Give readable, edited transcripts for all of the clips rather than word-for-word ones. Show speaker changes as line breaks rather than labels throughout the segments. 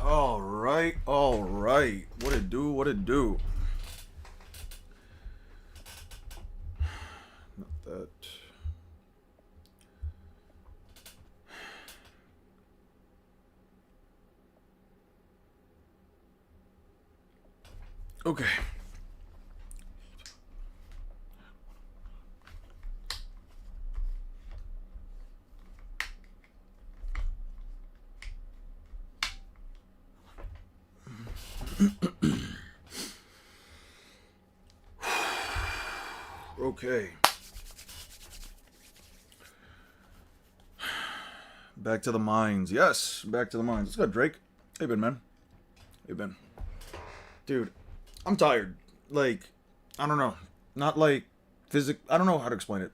All right, all right. What it do? What it do? Not that. Okay. Okay. Back to the mines. Yes, back to the mines. Let's go, Drake. Hey, Ben, man. Hey, Ben. Dude, I'm tired. Like, I don't know. Not like I don't know how to explain it.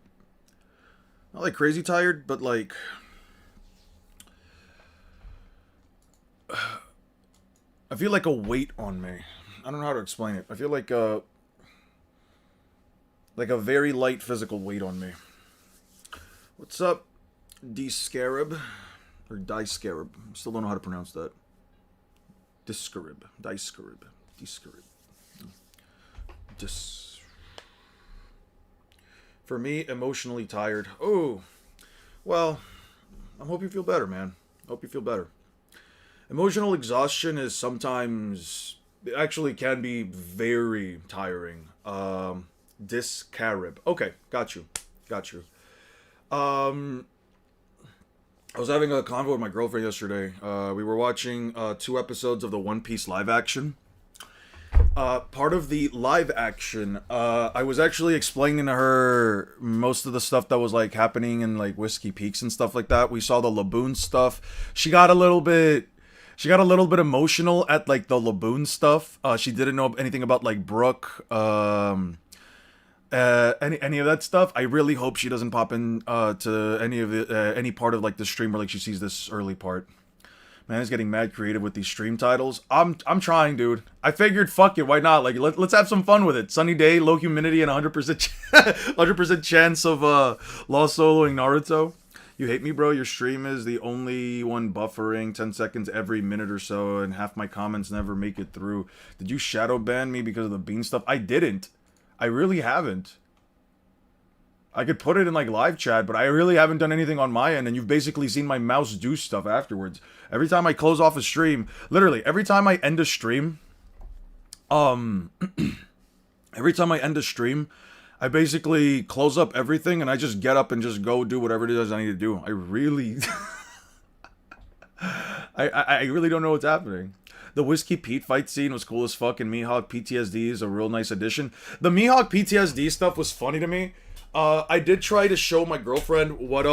Not like crazy tired, but like I feel like a weight on me. I don't know how to explain it. I feel like a very light physical weight on me. What's up, D-Scarab? Or Die-Scarab. Still don't know how to pronounce that. Discarab. Die-Scarab. D-Scarab. Dis. For me, emotionally tired. Oh, well, I hope you feel better, man. Hope you feel better. Emotional exhaustion is sometimes, it actually can be very tiring. Discarab. Okay, got you. Got you. Um, I was having a convo with my girlfriend yesterday. We were watching 2 episodes of the One Piece live action. Part of the live action, I was actually explaining to her most of the stuff that was like happening in like Whiskey Peaks and stuff like that. We saw the Laboon stuff. She got a little bit emotional at like the Laboon stuff. She didn't know anything about like Brooke, any of that stuff. I really hope she doesn't pop in to any part of like the stream where like she sees this early part. Man, it's getting mad creative with these stream titles. I'm trying, dude. I figured, fuck it, why not? Like, let's have some fun with it. Sunny day, low humidity, and 100% 100% chance of lost soloing Naruto. You hate me, bro. Your stream is the only one buffering 10 seconds every minute or so, and half my comments never make it through. Did you shadow ban me because of the bean stuff? I didn't. I really haven't. I could put it in like live chat, but I really haven't done anything on my end, and you've basically seen my mouse do stuff afterwards. Every time I close off a stream, literally, every time I end a stream, um, every time I end a stream, I basically close up everything and I just get up and just go do whatever it is I need to do. I really, I really don't know what's happening. The Whiskey Pete fight scene was cool as fuck, and Mihawk PTSD is a real nice addition. The Mihawk PTSD stuff was funny to me. I did try to show my girlfriend what,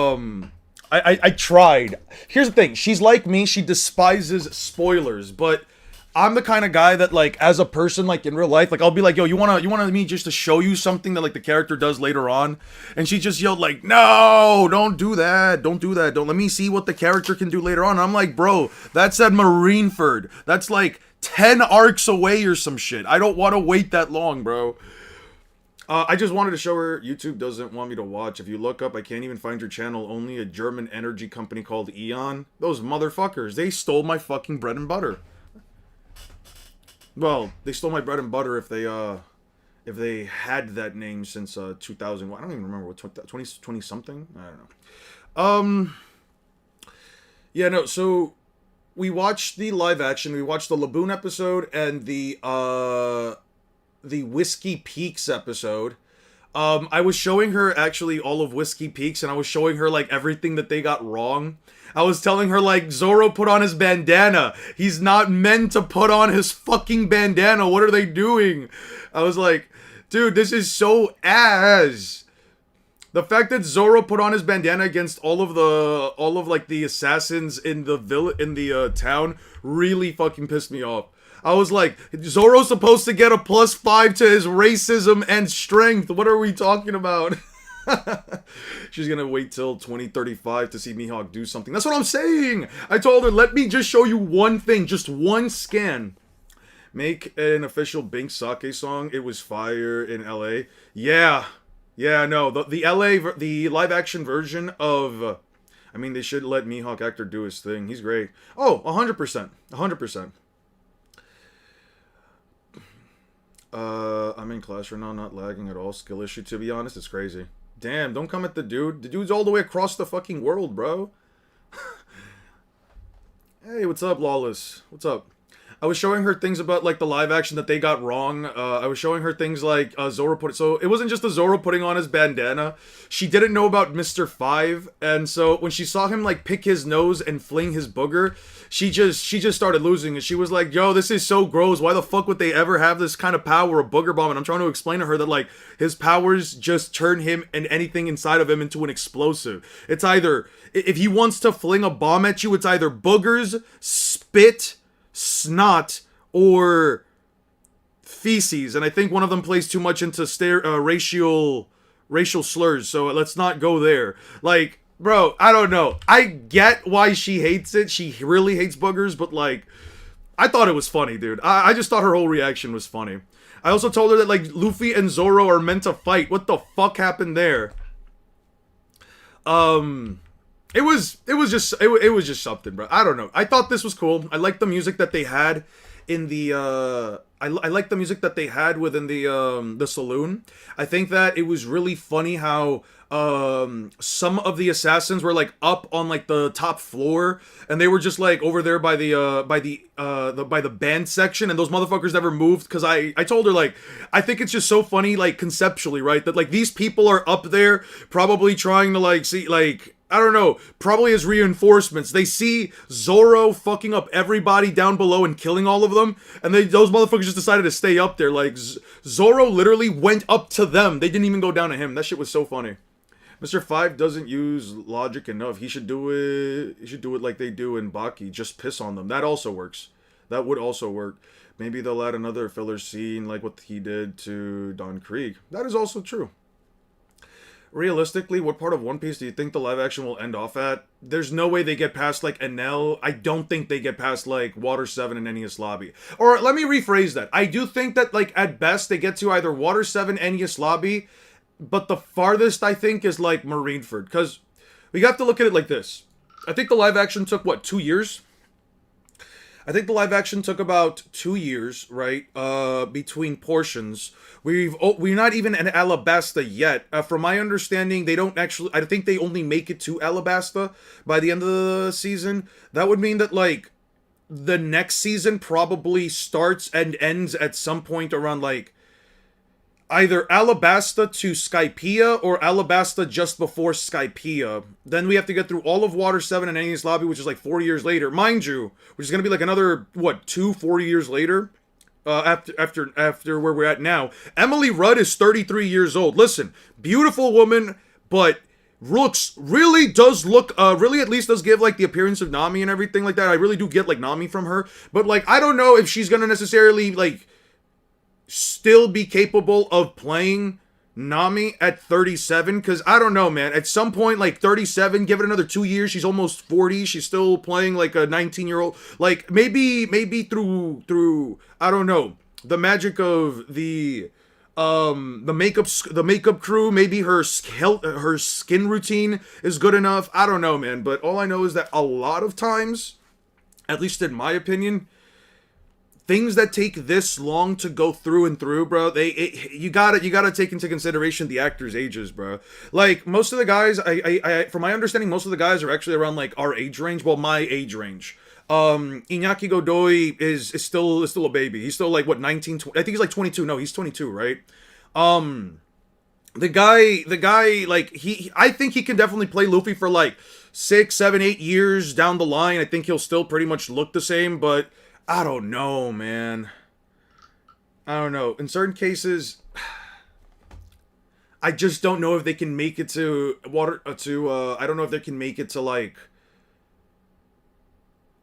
I tried. Here's the thing. She's like me. She despises spoilers, but I'm the kind of guy that, like, as a person, like, in real life, like, I'll be like, yo, you want me just to show you something that, like, the character does later on? And she just yelled, like, no, don't do that. Don't do that. Don't let me see what the character can do later on. And I'm like, bro, that's at Marineford. That's, like, 10 arcs away or some shit. I don't want to wait that long, bro. I just wanted to show her YouTube doesn't want me to watch. If you look up, I can't even find your channel. Only a German energy company called Eon. Those motherfuckers. They stole my fucking bread and butter. Well, they stole my bread and butter if they had that name since 2000. I don't even remember what 20 something. I don't know. Yeah, no. So we watched the live action. We watched the Laboon episode and the Whiskey Peaks episode. I was showing her actually all of Whiskey Peaks, and I was showing her like everything that they got wrong. I was telling her like, Zoro put on his bandana. He's not meant to put on his fucking bandana. What are they doing? I was like, dude, this is so ass. The fact that Zoro put on his bandana against all of the assassins in the town really fucking pissed me off. I was like, Zoro's supposed to get a +5 to his racism and strength. What are we talking about? She's gonna wait till 2035 to see Mihawk do something. That's what I'm saying. I told her, let me just show you one thing, just one scan. Make an official Bink Sake song. It was fire in LA. Yeah, no, the LA, the live action version of I mean, they should let Mihawk actor do his thing. He's great. Oh, 100%. 100%. I'm in class right now, not lagging at all. Skill issue, to be honest. It's crazy. Damn, don't come at the dude. The dude's all the way across the fucking world, bro. Hey, what's up, Lawless? What's up? I was showing her things about, like, the live action that they got wrong. I was showing her things like Zoro put... So, it wasn't just the Zoro putting on his bandana. She didn't know about Mr. 5. And so, when she saw him, like, pick his nose and fling his booger, she just started losing it. She was like, yo, this is so gross. Why the fuck would they ever have this kind of power, a booger bomb? And I'm trying to explain to her that, like, his powers just turn him and anything inside of him into an explosive. It's either... If he wants to fling a bomb at you, it's either boogers, spit... snot, or feces, and I think one of them plays too much into racial slurs, so let's not go there. Like, bro, I don't know. I get why she hates it. She really hates boogers, but, like, I thought it was funny, dude. I just thought her whole reaction was funny. I also told her that, like, Luffy and Zoro are meant to fight. What the fuck happened there? It was just something, bro. I don't know. I thought this was cool. I liked the music that they had in the I liked the music that they had within the saloon. I think that it was really funny how some of the assassins were like up on like the top floor and they were just like over there by the band section, and those motherfuckers never moved because I told her, like, I think it's just so funny, like, conceptually, right, that like these people are up there probably trying to like see, like, I don't know, probably as reinforcements. They see Zoro fucking up everybody down below and killing all of them, and those motherfuckers just decided to stay up there. Like, Zoro literally went up to them. They didn't even go down to him. That shit was so funny. Mr. 5 doesn't use logic enough. He should do it like they do in Baki. Just piss on them. That also works. That would also work. Maybe they'll add another filler scene like what he did to Don Krieg. That is also true. Realistically, what part of One Piece do you think the live action will end off at? There's no way they get past, like, Enel. I don't think they get past, like, Water 7 and Enies Lobby. Or, let me rephrase that. I do think that, like, at best, they get to either Water 7, Enies Lobby, but the farthest, I think, is, like, Marineford. Because we have to look at it like this. I think the live action took, what, 2 years? I think the live action took about 2 years, right, between portions. We're not even in Alabasta yet. From my understanding, they don't actually, I think they only make it to Alabasta by the end of the season. That would mean that, like, the next season probably starts and ends at some point around, like, either Alabasta to Skypiea or Alabasta just before Skypiea. Then we have to get through all of Water 7 and Enies Lobby, which is like 4 years later. Mind you, which is going to be like another, what, 4 years later? After where we're at now. Emily Rudd is 33 years old. Listen, beautiful woman, but really at least does give, like, the appearance of Nami and everything like that. I really do get, like, Nami from her. But, like, I don't know if she's going to necessarily, like, still be capable of playing Nami at 37, because I don't know, man. At some point, like, 37, give it another 2 years, she's almost 40, she's still playing like a 19-year-old. Like, maybe through I don't know, the magic of the makeup crew, maybe her skin routine is good enough. I don't know, man. But all I know is that a lot of times, at least in my opinion, things that take this long to go through and through, bro, you gotta take into consideration the actors' ages, bro. Like, most of the guys, from my understanding, most of the guys are actually around, like, our age range. Well, my age range. Iñaki Godoy is still a baby. He's still, like, what, 19, 20? I think he's like 22. No, he's 22, right? The guy, like, I think he can definitely play Luffy for, like, 6, 7, 8 years down the line. I think he'll still pretty much look the same, but I don't know, man. I don't know. In certain cases, I just don't know if they can make it to I don't know if they can make it to, like,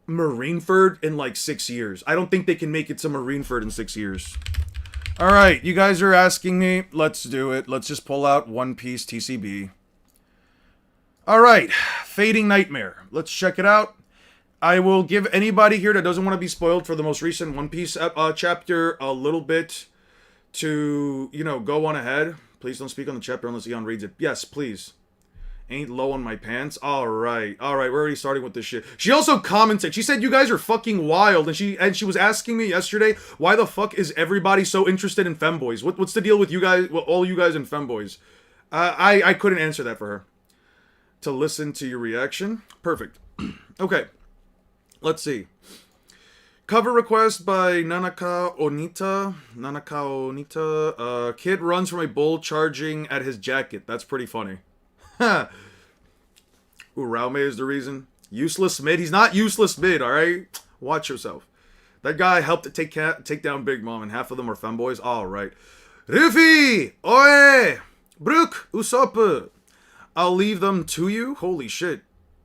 Marineford in, like, 6 years. I don't think they can make it to Marineford in 6 years. Alright, you guys are asking me. Let's do it. Let's just pull out One Piece TCB. Alright, Fading Nightmare. Let's check it out. I will give anybody here that doesn't want to be spoiled for the most recent One Piece chapter a little bit to, you know, go on ahead. Please don't speak on the chapter unless Eon reads it. Yes, please. Ain't low on my pants. Alright, we're already starting with this shit. She also commented, she said you guys are fucking wild, and she was asking me yesterday, why the fuck is everybody so interested in femboys? What's the deal with you guys, well, all you guys and femboys? I couldn't answer that for her. To listen to your reaction? Perfect. Okay. Let's see. Cover request by Nanaka Onita. Kid runs from a bull charging at his jacket. That's pretty funny. Ha! Uraume is the reason. Useless mid. He's not useless mid, alright? Watch yourself. That guy helped to take down Big Mom, and half of them are femboys. Alright. Ruffy! Oe! Brook! Usopp! I'll leave them to you? Holy shit.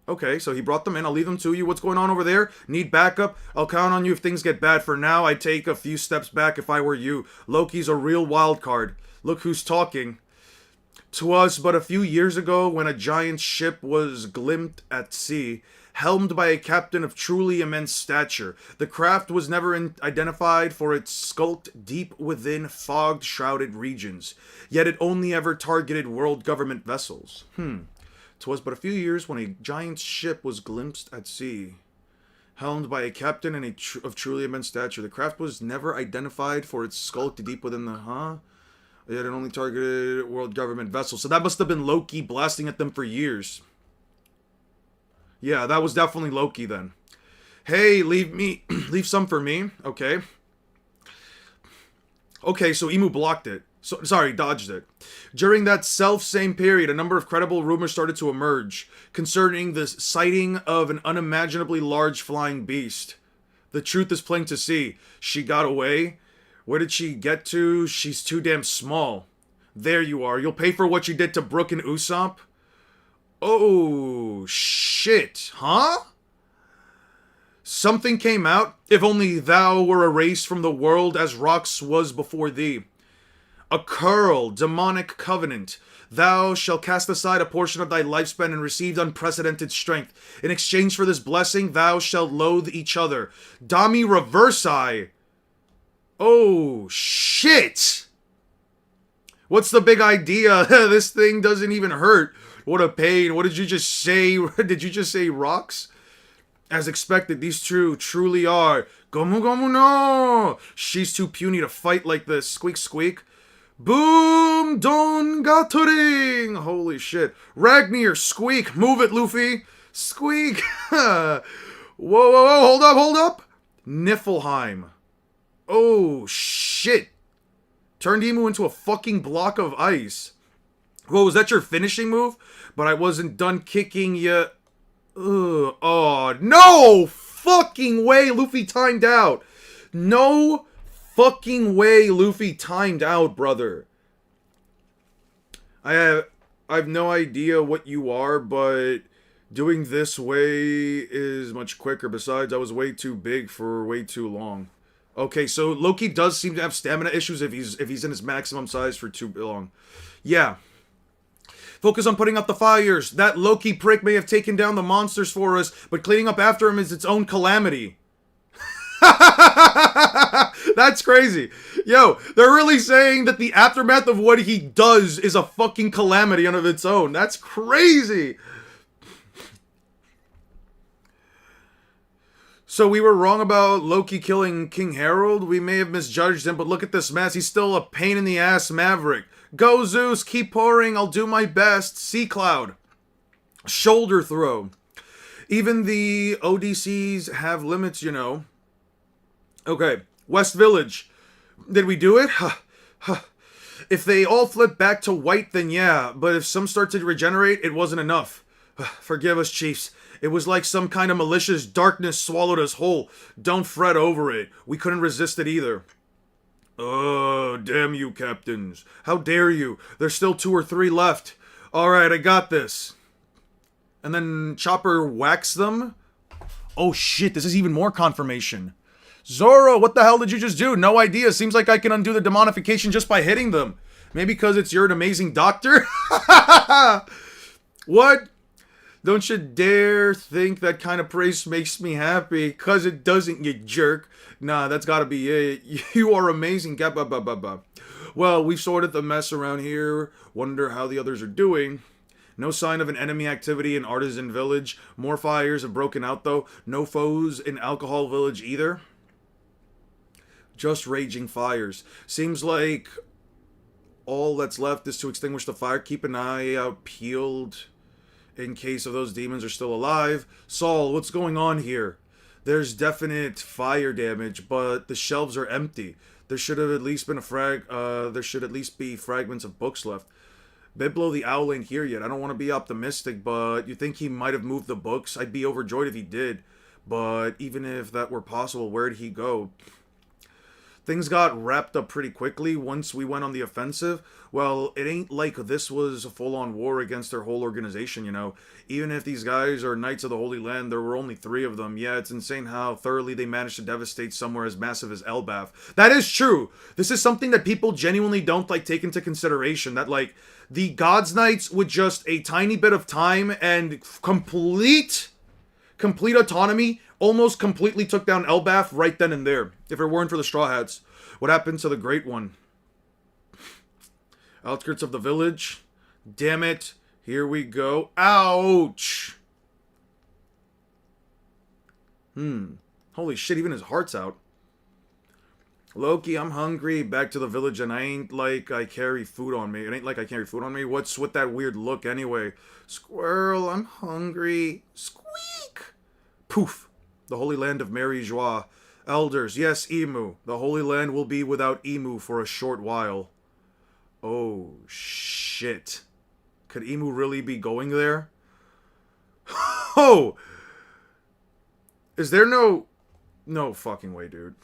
Okay, so he brought them in. I'll leave them to you. What's going on over there? Need backup? I'll count on you if things get bad. For now, I'd take a few steps back if I were you. Loki's a real wild card. Look who's talking. 'Twas but a few years ago when a giant ship was glimpsed at sea, helmed by a captain of truly immense stature. The craft was never identified, for it skulked deep within fog-shrouded regions. Yet it only ever targeted world government vessels. 'Twas but a few years when a giant ship was glimpsed at sea, helmed by a captain of truly immense stature. The craft was never identified, for it skulked deep within the... Yet it only targeted world government vessels. So that must have been Loki blasting at them for years. Yeah, that was definitely Loki then. Hey, leave some for me. Okay. Okay, so Imu blocked it. Dodged it. During that self-same period, a number of credible rumors started to emerge concerning the sighting of an unimaginably large flying beast. The truth is plain to see. She got away. Where did she get to? She's too damn small. There you are. You'll pay for what you did to Brook and Usopp? Oh, shit. Huh? Something came out. If only thou were erased from the world as rocks was before thee. A curl, demonic covenant. Thou shalt cast aside a portion of thy lifespan and receive unprecedented strength. In exchange for this blessing, thou shalt loathe each other. Dami Reversi. Oh, shit! What's the big idea? This thing doesn't even hurt. What a pain. What did you just say? Did you just say rocks? As expected, these truly are. Gomu Gomu no! She's too puny to fight like this. Squeak squeak. Boom! Don Gatoring! Holy shit. Ragnar, squeak. Move it, Luffy. Squeak. Whoa, hold up. Niflheim. Oh, shit. Turned Emu into a fucking block of ice. Whoa, was that your finishing move? But I wasn't done kicking yet. Ugh. Oh, no fucking way Luffy timed out. No fucking way Luffy timed out, brother. I have no idea what you are, but doing this way is much quicker. Besides, I was way too big for way too long. Okay, so Loki does seem to have stamina issues if he's in his maximum size for too long. Yeah. Focus on putting out the fires. That Loki prick may have taken down the monsters for us, but cleaning up after him is its own calamity. That's crazy. Yo, they're really saying that the aftermath of what he does is a fucking calamity on of its own. That's crazy. So we were wrong about Loki killing King Harold. We may have misjudged him, but look at this mess. He's still a pain in the ass maverick. Go Zeus, keep pouring. I'll do my best. Sea Cloud. Shoulder throw. Even the ODCs have limits, you know. Okay, West Village. Did we do it? If they all flip back to white, then yeah. But if some start to regenerate, it wasn't enough. Forgive us, chiefs. It was like some kind of malicious darkness swallowed us whole. Don't fret over it. We couldn't resist it either. Oh, damn you, captains. How dare you? There's still 2 or 3 left. Alright, I got this. And then Chopper whacks them. Oh shit, this is even more confirmation. Zoro, what the hell did you just do? No idea. Seems like I can undo the demonification just by hitting them. Maybe because you're an amazing doctor? What? Don't you dare think that kind of praise makes me happy, cause it doesn't, you jerk. Nah, that's gotta be it. You are amazing. Well, we've sorted the mess around here. Wonder how the others are doing. No sign of an enemy activity in Artisan Village. More fires have broken out though. No foes in Alcohol Village either. Just raging fires. Seems like all that's left is to extinguish the fire. Keep an eye out peeled in case of those demons are still alive. Saul, what's going on here? There's definite fire damage, but the shelves are empty. There should have at least been there should at least be fragments of books left. Biblo the Owl ain't here yet. I don't want to be optimistic, but you think he might have moved the books? I'd be overjoyed if he did. But even if that were possible, where'd he go? Things got wrapped up pretty quickly once we went on the offensive. Well, it ain't like this was a full-on war against their whole organization, you know. Even if these guys are Knights of the Holy Land, there were only 3 of them. Yeah, it's insane how thoroughly they managed to devastate somewhere as massive as Elbaf. That is true. This is something that people genuinely don't, like, take into consideration. That, like, the Gods Knights with just a tiny bit of time and complete autonomy almost completely took down Elbaf right then and there. If it weren't for the Straw Hats. What happened to the Great One? Outskirts of the village. Damn it. Here we go. Ouch! Holy shit, even his heart's out. Loki, I'm hungry. Back to the village, and I ain't like I carry food on me. It ain't like I carry food on me. What's with that weird look anyway? Squirrel, I'm hungry. Squeak! Poof. The Holy Land of Mary Joie. Elders, yes, Emu. The Holy Land will be without Emu for a short while. Oh, shit. Could Emu really be going there? Oh! Is there no... No fucking way, dude.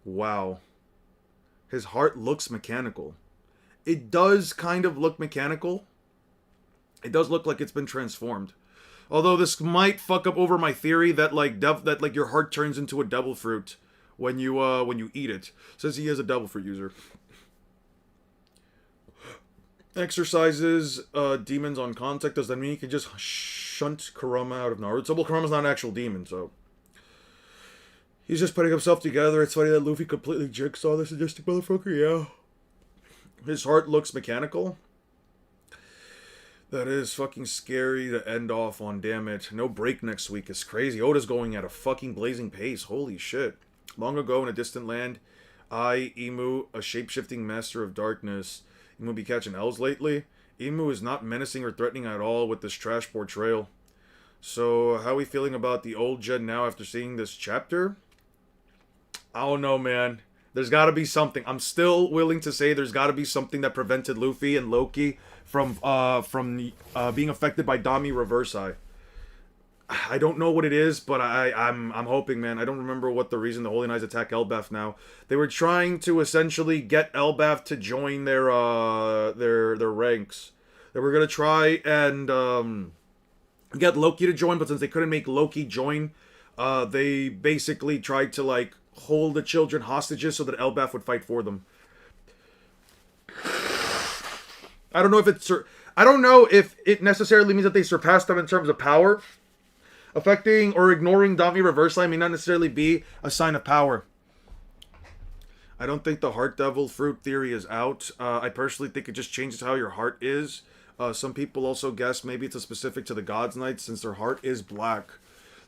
Wow. His heart looks mechanical. It does kind of look mechanical. It does look like it's been transformed. Although this might fuck up over my theory that like your heart turns into a devil fruit when you eat it. Says he is a devil fruit user. Exercises demons on contact. Does that mean he can just shunt Kurama out of Naruto? Well, Kurama's not an actual demon, so he's just putting himself together. It's funny that Luffy completely jigsaw this sadistic motherfucker. Yeah. His heart looks mechanical. That is fucking scary to end off on, damn it. No break next week. It's crazy. Oda's going at a fucking blazing pace. Holy shit. Long ago in a distant land, I, Emu, a shape-shifting master of darkness. Emu be catching L's lately? Emu is not menacing or threatening at all with this trash portrayal. So, how are we feeling about the old gen now after seeing this chapter? I don't know, man. There's gotta be something. I'm still willing to say there's gotta be something that prevented Luffy and Loki from being affected by Dami Reversi. I don't know what it is, but I'm hoping, man. I don't remember what the reason the Holy Knights attack Elbaf now. They were trying to essentially get Elbaf to join their ranks. They were gonna try and get Loki to join, but since they couldn't make Loki join, they basically tried to like hold the children hostages so that Elbaf would fight for them. I don't know if it necessarily means that they surpassed them in terms of power. Affecting or ignoring Dami Reversi may not necessarily be a sign of power. I don't think the Heart Devil fruit theory is out. I personally think it just changes how your heart is. Some people also guess maybe it's a specific to the Gods Knights since their heart is black.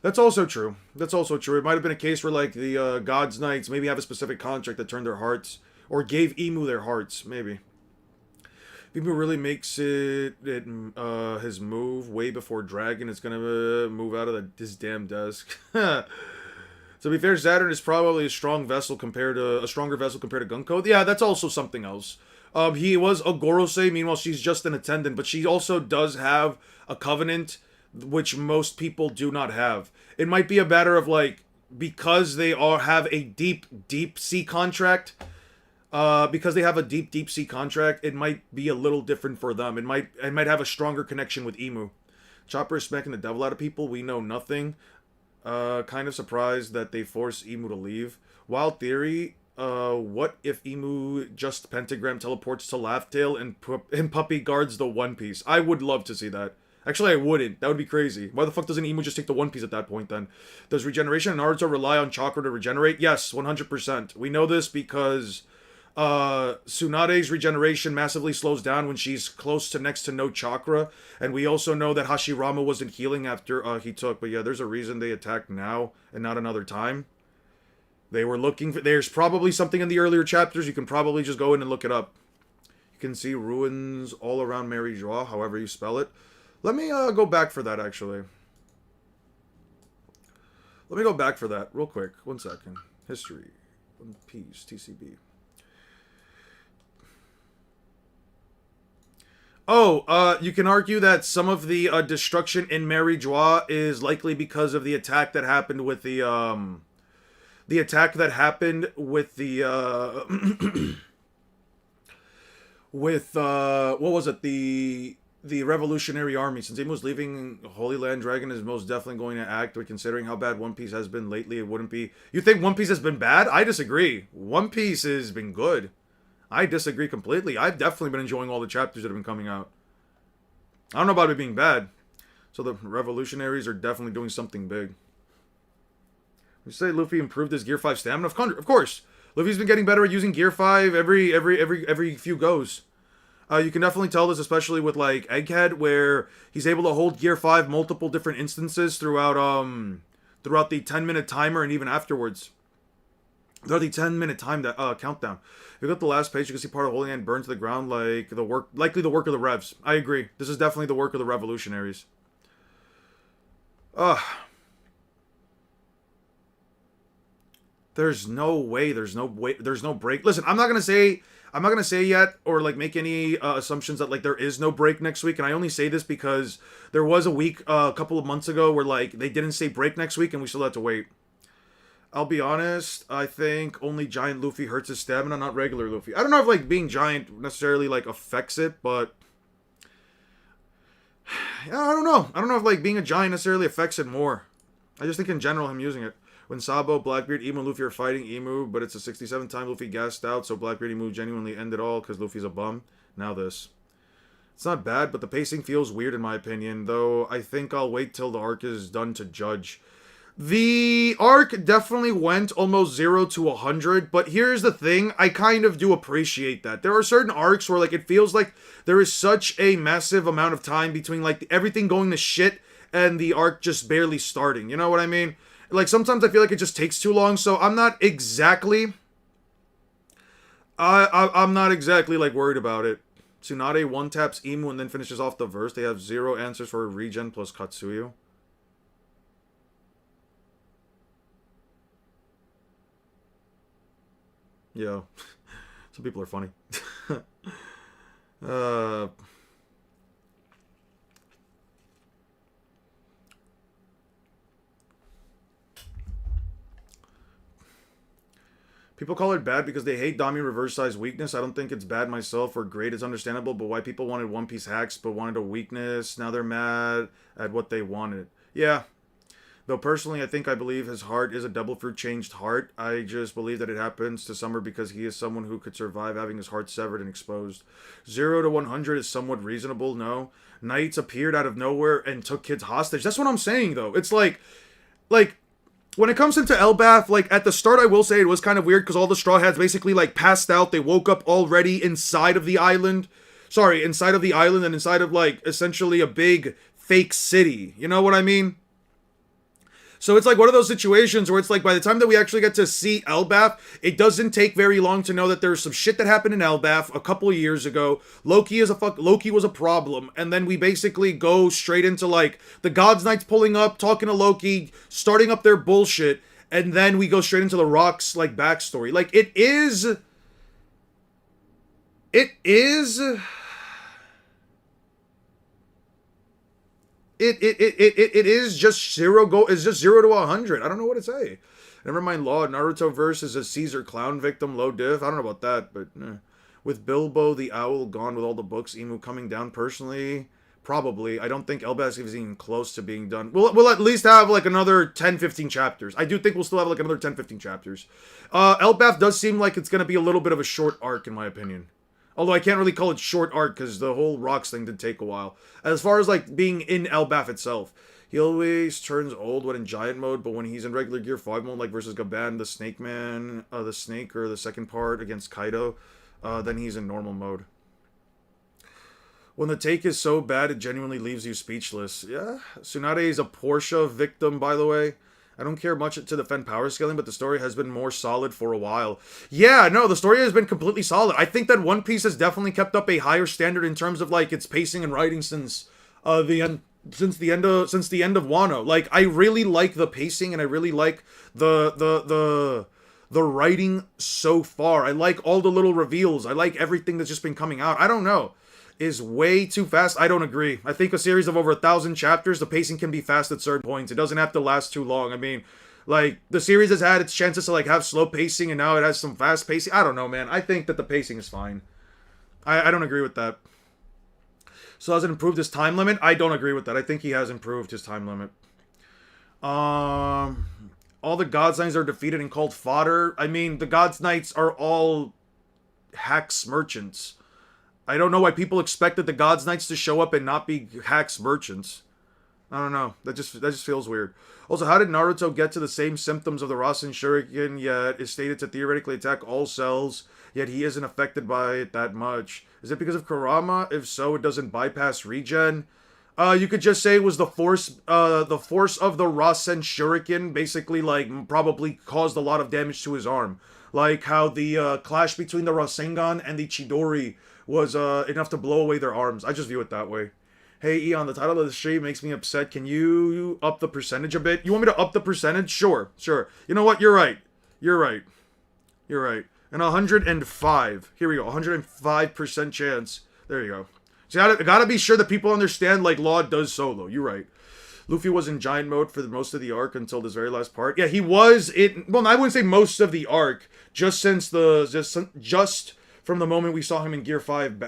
That's also true. That's also true. It might have been a case where like the Gods Knights maybe have a specific contract that turned their hearts or gave Emu their hearts. Maybe. Emu really makes his move way before Dragon is gonna move out of his damn desk. To be fair, Saturn is probably a stronger vessel compared to Gunko. Yeah, that's also something else. He was a Gorosei, meanwhile she's just an attendant, but she also does have a covenant, which most people do not have. It might be a matter of like because they have a deep sea contract. Because they have a deep sea contract, it might be a little different for them. It might have a stronger connection with Emu. Chopper is smacking the devil out of people. We know nothing. Kind of surprised that they forced Emu to leave. Wild theory. What if Emu just pentagram teleports to Laugh-Tail and Puppy guards the One Piece? I would love to see that. Actually, I wouldn't. That would be crazy. Why the fuck doesn't Emu just take the One Piece at that point then? Does regeneration in Naruto rely on chakra to regenerate? Yes, 100%. We know this because Tsunade's regeneration massively slows down when she's close to next to no chakra, and we also know that Hashirama wasn't healing after he took. But yeah, there's a reason they attacked now and not another time. They were looking for. There's probably something in the earlier chapters. You can probably just go in and look it up. You can see ruins all around Mary Joie, however you spell it. Let me go back for that actually. Let me go back for that real quick. 1 second. History. One Piece. TCB. Oh, you can argue that some of the destruction in Mary Joie is likely because of the attack that happened with the attack that happened with the what was it, the Revolutionary Army. Since Imu's leaving, Holy Land Dragon is most definitely going to act, but considering how bad One Piece has been lately, it wouldn't be... You think One Piece has been bad? I disagree. One Piece has been good. I disagree completely. I've definitely been enjoying all the chapters that have been coming out. I don't know about it being bad. So the Revolutionaries are definitely doing something big. We say Luffy improved his Gear 5 stamina? Of course. Luffy's been getting better at using Gear 5 every few goes. You can definitely tell this, especially with like Egghead, where he's able to hold Gear 5 multiple different instances throughout the 10-minute timer and even afterwards. Throughout the 10-minute countdown. If you look at the last page, you can see part of Holy Hand burned to the ground, likely the work of the Revs. I agree. This is definitely the work of the Revolutionaries. There's no way. There's no break. Listen, I'm not gonna say yet or like make any assumptions that like there is no break next week. And I only say this because there was a week a couple of months ago where like they didn't say break next week and we still had to wait. I'll be honest, I think only Giant Luffy hurts his stamina, not regular Luffy. I don't know if like being giant necessarily like affects it, but yeah, I don't know. I don't know if like being a giant necessarily affects it more. I just think in general him using it. When Sabo, Blackbeard, Emu, and Luffy are fighting Emu, but it's a 67th time Luffy gassed out, so Blackbeard and Emu genuinely end it all because Luffy's a bum. Now this. It's not bad, but the pacing feels weird in my opinion, though I think I'll wait till the arc is done to judge. The arc definitely went almost 0 to 100, but here's the thing, I kind of do appreciate that. There are certain arcs where like it feels like there is such a massive amount of time between like everything going to shit and the arc just barely starting, you know what I mean? Like, sometimes I feel like it just takes too long, so I'm not exactly... I'm not exactly, like, worried about it. Tsunade one-taps Emu and then finishes off the verse. They have 0 answers for regen plus Katsuyu. Yo. Some people are funny. People call it bad because they hate Dami reverse size weakness. I don't think it's bad myself or great. It's understandable, but why people wanted One Piece hacks but wanted a weakness? Now they're mad at what they wanted. Yeah. Though personally, I believe his heart is a double fruit changed heart. I just believe that it happens to Summer because he is someone who could survive having his heart severed and exposed. 0 to 100 is somewhat reasonable, no. Knights appeared out of nowhere and took kids hostage. That's what I'm saying, though. It's like... When it comes into Elbaf, like, at the start, I will say it was kind of weird because all the Straw Hats basically, like, passed out. They woke up already inside of the island. Sorry, inside of the island and inside of, like, essentially a big fake city. You know what I mean? So it's like one of those situations where it's like by the time that we actually get to see Elbaf, it doesn't take very long to know that there's some shit that happened in Elbaf a couple of years ago. Loki was a problem, and then we basically go straight into like the Gods Knights pulling up, talking to Loki, starting up their bullshit, and then we go straight into the Rock's like backstory. Like it is It is just 0 to 100. I don't know what to say. Never mind Law. Naruto versus a Caesar clown victim. Low diff. I don't know about that, but with Bilbo the Owl gone with all the books, Emu coming down personally, probably. I don't think Elbaf is even close to being done. We'll at least have like another 10-15 chapters. I do think we'll still have like another 10-15 chapters. Elbaf does seem like it's going to be a little bit of a short arc in my opinion. Although I can't really call it short arc because the whole Rocks thing did take a while. As far as like being in Elbaf itself, He always turns old when in giant mode, but when he's in regular Gear 5 mode, like versus Gaban, the Snake Man, the Snake, or the second part against Kaido, then he's in normal mode. When the take is so bad, it genuinely leaves you speechless. Yeah, Tsunade is a Porsche victim, by the way. I don't care much to defend power scaling, but the story has been more solid for a while. Yeah, no, the story has been completely solid. I think that One Piece has definitely kept up a higher standard in terms of like its pacing and writing since the end. Since the end of Wano. Like, I really like the pacing and I really like the writing so far. I like all the little reveals. I like everything that's just been coming out. I don't know. Is way too fast? I don't agree. I think a series of over 1,000 chapters, the pacing can be fast at certain points. It doesn't have to last too long. I mean, like, the series has had its chances to, like, have slow pacing, and now it has some fast pacing. I don't know, man. I think that the pacing is fine. I don't agree with that. So has it improved his time limit? I don't agree with that. I think he has improved his time limit. All the God's Knights are defeated and called fodder. I mean, the God's Knights are all hacks merchants. I don't know why people expected the God's Knights to show up and not be hacks merchants. I don't know. That just feels weird. Also, how did Naruto get to the same symptoms of the Rasen Shuriken, yet is stated to theoretically attack all cells, yet he isn't affected by it that much? Is it because of Kurama? If so, it doesn't bypass regen. You could just say it was the force of the Rasen Shuriken basically, like, probably caused a lot of damage to his arm. Like how the clash between the Rasengan and the Chidori was enough to blow away their arms. I just view it that way. Hey, Eon, the title of the stream makes me upset. Can you up the percentage a bit? You want me to up the percentage? Sure. You know what? You're right. And 105. Here we go. 105% chance. There you go. See, I gotta be sure that people understand, like, Law does solo. You're right. Luffy was in giant mode for most of the arc until this very last part. Yeah, he was. Well, I wouldn't say most of the arc. Just from the moment we saw him in Gear 5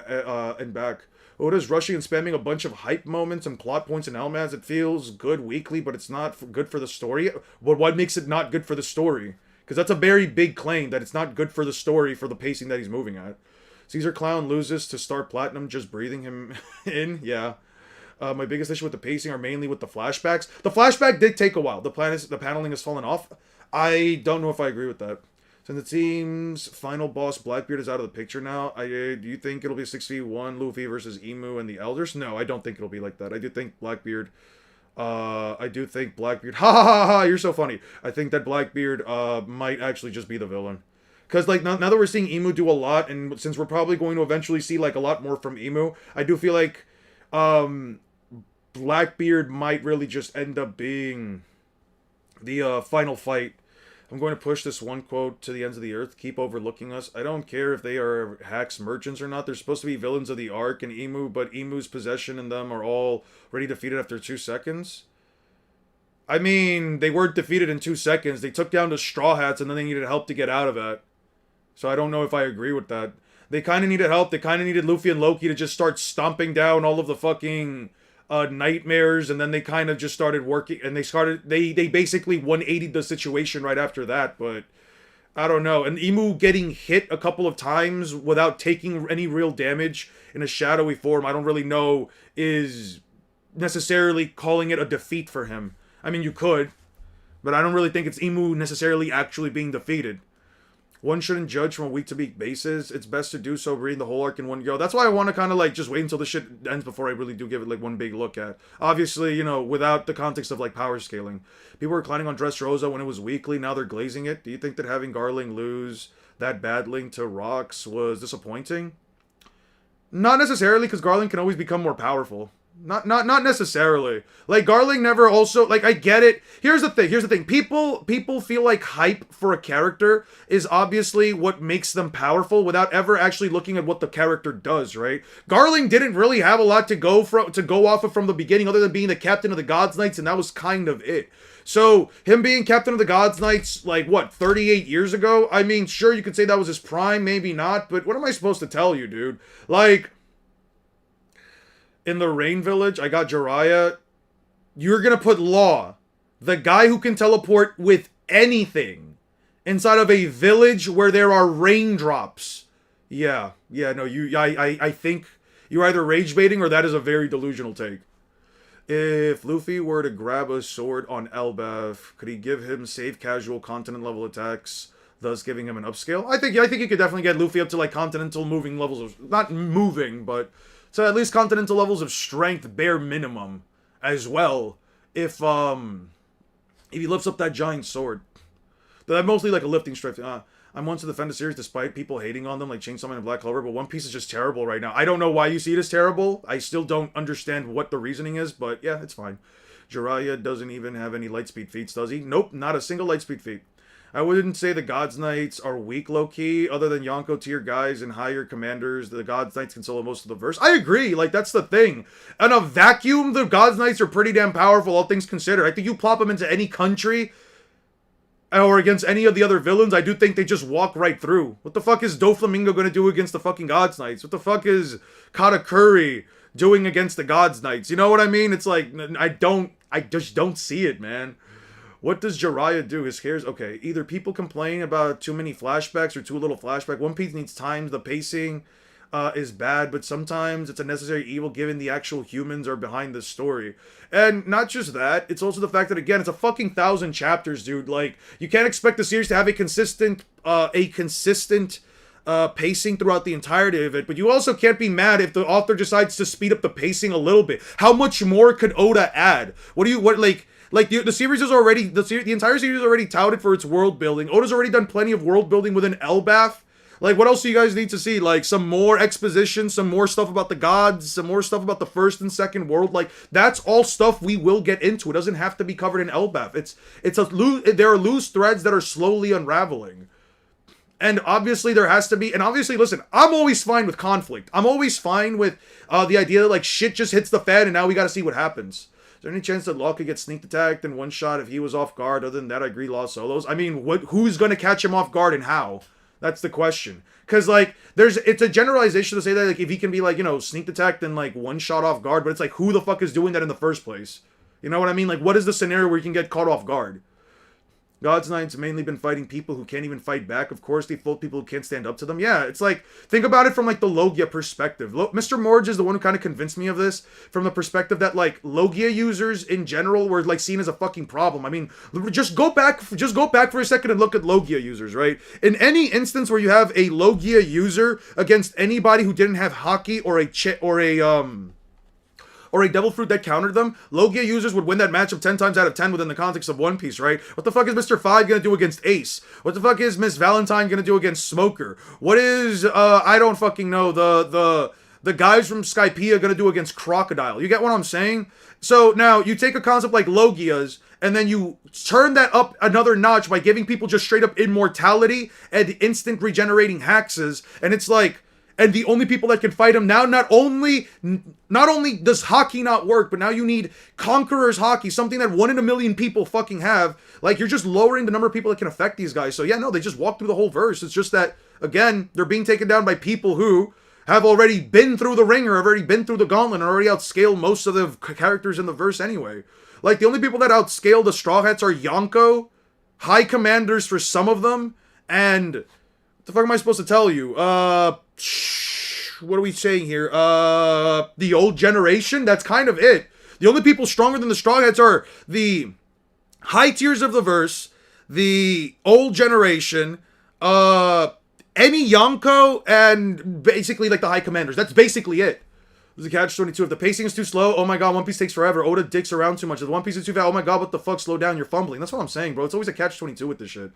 and back. Oda's rushing and spamming a bunch of hype moments and plot points and elements. It feels good weekly, but it's not good for the story. But what makes it not good for the story? Because that's a very big claim, that it's not good for the story for the pacing that he's moving at. Caesar Clown loses to Star Platinum, just breathing him in. Yeah. My biggest issue with the pacing are mainly with the flashbacks. The flashback did take a while. The paneling has fallen off. I don't know if I agree with that. Since the team's final boss, Blackbeard, is out of the picture now, do you think it'll be a 6v1 Luffy versus Emu and the Elders? No, I don't think it'll be like that. I do think Blackbeard... Ha ha ha ha, you're so funny. I think that Blackbeard, might actually just be the villain. Because, like, now that we're seeing Emu do a lot, and since we're probably going to eventually see, like, a lot more from Emu, I do feel like, Blackbeard might really just end up being the, final fight. I'm going to push this one quote to the ends of the earth. Keep overlooking us. I don't care if they are hacks merchants or not. They're supposed to be villains of the arc and Emu, but Emu's possession and them are all already defeated after 2 seconds. I mean, they weren't defeated in 2 seconds. They took down the Straw Hats and then they needed help to get out of it. So I don't know if I agree with that. They kind of needed help. They kind of needed Luffy and Loki to just start stomping down all of the fucking... nightmares, and then they kind of just started working, and they basically 180'd the situation right after that, but I don't know. And Emu getting hit a couple of times without taking any real damage in a shadowy form, I don't really know is necessarily calling it a defeat for him. I mean, you could, but I don't really think it's Emu necessarily actually being defeated. One shouldn't judge from a week-to-week basis. It's best to do so reading the whole arc in one go. That's why I want to kind of, like, just wait until the shit ends before I really do give it, like, one big look at. Obviously, you know, without the context of, like, power scaling. People were reclining on Dressrosa when it was weekly. Now they're glazing it. Do you think that having Garling lose that battling to Rocks was disappointing? Not necessarily, because Garling can always become more powerful. Not necessarily. Like, Garling never also... Like, I get it. Here's the thing. People feel like hype for a character is obviously what makes them powerful without ever actually looking at what the character does, right? Garling didn't really have a lot to go off of from the beginning other than being the captain of the God's Knights, and that was kind of it. So, him being captain of the God's Knights, like, what, 38 years ago? I mean, sure, you could say that was his prime, maybe not, but what am I supposed to tell you, dude? Like... In the Rain Village, I got Jiraiya. You're gonna put Law, the guy who can teleport with anything, inside of a village where there are raindrops. Yeah, no, I think you're either rage baiting or that is a very delusional take. If Luffy were to grab a sword on Elbaf, could he give him safe, casual, continent level attacks, thus giving him an upscale? I think you could definitely get Luffy up to like continental moving levels of, not moving, but to at least continental levels of strength, bare minimum, as well. If he lifts up that giant sword, but mostly like a lifting strength. I'm one to defend the series despite people hating on them like Chainsaw Man and Black Clover, but One Piece is just terrible right now. I don't know why you see it as terrible. I still don't understand what the reasoning is, but yeah, it's fine. Jiraiya doesn't even have any lightspeed feats, does he? Nope, not a single lightspeed feat. I wouldn't say the Gods Knights are weak low-key, other than Yonko tier guys and higher commanders. The Gods Knights can solo most of the verse. I agree, like, that's the thing. In a vacuum, the Gods Knights are pretty damn powerful, all things considered. I think you plop them into any country, or against any of the other villains, I do think they just walk right through. What the fuck is Doflamingo gonna do against the fucking Gods Knights? What the fuck is Katakuri doing against the Gods Knights? You know what I mean? It's like, I just don't see it, man. What does Jiraiya do? His hair's okay. Either people complain about too many flashbacks or too little flashback. One Piece needs time. The pacing is bad, but sometimes it's a necessary evil given the actual humans are behind this story. And not just that, it's also the fact that, again, it's a fucking 1,000 chapters, dude. Like, you can't expect the series to have a consistent pacing throughout the entirety of it, but you also can't be mad if the author decides to speed up the pacing a little bit. How much more could Oda add? The series is already, the entire series is already touted for its world building. Oda's already done plenty of world building within Elbaf. Like, what else do you guys need to see? Like, some more exposition, some more stuff about the gods, some more stuff about the first and second world. Like, that's all stuff we will get into. It doesn't have to be covered in Elbaf. There are loose threads that are slowly unraveling. And obviously there has to be, and obviously, listen, I'm always fine with conflict. I'm always fine with the idea that, like, shit just hits the fan and now we gotta see what happens. Is there any chance that Law could get sneak attacked in one shot if he was off guard? Other than that, I agree, Law solos. I mean, who's gonna catch him off guard and how? That's the question. Because, like, it's a generalization to say that, like, if he can be, like, you know, sneak attacked and, like, one shot off guard, but it's like, who the fuck is doing that in the first place? You know what I mean? Like, what is the scenario where you can get caught off guard? God's Knights mainly been fighting people who can't even fight back. Of course, they fought people who can't stand up to them. Yeah, it's like, think about it from, like, the Logia perspective. Mr. Morge is the one who kind of convinced me of this from the perspective that, like, Logia users in general were, like, seen as a fucking problem. I mean, just go back for a second and look at Logia users, right? In any instance where you have a Logia user against anybody who didn't have Haki or a Devil Fruit that countered them, Logia users would win that matchup 10 times out of 10 within the context of One Piece, right? What the fuck is Mr. Five gonna do against Ace? What the fuck is Miss Valentine gonna do against Smoker? What is, I don't fucking know, the guys from Skypiea gonna do against Crocodile? You get what I'm saying? So now, you take a concept like Logia's, and then you turn that up another notch by giving people just straight up immortality and instant regenerating hexes, and it's like, and the only people that can fight him now, not only does Haki not work, but now you need Conqueror's Haki, something that 1 in a million people fucking have. Like, you're just lowering the number of people that can affect these guys. So yeah, no, they just walk through the whole verse. It's just that, again, they're being taken down by people who have already been through the ringer, have already been through the gauntlet, and already outscaled most of the characters in the verse anyway. Like, the only people that outscale the Straw Hats are Yonko, High Commanders for some of them, and what the fuck am I supposed to tell you? What are we saying here? The old generation? That's kind of it. The only people stronger than the Straw Hats are the high tiers of the verse, the old generation, any Yonko, and basically, like, the High Commanders. That's basically it. There's a catch-22. If the pacing is too slow, oh my god, One Piece takes forever. Oda dicks around too much. If the One Piece is too fast, oh my god, what the fuck, slow down, you're fumbling. That's what I'm saying, bro. It's always a catch-22 with this shit.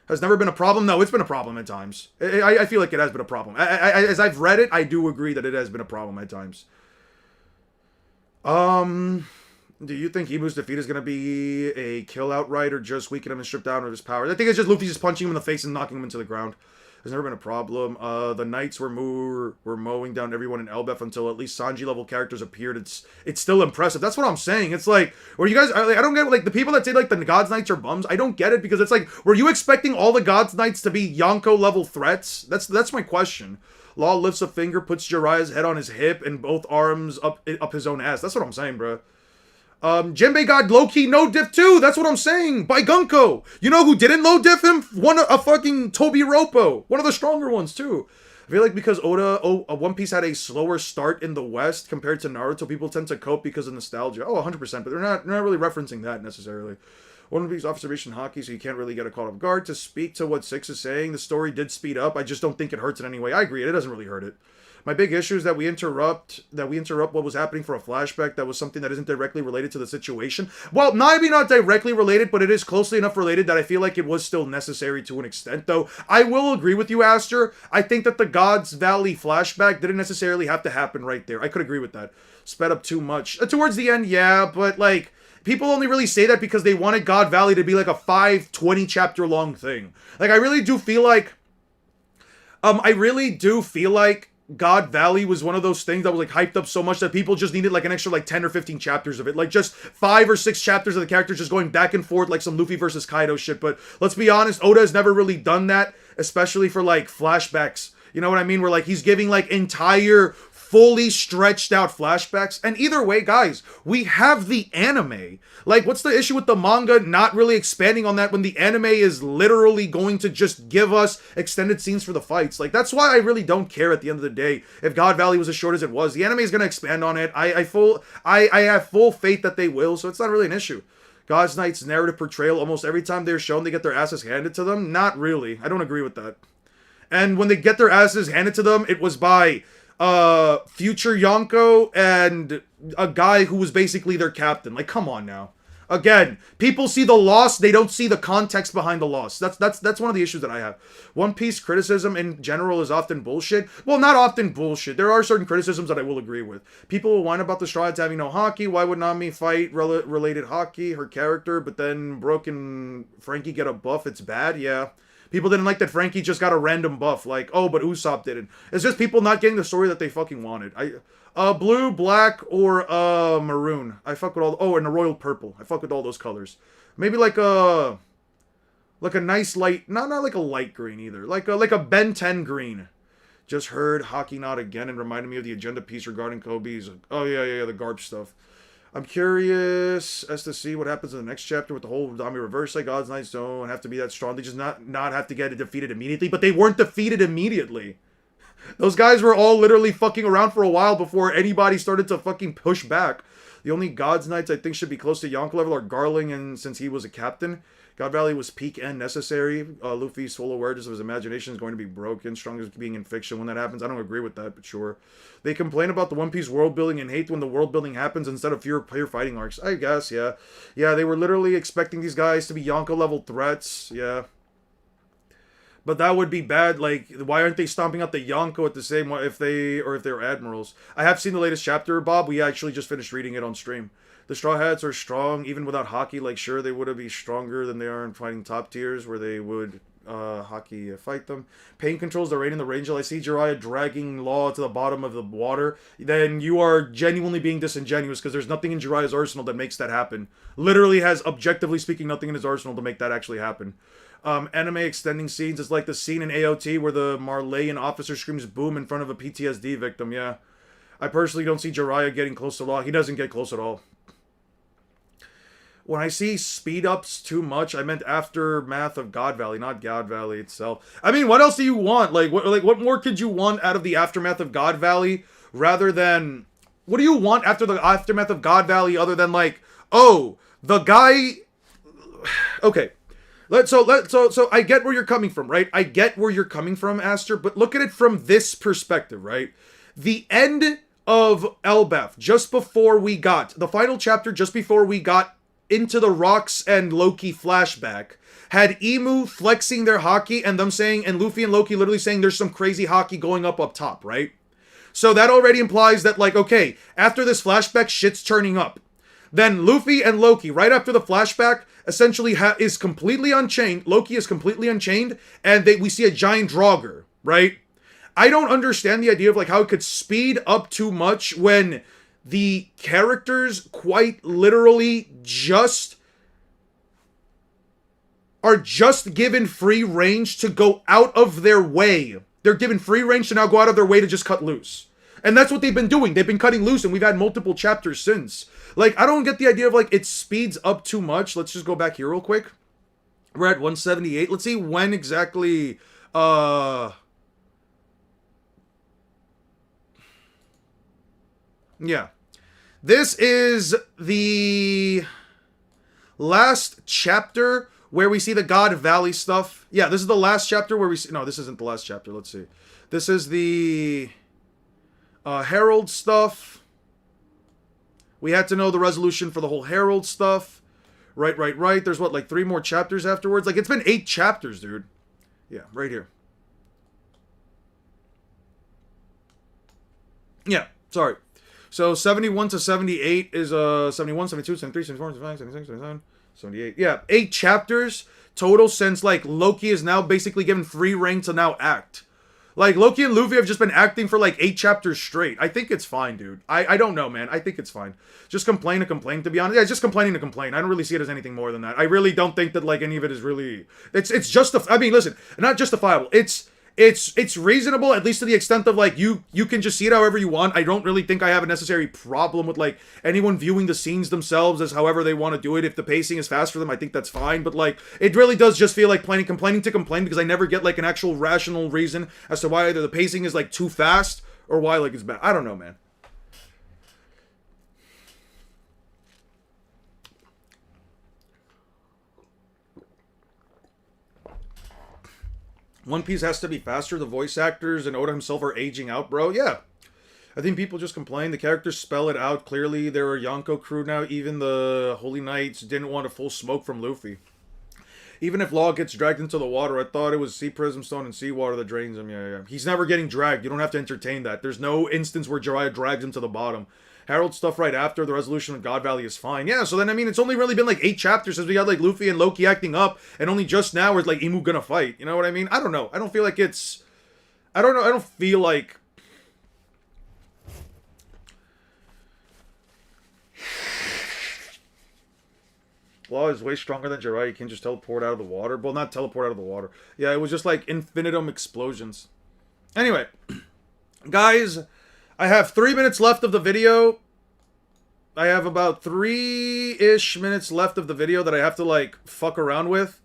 Has never been a problem? No, it's been a problem at times. I feel like it has been a problem. As I've read it, I do agree that it has been a problem at times. Do you think Ibu's defeat is going to be a kill outright or just weaken him and strip down of his powers? I think it's just Luffy just punching him in the face and knocking him into the ground. There's never been a problem. The Knights were mowing down everyone in Elbaf until at least Sanji level characters appeared. It's still impressive. That's what I'm saying. It's like, were you guys, I don't get, like, the people that say, like, the Gods Knights are bums, I don't get it, because it's like, were you expecting all the Gods Knights to be Yonko level threats? That's my question. Law lifts a finger, puts Jiraiya's head on his hip, and both arms up his own ass. That's what I'm saying, bro. Jinbei got Loki no diff too. That's what I'm saying. By Gunko. You know who didn't low diff him? A fucking Tobi Roppo. One of the stronger ones too. I feel like because One Piece had a slower start in the West compared to Naruto, people tend to cope because of nostalgia. Oh, 100%, but they're not really referencing that necessarily. One Piece observation hockey, so you can't really get a caught off guard. To speak to what Six is saying, the story did speed up. I just don't think it hurts in any way. I agree, it doesn't really hurt it. My big issue is that we interrupt what was happening for a flashback that was something that isn't directly related to the situation. Well, maybe not directly related, but it is closely enough related that I feel like it was still necessary to an extent, though. I will agree with you, Aster. I think that the Gods Valley flashback didn't necessarily have to happen right there. I could agree with that. Sped up too much. Towards the end, yeah, but like, people only really say that because they wanted God Valley to be like a 20 chapter long thing. Like, I really do feel like God Valley was one of those things that was like hyped up so much that people just needed like an extra like 10 or 15 chapters of it. Like just 5 or 6 chapters of the characters just going back and forth like some Luffy versus Kaido shit. But let's be honest, Oda has never really done that, especially for like flashbacks. You know what I mean? Where like he's giving like entire fully stretched out flashbacks. And either way, guys, we have the anime. Like, what's the issue with the manga not really expanding on that when the anime is literally going to just give us extended scenes for the fights? Like, that's why I really don't care at the end of the day if God Valley was as short as it was. The anime is going to expand on it. I have full faith that they will, so it's not really an issue. God's Knight's narrative portrayal, almost every time they're shown, they get their asses handed to them. Not really. I don't agree with that. And when they get their asses handed to them, it was by future Yonko and a guy who was basically their captain. Like, come on now. Again, people see the loss, they don't see the context behind the loss. That's one of the issues that I have. One Piece criticism in general is often bullshit. Well, not often bullshit. There are certain criticisms that I will agree with. People will whine about the Straw Hats having no hockey. Why would Nami fight related hockey, her character, but then Brooke and Frankie get a buff? It's bad, yeah. People didn't like that Frankie just got a random buff. Like, oh, but Usopp didn't. It's just people not getting the story that they fucking wanted. Blue, black, or maroon. I fuck with all... Oh, and a royal purple. I fuck with all those colors. Maybe like a nice light... Not like a light green either. Like a Ben 10 green. Just heard Hockey Not again and reminded me of the agenda piece regarding Kobe's... Oh, yeah, the Garp stuff. I'm curious as to see what happens in the next chapter with the whole Dami reverse. Like, God's Knights don't have to be that strong. They just not have to get defeated immediately. But they weren't defeated immediately. Those guys were all literally fucking around for a while before anybody started to fucking push back. The only God's Knights I think should be close to Yonko level are Garling, and since he was a captain. God Valley was peak and necessary. Luffy's full awareness of his imagination is going to be broken. Strongest being in fiction when that happens. I don't agree with that, but sure. They complain about the One Piece world building and hate when the world building happens instead of fewer fighting arcs. I guess, yeah. Yeah, they were literally expecting these guys to be Yonko level threats. Yeah. But that would be bad. Like, why aren't they stomping out the Yonko at the same way if they're admirals? I have seen the latest chapter, Bob. We actually just finished reading it on stream. The Straw Hats are strong, even without hockey. Like, sure, they would be stronger than they are in fighting top tiers, where they would hockey fight them. Pain controls the rain in the Rangel. I see Jiraiya dragging Law to the bottom of the water. Then you are genuinely being disingenuous, because there's nothing in Jiraiya's arsenal that makes that happen. Literally has, objectively speaking, nothing in his arsenal to make that actually happen. Anime extending scenes is like the scene in AOT where the Marleyan officer screams boom in front of a PTSD victim, yeah. I personally don't see Jiraiya getting close to Law. He doesn't get close at all. When I see speed-ups too much, I meant aftermath of God Valley, not God Valley itself. I mean, what else do you want? What more could you want out of the aftermath of God Valley rather than... What do you want after the aftermath of God Valley other than, like, oh, the guy... Okay. So I get where you're coming from, right? I get where you're coming from, Aster, but look at it from this perspective, right? The end of Elbaf, just before we got... The final chapter, just before we got into the Rocks and Loki flashback, had Emu flexing their hockey and them saying, and Luffy and Loki literally saying there's some crazy hockey going up top, right? So that already implies that, like, okay, after this flashback, shit's turning up. Then Luffy and Loki, right after the flashback, essentially is completely unchained. Loki is completely unchained, and we see a giant Draugr, right? I don't understand the idea of, like, how it could speed up too much when the characters quite literally are just given free range to go out of their way. They're given free range to now go out of their way to just cut loose. And that's what they've been doing. They've been cutting loose, and we've had multiple chapters since. Like, I don't get the idea of, like, it speeds up too much. Let's just go back here real quick. We're at 178. Let's see when exactly, Yeah. This is the last chapter where we see the God Valley stuff. Yeah, this is the last chapter where we see... No, this isn't the last chapter. Let's see. This is the Herald stuff. We had to know the resolution for the whole Herald stuff. Right. There's what, like 3 more chapters afterwards? Like, it's been 8 chapters, dude. Yeah, right here. Yeah, sorry. So 71 to 78 is 71, 72, 73, 74, 75, 76, 77, 78. Yeah, 8 chapters total since like Loki is now basically given free reign to now act. Like Loki and Luffy have just been acting for like 8 chapters straight. I think it's fine, dude. I don't know, man. I think it's fine. Just complain to complain, to be honest. Yeah, just complaining to complain. I don't really see it as anything more than that. I really don't think that like any of it is really it's just I mean, listen, not justifiable. It's reasonable, at least to the extent of like you can just see it however you want. I don't really think I have a necessary problem with like anyone viewing the scenes themselves as however they want to do it. If the pacing is fast for them, I think that's fine. But like it really does just feel like complaining to complain, because I never get like an actual rational reason as to why either the pacing is like too fast or why like it's bad. I don't know, man. One Piece has to be faster. The voice actors and Oda himself are aging out, bro. Yeah. I think people just complain. The characters spell it out clearly. They're a Yonko crew now. Even the Holy Knights didn't want a full smoke from Luffy. Even if Law gets dragged into the water, I thought it was Sea Prism Stone and seawater that drains him. Yeah. He's never getting dragged. You don't have to entertain that. There's no instance where Jiraiya drags him to the bottom. Herald stuff right after the resolution of God Valley is fine. Yeah, so then, I mean, it's only really been like 8 chapters since we got like Luffy and Loki acting up, and only just now is like Imu gonna fight. You know what I mean? I don't know. I don't feel like it's... I don't know. I don't feel like... Law is way stronger than Jiraiya. You can just teleport out of the water. Well, not teleport out of the water. Yeah, it was just like infinitum explosions. Anyway, guys... I have 3 minutes left of the video. I have about 3-ish minutes left of the video that I have to, like, fuck around with.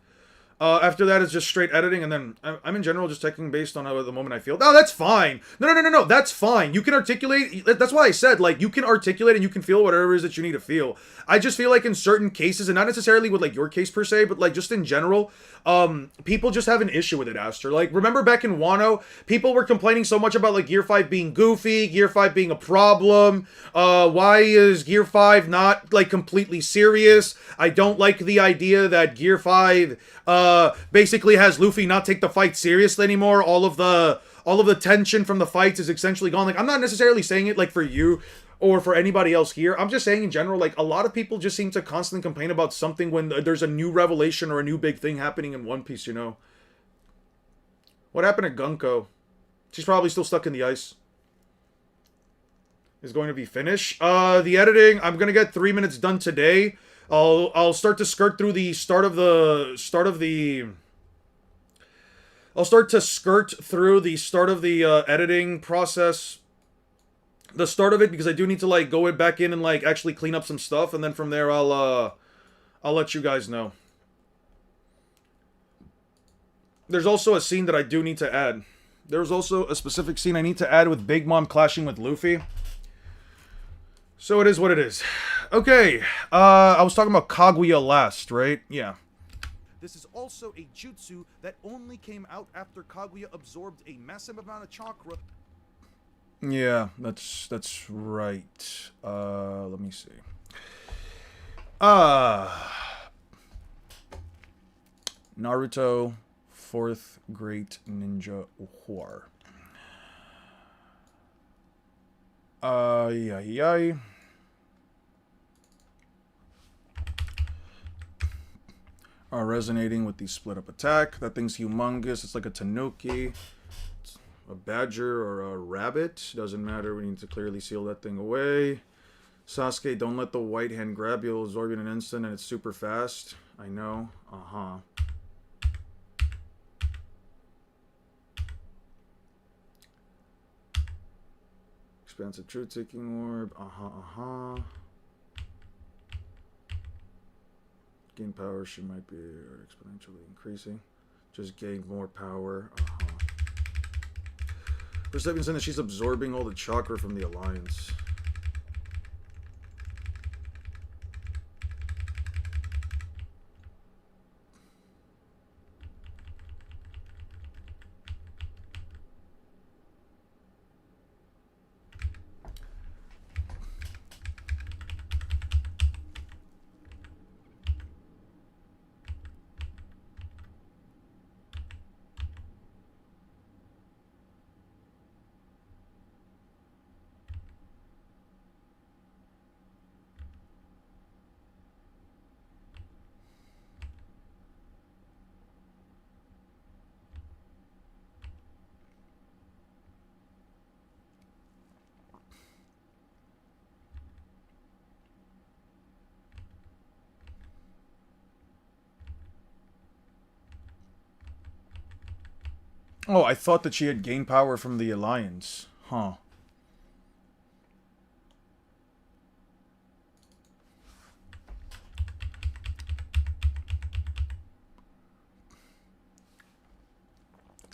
After that, it's just straight editing, and then I'm in general just taking based on how at the moment I feel. No, that's fine. No, that's fine. You can articulate. That's why I said, like, you can articulate and you can feel whatever it is that you need to feel. I just feel like in certain cases, and not necessarily with, like, your case per se, but, like, just in general, people just have an issue with it, Aster. Like, remember back in Wano, people were complaining so much about, like, Gear 5 being goofy, Gear 5 being a problem. Why is Gear 5 not, like, completely serious? I don't like the idea that Gear 5, basically has Luffy not take the fight seriously anymore. All of the tension from the fights is essentially gone. Like, I'm not necessarily saying it, like, for you or for anybody else here. I'm just saying in general, like, a lot of people just seem to constantly complain about something when there's a new revelation or a new big thing happening in One Piece, you know? What happened to Gunko? She's probably still stuck in the ice. Is going to be finished. The editing, I'm gonna get 3 minutes done today. I'll start to skirt through the I'll start to skirt through the start of the editing process. The start of it, because I do need to like go back in and like actually clean up some stuff, and then from there I'll let you guys know. There's also a scene that I do need to add. There's also a specific scene I need to add with Big Mom clashing with Luffy. So it is what it is. Okay, I was talking about Kaguya last, right? Yeah. This is also a jutsu that only came out after Kaguya absorbed a massive amount of chakra. Yeah, that's right. Let me see. Naruto, 4th Great Ninja War. Yay. Are resonating with the split up attack. That thing's humongous. It's like a tanuki. It's a badger or a rabbit. Doesn't matter. We need to clearly seal that thing away. Sasuke, don't let the white hand grab you. It'll absorb you in an instant and it's super fast. I know. Expansive truth seeking orb. Gain power, she might be exponentially increasing. Just gain more power. Perception saying that she's absorbing all the chakra from the alliance. Oh, I thought that she had gained power from the Alliance. Huh.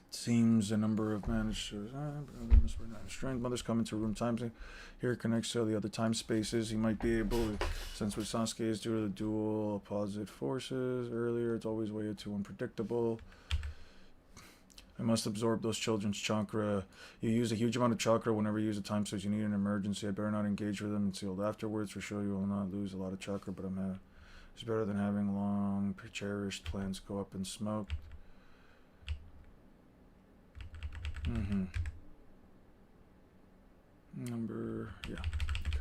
Seems a number of managed strength. Mothers come into room times. Here connects to the other time spaces. He might be able to sense what Sasuke is due to the dual opposite forces. Earlier, it's always way too unpredictable. I must absorb those children's chakra. You use a huge amount of chakra whenever you use a time space. You need an emergency. I better not engage with them and sealed afterwards. For sure, you will not lose a lot of chakra, but it's better than having long, cherished plans go up in smoke. Number, yeah. Okay.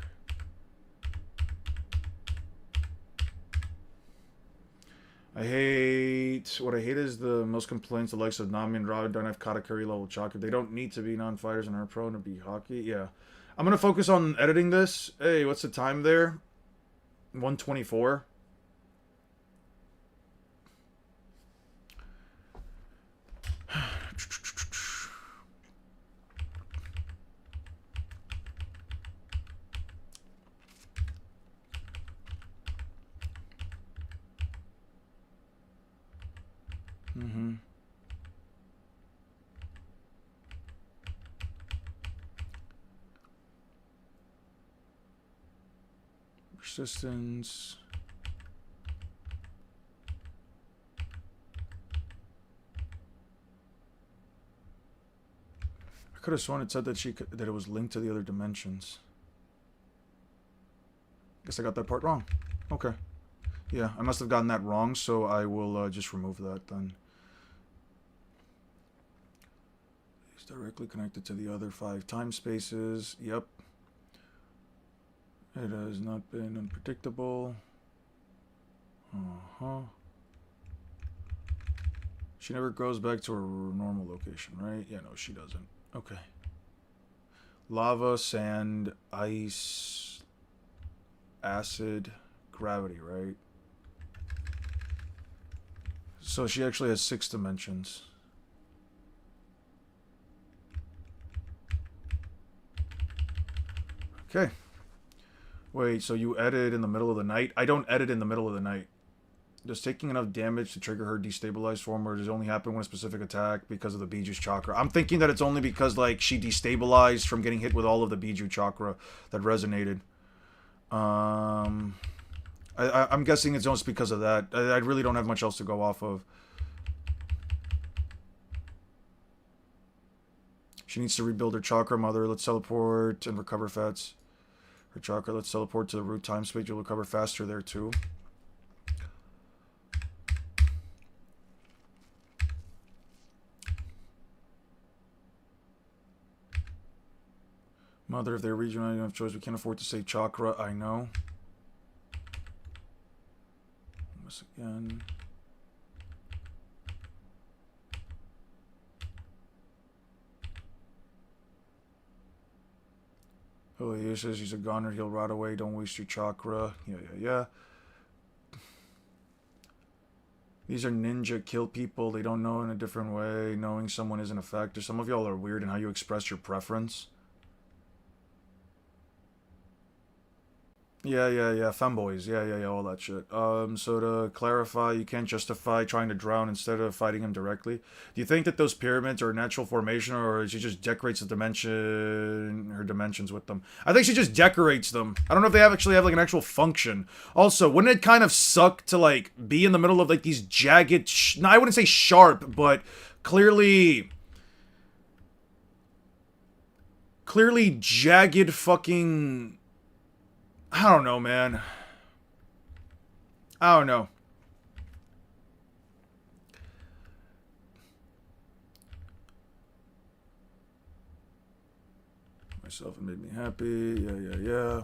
What I hate is the most complaints the likes of Nami and Robin don't have Katakuri level chakra. They don't need to be non-fighters and are prone to be hockey. Yeah. I'm going to focus on editing this. Hey, what's the time there? 1:24. Persistence. I could have sworn it said that that it was linked to the other dimensions. Guess I got that part wrong. Okay. Yeah, I must have gotten that wrong, so I will just remove that then. It's directly connected to the other 5 time spaces. Yep. It has not been unpredictable. She never goes back to her normal location, right? Yeah, no, she doesn't. Okay. Lava, sand, ice, acid, gravity, right? So she actually has 6 dimensions. Okay. Wait, so you edit in the middle of the night? I don't edit in the middle of the night. Does taking enough damage to trigger her destabilized form, or does it only happen when a specific attack because of the Biju's chakra? I'm thinking that it's only because, like, she destabilized from getting hit with all of the Biju chakra that resonated. I'm guessing it's just because of that. I really don't have much else to go off of. She needs to rebuild her chakra, mother. Let's teleport and recover fats. Her chakra, let's teleport to the root time space. You'll recover faster there, too. Mother, if they're regional, I don't have choice. We can't afford to say chakra. I know. Once again. Oh, he says he's a goner. He'll rot away. Don't waste your chakra. Yeah. These are ninja kill people. They don't know in a different way. Knowing someone isn't a factor. Some of y'all are weird in how you express your preference. Yeah, femboys, yeah, all that shit. So to clarify, you can't justify trying to drown instead of fighting him directly. Do you think that those pyramids are a natural formation, or she just decorates her dimensions with them? I think she just decorates them. I don't know if they actually have, like, an actual function. Also, wouldn't it kind of suck to, like, be in the middle of, like, these jagged, no, I wouldn't say sharp, but clearly jagged fucking... I don't know, man. I don't know. Myself, it made me happy. Yeah.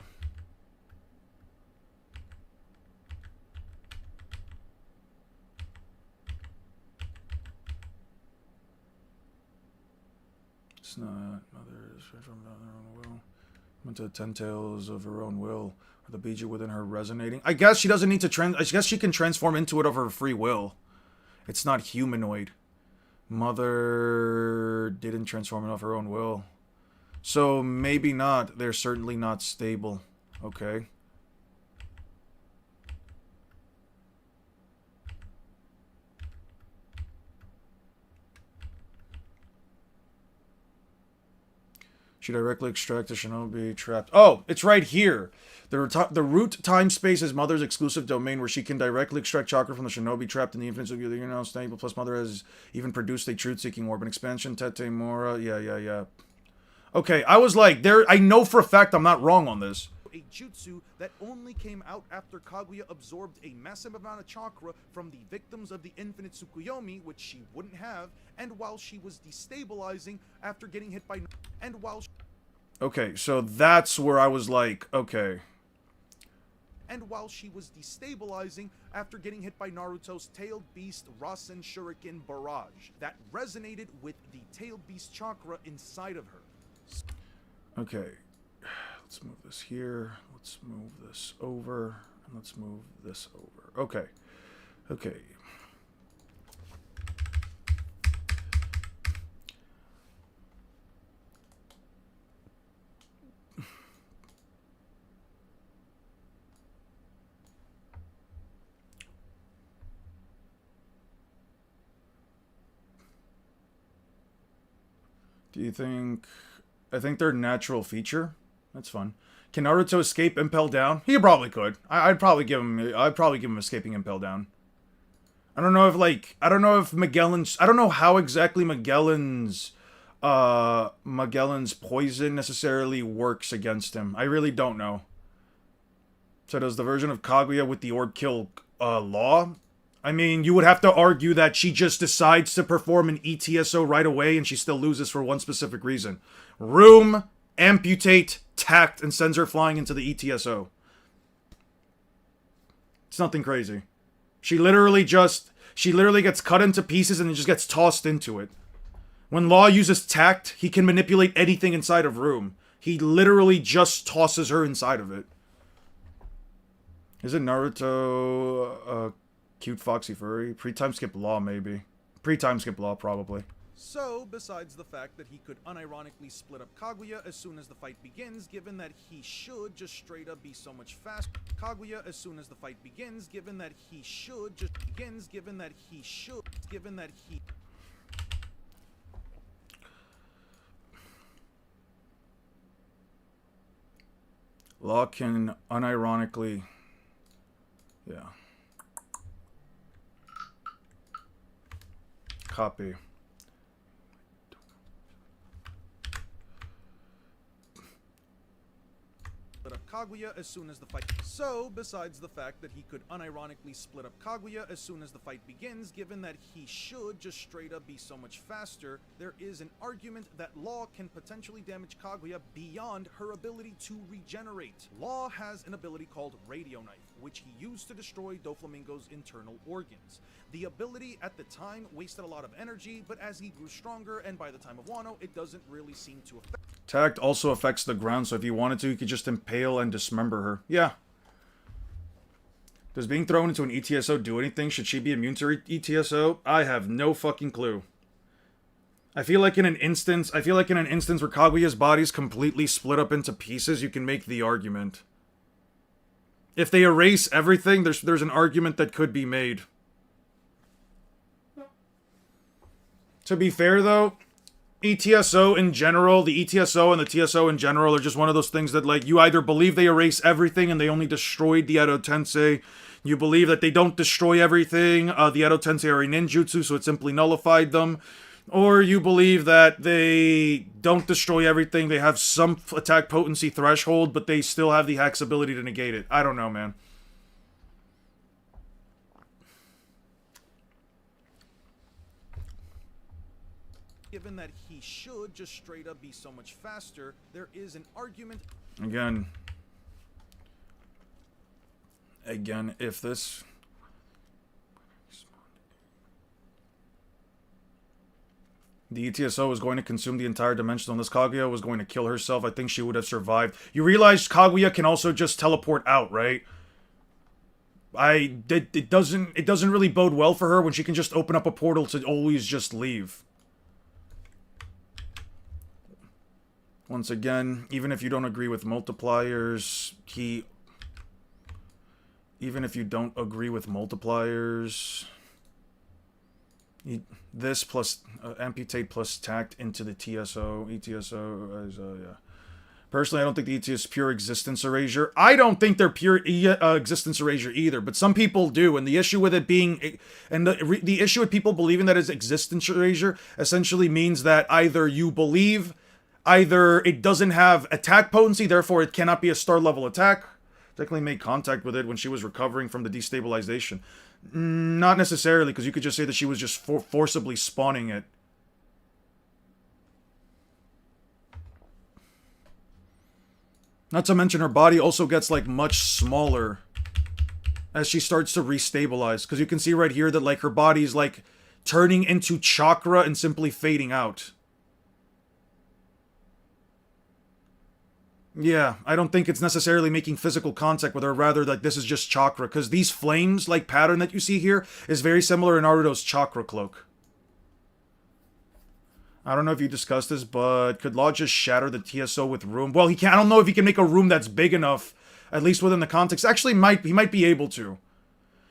It's not. Mother is from their own will. Went to 10 tails of her own will. Are the Biju within her resonating? I guess she doesn't need to I guess she can transform into it of her free will. It's not humanoid. Mother didn't transform it of her own will. So maybe not. They're certainly not stable. Okay. She directly extract the shinobi trapped. Oh, it's right here. The root time space is Mother's exclusive domain where she can directly extract chakra from the shinobi trapped in the infinite of the universe. Stable plus Mother has even produced a truth-seeking orb. An expansion, Tete Mora. Yeah. Okay, I was like, I know for a fact I'm not wrong on this.
A jutsu that only came out after Kaguya absorbed a massive amount of chakra from the victims of the infinite Tsukuyomi, which she wouldn't have, and while she was destabilizing after getting hit by...
Okay, so that's where I was like, okay.
And while she was destabilizing after getting hit by Naruto's Tailed Beast Rasen Shuriken Barrage, that resonated with the Tailed Beast chakra inside of her.
Okay. Let's move this here. Let's move this over. And let's move this over. Okay. Okay. Do you think... I think they're natural feature. That's fun. Can Naruto escape Impel Down? He probably could. I'd probably give him escaping Impel Down. I don't know if Magellan's... I don't know how exactly Magellan's poison necessarily works against him. I really don't know. So does the version of Kaguya with the orb kill Law? I mean, you would have to argue that she just decides to perform an ETSO right away and she still loses for one specific reason. Room, amputate, tact, and sends her flying into the ETSO. It's nothing crazy. She literally gets cut into pieces and then just gets tossed into it. When Law uses tact, he can manipulate anything inside of Room. He literally just tosses her inside of it. Is it Naruto, cute foxy furry? Pre-time skip Law, maybe. Pre-time skip Law, probably.
So, besides the fact that he could unironically split up Kaguya as soon as the fight begins, given that he should just straight up be so much faster. Kaguya as soon as the fight begins, given that he should just begins, given that he
Law can unironically... Yeah. Copy.
Up Kaguya as soon as the fight. So, besides the fact that he could unironically split up Kaguya as soon as the fight begins, given that he should just straight up be so much faster, there is an argument that Law can potentially damage Kaguya beyond her ability to regenerate. Law has an ability called Radio Knife, which he used to destroy Doflamingo's internal organs. The ability at the time wasted a lot of energy, but as he grew stronger and by the time of Wano, it doesn't really seem to affect.
Tact also affects the ground, so if he wanted to, he could just impale and dismember her. Yeah. Does being thrown into an ETSO do anything? Should she be immune to ETSO? I have no fucking clue. I feel like in an instance where Kaguya's body's completely split up into pieces, you can make the argument. If they erase everything, there's an argument that could be made. To be fair, though, ETSO in general, the ETSO and the TSO in general are just one of those things that, like, you either believe they erase everything and they only destroyed the Edo Tensei, you believe that they don't destroy everything, the Edo Tensei are a ninjutsu, so it simply nullified them, or you believe that they don't destroy everything, they have some attack potency threshold, but they still have the hack's ability to negate it. I don't know, man.
Given that he should just straight up be so much faster, there is an argument.
Again, if this... The ETSO was going to consume the entire dimension unless Kaguya was going to kill herself, I think she would have survived. You realize Kaguya can also just teleport out, right? It doesn't really bode well for her when she can just open up a portal to always just leave. Once again, even if you don't agree with multipliers, even if you don't agree with multipliers, this plus amputate plus tact into the ETSO is yeah. Personally, I don't think the ET is pure existence erasure. I don't think they're pure existence erasure either, but some people do. And the issue with it being, and the issue with people believing that it's existence erasure essentially means that either you believe, either it doesn't have attack potency, therefore it cannot be a star level attack. Technically made contact with it when she was recovering from the destabilization. Not necessarily, because you could just say that she was just forcibly spawning it. Not to mention her body also gets like much smaller as she starts to restabilize. Because you can see right here that like her body's like turning into chakra and simply fading out. Yeah, I don't think it's necessarily making physical contact with her, rather like this is just chakra. Because these flames like pattern that you see here is very similar in Naruto's chakra cloak. I don't know if you discussed this, but could Law just shatter the TSO with room? Well, he can't. I don't know if he can make a room that's big enough, at least within the context. Actually, he might be able to.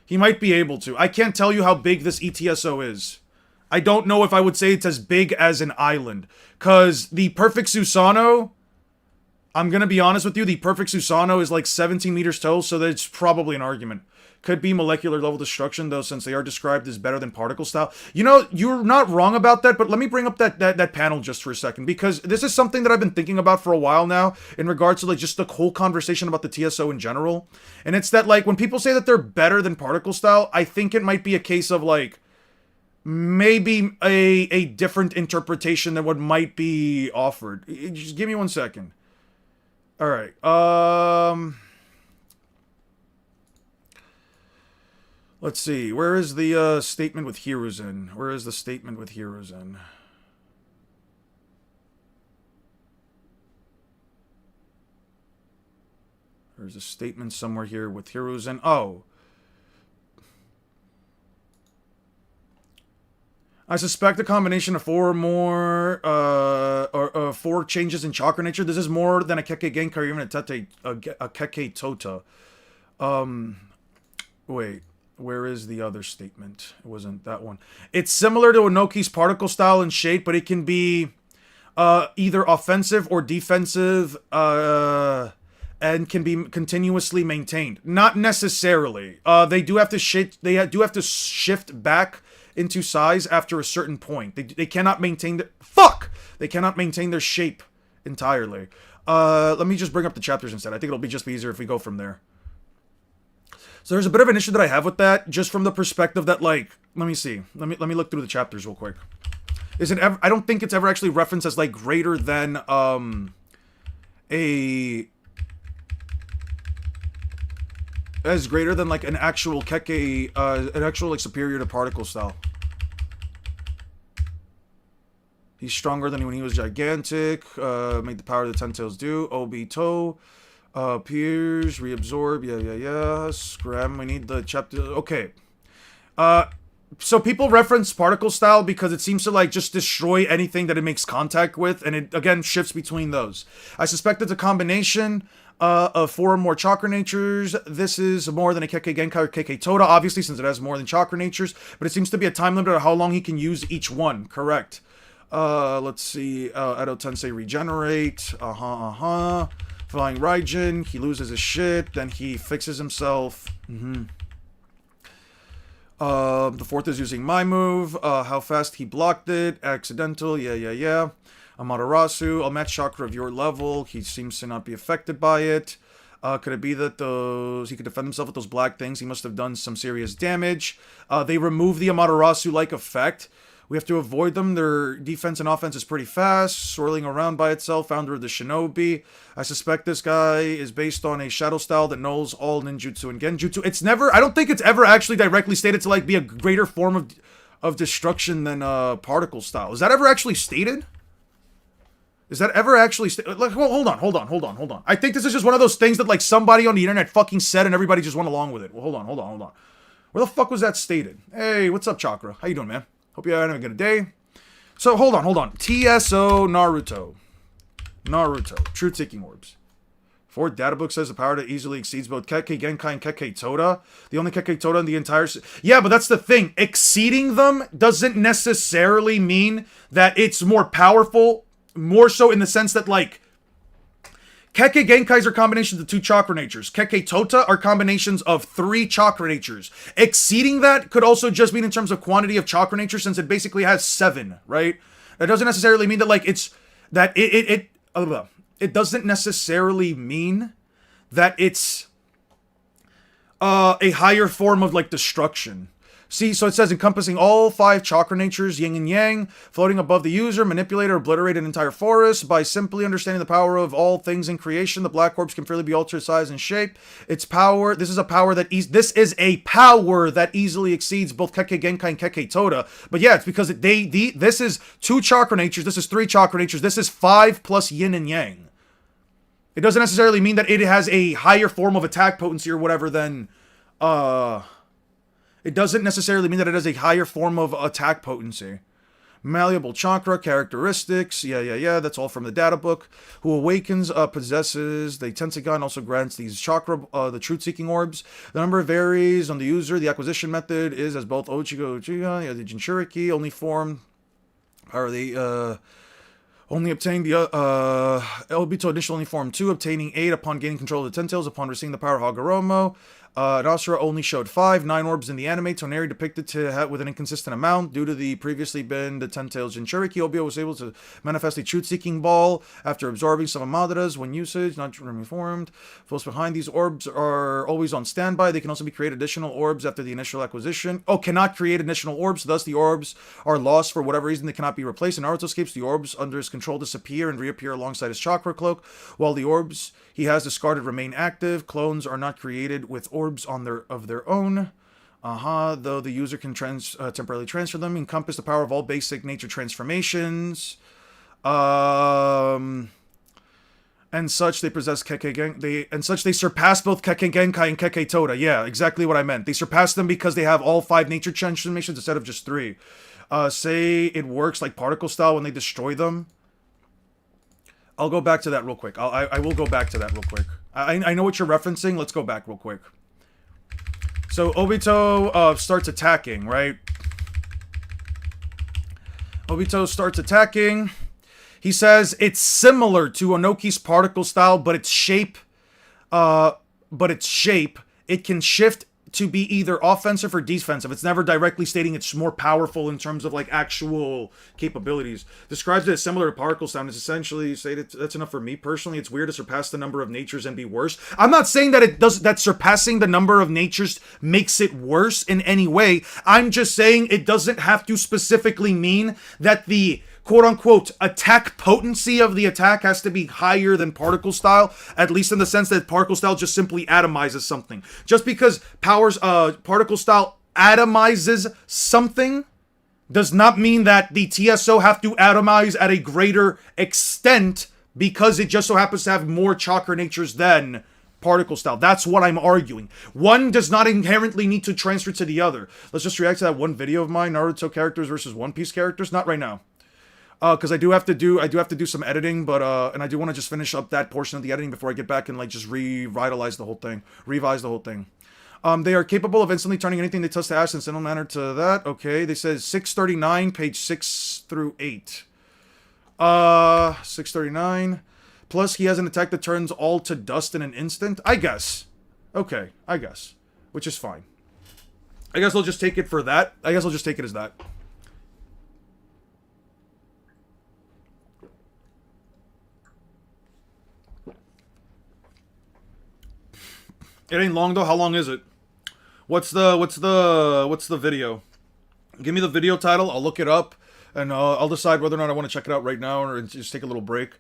He might be able to. I can't tell you how big this ETSO is. I don't know if I would say it's as big as an island. Because the perfect Susanoo, I'm going to be honest with you, the perfect Susanoo is like 17 meters tall, so that's probably an argument. Could be molecular level destruction, though, since they are described as better than particle style. You know, you're not wrong about that, but let me bring up that panel just for a second, because this is something that I've been thinking about for a while now, in regards to, like, just the whole conversation about the TSO in general. And it's that, like, when people say that they're better than particle style, I think it might be a case of, like, maybe a different interpretation than what might be offered. Just give me 1 second. Alright, let's see, where is the statement with Hiruzen? Where is the statement with Hiruzen? There's a statement somewhere here with Hiruzen. Oh. I suspect a combination of 4 or more, or 4 changes in chakra nature. This is more than a Kekkei Genkai or even a Kekkei Tota. Wait. Where is the other statement? It wasn't that one. It's similar to Inoki's particle style and shape, but it can be either offensive or defensive, and can be continuously maintained. Not necessarily. They do have to shift back into size after a certain point. They cannot maintain They cannot maintain their shape entirely. Let me just bring up the chapters instead. I think it'll be just easier if we go from there. So there's a bit of an issue that I have with that, just from the perspective that, like, let me see. Let me look through the chapters real quick. Is it ever? I don't think it's ever actually referenced as like greater than greater than like an actual Kekkei, an actual like superior to particle style. He's stronger than when he was gigantic. Made the power of the 10 tails do. Obito. Appears, reabsorb, yeah. Scram, we need the chapter. Okay. So people reference particle style because it seems to like just destroy anything that it makes contact with, and it again shifts between those. I suspect it's a combination of 4 or more chakra natures. This is more than a Kekkei Genkai or Kekkei Tota, obviously, since it has more than chakra natures, but it seems to be a time limit of how long he can use each one. Correct. Let's see. Edo Tensei regenerate. Flying Raijin, he loses his shit, then he fixes himself. The 4th is using my move, how fast he blocked it, accidental, yeah. Amaterasu, I'll match chakra of your level, he seems to not be affected by it. Could it be that he could defend himself with those black things? He must have done some serious damage. They remove the Amaterasu-like effect. We have to avoid them. Their defense and offense is pretty fast. Swirling around by itself. Founder of the Shinobi. I suspect this guy is based on a shadow style that nulls all ninjutsu and genjutsu. It's never... I don't think it's ever actually directly stated to like be a greater form of destruction than particle style. Is that ever actually stated? Is that ever actually... Like, hold on. I think this is just one of those things that, like, somebody on the internet fucking said and everybody just went along with it. Well, hold on. Where the fuck was that stated? Hey, what's up, Chakra? How you doing, man? Hope you're having a good day. So, hold on. TSO Naruto. Truth-seeking orbs. Fourth data book says the power that easily exceeds both Kekkei Genkai and Kekkei Toda. The only Kekkei Toda in the entire... Yeah, but that's the thing. Exceeding them doesn't necessarily mean that it's more powerful. More so in the sense that, like, Kekkei Genkais are combinations of 2 chakra natures. Kekkei Tota are combinations of 3 chakra natures. Exceeding that could also just mean in terms of quantity of chakra natures, since it basically has 7, right? That doesn't necessarily mean that, like, it's... That it doesn't necessarily mean that it's a higher form of, like, destruction. See, so it says encompassing all 5 chakra natures, yin and yang, floating above the user, manipulate or obliterate an entire forest. By simply understanding the power of all things in creation, the black orbs can freely be altered size and shape. Its power, this is a power that easily exceeds both Kekkei Genkai and Kekkei Toda. But yeah, it's because this is 2 chakra natures, this is 3 chakra natures, this is 5 plus yin and yang. It doesn't necessarily mean that it has a higher form of attack potency or whatever than, It doesn't necessarily mean that it has a higher form of attack potency. Malleable chakra characteristics. Yeah. That's all from the data book. Who awakens, possesses the Tensegan, also grants these chakra, the truth-seeking orbs. The number varies on the user. The acquisition method is as both Ochigo Uchiha, the Jinchuriki, only form, or the, only obtained the, Obito initial only form 2, obtaining 8 upon gaining control of the Ten-Tails, upon receiving the power of Hagoromo. Nasura only showed 5, 9 orbs in the anime. Toneri depicted to have with an inconsistent amount. Due to the previously been the Ten-Tails Jinchuriki, Obito was able to manifest a truth-seeking ball after absorbing some Amadaras when usage, not reformed. Flows behind these orbs are always on standby. They can also be created additional orbs after the initial acquisition. Oh, cannot create additional orbs, thus the orbs are lost for whatever reason. They cannot be replaced. In Naruto escapes, the orbs under his control disappear and reappear alongside his chakra cloak, while the orbs he has discarded remain active. Clones are not created with orbs on their own. Though the user can temporarily transfer them. Encompass the power of all basic nature transformations. And such they possess Kekkei Genkai. And such they surpass both Kekkei Genkai and Kekkei Toda. Yeah, exactly what I meant. They surpass them because they have all 5 nature transformations instead of just 3. Say it works like particle style when they destroy them. I'll go back to that real quick. I will go back to that real quick. I know what you're referencing. Let's go back real quick. So Obito starts attacking, right? Obito starts attacking. He says it's similar to Onoki's particle style, but its shape, it can shift to be either offensive or defensive. It's never directly stating it's more powerful in terms of, like, actual capabilities. Describes it as similar to particle sound. It's essentially stated that's enough for me personally. It's weird to surpass the number of natures and be worse. I'm not saying that that surpassing the number of natures makes it worse in any way. I'm just saying it doesn't have to specifically mean that the quote-unquote attack potency of the attack has to be higher than particle style, at least in the sense that particle style just simply atomizes something. Just because particle style atomizes something does not mean that the TSO have to atomize at a greater extent because it just so happens to have more chakra natures than particle style. That's what I'm arguing. One does not inherently need to transfer to the other. Let's just react to that one video of mine, Naruto characters versus One Piece characters. Not right now. Because I do have to do some editing, but and I do want to just finish up that portion of the editing before I get back and, like, just revise the whole thing. They are capable of instantly turning anything they touch to ash in similar manner to that. Okay, they said 639, page 6 through 8. 639. Plus, he has an attack that turns all to dust in an instant. I guess. Okay, I guess. Which is fine. I guess I'll just take it for that. I guess I'll just take it as that. It ain't long though. How long is it? What's the video? Give me the video title. I'll look it up, and I'll decide whether or not I want to check it out right now or just take a little break.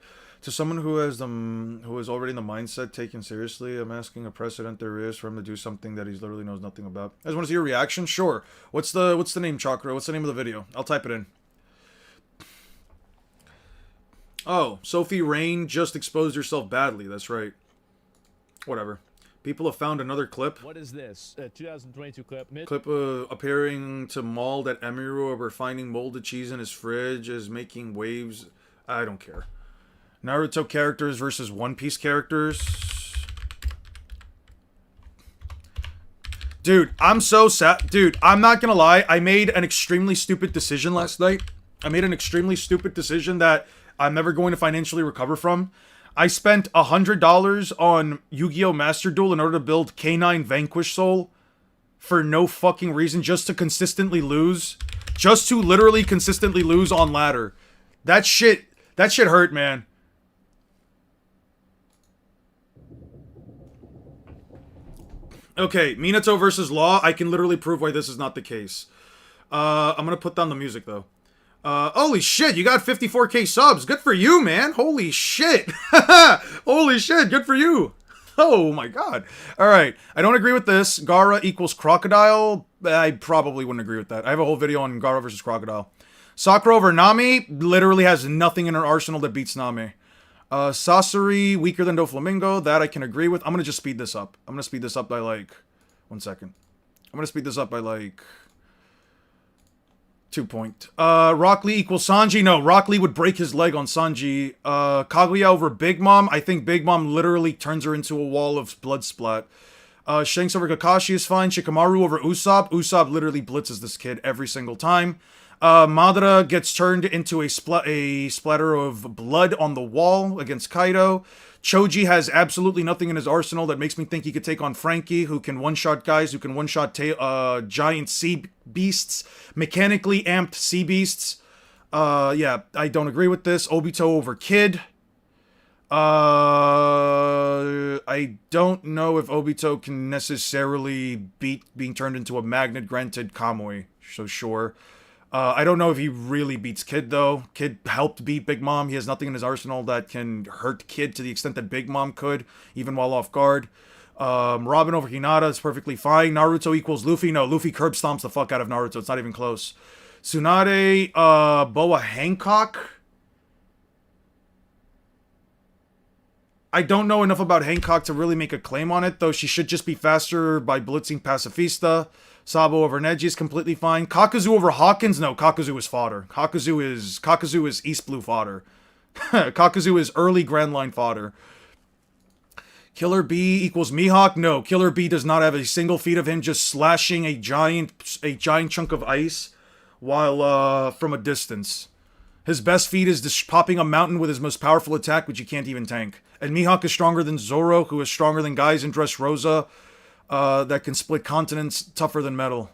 To someone who is already in the mindset taken seriously, I'm asking a precedent there is for him to do something that he literally knows nothing about. I just want to see your reaction. Sure. What's the name, Chakra? What's the name of the video? I'll type it in. Oh, Sophie Rain just exposed herself badly. That's right. Whatever. People have found another clip.
What is this? 2022 clip.
Clip appearing to mauled at Emiru over finding molded cheese in his fridge is making waves. I don't care. Naruto characters versus One Piece characters. Dude, I'm so sad. Dude, I'm not gonna lie. I made an extremely stupid decision last night. I made an extremely stupid decision that I'm never going to financially recover from. I spent $100 on Yu-Gi-Oh! Master Duel in order to build K9 Vanquish Soul for no fucking reason, just to consistently lose. Just to literally consistently lose on ladder. That shit hurt, man. Okay, Minato versus Law. I can literally prove why this is not the case. I'm gonna put down the music, though. Holy shit, you got 54k subs. Good for you, man. Holy shit. Holy shit, good for you. Oh my god. Alright, I don't agree with this. Gaara equals Crocodile. I probably wouldn't agree with that. I have a whole video on Gaara versus Crocodile. Sakura over Nami literally has nothing in her arsenal that beats Nami. Sasori, weaker than Doflamingo. That I can agree with. I'm gonna just speed this up. I'm gonna speed this up by like... 1 second. I'm gonna speed this up by like... 2 point. Rock Lee equals Sanji. No, Rock Lee would break his leg on Sanji. Kaguya over Big Mom. I think Big Mom literally turns her into a wall of blood splat. Shanks over Kakashi is fine. Shikamaru over Usopp. Usopp literally blitzes this kid every single time. Madara gets turned into a splatter of blood on the wall against Kaido. Choji has absolutely nothing in his arsenal that makes me think he could take on Frankie, who can one-shot guys, who can one-shot giant sea beasts, mechanically amped sea beasts. Yeah, I don't agree with this. Obito over Kid. I don't know if Obito can necessarily beat being turned into a magnet, granted Kamui, so sure. I don't know if he really beats Kid, though. Kid helped beat Big Mom. He has nothing in his arsenal that can hurt Kid to the extent that Big Mom could, even while off guard. Robin over Hinata is perfectly fine. Naruto equals Luffy. No, Luffy curb stomps the fuck out of Naruto. It's not even close. Tsunade, Boa Hancock. I don't know enough about Hancock to really make a claim on it, though she should just be faster by blitzing Pacifista. Sabo over Neji is completely fine. Kakuzu over Hawkins? No, Kakuzu is fodder. Kakuzu is East Blue fodder. Kakuzu is early Grand Line fodder. Killer B equals Mihawk? No, Killer B does not have a single feat of him just slashing a giant chunk of ice while from a distance. His best feat is just popping a mountain with his most powerful attack, which you can't even tank. And Mihawk is stronger than Zoro, who is stronger than guys in Dressrosa. That can split continents tougher than metal.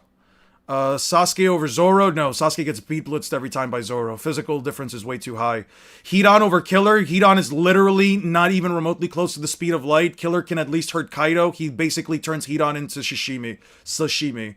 Sasuke over Zoro? No, Sasuke gets beat blitzed every time by Zoro. Physical difference is way too high. Hidan over Killer? Hidan is literally not even remotely close to the speed of light. Killer can at least hurt Kaido. He basically turns Hidan into sashimi.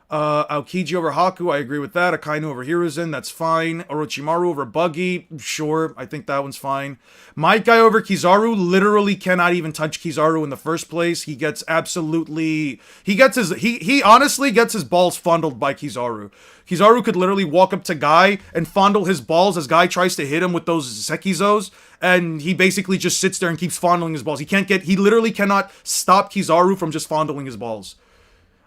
Aokiji over Haku, I agree with that. Akainu over Hiruzen, that's fine. Orochimaru over Buggy, sure, I think that one's fine. Might Guy over Kizaru, literally cannot even touch Kizaru in the first place. He gets absolutely... He honestly gets his balls fondled by Kizaru. Kizaru could literally walk up to Guy and fondle his balls as Guy tries to hit him with those Sekizos, and he basically just sits there and keeps fondling his balls. He literally cannot stop Kizaru from just fondling his balls.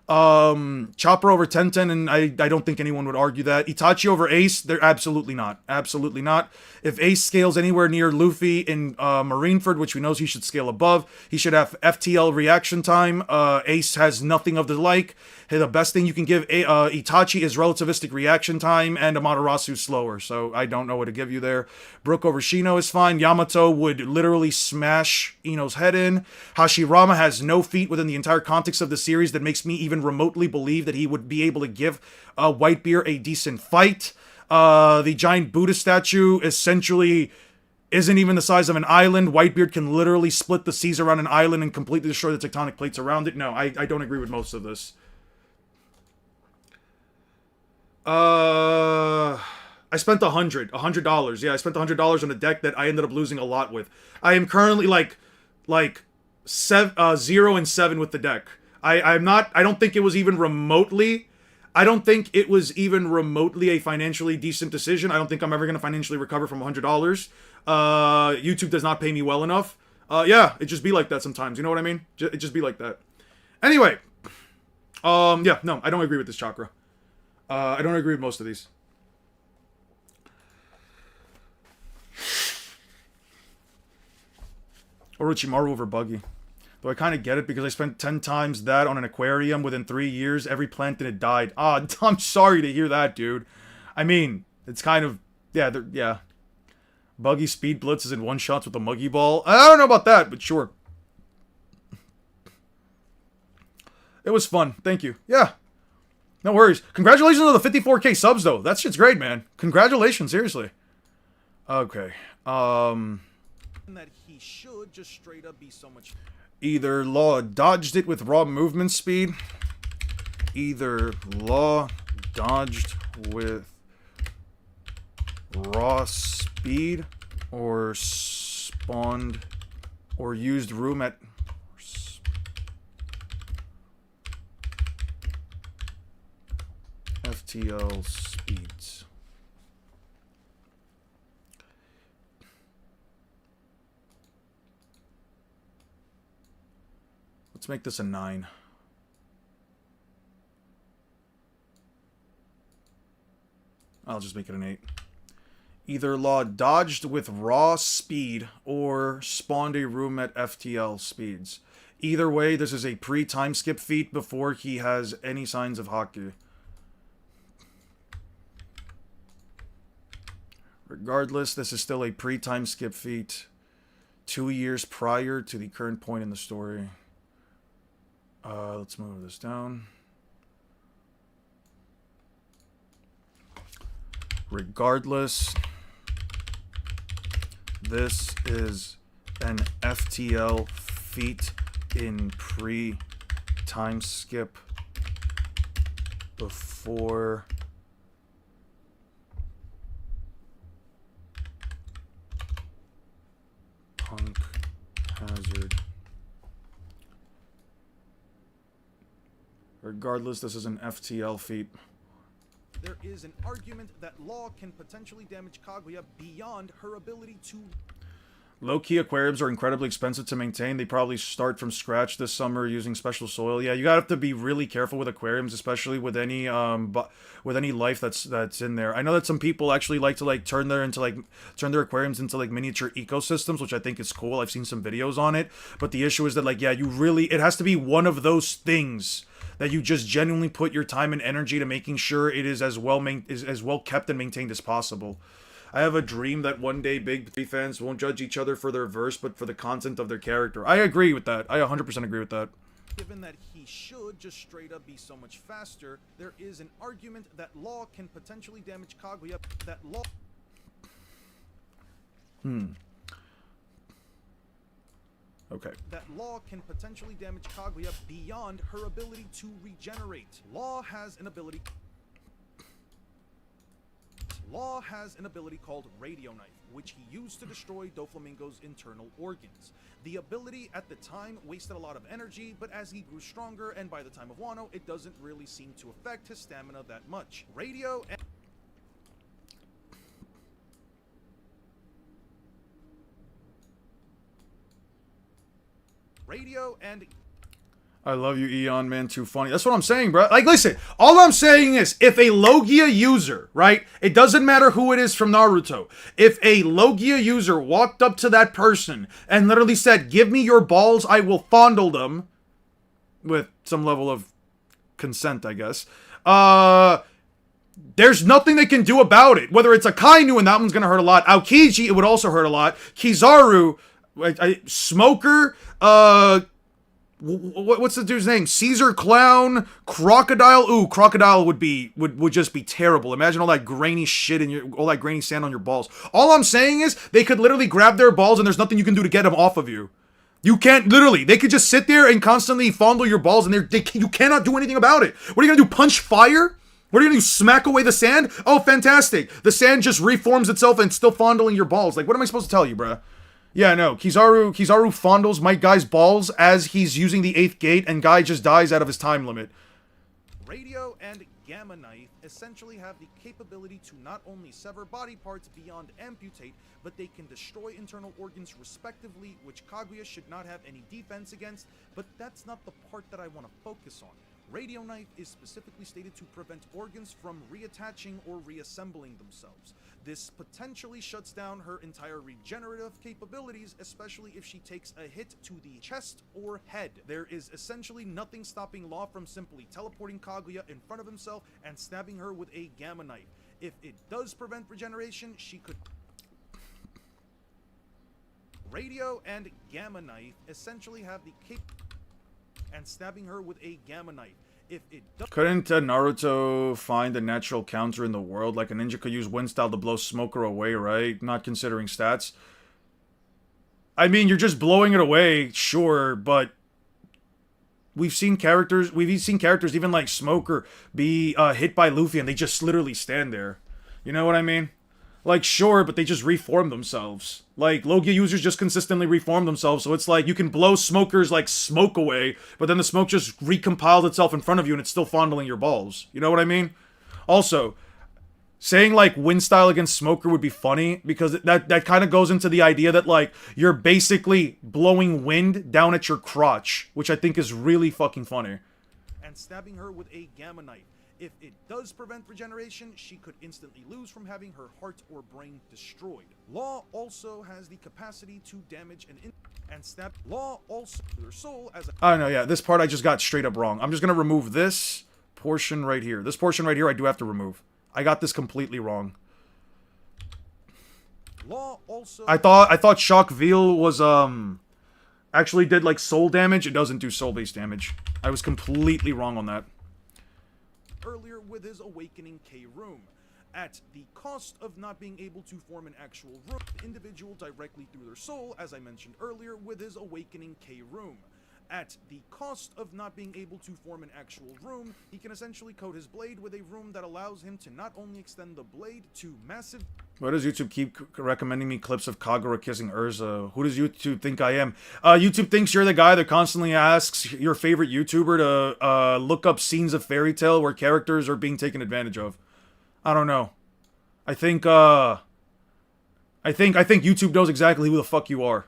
Chopper over Tenten, and I don't think anyone would argue that. Itachi over Ace, they're absolutely not. Absolutely not. If Ace scales anywhere near Luffy in Marineford, which we know he should scale above, he should have FTL reaction time. Ace has nothing of the like. Hey, the best thing you can give Itachi is relativistic reaction time, and Amaterasu slower, so I don't know what to give you there. Brook over Shino is fine. Yamato would literally smash Ino's head in. Hashirama has no feat within the entire context of the series that makes me even remotely believe that he would be able to give Whitebeard a decent fight. The giant Buddha statue essentially isn't even the size of an island. Whitebeard can literally split the seas around an island and completely destroy the tectonic plates around it. No, I don't agree with most of this. I spent $100. Yeah, I spent $100 on a deck that I ended up losing a lot with. I am currently like 0-7 with the deck. I don't think it was even remotely I don't think it was even remotely a financially decent decision. I don't think I'm ever going to financially recover from $100. YouTube does not pay me well enough. Yeah, it just be like that sometimes. You know what I mean? It just be like that. Anyway. Yeah, no, I don't agree with this chakra. I don't agree with most of these. Orochimaru over Buggy. Though I kind of get it because I spent 10 times that on an aquarium within 3 years. Every plant in it died. Ah, I'm sorry to hear that, dude. I mean, it's kind of... Yeah, yeah. Buggy speed blitzes in one-shots with the Muggy Ball. I don't know about that, but sure. It was fun. Thank you. Yeah. No worries. Congratulations on the 54k subs, though. That shit's great, man. Congratulations, seriously. Okay.
That he should just straight up be so much.
Either Law dodged it with raw movement speed. Either Law dodged with raw speed, or spawned, or used room at FTL speeds. Let's make this a 9. I'll just make it an 8. Either Law dodged with raw speed or spawned a room at FTL speeds. Either way, this is a pre-time skip feat before he has any signs of Haki. Regardless, this is still a pre-time skip feat 2 years prior to the current point in the story. Let's move this down. Regardless, this is an FTL feat in pre-time skip before Punk Hazard. Regardless, this is an FTL feat.
There is an argument that Law can potentially damage Kaguya beyond her ability to...
Low-key aquariums are incredibly expensive to maintain. They probably start from scratch this summer using special soil. Yeah, you gotta have to be really careful with aquariums, especially with any life that's in there. I know that some people actually like to turn their aquariums into miniature ecosystems, which I think is cool. I've seen some videos on it, but the issue is that it has to be one of those things that you just genuinely put your time and energy to making sure it is as well kept and maintained as possible. I have a dream that one day Big 3 fans won't judge each other for their verse, but for the content of their character. I agree with that. I 100% agree with that.
Given that he should just straight up be so much faster, there is an argument that Law can potentially damage Kaguya.
Okay.
That Law can potentially damage Kaguya beyond her ability to regenerate. Law has an ability called Radio Knife, which he used to destroy Doflamingo's internal organs. The ability at the time wasted a lot of energy, but as he grew stronger and by the time of Wano, it doesn't really seem to affect his stamina that much. Radio and
I love you, Eon, man. Too funny. That's what I'm saying, bro. Listen, all I'm saying is, if a Logia user, right? It doesn't matter who it is from Naruto. If a Logia user walked up to that person and literally said, "Give me your balls, I will fondle them," with some level of consent, I guess. There's nothing they can do about it. Whether it's a Kainu, and that one's gonna hurt a lot. Aokiji, it would also hurt a lot. Kizaru, Smoker, what's the dude's name? Caesar Clown, Crocodile. Ooh, Crocodile would just be terrible. Imagine all that grainy shit in all that grainy sand on your balls. All I'm saying is they could literally grab their balls and there's nothing you can do to get them off of you. You can't literally. They could just sit there and constantly fondle your balls and you cannot do anything about it. What are you gonna do? Punch fire? What are you gonna do? Smack away the sand? Oh, fantastic! The sand just reforms itself and it's still fondling your balls. What am I supposed to tell you, bruh? Yeah, no, Kizaru fondles my guy's balls as he's using the 8th gate, and guy just dies out of his time limit.
Radio and Gamma Knife essentially have the capability to not only sever body parts beyond amputate, but they can destroy internal organs respectively, which Kaguya should not have any defense against, but that's not the part that I want to focus on. Radio Knife is specifically stated to prevent organs from reattaching or reassembling themselves. This potentially shuts down her entire regenerative capabilities, especially if she takes a hit to the chest or head. There is essentially nothing stopping Law from simply teleporting Kaguya in front of himself and stabbing her with a Gamma Knife. If it does prevent regeneration, she could... Radio and Gamma Knife essentially have the and stabbing her with a Gamma Knife. If it does...
Couldn't Naruto find a natural counter in the world? Like a ninja could use wind style to blow Smoker away, right? Not considering stats. I mean, you're just blowing it away, sure, but we've seen characters even like Smoker be hit by Luffy and they just literally stand there. You know what I mean? Like, sure, but they just reform themselves. Like, Loki users just consistently reform themselves, so it's like, you can blow Smoker's, like, smoke away, but then the smoke just recompiled itself in front of you and it's still fondling your balls. You know what I mean? Also, saying, like, wind style against Smoker would be funny, because that kind of goes into the idea that, like, you're basically blowing wind down at your crotch, which I think is really fucking funny.
And stabbing her with a Gamma Knife. If it does prevent regeneration, she could instantly lose from having her heart or brain destroyed. Law also has the capacity to damage and stab. Law also their soul as a...
I don't know, yeah, this part I just got straight up wrong. I'm just gonna remove this portion right here. This portion right here I do have to remove. I got this completely wrong.
Law also...
I thought Shock Veil was, actually did, like, soul damage. It doesn't do soul-based damage. I was completely wrong on that.
Earlier with his Awakening K room. At the cost of not being able to form an actual room, the individual directly through their soul, as I mentioned earlier, with his Awakening K room. At the cost of not being able to form an actual room, he can essentially coat his blade with a room that allows him to not only extend the blade to massive...
Why does YouTube keep recommending me clips of Kagura kissing Urza? Who does YouTube think I am? YouTube thinks you're the guy that constantly asks your favorite YouTuber to look up scenes of Fairy Tail where characters are being taken advantage of. I don't know. I think YouTube knows exactly who the fuck you are.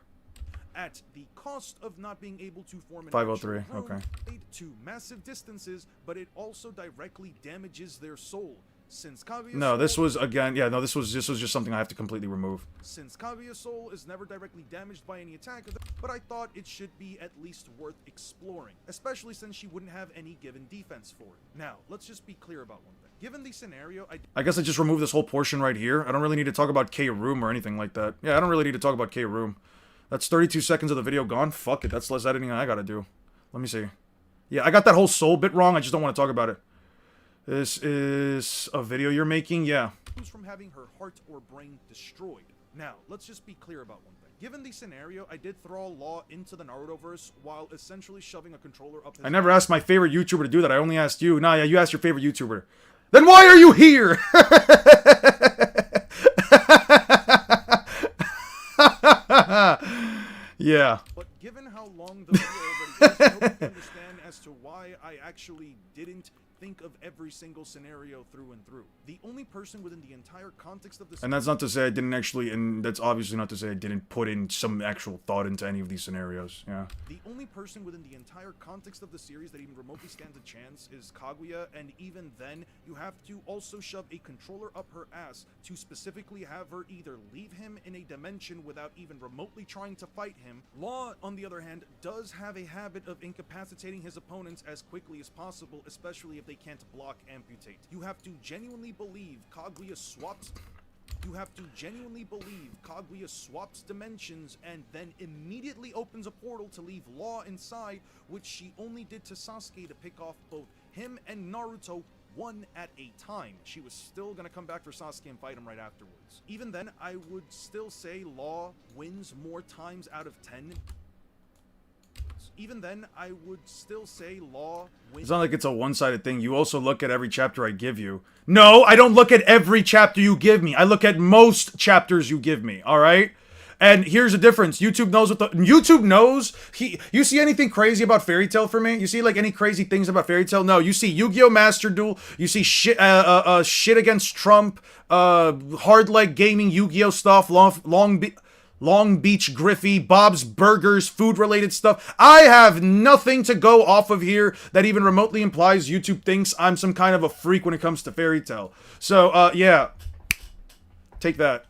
At the cost of not being able to form an
503,
actual room,
okay.
To massive distances, but it also directly damages their soul. Since Kaguya's
No, this
soul,
was again. Yeah, no, this was just something I have to completely remove.
Since Kaguya's soul is never directly damaged by any attack, but I thought it should be at least worth exploring, especially since she wouldn't have any given defense for it. Now, let's just be clear about one thing. Given the scenario,
I guess I just removed this whole portion right here. I don't really need to talk about K Room or anything like that. Yeah, I don't really need to talk about K Room. That's 32 seconds of the video gone. Fuck it, that's less editing than I gotta do. Let me see. Yeah, I got that whole soul bit wrong. I just don't want to talk about it. This is a video you're making? Yeah.
From having her heart or brain destroyed. Now, let's just be clear about one thing. Given the scenario, I did throw Law into the Narutoverse while essentially shoving a controller up his...
I never asked my favorite YouTuber to do that. I only asked you. Nah, yeah, you asked your favorite YouTuber. Then why are you here? Yeah.
But given how long the video already is, I hope you understand as to why I actually didn't think of every single scenario through and through. The only person within the entire context of this...
And that's not to say I didn't actually, and that's obviously not to say I didn't put in some actual thought into any of these scenarios, yeah.
The only person within the entire context of the series that even remotely stands a chance is Kaguya, and even then, you have to also shove a controller up her ass to specifically have her either leave him in a dimension without even remotely trying to fight him. Law, on the other hand, does have a habit of incapacitating his opponents as quickly as possible, especially if they can't block amputate. You have to genuinely believe Kaguya swaps... You have to genuinely believe Kaguya swaps dimensions and then immediately opens a portal to leave Law inside, which she only did to Sasuke to pick off both him and Naruto one at a time. She was still gonna come back for Sasuke and fight him right afterwards. Even then, I would still say Law wins more times out of 10. Even then, I would still say Law wins.
It's not like it's a one-sided thing. You also look at every chapter I give you. No, I don't look at every chapter you give me. I look at most chapters you give me, alright? And here's the difference. YouTube knows what the YouTube knows. You see anything crazy about Fairy Tail for me? You see like any crazy things about Fairy Tail? No. You see Yu-Gi-Oh! Master Duel. You see shit shit against Trump. Hard leg gaming, Yu-Gi-Oh! Stuff. Long Beach Griffey, Bob's Burgers, food-related stuff. I have nothing to go off of here that even remotely implies YouTube thinks I'm some kind of a freak when it comes to Fairy Tail. So, yeah. Take that.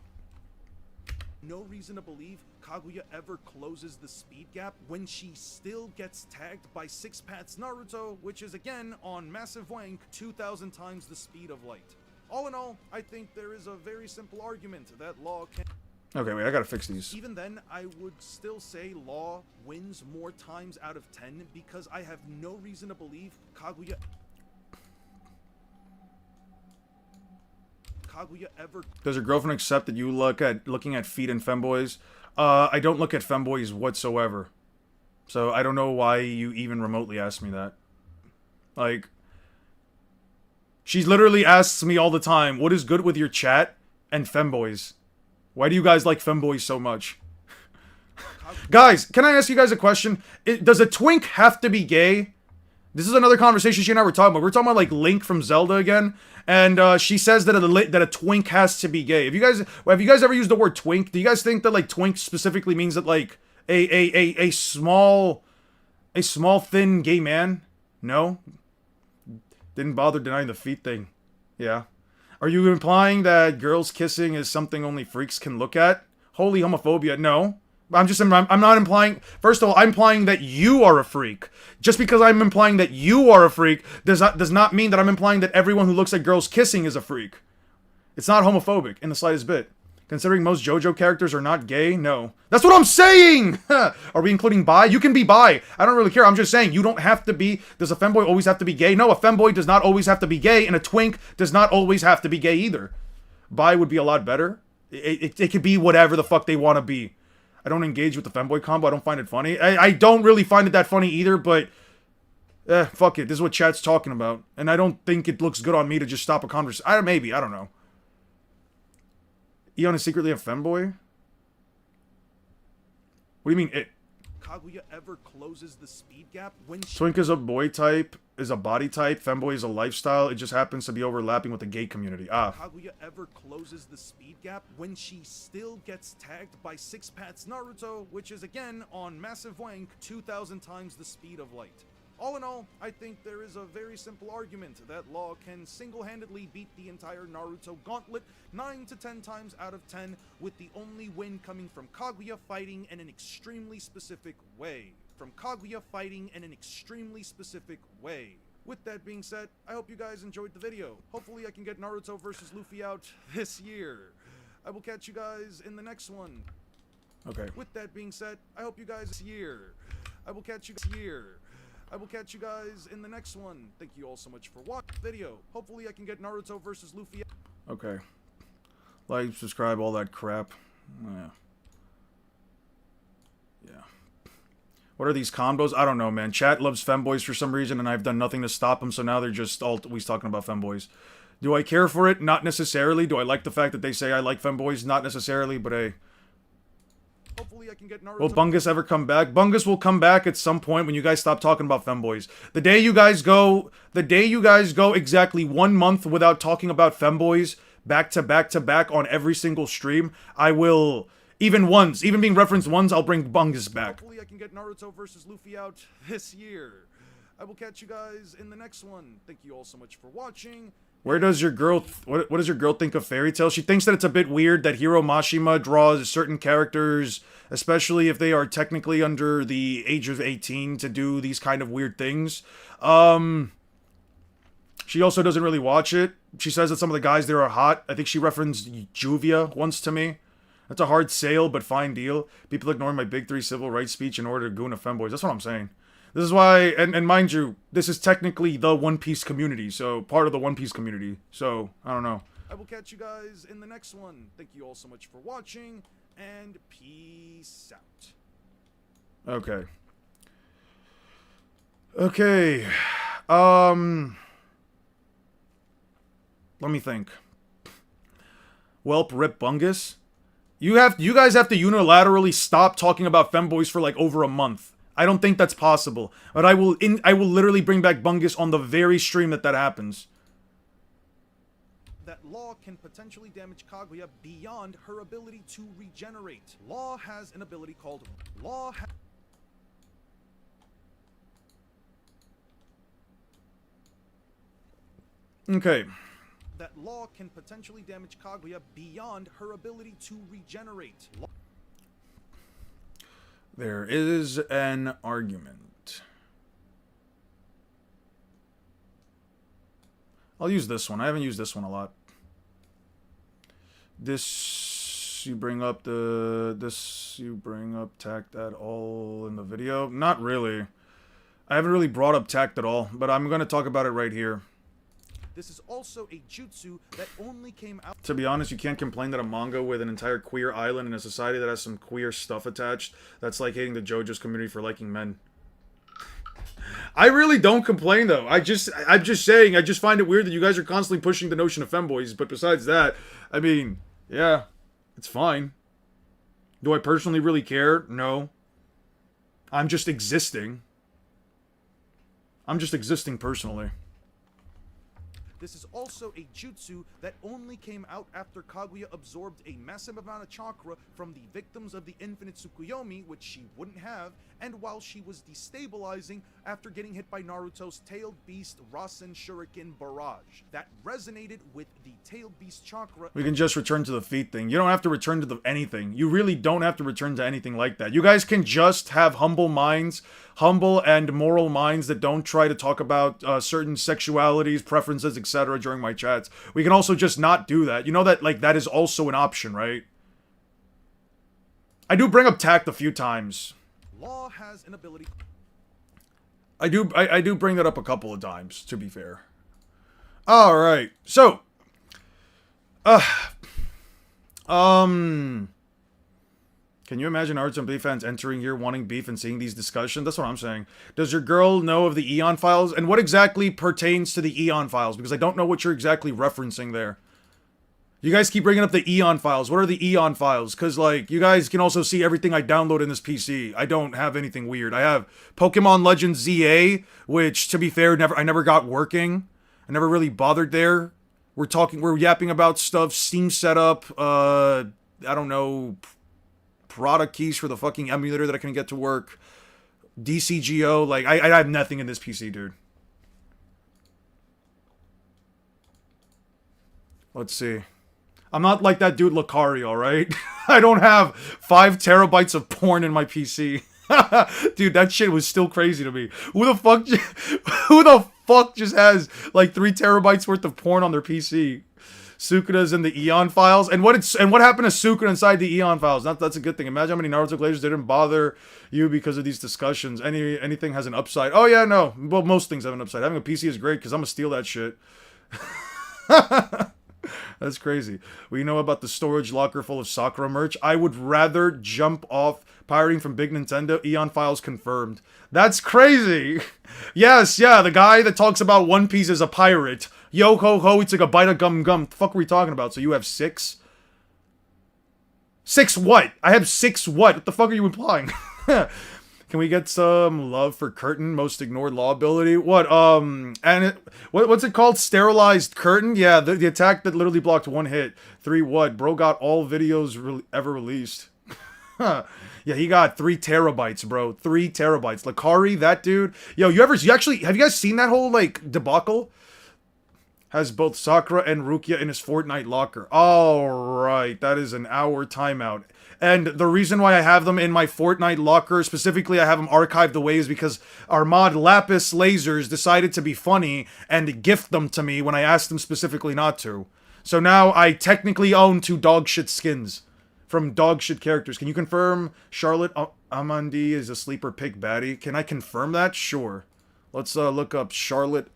No reason to believe Kaguya ever closes the speed gap when she still gets tagged by Six Paths Naruto, which is again on massive wank 2,000 times the speed of light. All in all, I think there is a very simple argument that Law can...
Okay, wait, I gotta fix these.
Even then, I would still say Law wins more times out of 10 because I have no reason to believe Kaguya ever...
Does your girlfriend accept that you looking at feet and femboys? I don't look at femboys whatsoever. So I don't know why you even remotely asked me that. Like, she literally asks me all the time, what is good with your chat and femboys? Why do you guys like femboys so much? Guys, can I ask you guys a question? Does a twink have to be gay? This is another conversation she and I were talking about. We're talking about, like, Link from Zelda again. And, she says that a twink has to be gay. Have you guys ever used the word twink? Do you guys think that, like, twink specifically means that, like, a small, thin gay man? No? Didn't bother denying the feet thing. Yeah. Are you implying that girls kissing is something only freaks can look at? Holy homophobia. No. I'm not implying... First of all, I'm implying that you are a freak. Just because I'm implying that you are a freak does not mean that I'm implying that everyone who looks at girls kissing is a freak. It's not homophobic in the slightest bit. Considering most JoJo characters are not gay, no. That's what I'm saying! Are we including bi? You can be bi. I don't really care. I'm just saying, you don't have to be... Does a femboy always have to be gay? No, a femboy does not always have to be gay, and a twink does not always have to be gay either. Bi would be a lot better. It could be whatever the fuck they want to be. I don't engage with the femboy combo. I don't find it funny. I don't really find it that funny either, but... fuck it. This is what chat's talking about. And I don't think it looks good on me to just stop a conversation. Maybe. I don't know. Eon is secretly a femboy? What do you mean, it?
Kaguya ever closes the speed gap when she...
Twink is a boy type, is a body type, femboy is a lifestyle, it just happens to be overlapping with the gay community.
Kaguya ever closes the speed gap when she still gets tagged by Six Paths Naruto, which is again on massive wank 2,000 times the speed of light. All in all, I think there is a very simple argument that Law can single-handedly beat the entire Naruto gauntlet 9 to 10 times out of 10, with the only win coming from Kaguya fighting in an extremely specific way. With that being said, I hope you guys enjoyed the video. Hopefully I can get Naruto versus Luffy out this year. I will catch you guys in the next one.
Okay.
With that being said, I hope you guys I will catch you guys in the next one. Thank you all so much for watching the video. Hopefully I can get Naruto versus Luffy.
Okay. Like, subscribe, all that crap. Yeah. What are these combos? I don't know, man. Chat loves femboys for some reason, and I've done nothing to stop them, so now they're just always talking about femboys. Do I care for it? Not necessarily. Do I like the fact that they say I like femboys? Not necessarily, but hey.
Hopefully I can get Naruto.
Will Bungus ever come back? Bungus will come back at some point when you guys stop talking about femboys. The day you guys go exactly 1 month without talking about femboys, back to back on every single stream, I will, even being referenced once, I'll bring Bungus back.
Hopefully I can get Naruto versus Luffy out this year. I will catch you guys in the next one. Thank you all so much for watching.
Where does your girl... What does your girl think of Fairy Tail? She thinks that it's a bit weird that Hiro Mashima draws certain characters, especially if they are technically under the age of 18, to do these kind of weird things. She also doesn't really watch it. She says that some of the guys there are hot. I think she referenced Juvia once to me. That's a hard sale, but fine deal. People ignore my big 3 civil rights speech in order to goon a femboys. That's what I'm saying. This is why, and mind you, this is technically the One Piece community, so part of the One Piece community, so, I don't know.
I will catch you guys in the next one. Thank you all so much for watching, and peace out.
Okay. Okay. Let me think. Welp, rip Bungus? You guys have to unilaterally stop talking about femboys for like over a month. I don't think that's possible. But I will literally bring back Bungus on the very stream that happens.
That Law can potentially damage Kaguya beyond her ability to regenerate. Law has an ability called
Okay.
That Law can potentially damage Kaguya beyond her ability to regenerate.
There is an argument. I'll use this one. I haven't used this one a lot. You bring up tact at all in the video? Not really. I haven't really brought up tact at all, but I'm going to talk about it right here.
This is also a jutsu that only came out.
To be honest, you can't complain that a manga with an entire queer island in a society that has some queer stuff attached, that's like hating the JoJo's community for liking men. I really don't complain, though. I'm just saying, I just find it weird that you guys are constantly pushing the notion of femboys, but besides that, I mean, yeah, it's fine. Do I personally really care? No. I'm just existing. I'm just existing personally.
This is also a jutsu that only came out after Kaguya absorbed a massive amount of chakra from the victims of the infinite Tsukuyomi, which she wouldn't have, and while she was destabilizing after getting hit by Naruto's Tailed Beast Rasen Shuriken Barrage. That resonated with the Tailed Beast chakra.
We can just return to the feet thing. You don't have to return to anything. You really don't have to return to anything like that. You guys can just have humble minds, humble and moral minds that don't try to talk about certain sexualities, preferences, etc. during my chats. We can also just not do that. You know that, like, that is also an option, right? I do bring up tact a few times.
Law has an ability.
I do bring that up a couple of times, to be fair. Alright, so can you imagine Naruto and Bleach fans entering here wanting beef and seeing these discussions? That's what I'm saying. Does your girl know of the Eon files? And what exactly pertains to the Eon files? Because I don't know what you're exactly referencing there. You guys keep bringing up the Eon files. What are the Eon files? Because, like, you guys can also see everything I download in this PC. I don't have anything weird. I have Pokemon Legends ZA, which, to be fair, I never got working. I never really bothered there. We're yapping about stuff, Steam setup, I don't know, product keys for the fucking emulator that I can get to work, DCGO, like, I have nothing in this PC, dude. Let's see. I'm not like that dude Loki, alright? I don't have 5 terabytes of porn in my PC. Dude, that shit was still crazy to me. Who the fuck just has like 3 terabytes worth of porn on their PC? Sukuna's in the Eon files. And what happened to Sukuna inside the Eon files? That's a good thing. Imagine how many Naruto Glazers didn't bother you because of these discussions. Anything has an upside. Oh yeah, no. Well, most things have an upside. Having a PC is great because I'm gonna steal that shit. That's crazy. We know about the storage locker full of Sakura merch. I would rather jump off pirating from Big Nintendo. Eon files confirmed. That's crazy. Yes, yeah, the guy that talks about One Piece as a pirate. Yo ho ho, he took a bite of gum gum. The fuck are we talking about? So you have 6? 6 what? I have 6 what? What the fuck are you implying? Can we get some love for Curtain, most ignored law ability? What, what's it called? Sterilized Curtain? Yeah, the attack that literally blocked 1 hit. 3 what? Bro got all videos ever released. Yeah, he got 3 terabytes, bro. 3 terabytes. Lakari, that dude. Yo, have you guys seen that whole, like, debacle? Has both Sakura and Rukia in his Fortnite locker. Alright, that is an hour timeout. And the reason why I have them in my Fortnite locker, specifically I have them archived away, is because our mod Lapis Lasers decided to be funny and gift them to me when I asked them specifically not to. So now I technically own 2 dogshit skins from dogshit characters. Can you confirm Charlotte Amandi is a sleeper pick baddie? Can I confirm that? Sure. Let's look up Charlotte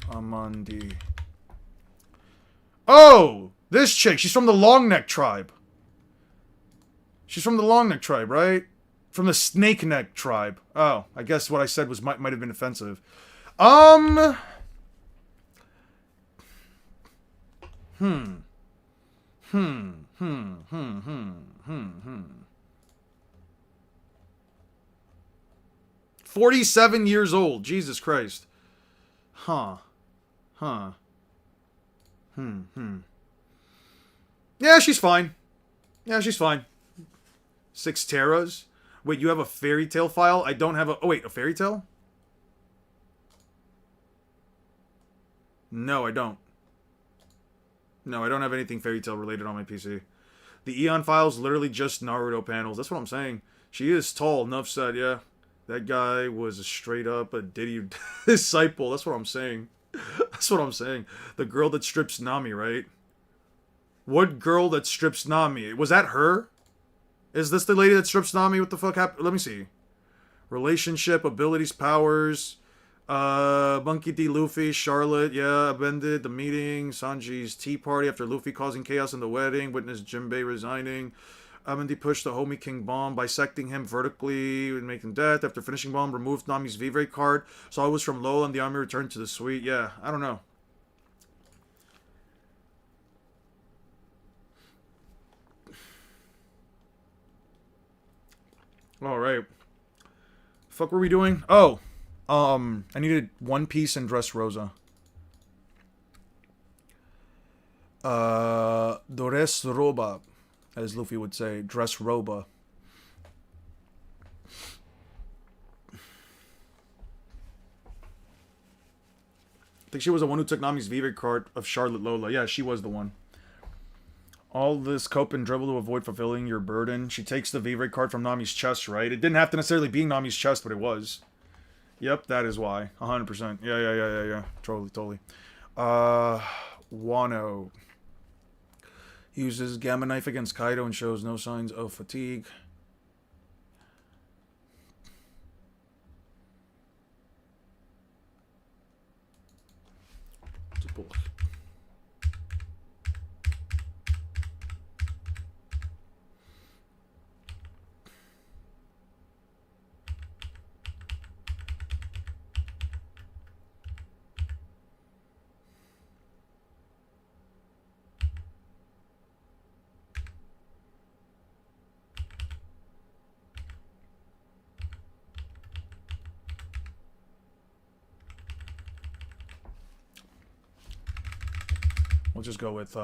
Amandi. Oh! This chick, she's from the Longneck tribe. She's from the Longneck tribe, right? From the Snake Neck tribe. Oh, I guess what I said might have been offensive. Hmm. Hmm. Hmm. Hmm. Hmm. Hmm. Hmm. 47 years old. Jesus Christ. Huh. Huh. Hmm. Hmm. Yeah, she's fine. Yeah, she's fine. 6 Terras. Wait, you have a fairy tale file? I don't have a... Oh, wait, a fairy tale? No, I don't. No, I don't have anything fairy tale related on my PC. The Eon file's literally just Naruto panels. That's what I'm saying. She is tall, enough said, yeah. That guy was a straight up a Diddy disciple. That's what I'm saying. That's what I'm saying. The girl that strips Nami, right? What girl that strips Nami? Was that her? Is this the lady that strips Nami? What the fuck happened? Let me see. Relationship, abilities, powers. Monkey D. Luffy, Charlotte, yeah, Abended, the meeting, Sanji's tea party after Luffy causing chaos in the wedding, witness Jinbei resigning. Amendi pushed the Homie King Bomb, bisecting him vertically and making death. After finishing Bomb, removed Nami's Vivre card. So I was from Lola and the army returned to the suite. Yeah, I don't know. Alright. Fuck were we doing? Oh. I needed One Piece and Dressrosa. Dressroba, as Luffy would say. Dressroba. I think she was the one who took Nami's Vivre card of Charlotte Lola. Yeah, she was the one. All this cope and dribble to avoid fulfilling your burden. She takes the Vivre card from Nami's chest, right? It didn't have to necessarily be Nami's chest, but it was. Yep, that is why. 100%. Yeah. Totally. Wano. Uses Gamma Knife against Kaido and shows no signs of fatigue. We'll just go with,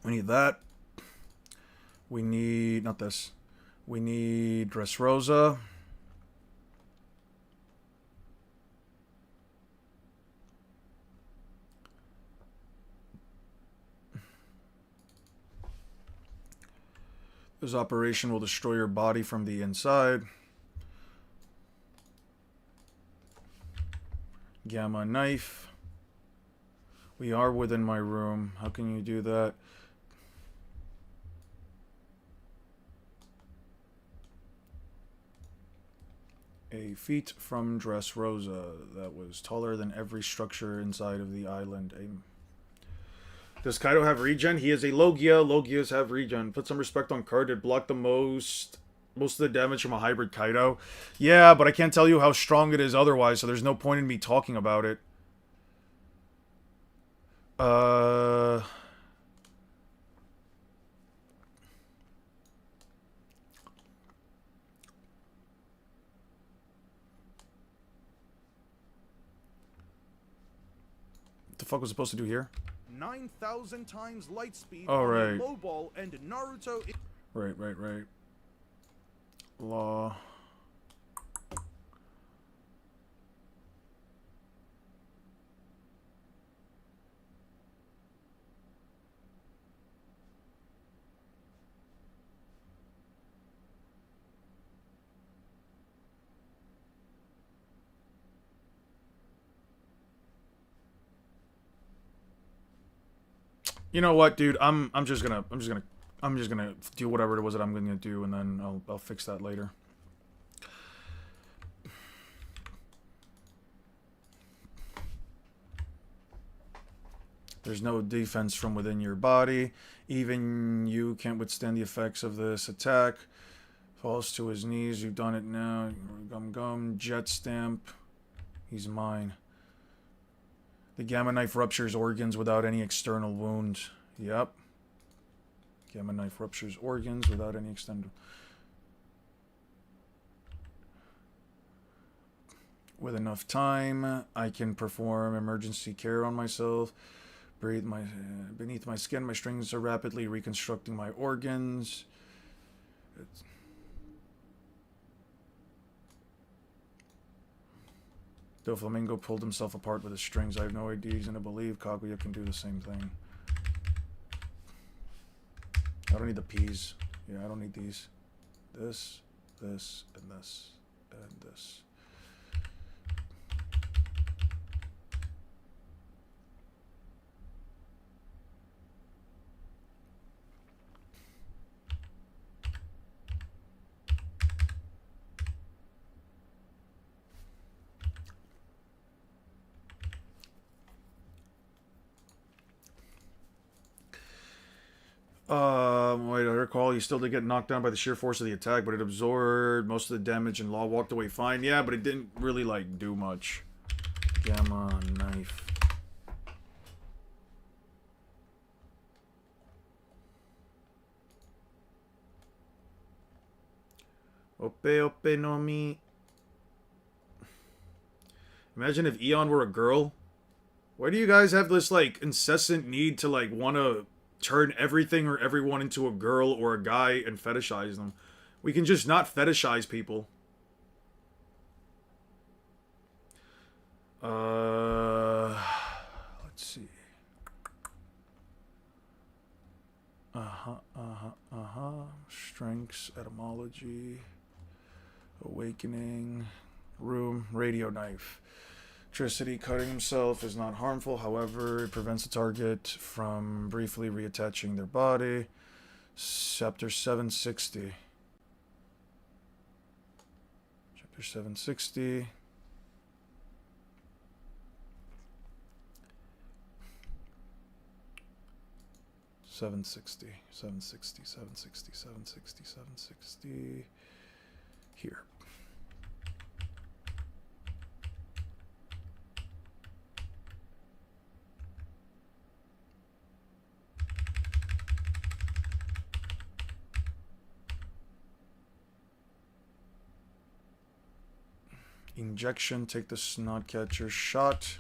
we need that. We need, not this. We need Dressrosa. This operation will destroy your body from the inside. Gamma Knife. We are within my room. How can you do that? A feat from Dressrosa that was taller than every structure inside of the island. Does Kaido have regen? He is a Logia. Logias have regen. Put some respect on card. It blocked the most of the damage from a hybrid Kaido. Yeah, but I can't tell you how strong it is otherwise, so there's no point in me talking about it. What the fuck was I supposed to do here?
9,000 times light speed
Oh,
on
right.
low ball, and Naruto.
Right. Law. You know what, dude? I'm just gonna do whatever it was that I'm gonna do, and then I'll fix that later. There's no defense from within your body. Even you can't withstand the effects of this attack. Falls to his knees. You've done it now. Gum gum. Jet stamp. He's mine. The gamma knife ruptures organs without any external wound. Yep. Gamma knife ruptures organs without any external. With enough time, I can perform emergency care on myself. Breathe beneath my skin. My strings are rapidly reconstructing my organs. Doflamingo pulled himself apart with his strings. I have no idea he's gonna believe Kaguya can do the same thing. I don't need the P's. Yeah, I don't need these. This, and this, and this. Wait, I recall you still did get knocked down by the sheer force of the attack, but it absorbed most of the damage and Law walked away fine. Yeah, but it didn't really, like, do much. Gamma knife. Ope ope no mi. Imagine if Eon were a girl. Why do you guys have this, like, incessant need to, like, want to turn everything or everyone into a girl or a guy and fetishize them? We can just not fetishize people. Let's see. Strengths, etymology, awakening, room, radio knife. Electricity, cutting himself is not harmful, however, it prevents the target from briefly reattaching their body. Chapter 760. Chapter 760. Seven sixty. Here. Injection, take the snot catcher shot.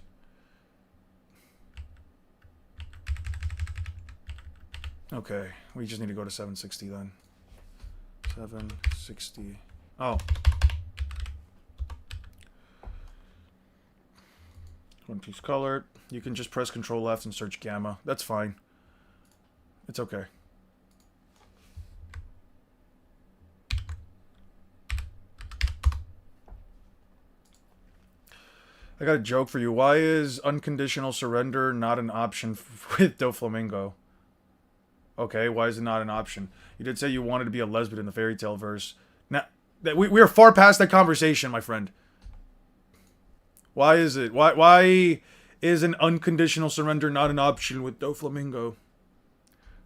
Okay, we just need to go to 760 then. 760. Oh. One piece color. You can just press Control left and search gamma. That's fine. It's okay. I got a joke for you. Why is unconditional surrender not an option with Doflamingo? Okay, why is it not an option? You did say you wanted to be a lesbian in the fairy tale verse. Now, we are far past that conversation, my friend. Why is it? Why is an unconditional surrender not an option with Doflamingo?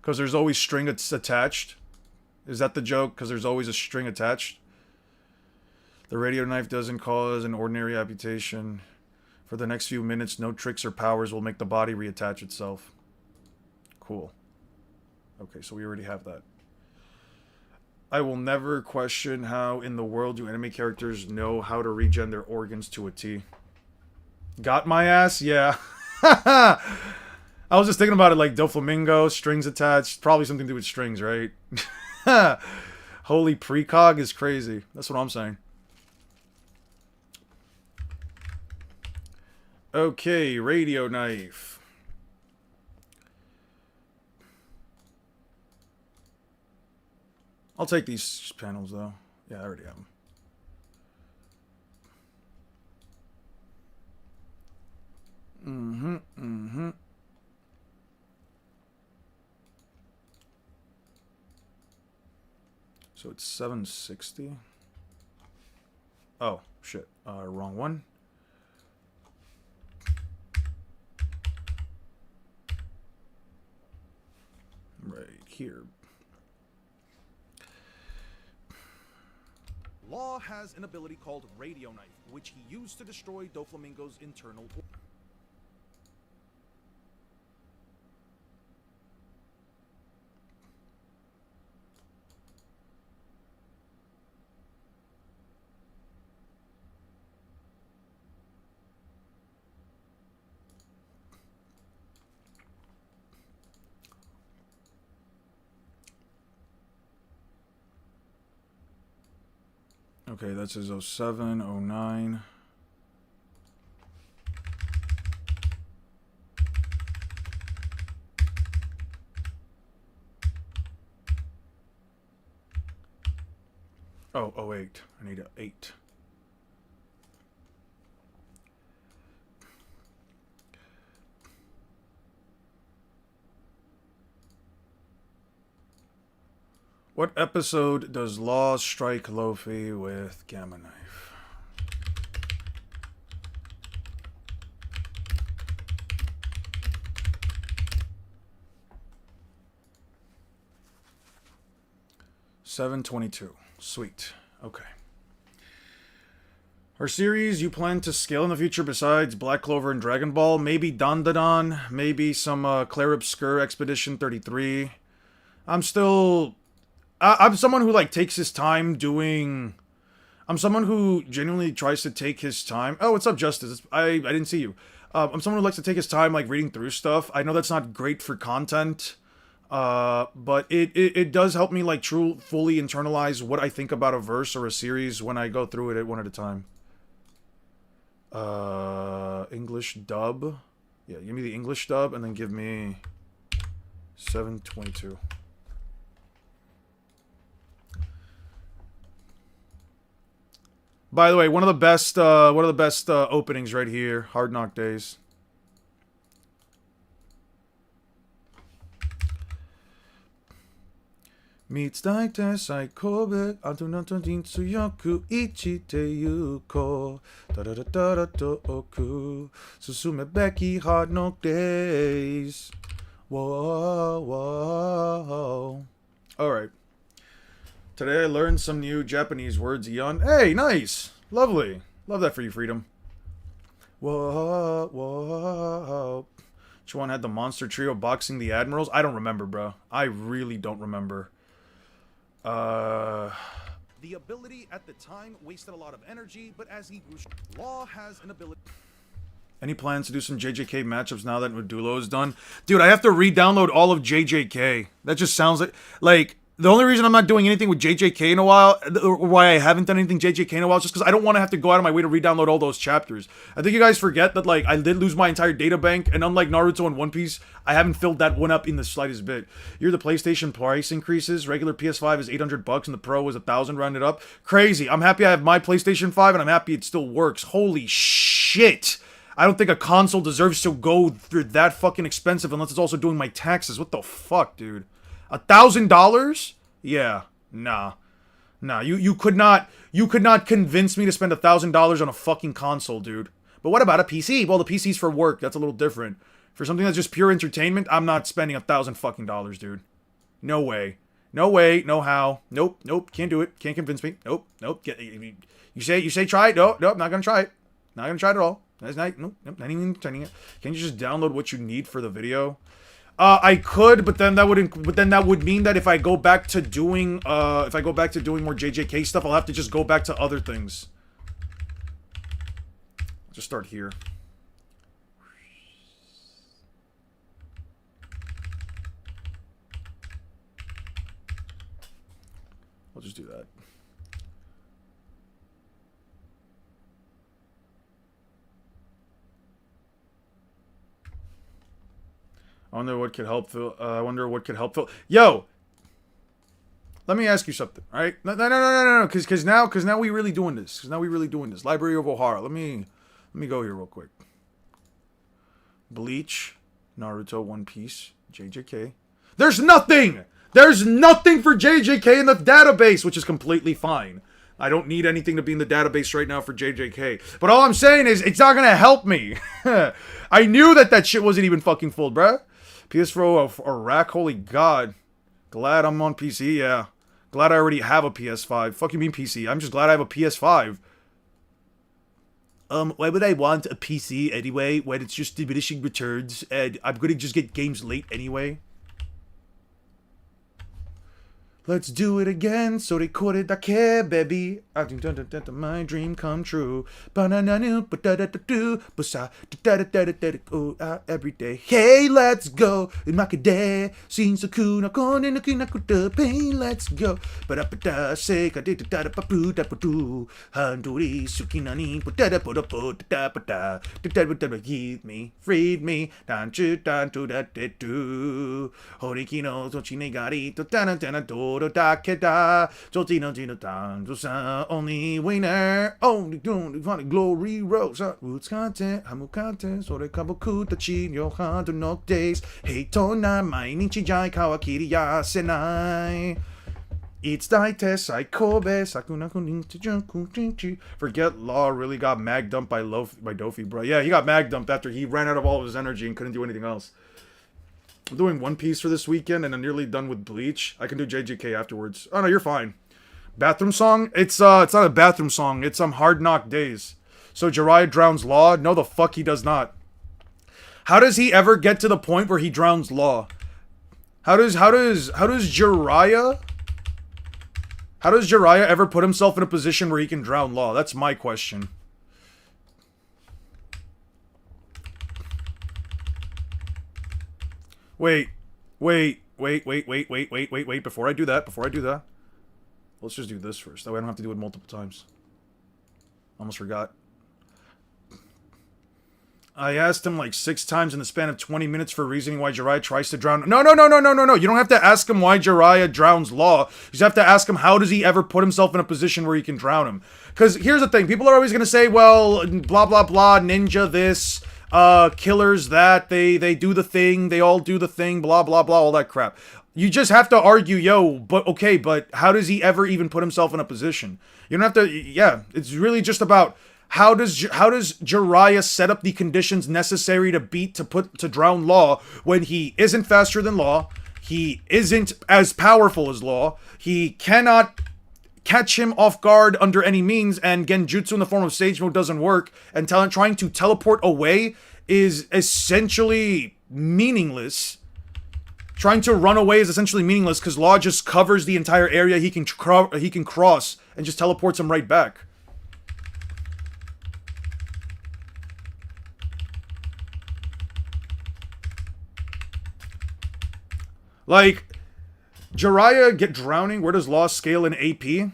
Because there's always string attached. Is that the joke? Because there's always a string attached. The radio knife doesn't cause an ordinary amputation. For the next few minutes, no tricks or powers will make the body reattach itself. Cool. Okay, so we already have that. I will never question how in the world do anime characters know how to regen their organs to a T. Got my ass? Yeah. I was just thinking about it like Doflamingo, strings attached. Probably something to do with strings, right? Holy precog is crazy. That's what I'm saying. Okay, radio knife. I'll take these panels, though. Yeah, I already have them. So it's 760. Oh, shit. Wrong one. Right here.
Law has an ability called Radio Knife, which he used to destroy Doflamingo's internal organs.
Okay, that's his 07, 09. Oh, 08. I need an 8. What episode does Law strike Luffy with Gamma Knife? $7.22. Sweet. Okay. Our series you plan to scale in the future besides Black Clover and Dragon Ball? Maybe Dandadan, maybe some Clair Obscur Expedition 33. I'm someone who, like, takes his time doing... I'm someone who genuinely tries to take his time... Oh, what's up, Justice? I didn't see you. I'm someone who likes to take his time, like, reading through stuff. I know that's not great for content, but it does help me, like, fully internalize what I think about a verse or a series when I go through it one at a time. English dub. Yeah, give me the English dub, and then give me 722. By the way, one of the best openings right here, Hard Knock Days. Meets like this, I kobe, antonato tsuyoku, ichite yuko, da da da da da toku, susume beki, Hard Knock Days. Whoa, whoa. Alright. Today I learned some new Japanese words, Eon. Hey, nice! Lovely. Love that for you, Freedom. Whoa, whoa. Which one had the monster trio boxing the admirals? I don't remember, bro. I really don't remember.
The ability at the time wasted a lot of energy, but as he grew, Law has an ability...
Any plans to do some JJK matchups now that Medulo is done? Dude, I have to re-download all of JJK. That just sounds like... The only reason I'm not doing anything with JJK in a while, or why I haven't done anything JJK in a while, is just because I don't want to have to go out of my way to re-download all those chapters. I think you guys forget that, like, I did lose my entire data bank, and unlike Naruto and One Piece, I haven't filled that one up in the slightest bit. You're the PlayStation price increases. Regular PS5 is $800, and the Pro is $1,000 rounded up. Crazy. I'm happy I have my PlayStation 5, and I'm happy it still works. Holy shit. I don't think a console deserves to go through that fucking expensive unless it's also doing my taxes. What the fuck, dude? $1,000? Yeah, nah. You could not convince me to spend $1,000 on a fucking console, dude. But what about a PC? Well, the PC's for work. That's a little different. For something that's just pure entertainment, I'm not spending $1,000 fucking dollars, dude. No way. No way. No how. Nope. Can't do it. Can't convince me. Nope. You say try it. Nope. Not gonna try it. Not gonna try it at all. That's not. Nope. Not even turning it. Can't you just download what you need for the video? I could, but then that would mean that if I go back to doing more JJK stuff, I'll have to just go back to other things. I'll just start here. I'll just do that. I wonder what could help Phil. Yo! Let me ask you something, alright? No. Cause now we really doing this. Library of Ohara. Let me go here real quick. Bleach, Naruto, One Piece, JJK. There's nothing! There's nothing for JJK in the database, which is completely fine. I don't need anything to be in the database right now for JJK. But all I'm saying is, it's not gonna help me. I knew that shit wasn't even fucking full, bruh. PS4 or rack, holy god. Glad I'm on PC, yeah. Glad I already have a PS5. Fuck you mean PC? I'm just glad I have a PS5. Why would I want a PC anyway when it's just diminishing returns and I'm gonna just get games late anyway? Let's do it again, so they call it dake, baby. I think that my dream come true. Every day. Hey, let's go. In my day, sing so cool. Let's go. Heal me, freed me. Only winner, only glory rose. Roots content, hamukante, so they kabuku tachi, yohan no days. Hey, tona, my nichi jai kawakiri ya senai. It's Daites, I Kobe, Sakuna Kuninchi. Forget Law really got mag dumped by Dofi, bro. Yeah, he got mag dumped after he ran out of all of his energy and couldn't do anything else. I'm doing One Piece for this weekend and I'm nearly done with Bleach. I can do JJK afterwards. Oh no, you're fine. Bathroom song? It's not a bathroom song. It's Hard Knock Days. So Jiraiya drowns Law? No, the fuck he does not. How does he ever get to the point where he drowns Law? How does Jiraiya ever put himself in a position where he can drown Law? That's my question. Wait. Before I do that. Let's just do this first. That way I don't have to do it multiple times. Almost forgot. I asked him like 6 times in the span of 20 minutes for reasoning why Jiraiya tries to drown. No. You don't have to ask him why Jiraiya drowns Law. You just have to ask him how does he ever put himself in a position where he can drown him. Because here's the thing. People are always going to say, well, blah, blah, blah, ninja this, killers that, they do the thing, they all do the thing, blah, blah, blah, all that crap. You just have to argue, but how does he ever even put himself in a position? You don't have to, yeah, it's really just about how does Jiraiya set up the conditions necessary to drown Law when he isn't faster than Law, he isn't as powerful as Law, he cannot catch him off guard under any means, and Genjutsu in the form of Sage Mode doesn't work, and trying to teleport away is essentially meaningless. Trying to run away is essentially meaningless because Law just covers the entire area he can cross and just teleports him right back. Like, Jiraiya get drowning, where does Law scale in AP?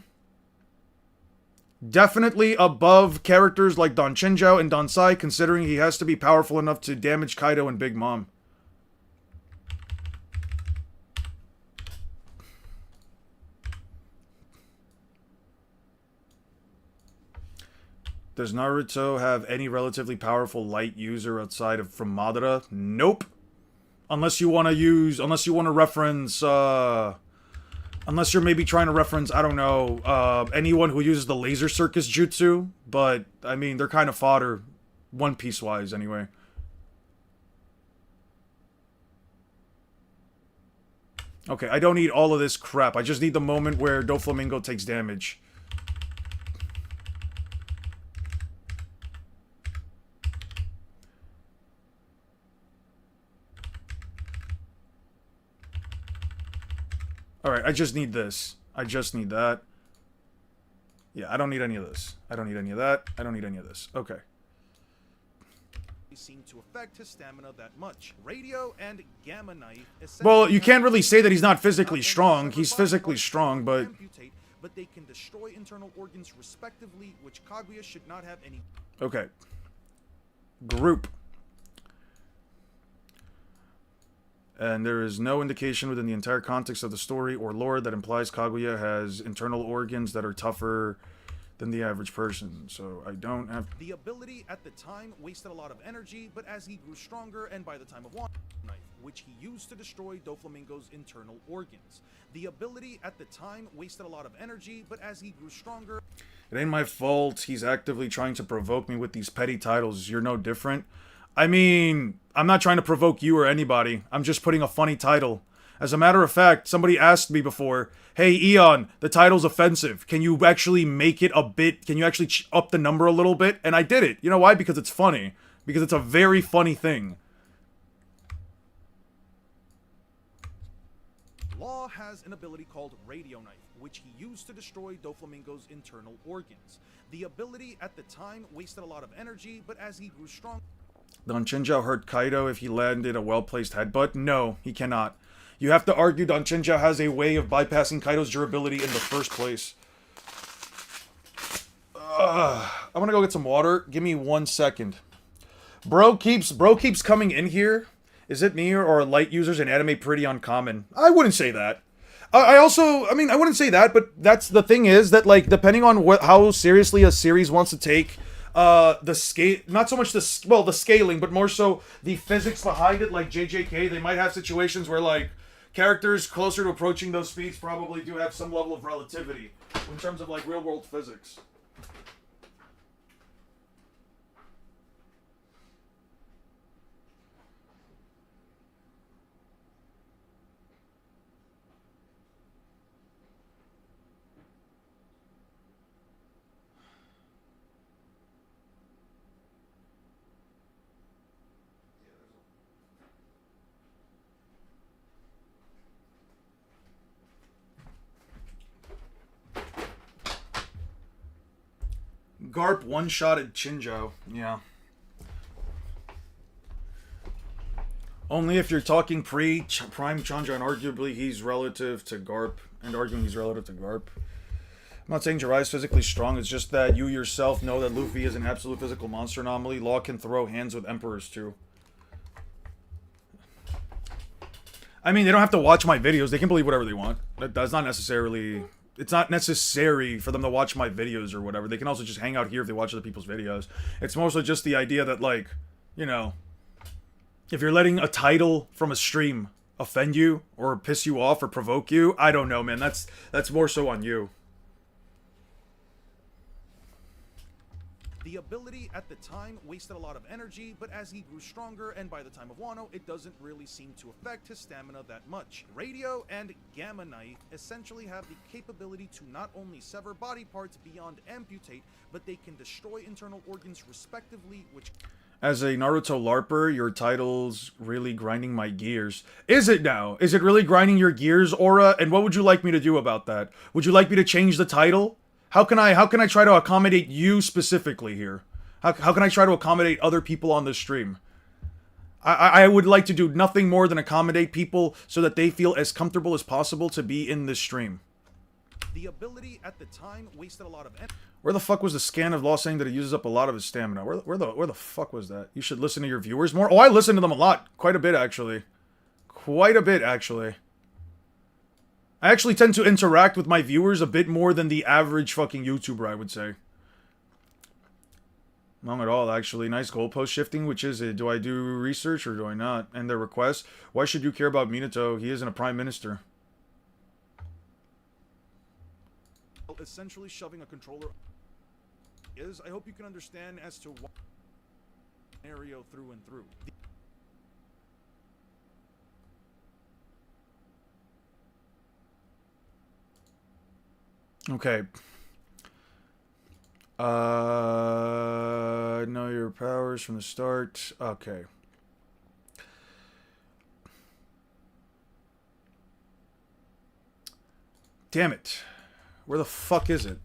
Definitely above characters like Don Chinjao and Don Sai, considering he has to be powerful enough to damage Kaido and Big Mom. Does Naruto have any relatively powerful light user outside of from Madara? Nope. Unless you want to reference, unless you're maybe trying to reference, I don't know, anyone who uses the laser circus jutsu, but, I mean, they're kind of fodder, One Piece-wise, anyway. Okay, I don't need all of this crap, I just need the moment where Doflamingo takes damage. Alright, I just need this. I just need that. Yeah, I don't need any of this. I don't need any of that. I don't need any of this. Okay.
Seem to affect his stamina that much. Radio and Gamma Knife.
Well, you can't really say that he's not physically strong. He's physically strong, but
they can destroy internal organs respectively, which Kaguya should not have any.
Okay. Group. And there is no indication within the entire context of the story or lore that implies Kaguya has internal organs that are tougher than the average person. So I don't have...
The ability at the time wasted a lot of energy, but as he grew stronger and by the time of One Knife, which he used to destroy Doflamingo's internal organs. The ability at the time wasted a lot of energy, but as he grew stronger...
It ain't my fault. He's actively trying to provoke me with these petty titles. You're no different. I mean, I'm not trying to provoke you or anybody. I'm just putting a funny title. As a matter of fact, somebody asked me before, hey, Eon, the title's offensive. Can you actually make it a bit, can you actually up the number a little bit? And I did it. You know why? Because it's funny. Because it's a very funny thing.
Law has an ability called Radio Knife, which he used to destroy Doflamingo's internal organs. The ability at the time wasted a lot of energy, but as he grew strong...
Don Chinjao hurt Kaido if he landed a well-placed headbutt? No, he cannot. You have to argue Don Chinjao has a way of bypassing Kaido's durability in the first place. I'm gonna go get some water. Give me 1 second. Bro keeps coming in here. Is it me or are light users in anime pretty uncommon? I wouldn't say that. I wouldn't say that, but that's the thing is that, like, depending on how seriously a series wants to take the scale, not so much the scaling, but more so the physics behind it, like JJK, they might have situations where, like, characters closer to approaching those speeds probably do have some level of relativity in terms of, like, real-world physics. Garp one-shotted Chinjo. Yeah. Only if you're talking pre-Prime Chandra, and arguably he's relative to Garp, and arguing he's relative to Garp. I'm not saying Jiraiya's physically strong, it's just that you yourself know that Luffy is an absolute physical monster anomaly. Law can throw hands with Emperors too. I mean, they don't have to watch my videos, they can believe whatever they want. That's not necessarily... It's not necessary for them to watch my videos or whatever. They can also just hang out here if they watch other people's videos. It's mostly just the idea that, like, you know, if you're letting a title from a stream offend you or piss you off or provoke you, I don't know, man. That's more so on you.
The ability at the time wasted a lot of energy, but as he grew stronger and by the time of Wano, it doesn't really seem to affect his stamina that much. Radio and Gamma Knife essentially have the capability to not only sever body parts beyond amputate, but they can destroy internal organs respectively, which...
As a Naruto LARPer, your title's really grinding my gears. Is it now? Is it really grinding your gears, Aura? And what would you like me to do about that? Would you like me to change the title? How can I try to accommodate you specifically here? How can I try to accommodate other people on this stream? I would like to do nothing more than accommodate people so that they feel as comfortable as possible to be in this stream.
The ability at the time wasted a lot of energy.
Where the fuck was the scan of Law saying that it uses up a lot of his stamina? Where the fuck was that? You should listen to your viewers more. Oh, I listen to them a lot. Quite a bit, actually. Quite a bit, actually. I actually tend to interact with my viewers a bit more than the average fucking YouTuber, I would say. Not at all, actually. Nice goalpost shifting. Which is it? Do I do research or do I not? And their requests. Why should you care about Minato? He isn't a prime minister.
Essentially shoving a controller is, I hope you can understand as to what scenario through and through.
Okay. Know your powers from the start. Okay. Damn it. Where the fuck is it?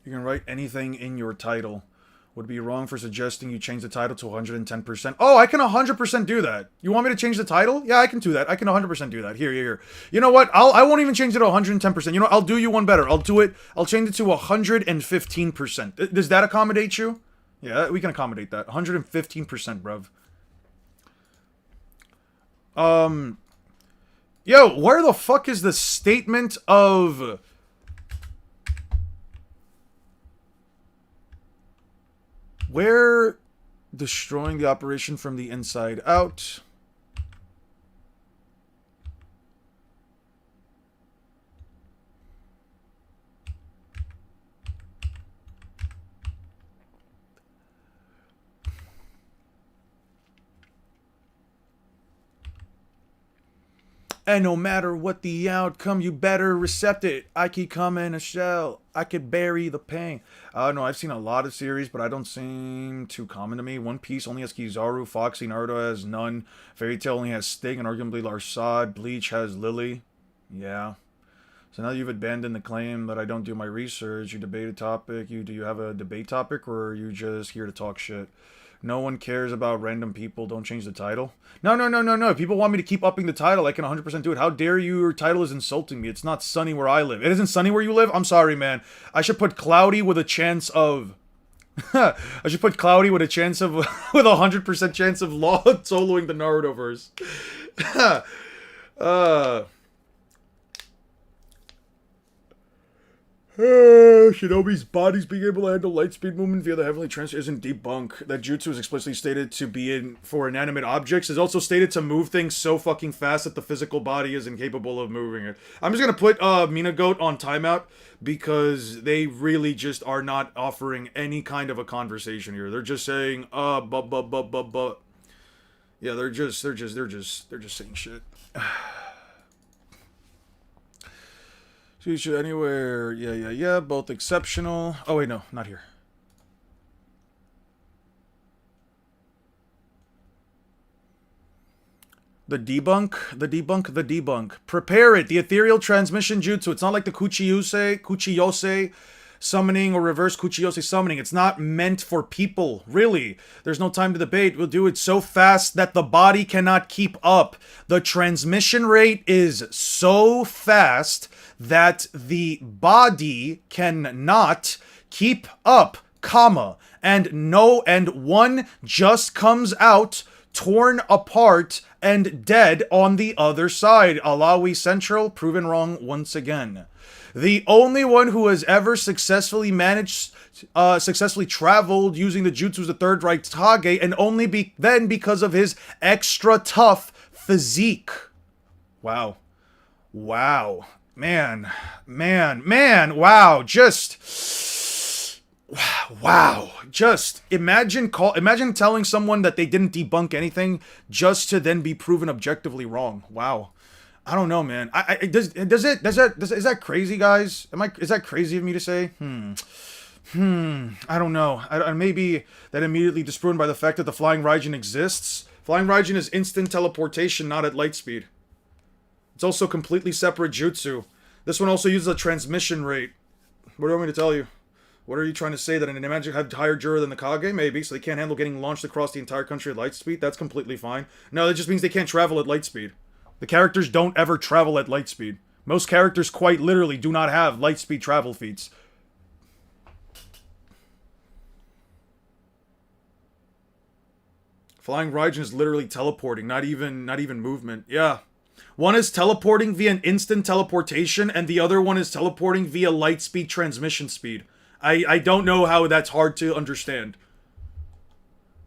You can write anything in your title. Would be wrong for suggesting you change the title to 110%. Oh, I can 100% do that. You want me to change the title? Yeah, I can do that. I can 100% do that. Here. You know what? I won't even change it to 110%. You know, I'll do you one better. I'll change it to 115%. Does that accommodate you? Yeah, we can accommodate that. 115%, bruv. Yo, where the fuck is the statement of... Where destroying the operation from the inside out. And no matter what the outcome, you better accept it. I keep coming a shell. I could bury the pain. No, I've seen a lot of series, but I don't seem too common to me. One Piece only has Kizaru, Foxy, Naruto has none. Fairy Tail only has Sting, and arguably Larsad. Bleach has Lily. Yeah. So now you've abandoned the claim that I don't do my research. You debate a topic. Do you have a debate topic, or are you just here to talk shit? No one cares about random people. Don't change the title. No. If people want me to keep upping the title, I can 100% do it. How dare you? Your title is insulting me. It's not sunny where I live. It isn't sunny where you live? I'm sorry, man. I should put cloudy with a chance of... I should put cloudy with a chance of... with a 100% chance of Law soloing the Naruto verse. Shinobi's body's being able to handle light speed movement via the heavenly transfer isn't debunked. That jutsu is explicitly stated to be in for inanimate objects. Is also stated to move things so fucking fast that the physical body is incapable of moving it. I'm just gonna put Minagoat on timeout because they really just are not offering any kind of a conversation here. They're just saying but. Yeah, they're just saying shit. Feature anywhere. Yeah. Both exceptional. Oh, wait, no. Not here. The debunk. Prepare it. The ethereal transmission jutsu. It's not like the Kuchiyose summoning or reverse Kuchiyose summoning. It's not meant for people, really. There's no time to debate. We'll do it so fast that the body cannot keep up. The transmission rate is so fast that the body cannot keep up, and one just comes out torn apart and dead on the other side. Alawi Central, proven wrong once again. The only one who has ever successfully traveled using the jutsu is the third Raikage, and only then because of his extra tough physique. Wow. Man, wow, just imagine telling someone that they didn't debunk anything just to then be proven objectively wrong. Wow. I don't know, man. Is that crazy, guys? Is that crazy of me to say? I don't know. Maybe that immediately disproven by the fact that the Flying Raijin exists. Flying Raijin is instant teleportation, not at light speed. It's also completely separate jutsu. This one also uses a transmission rate. What do you want me to tell you? What are you trying to say? That an magic have higher Jura than the Kage? Maybe, so they can't handle getting launched across the entire country at light speed? That's completely fine. No, that just means they can't travel at light speed. The characters don't ever travel at light speed. Most characters quite literally do not have light speed travel feats. Flying Raijin is literally teleporting, not even movement. Yeah. One is teleporting via an instant teleportation, and the other one is teleporting via light speed transmission speed. I don't know how that's hard to understand.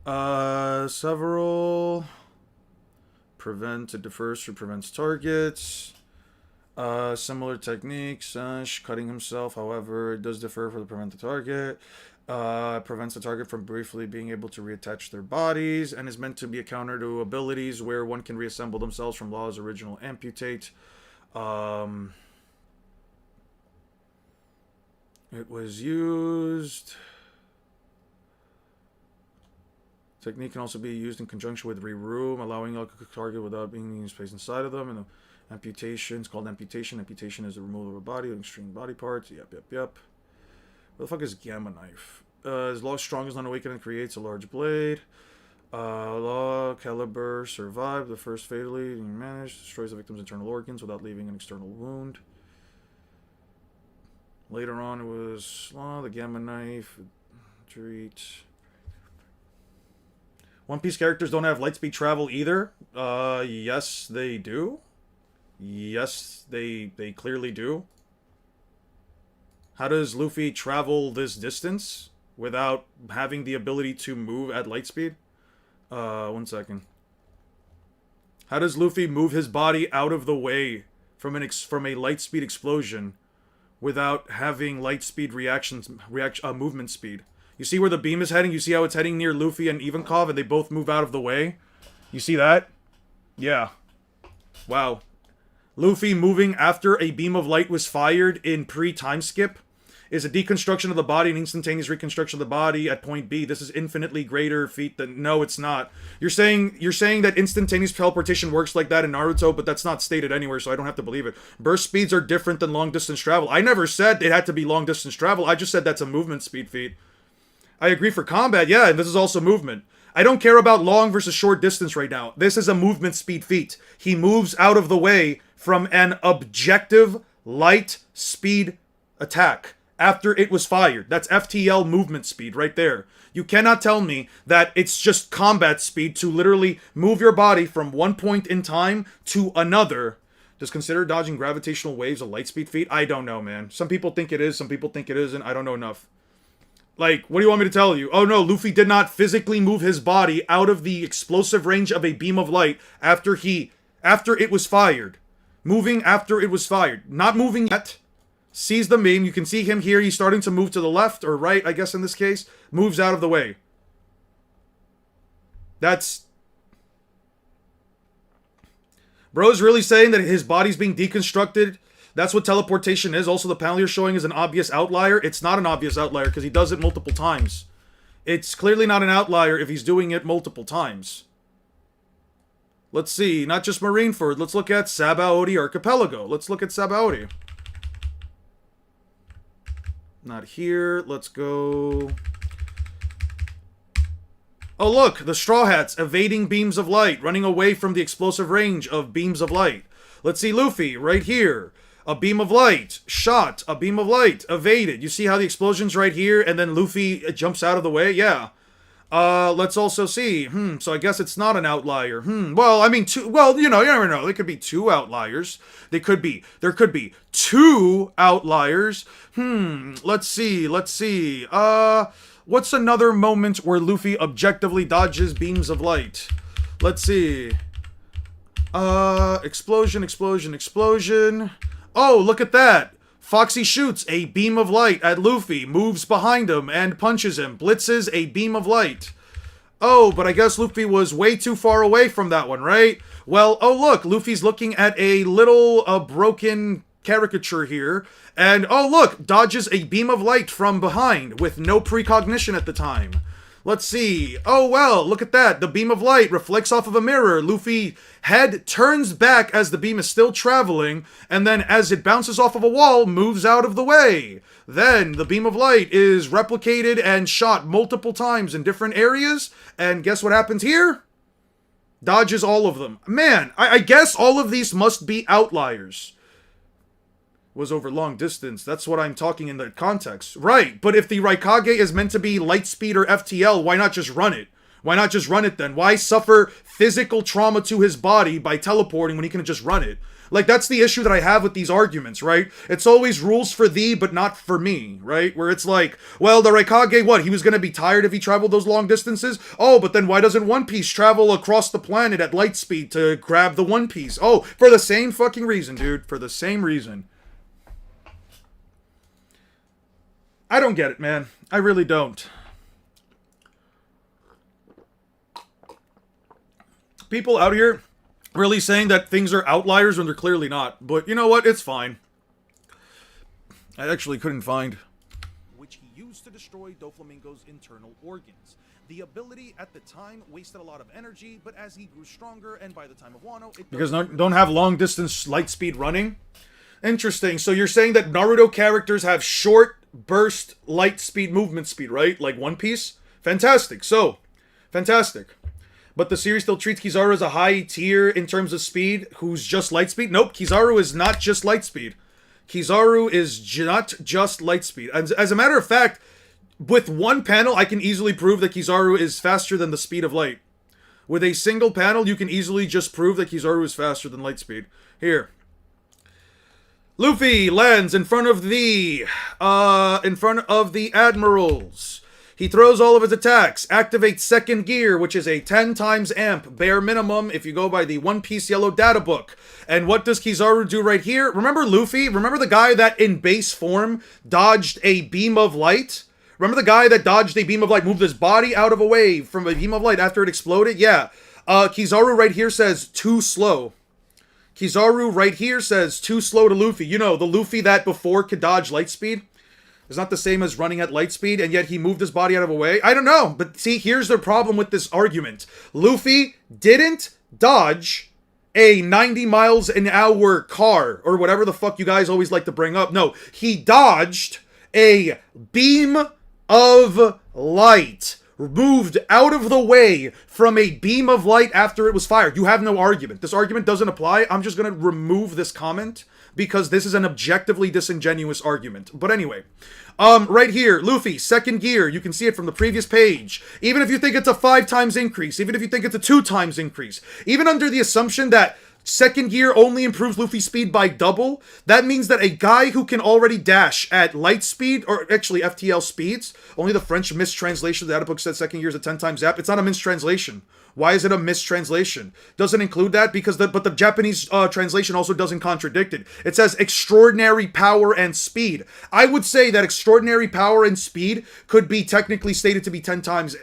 Several. Prevent, it defers or prevents targets. Similar techniques. Cutting himself, however, it does differ for the prevent the target. Prevents the target from briefly being able to reattach their bodies, and is meant to be a counter to abilities where one can reassemble themselves from Law's original amputate. It was used. Technique can also be used in conjunction with re-room, allowing a target without being in space inside of them. And the amputation is called amputation. Amputation is the removal of a body with extreme body parts. Yep. What the fuck is Gamma Knife? Is Law strong as non-awakened and creates a large blade. Law Caliber survived the first fatally and managed. Destroys the victim's internal organs without leaving an external wound. Later on it was Law, the Gamma Knife. Treat. One Piece characters don't have lightspeed travel either. Yes, they do. Yes, they clearly do. How does Luffy travel this distance without having the ability to move at lightspeed? 1 second. How does Luffy move his body out of the way from a lightspeed explosion without having lightspeed movement speed? You see where the beam is heading? You see how it's heading near Luffy and Ivankov, and they both move out of the way? You see that? Yeah. Wow. Luffy moving after a beam of light was fired in pre-time skip is a deconstruction of the body and instantaneous reconstruction of the body at point B. This is infinitely greater feat than... No, it's not. You're saying that instantaneous teleportation works like that in Naruto, but that's not stated anywhere, so I don't have to believe it. Burst speeds are different than long-distance travel. I never said it had to be long-distance travel. I just said that's a movement speed feat. I agree for combat, yeah, and this is also movement. I don't care about long versus short distance right now. This is a movement speed feat. He moves out of the way from an objective light speed attack after it was fired. That's FTL movement speed right there. You cannot tell me that it's just combat speed to literally move your body from one point in time to another. Does consider dodging gravitational waves a light speed feat? I don't know, man. Some people think it is, some people think it isn't. I don't know enough. Like, what do you want me to tell you? Oh no, Luffy did not physically move his body out of the explosive range of a beam of light after it was fired. Moving after it was fired. Not moving yet. Sees the beam. You can see him here. He's starting to move to the left or right, I guess in this case. Moves out of the way. That's... Bro's really saying that his body's being deconstructed. That's what teleportation is. Also, the panel you're showing is an obvious outlier. It's not an obvious outlier because he does it multiple times. It's clearly not an outlier if he's doing it multiple times. Let's see. Not just Marineford. Let's look at Sabaody Archipelago. Let's look at Sabaody. Not here. Let's go... Oh, look! The Straw Hats evading beams of light, running away from the explosive range of beams of light. Let's see Luffy, right here. A beam of light, shot, a beam of light, evaded. You see how the explosion's right here, and then Luffy jumps out of the way? Yeah. Let's also see. So I guess it's not an outlier. Well, I mean, well, you never know. There could be two outliers. There could be two outliers. Let's see. What's another moment where Luffy objectively dodges beams of light? Let's see. Explosion. Oh, look at that. Foxy shoots a beam of light at Luffy, moves behind him, and punches him. Blitzes a beam of light. Oh, but I guess Luffy was way too far away from that one, right? Well, oh look, Luffy's looking at a little broken caricature here. And oh look, dodges a beam of light from behind with no precognition at the time. Let's see. Oh, well, look at that. The beam of light reflects off of a mirror. Luffy head turns back as the beam is still traveling, and then as it bounces off of a wall, moves out of the way. Then the beam of light is replicated and shot multiple times in different areas, and guess what happens here? Dodges all of them. Man, I guess all of these must be outliers. Was over long distance. That's what I'm talking in that context. Right, but if the Raikage is meant to be light speed or FTL, why not just run it? Why not just run it then? Why suffer physical trauma to his body by teleporting when he can just run it? Like, that's the issue that I have with these arguments, right? It's always rules for thee, but not for me, right? Where it's like, well, the Raikage, what? He was gonna be tired if he traveled those long distances? Oh, but then why doesn't One Piece travel across the planet at light speed to grab the One Piece? Oh, for the same fucking reason, dude. For the same reason. I don't get it, man. I really don't. People out here really saying that things are outliers when they're clearly not. But you know what? It's fine. I actually couldn't find...
which he used to destroy Doflamingo's internal organs. The ability at the time wasted a lot of energy, but as he grew stronger, and by the time of Wano...
Because don't have long-distance light speed running? Interesting. So you're saying that Naruto characters have short burst light speed movement speed, right? Like One Piece? Fantastic. So, fantastic. But the series still treats Kizaru as a high tier in terms of speed, who's just light speed? Nope, Kizaru is not just light speed. Kizaru is not just light speed. As a matter of fact, with one panel, I can easily prove that Kizaru is faster than the speed of light. With a single panel, you can easily just prove that Kizaru is faster than light speed. Here. Luffy lands in front of the admirals. He throws all of his attacks, activates second gear, which is a 10 times amp, bare minimum if you go by the One Piece Yellow Data Book. And what does Kizaru do right here? Remember Luffy? Remember the guy that in base form dodged a beam of light? Remember the guy that dodged a beam of light, moved his body out of a way from a beam of light after it exploded? Yeah. Kizaru right here says, too slow. Kizaru right here says, too slow to Luffy. You know, the Luffy that before could dodge light speed is not the same as running at light speed, and yet he moved his body out of a way. I don't know, but see, here's the problem with this argument. Luffy didn't dodge a 90 miles an hour car, or whatever the fuck you guys always like to bring up. No, he dodged a beam of light, moved out of the way from a beam of light after it was fired. You have no argument. This argument doesn't apply. I'm just going to remove this comment because this is an objectively disingenuous argument. But anyway, right here, Luffy, second gear. You can see it from the previous page. Even if you think it's a 5 times increase, even if you think it's a 2 times increase, even under the assumption that second gear only improves Luffy's speed by double, that means that a guy who can already dash at light speed, or actually FTL speeds, only the French mistranslation of the data book said second gear is a 10 times zap. It's not a mistranslation. Why is it a mistranslation? Doesn't include that because but the Japanese translation also doesn't contradict it. It says extraordinary power and speed. I would say that extraordinary power and speed could be technically stated to be 10 times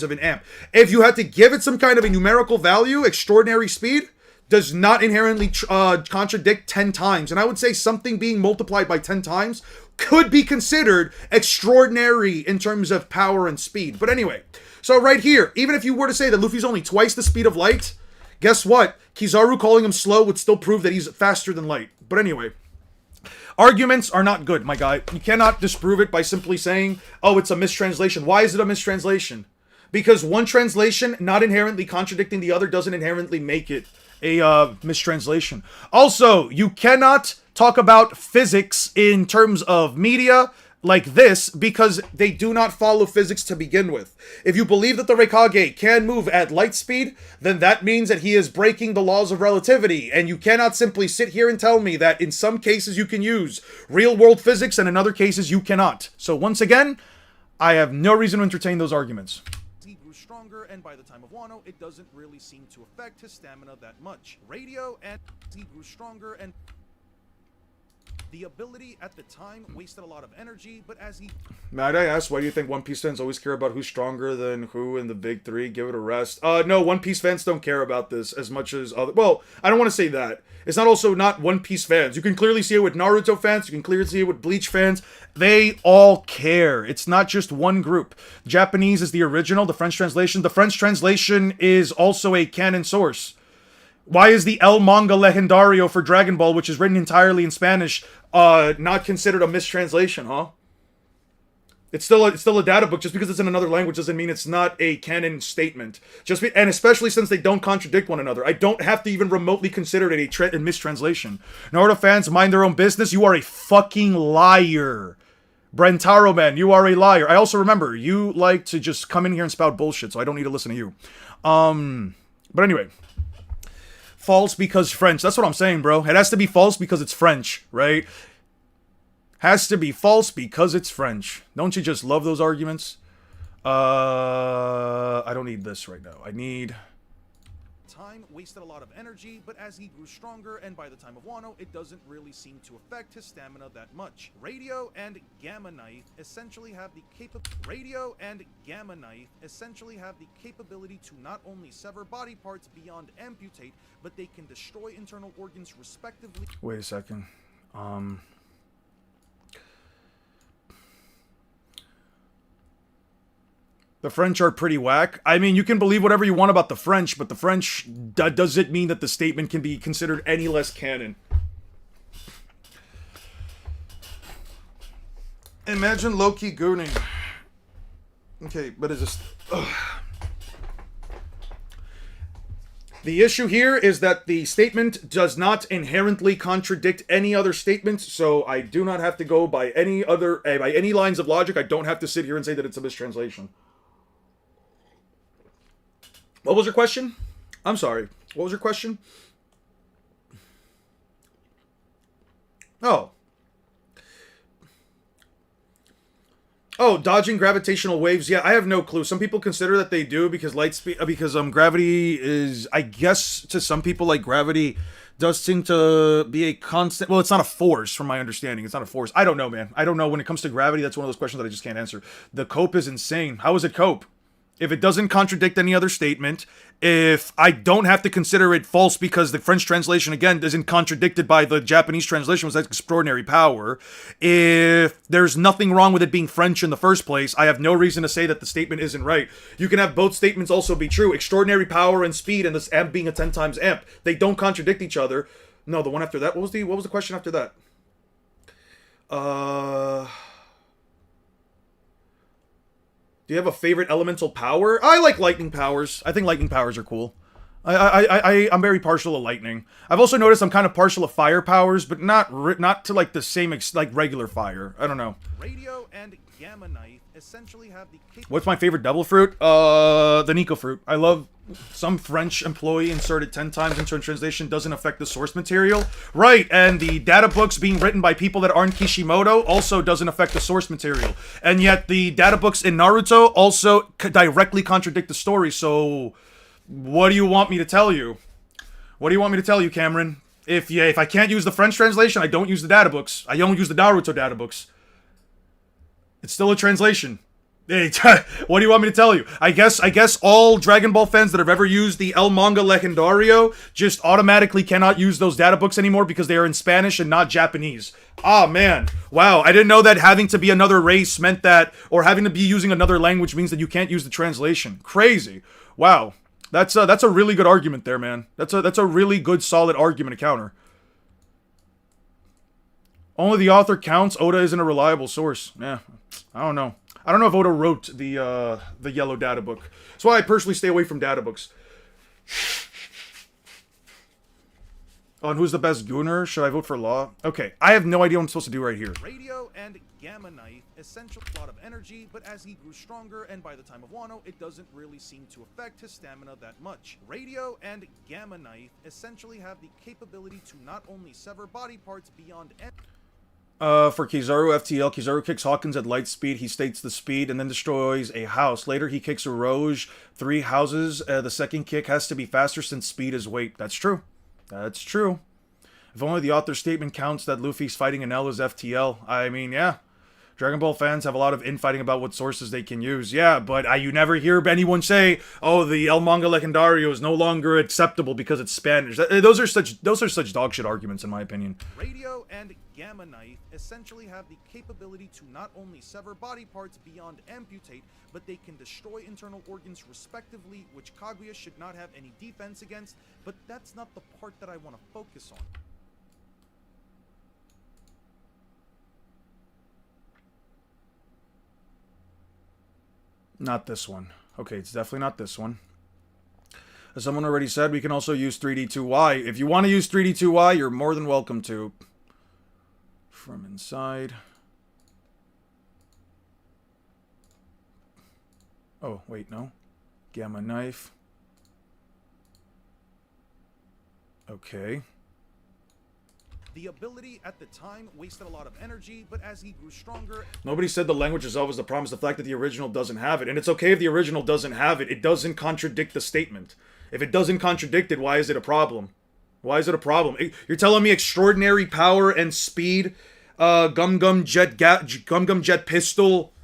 of an amp. If you had to give it some kind of a numerical value, extraordinary speed does not inherently contradict 10 times. And I would say something being multiplied by 10 times could be considered extraordinary in terms of power and speed. But anyway, so right here, even if you were to say that Luffy's only twice the speed of light, guess what? Kizaru calling him slow would still prove that he's faster than light. But anyway, arguments are not good, my guy. You cannot disprove it by simply saying, oh, it's a mistranslation. Why is it a mistranslation? Because one translation not inherently contradicting the other doesn't inherently make it a mistranslation. Also, you cannot talk about physics in terms of media like this because they do not follow physics to begin with. If you believe that the Raikage can move at light speed, then that means that he is breaking the laws of relativity, and you cannot simply sit here and tell me that in some cases you can use real-world physics and in other cases you cannot. So once again, I have no reason to entertain those arguments.
He grew stronger, and by the time of Wano, it doesn't really seem to affect his stamina that much. Radio and he grew stronger, and the ability at the time wasted a lot of energy, but as he...
Might I ask, why do you think One Piece fans always care about who's stronger than who in the big three? Give it a rest. No, One Piece fans don't care about this as much as other... Well, I don't want to say that. It's not also not One Piece fans. You can clearly see it with Naruto fans. You can clearly see it with Bleach fans. They all care. It's not just one group. Japanese is the original, the French translation. The French translation is also a canon source. Why is the El Manga Legendario for Dragon Ball, which is written entirely in Spanish, not considered a mistranslation, huh? It's still a data book. Just because it's in another language doesn't mean it's not a canon statement. And especially since they don't contradict one another. I don't have to even remotely consider it a mistranslation. Naruto fans, mind their own business. You are a fucking liar. Brentaro man, you are a liar. I also remember, you like to just come in here and spout bullshit, so I don't need to listen to you. But anyway. False because French. That's what I'm saying, bro. It has to be false because it's French, right? Has to be false because it's French. Don't you just love those arguments? I don't need this right now. I need...
Time wasted a lot of energy, but as he grew stronger, and by the time of Wano, it doesn't really seem to affect his stamina that much. Radio and Gamma Knife essentially have the capability to not only sever body parts beyond amputate, but they can destroy internal organs respectively.
Wait a second. The French are pretty whack. I mean, you can believe whatever you want about the French, but the French, that doesn't mean that the statement can be considered any less canon. Imagine Loki gooning. Okay, but it's just... The issue here is that the statement does not inherently contradict any other statement, so I do not have to go by any lines of logic. I don't have to sit here and say that it's a mistranslation. What was your question? I'm sorry. What was your question? Oh. Oh, dodging gravitational waves. Yeah, I have no clue. Some people consider that they do because gravity is, I guess, to some people, like, gravity does seem to be a constant. Well, it's not a force, from my understanding. It's not a force. I don't know, man. I don't know. When it comes to gravity, that's one of those questions that I just can't answer. The cope is insane. How is it cope? if it doesn't contradict any other statement, if I don't have to consider it false because the French translation, again, isn't contradicted by the Japanese translation, was extraordinary power, if there's nothing wrong with it being French in the first place, I have no reason to say that the statement isn't right. You can have both statements also be true. Extraordinary power and speed and this amp being a 10 times amp. They don't contradict each other. No, the one after that, what was the question after that? Do you have a favorite elemental power? I like lightning powers. I think lightning powers are cool. I'm very partial to lightning. I've also noticed I'm kind of partial to fire powers, but not to like the same like regular fire. I don't know.
Radio and gamma knife essentially have the
What's my favorite devil fruit? The Nico fruit. I love some French employee inserted 10 times into a translation doesn't affect the source material. Right, and the data books being written by people that aren't Kishimoto also doesn't affect the source material. And yet the data books in Naruto also directly contradict the story, so what do you want me to tell you? What do you want me to tell you, Cameron? If I can't use the French translation, I don't use the data books. I don't use the Naruto data books. It's still a translation. Hey, what do you want me to tell you? I guess all Dragon Ball fans that have ever used the El Manga Legendario just automatically cannot use those data books anymore because they are in Spanish and not Japanese. Ah, man. Wow, I didn't know that having to be another race meant that, or having to be using another language means that you can't use the translation. Crazy. Wow. That's a really good argument there, man. That's a really good, solid argument to counter. Only the author counts. Oda isn't a reliable source. Yeah, I don't know. I don't know if Oda wrote the yellow data book. That's why I personally stay away from data books. On who's the best gooner? Should I vote for Law? Okay, I have no idea what I'm supposed to do right here.
Radio and gamma knife essential lot of energy, but as he grew stronger and by the time of Wano, it doesn't really seem to affect his stamina that much. Radio and gamma knife essentially have the capability to not only sever body parts beyond
For Kizaru FTL, Kizaru kicks Hawkins at light speed. He states the speed and then destroys a house. Later, he kicks Oroge 3 houses. The second kick has to be faster since speed is weight. That's true. That's true. If only the author's statement counts that Luffy's fighting an L is FTL. I mean, yeah. Dragon Ball fans have a lot of infighting about what sources they can use. Yeah, but you never hear anyone say, oh, the El Manga Legendario is no longer acceptable because it's Spanish. Those are such dog shit arguments, in my opinion.
Radio and gamma knife essentially have the capability to not only sever body parts beyond amputate, but they can destroy internal organs respectively, which Kaguya should not have any defense against, but that's not the part that I want to focus on.
Not this one. Okay, it's definitely not this one. As someone already said, we can also use 3D2Y. If you want to use 3D2Y, you're more than welcome to. From inside. Oh, wait, no. Gamma knife. Okay.
The ability at the time wasted a lot of energy, but as he grew stronger...
Nobody said the language itself was the problem. It's the fact that the original doesn't have it. And it's okay if the original doesn't have it. It doesn't contradict the statement. If it doesn't contradict it, why is it a problem? Why is it a problem? You're telling me extraordinary power and speed, Gum Gum Jet Pistol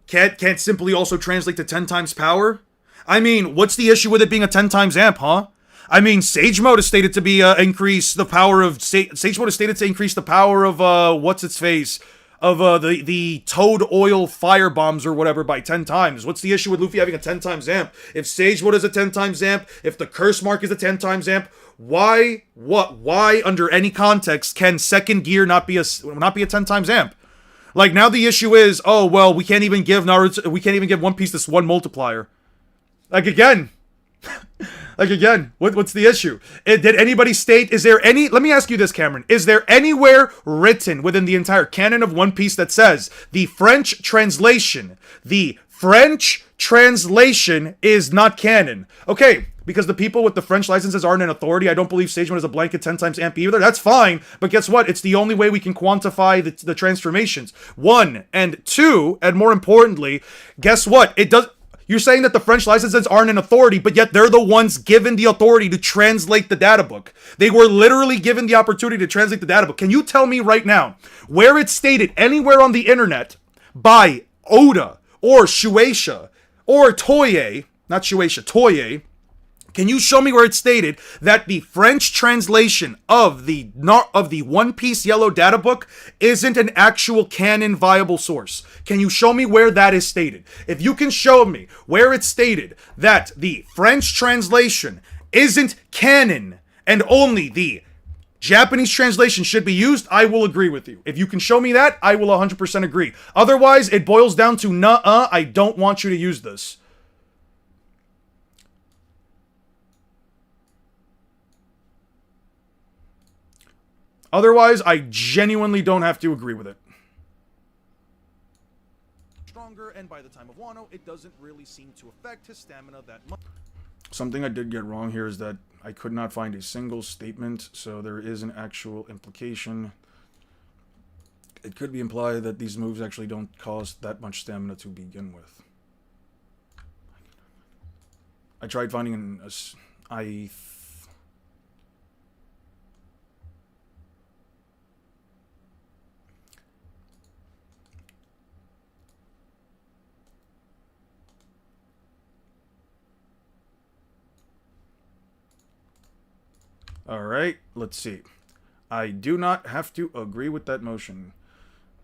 can't simply also translate to 10 times power? I mean, what's the issue with it being a 10 times amp, huh? I mean, Sage Mode is stated to be increase the power of Sage Mode is stated to increase the power of what's its face of the Toad Oil fire bombs or whatever by 10 times. What's the issue with Luffy having a 10 times amp? If Sage Mode is a 10 times amp, if the curse mark is a 10 times amp, why under any context can second gear not be a 10 times amp? Like, now the issue is, oh well, we can't even give One Piece this one multiplier. Like, again. What's the issue? Did anybody state, let me ask you this, Cameron. Is there anywhere written within the entire canon of One Piece that says the French translation is not canon? Okay, because the people with the French licenses aren't an authority. I don't believe Sage Mode is a blanket 10 times amp either. That's fine, but guess what? It's the only way we can quantify the transformations. 1, and 2, and more importantly, guess what? You're saying that the French licenses aren't an authority, but yet they're the ones given the authority to translate the data book. They were literally given the opportunity to translate the data book. Can you tell me right now where it's stated anywhere on the internet by Oda or Shueisha or Toye, not Shueisha, Toye, can you show me where it's stated that the French translation of the One Piece Yellow Data Book isn't an actual canon viable source? Can you show me where that is stated? If you can show me where it's stated that the French translation isn't canon and only the Japanese translation should be used, I will agree with you. If you can show me that, I will 100% agree. Otherwise, it boils down to nuh-uh, I don't want you to use this. Otherwise, I genuinely don't have to agree with it.
Stronger, and by the time of Wano, it doesn't really seem to affect his stamina that much.
Something I did get wrong here is that I could not find a single statement, so there is an actual implication. It could be implied that these moves actually don't cost that much stamina to begin with. I tried finding Alright, let's see. I do not have to agree with that motion.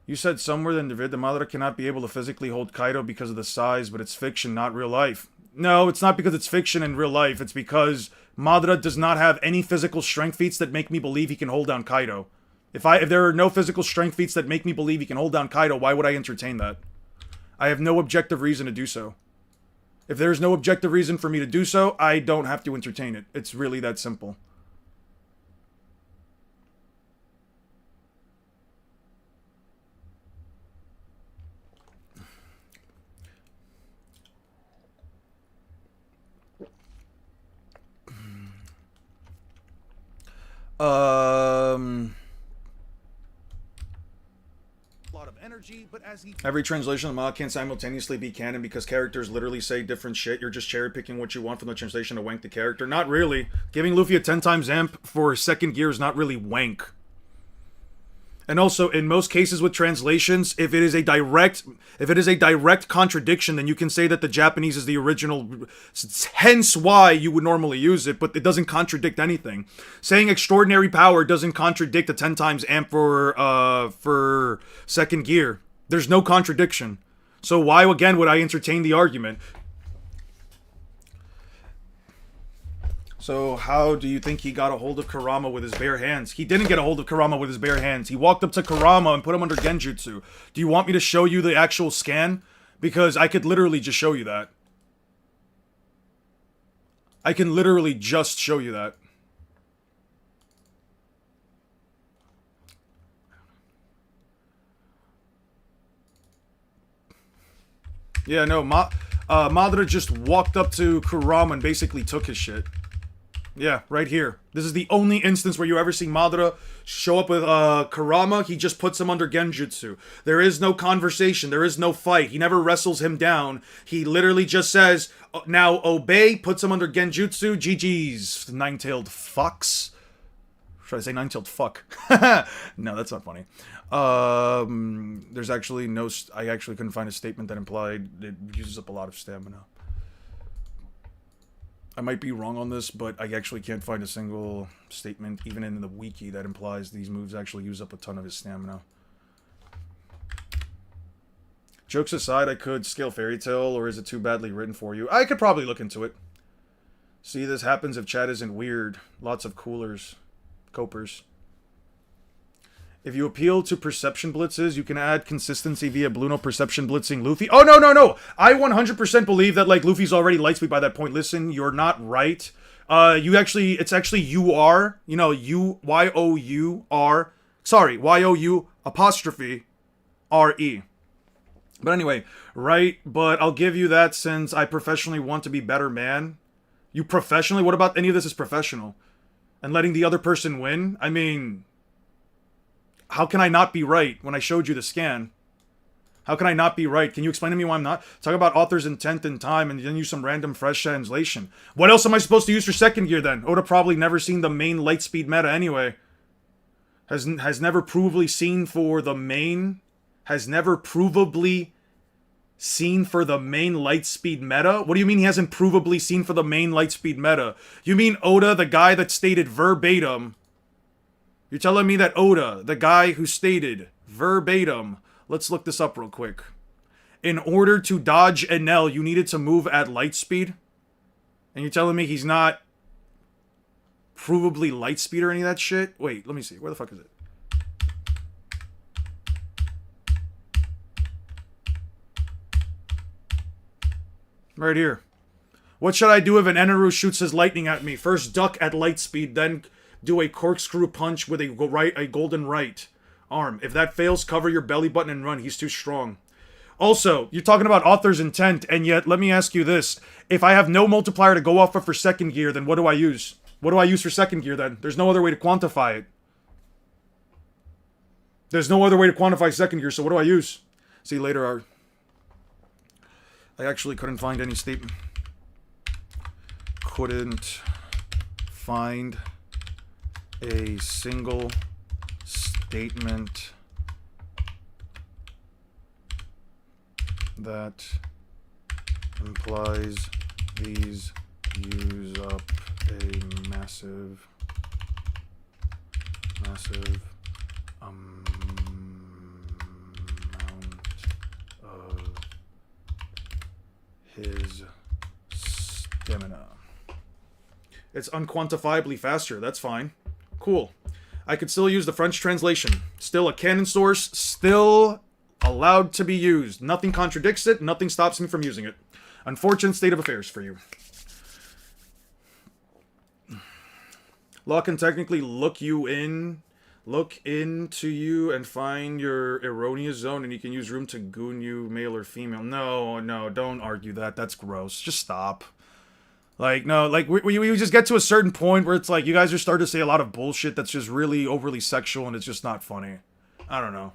You said somewhere in the vid that Madara cannot be able to physically hold Kaido because of the size, but it's fiction, not real life. No, it's not because it's fiction in real life. It's because Madara does not have any physical strength feats that make me believe he can hold down Kaido. If there are no physical strength feats that make me believe he can hold down Kaido, why would I entertain that? I have no objective reason to do so. If there's no objective reason for me to do so, I don't have to entertain it. It's really that simple.
Lot of energy, but as he
Every translation of the manga can't simultaneously be canon because characters literally say different shit. You're just cherry picking what you want from the translation to wank the character. Not really. Giving Luffy a 10 times amp for second gear is not really wank. And also, in most cases with translations, if it is a direct contradiction, then you can say that the Japanese is the original, hence why you would normally use it, but it doesn't contradict anything. Saying extraordinary power doesn't contradict a 10 times amp for second gear. There's no contradiction. So why, again, would I entertain the argument? So how do you think he got a hold of Kurama with his bare hands? He didn't get a hold of Kurama with his bare hands. He walked up to Kurama and put him under Genjutsu. Do you want me to show you the actual scan? Because I could literally just show you that. I can literally just show you that. Yeah, no, Madara just walked up to Kurama and basically took his shit. Yeah, right here. This is the only instance where you ever see Madara show up with Kurama. He just puts him under Genjutsu. There is no conversation. There is no fight. He never wrestles him down. He literally just says, now obey, puts him under Genjutsu. GG's, nine-tailed fucks. Should I say nine-tailed fuck? No, that's not funny. There's actually no... I actually couldn't find a statement that implied it uses up a lot of stamina. I might be wrong on this, but I actually can't find a single statement, even in the wiki, that implies these moves actually use up a ton of his stamina. Jokes aside, I could scale Fairy Tail, or is it too badly written for you? I could probably look into it. See, this happens if chat isn't weird. Lots of coolers. Copers. If you appeal to perception blitzes, you can add consistency via Bluno perception blitzing Luffy. Oh, no, no, no! I 100% believe that, like, Luffy's already lightspeed by that point. Listen, you're not right. It's actually you-are. You know, Y-O-U-R. Sorry, Y-O-U apostrophe R-E. But anyway, right, but I'll give you that since I professionally want to be better man. You professionally? What about any of this is professional? And letting the other person win? I mean... How can I not be right when I showed you the scan? How can I not be right? Can you explain to me why I'm not? Talk about author's intent and time and then use some random fresh translation. What else am I supposed to use for second gear then? Oda probably never seen the main lightspeed meta anyway. Has never provably seen for the main. Has never provably seen for the main lightspeed meta? What do you mean he hasn't provably seen for the main lightspeed meta? You mean Oda, the guy that stated verbatim? You're telling me that Oda, the guy who stated verbatim, let's look this up real quick. In order to dodge Enel, you needed to move at lightspeed? And you're telling me he's not provably lightspeed or any of that shit? Wait, let me see. Where the fuck is it? Right here. What should I do if an Eneru shoots his lightning at me? First duck at light speed, then do a corkscrew punch with a golden right arm. If that fails, cover your belly button and run. He's too strong. Also, you're talking about author's intent, and yet, let me ask you this. If I have no multiplier to go off of for second gear, then what do I use? What do I use for second gear, then? There's no other way to quantify it. There's no other way to quantify second gear, so what do I use? See you later, I actually couldn't find any statement. Couldn't find a single statement that implies these use up a massive amount of his stamina. It's unquantifiably faster. That's fine. Cool. I could still use the French translation. Still a canon source. Still allowed to be used. Nothing contradicts it. Nothing stops me from using it. Unfortunate state of affairs for you. Law can technically look into you and find your erroneous zone, and you can use room to goon you, male or female. No, don't argue that. That's gross. Just stop. Like, no, like, we just get to a certain point where it's like, you guys are starting to say a lot of bullshit that's just really overly sexual, and it's just not funny. I don't know.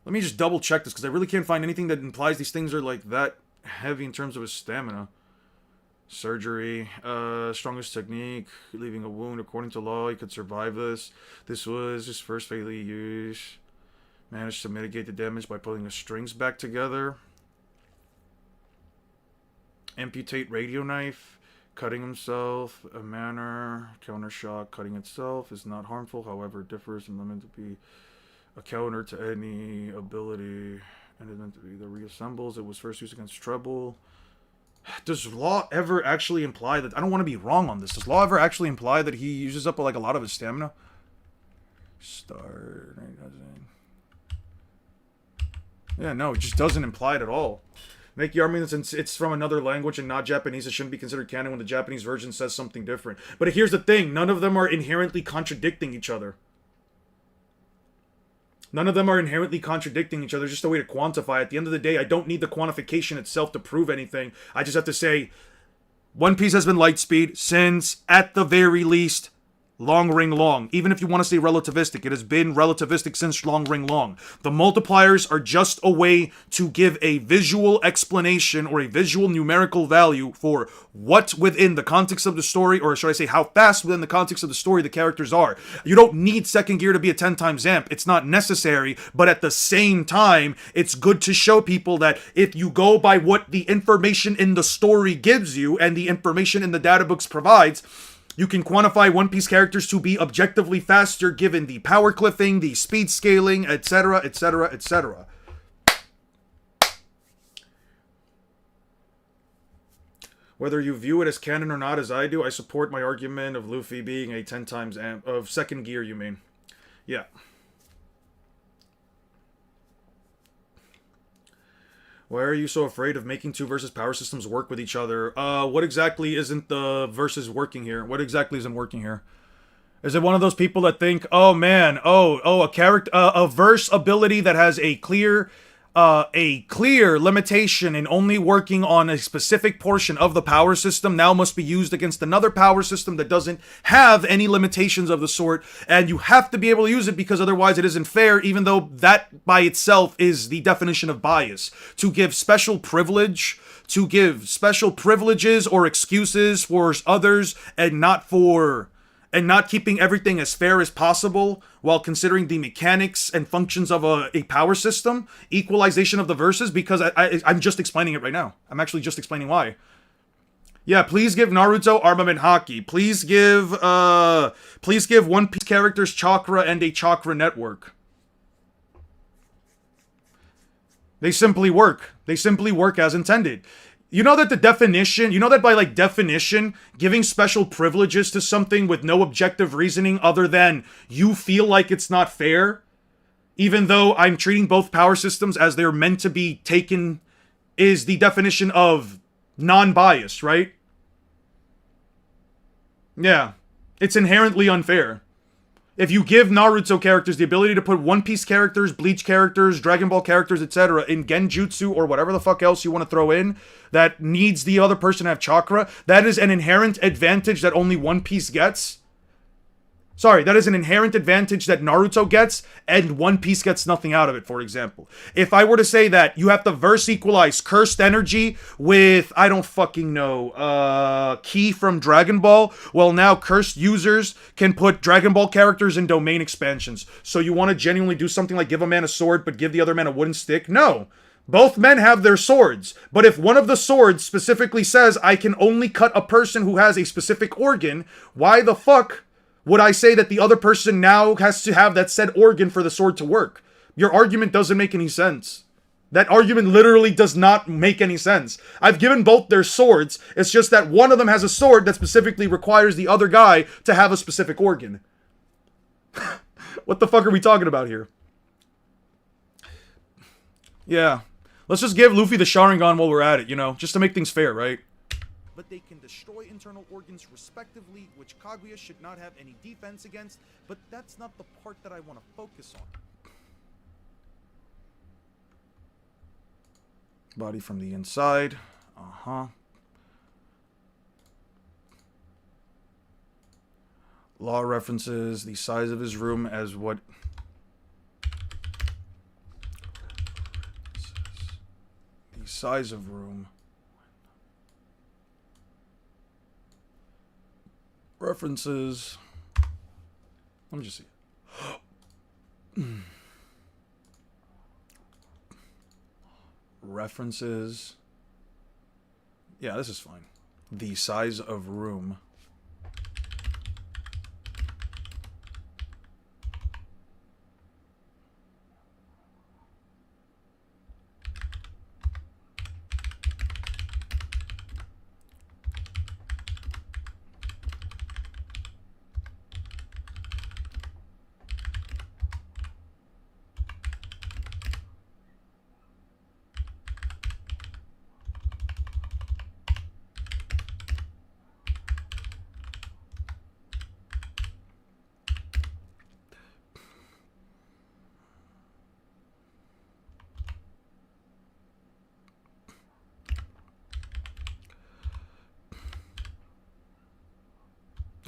Let me just double check this, because I really can't find anything that implies these things are, like, that heavy in terms of his stamina. Surgery, strongest technique, leaving a wound. According to law, he could survive this. This was his first fatal use. Managed to mitigate the damage by putting the strings back together. Amputate radio knife. Cutting himself. A manner. Counter shock. Cutting itself is not harmful. However, it differs and meant to be a counter to any ability. And it meant to be the reassembles. It was first used against trouble. Does law ever actually imply that... I don't want to be wrong on this. Does law ever actually imply that he uses up, like, a lot of his stamina? Start... Yeah, no, it just doesn't imply it at all. Make the argument since it's from another language and not Japanese, it shouldn't be considered canon when the Japanese version says something different. But here's the thing. None of them are inherently contradicting each other. None of them are inherently contradicting each other. It's just a way to quantify. At the end of the day, I don't need the quantification itself to prove anything. I just have to say, One Piece has been lightspeed since, at the very least, Long Ring Long. Even if you want to say relativistic, it has been relativistic since Long Ring Long. The multipliers are just a way to give a visual explanation or a visual numerical value for what within the context of the story, or should I say how fast within the context of the story the characters are. You don't need second gear to be a 10 times amp. It's not necessary, but at the same time, it's good to show people that if you go by what the information in the story gives you and the information in the data books provides, you can quantify One Piece characters to be objectively faster given the power cliffing, the speed scaling, etc., etc., etc. Whether you view it as canon or not, as I do, I support my argument of Luffy being a 10 times amp of second gear, you mean. Yeah. Why are you so afraid of making two versus power systems work with each other? What exactly isn't the versus working here? What exactly isn't working here? Is it one of those people that think, oh man, a character, a verse ability that has a clear limitation in only working on a specific portion of the power system now must be used against another power system that doesn't have any limitations of the sort, and you have to be able to use it because otherwise it isn't fair, even though that by itself is the definition of bias. To give special privilege, to give special privileges or excuses for others and not for and not keeping everything as fair as possible while considering the mechanics and functions of a power system, equalization of the verses, because I'm just explaining it right now. I'm actually just explaining why. Yeah, please give Naruto armament haki. Please give One Piece characters chakra and a chakra network. They simply work. They simply work as intended. You know that by like definition, giving special privileges to something with no objective reasoning other than you feel like it's not fair, even though I'm treating both power systems as they're meant to be taken, is the definition of non-biased, right? Yeah. It's inherently unfair. If you give Naruto characters the ability to put One Piece characters, Bleach characters, Dragon Ball characters, etc. in Genjutsu or whatever the fuck else you want to throw in that needs the other person to have chakra, that is an inherent advantage that only One Piece gets. Sorry, that is an inherent advantage that Naruto gets, and One Piece gets nothing out of it, for example. If I were to say that you have to verse equalize cursed energy with, I don't fucking know, Ki from Dragon Ball, well now cursed users can put Dragon Ball characters in domain expansions. So you want to genuinely do something like give a man a sword, but give the other man a wooden stick? No. Both men have their swords, but if one of the swords specifically says, I can only cut a person who has a specific organ, why the fuck would I say that the other person now has to have that said organ for the sword to work? Your argument doesn't make any sense. That argument literally does not make any sense. I've given both their swords, it's just that one of them has a sword that specifically requires the other guy to have a specific organ. What the fuck are we talking about here? Yeah. Let's just give Luffy the Sharingan while we're at it, you know? Just to make things fair, right?
But they can destroy internal organs respectively, which Kaguya should not have any defense against, but that's not the part that I want to focus on.
Body from the inside. Law references the size of his room as what... The size of room... References. Let me just see. References. Yeah, this is fine. The size of room.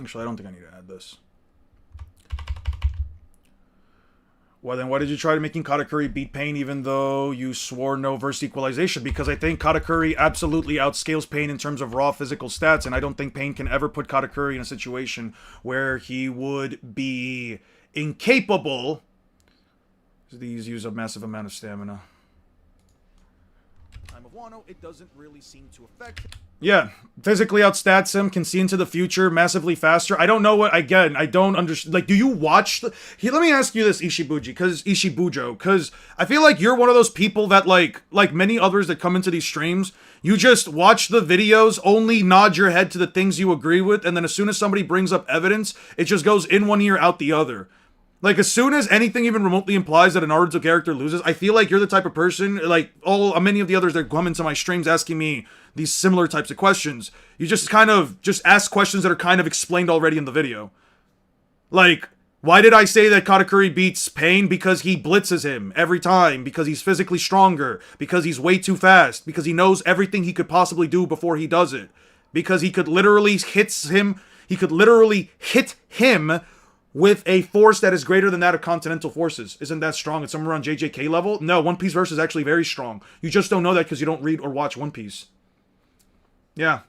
Actually, I don't think I need to add this. Well, then why did you try to making Katakuri beat Pain even though you swore no verse equalization? Because I think Katakuri absolutely outscales Pain in terms of raw physical stats, and I don't think Pain can ever put Katakuri in a situation where he would be incapable. These use a massive amount of stamina.
Time of Wano, it doesn't really seem to affect...
Yeah, physically outstats him, can see into the future massively faster. I don't know what, again, I don't understand. Like, do you watch the... Here, let me ask you this, Ishibujo, because I feel like you're one of those people that, like many others that come into these streams, you just watch the videos, only nod your head to the things you agree with, and then as soon as somebody brings up evidence, it just goes in one ear, out the other. Like, as soon as anything even remotely implies that a Naruto character loses, I feel like you're the type of person, like, many of the others that come into my streams asking me these similar types of questions, you just kind of just ask questions that are kind of explained already in the video. Like, why did I say that Katakuri beats Pain? Because he blitzes him every time, because he's physically stronger, because he's way too fast, because he knows everything he could possibly do before he does it, because he could literally hit him with a force that is greater than that of continental forces. Isn't that strong? It's somewhere around JJK level? No, One Piece verse is actually very strong. You just don't know that because you don't read or watch One Piece. Yeah.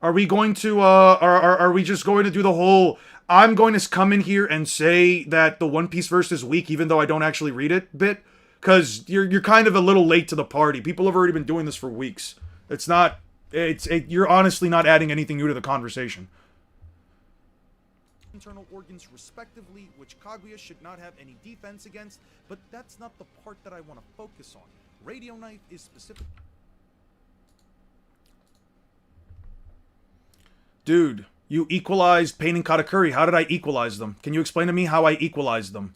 Are we going to, are we just going to do the whole, I'm going to come in here and say that the One Piece verse is weak, even though I don't actually read it bit, because you're kind of a little late to the party. People have already been doing this for weeks. You're honestly not adding anything new to the conversation.
Internal organs respectively, which Kaguya should not have any defense against, but that's not the part that I want to focus on. Radio Knife is specific.
Dude, you equalized Pain and Katakuri. How did I equalize them? Can you explain to me how I equalized them?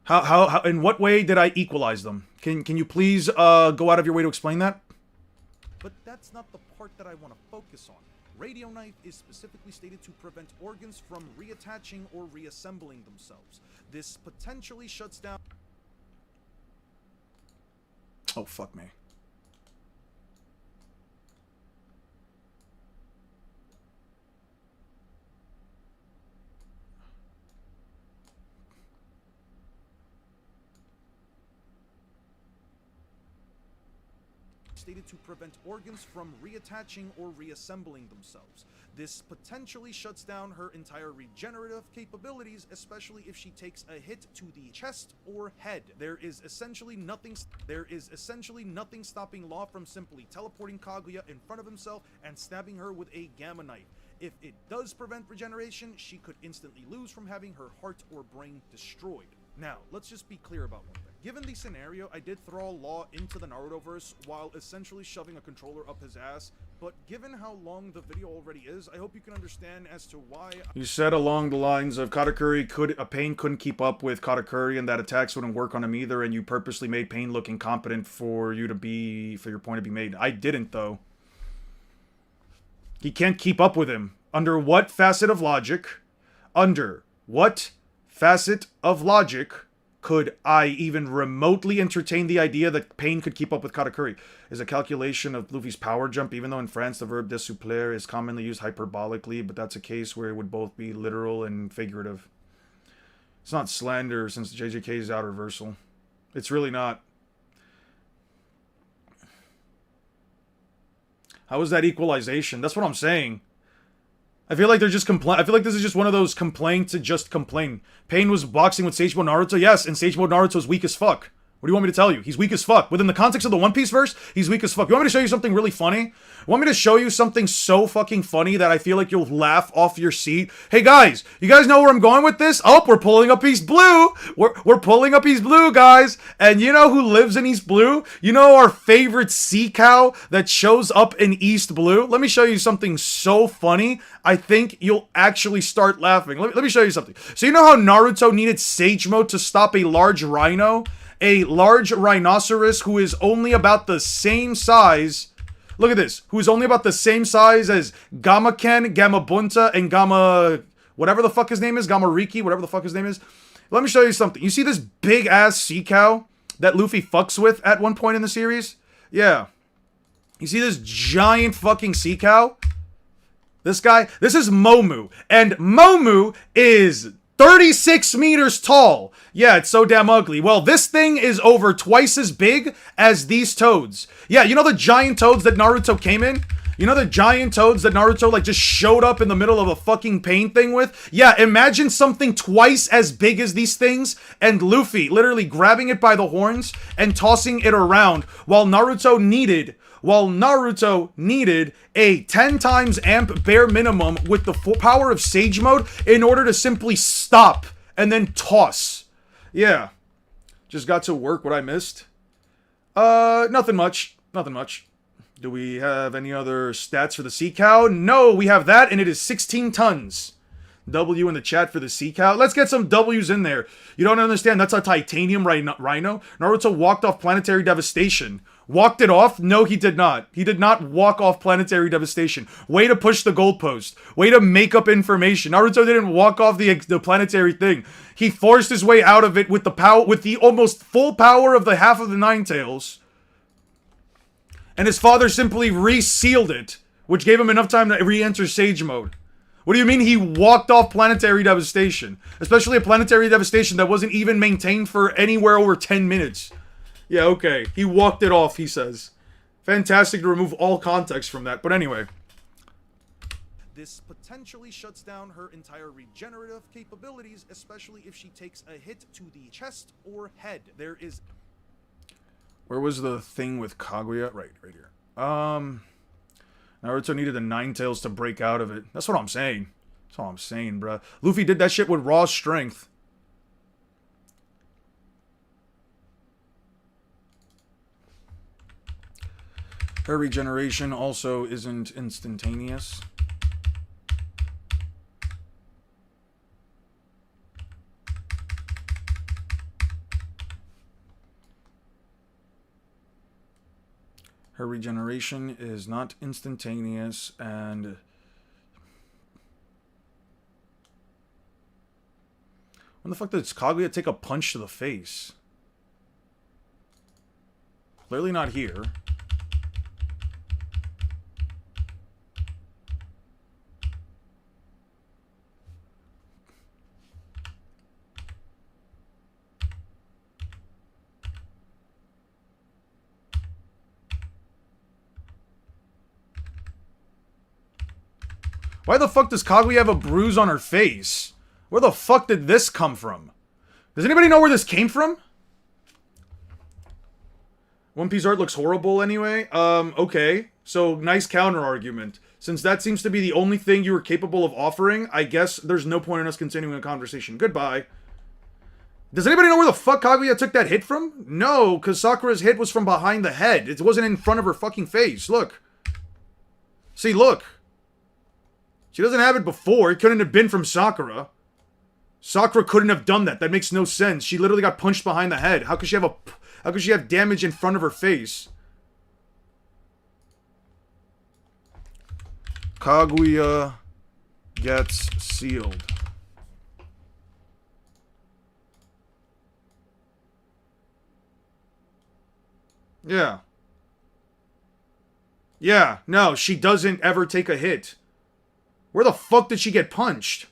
How in what way did I equalize them? Can you please go out of your way to explain that?
But that's not the part that I want to focus on. Radio Knife is specifically stated to prevent organs from reattaching or reassembling themselves. This potentially shuts down...
Oh, fuck me.
Stated to prevent organs from reattaching or reassembling themselves. This potentially shuts down her entire regenerative capabilities, especially if she takes a hit to the chest or head. There is essentially nothing stopping Law from simply teleporting Kaguya in front of himself and stabbing her with a gamma knife. If it does prevent regeneration, she could instantly lose from having her heart or brain destroyed. Now, let's just be clear about one thing. Given the scenario, I did throw Law into the Naruto-verse while essentially shoving a controller up his ass, but given how long the video already is, I hope you can understand as to why...
You said along the lines of Pain couldn't keep up with Katakuri and that attacks wouldn't work on him either, and you purposely made Pain look incompetent for your point to be made. I didn't, though. He can't keep up with him. Under what facet of logic? Under what facet of logic could I even remotely entertain the idea that Pain could keep up with Katakuri? Is a calculation of Luffy's power jump, even though in France the verb desoupler is commonly used hyperbolically, but that's a case where it would both be literal and figurative. It's not slander since JJK is out reversal. It's really not. How is that equalization? That's what I'm saying. I feel like they're just I feel like this is just one of those complain to just complain. Pain was boxing with Sage Mode Naruto, yes, and Sage Mode Naruto is weak as fuck. What do you want me to tell you? He's weak as fuck. Within the context of the One Piece verse, he's weak as fuck. You want me to show you something really funny? You want me to show you something so fucking funny that I feel like you'll laugh off your seat? Hey guys, you guys know where I'm going with this? Oh, we're pulling up East Blue. We're pulling up East Blue, guys. And you know who lives in East Blue? You know our favorite sea cow that shows up in East Blue? Let me show you something so funny. I think you'll actually start laughing. Let me show you something. So you know how Naruto needed Sage Mode to stop a large rhino? A large rhinoceros who is only about the same size. Look at this. Who is only about the same size as Gamma Ken, Gamma Bunta, and Gamma... whatever the fuck his name is. Gamma Riki, whatever the fuck his name is. Let me show you something. You see this big-ass sea cow that Luffy fucks with at one point in the series? Yeah. You see this giant fucking sea cow? This guy? This is Momu. And Momu is 36 meters tall. Yeah, it's so damn ugly. Well, this thing is over twice as big as these toads. Yeah, you know the giant toads that Naruto came in? You know the giant toads that Naruto, like, just showed up in the middle of a fucking Pain thing with? Yeah, imagine something twice as big as these things, and Luffy literally grabbing it by the horns and tossing it around while Naruto needed a 10 times amp bare minimum with the full power of Sage Mode in order to simply stop and then toss. Yeah. Just got to work what I missed. Nothing much. Nothing much. Do we have any other stats for the sea cow? No, we have that, and it is 16 tons. W in the chat for the sea cow. Let's get some W's in there. You don't understand, that's a titanium rhino. Naruto walked off planetary devastation. Walked it off? No, he did not. He did not walk off planetary devastation. Way to push the goalpost. Way to make up information. Naruto didn't walk off the planetary thing. He forced his way out of it with the almost full power of the half of the Nine Tails. And his father simply resealed it, which gave him enough time to re-enter Sage Mode. What do you mean he walked off planetary devastation? Especially a planetary devastation that wasn't even maintained for anywhere over 10 minutes. Yeah, okay. He walked it off, he says. Fantastic to remove all context from that. But anyway.
This potentially shuts down her entire regenerative capabilities, especially if she takes a hit to the chest or head. There is...
Where was the thing with Kaguya? Right here. Naruto needed the Nine Tails to break out of it. That's what I'm saying. That's all I'm saying, bruh. Luffy did that shit with raw strength. Her regeneration also isn't instantaneous. Her regeneration is not instantaneous, and when the fuck did Kaguya take a punch to the face? Clearly not here. Why the fuck does Kaguya have a bruise on her face? Where the fuck did this come from? Does anybody know where this came from? One Piece art looks horrible anyway. Okay. So, nice counter argument. Since that seems to be the only thing you were capable of offering, I guess there's no point in us continuing a conversation. Goodbye. Does anybody know where the fuck Kaguya took that hit from? No, because Sakura's hit was from behind the head. It wasn't in front of her fucking face. Look. See, look. She doesn't have it before. It couldn't have been from Sakura. Sakura couldn't have done that. That makes no sense. She literally got punched behind the head. How could she have damage in front of her face? Kaguya gets sealed. Yeah. Yeah, no, she doesn't ever take a hit. Where the fuck did she get punched?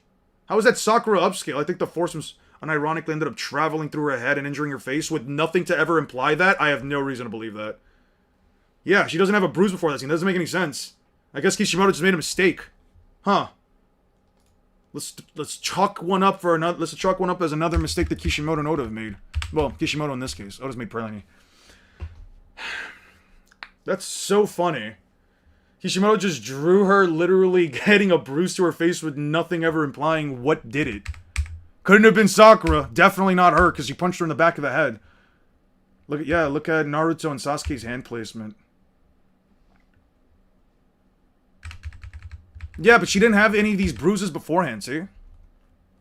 How was that Sakura upscale? I think the force was unironically ended up traveling through her head and injuring her face with nothing to ever imply that. I have no reason to believe that. Yeah, she doesn't have a bruise before that scene. That doesn't make any sense. I guess Kishimoto just made a mistake. Huh. Let's chalk one up for another. Let's chalk one up as another mistake that Kishimoto and Oda have made. Well, Kishimoto in this case. Oda's made plenty. That's so funny. Kishimoto just drew her literally getting a bruise to her face with nothing ever implying what did it. Couldn't have been Sakura. Definitely not her, because she punched her in the back of the head. Look at Naruto and Sasuke's hand placement. Yeah, but she didn't have any of these bruises beforehand, see?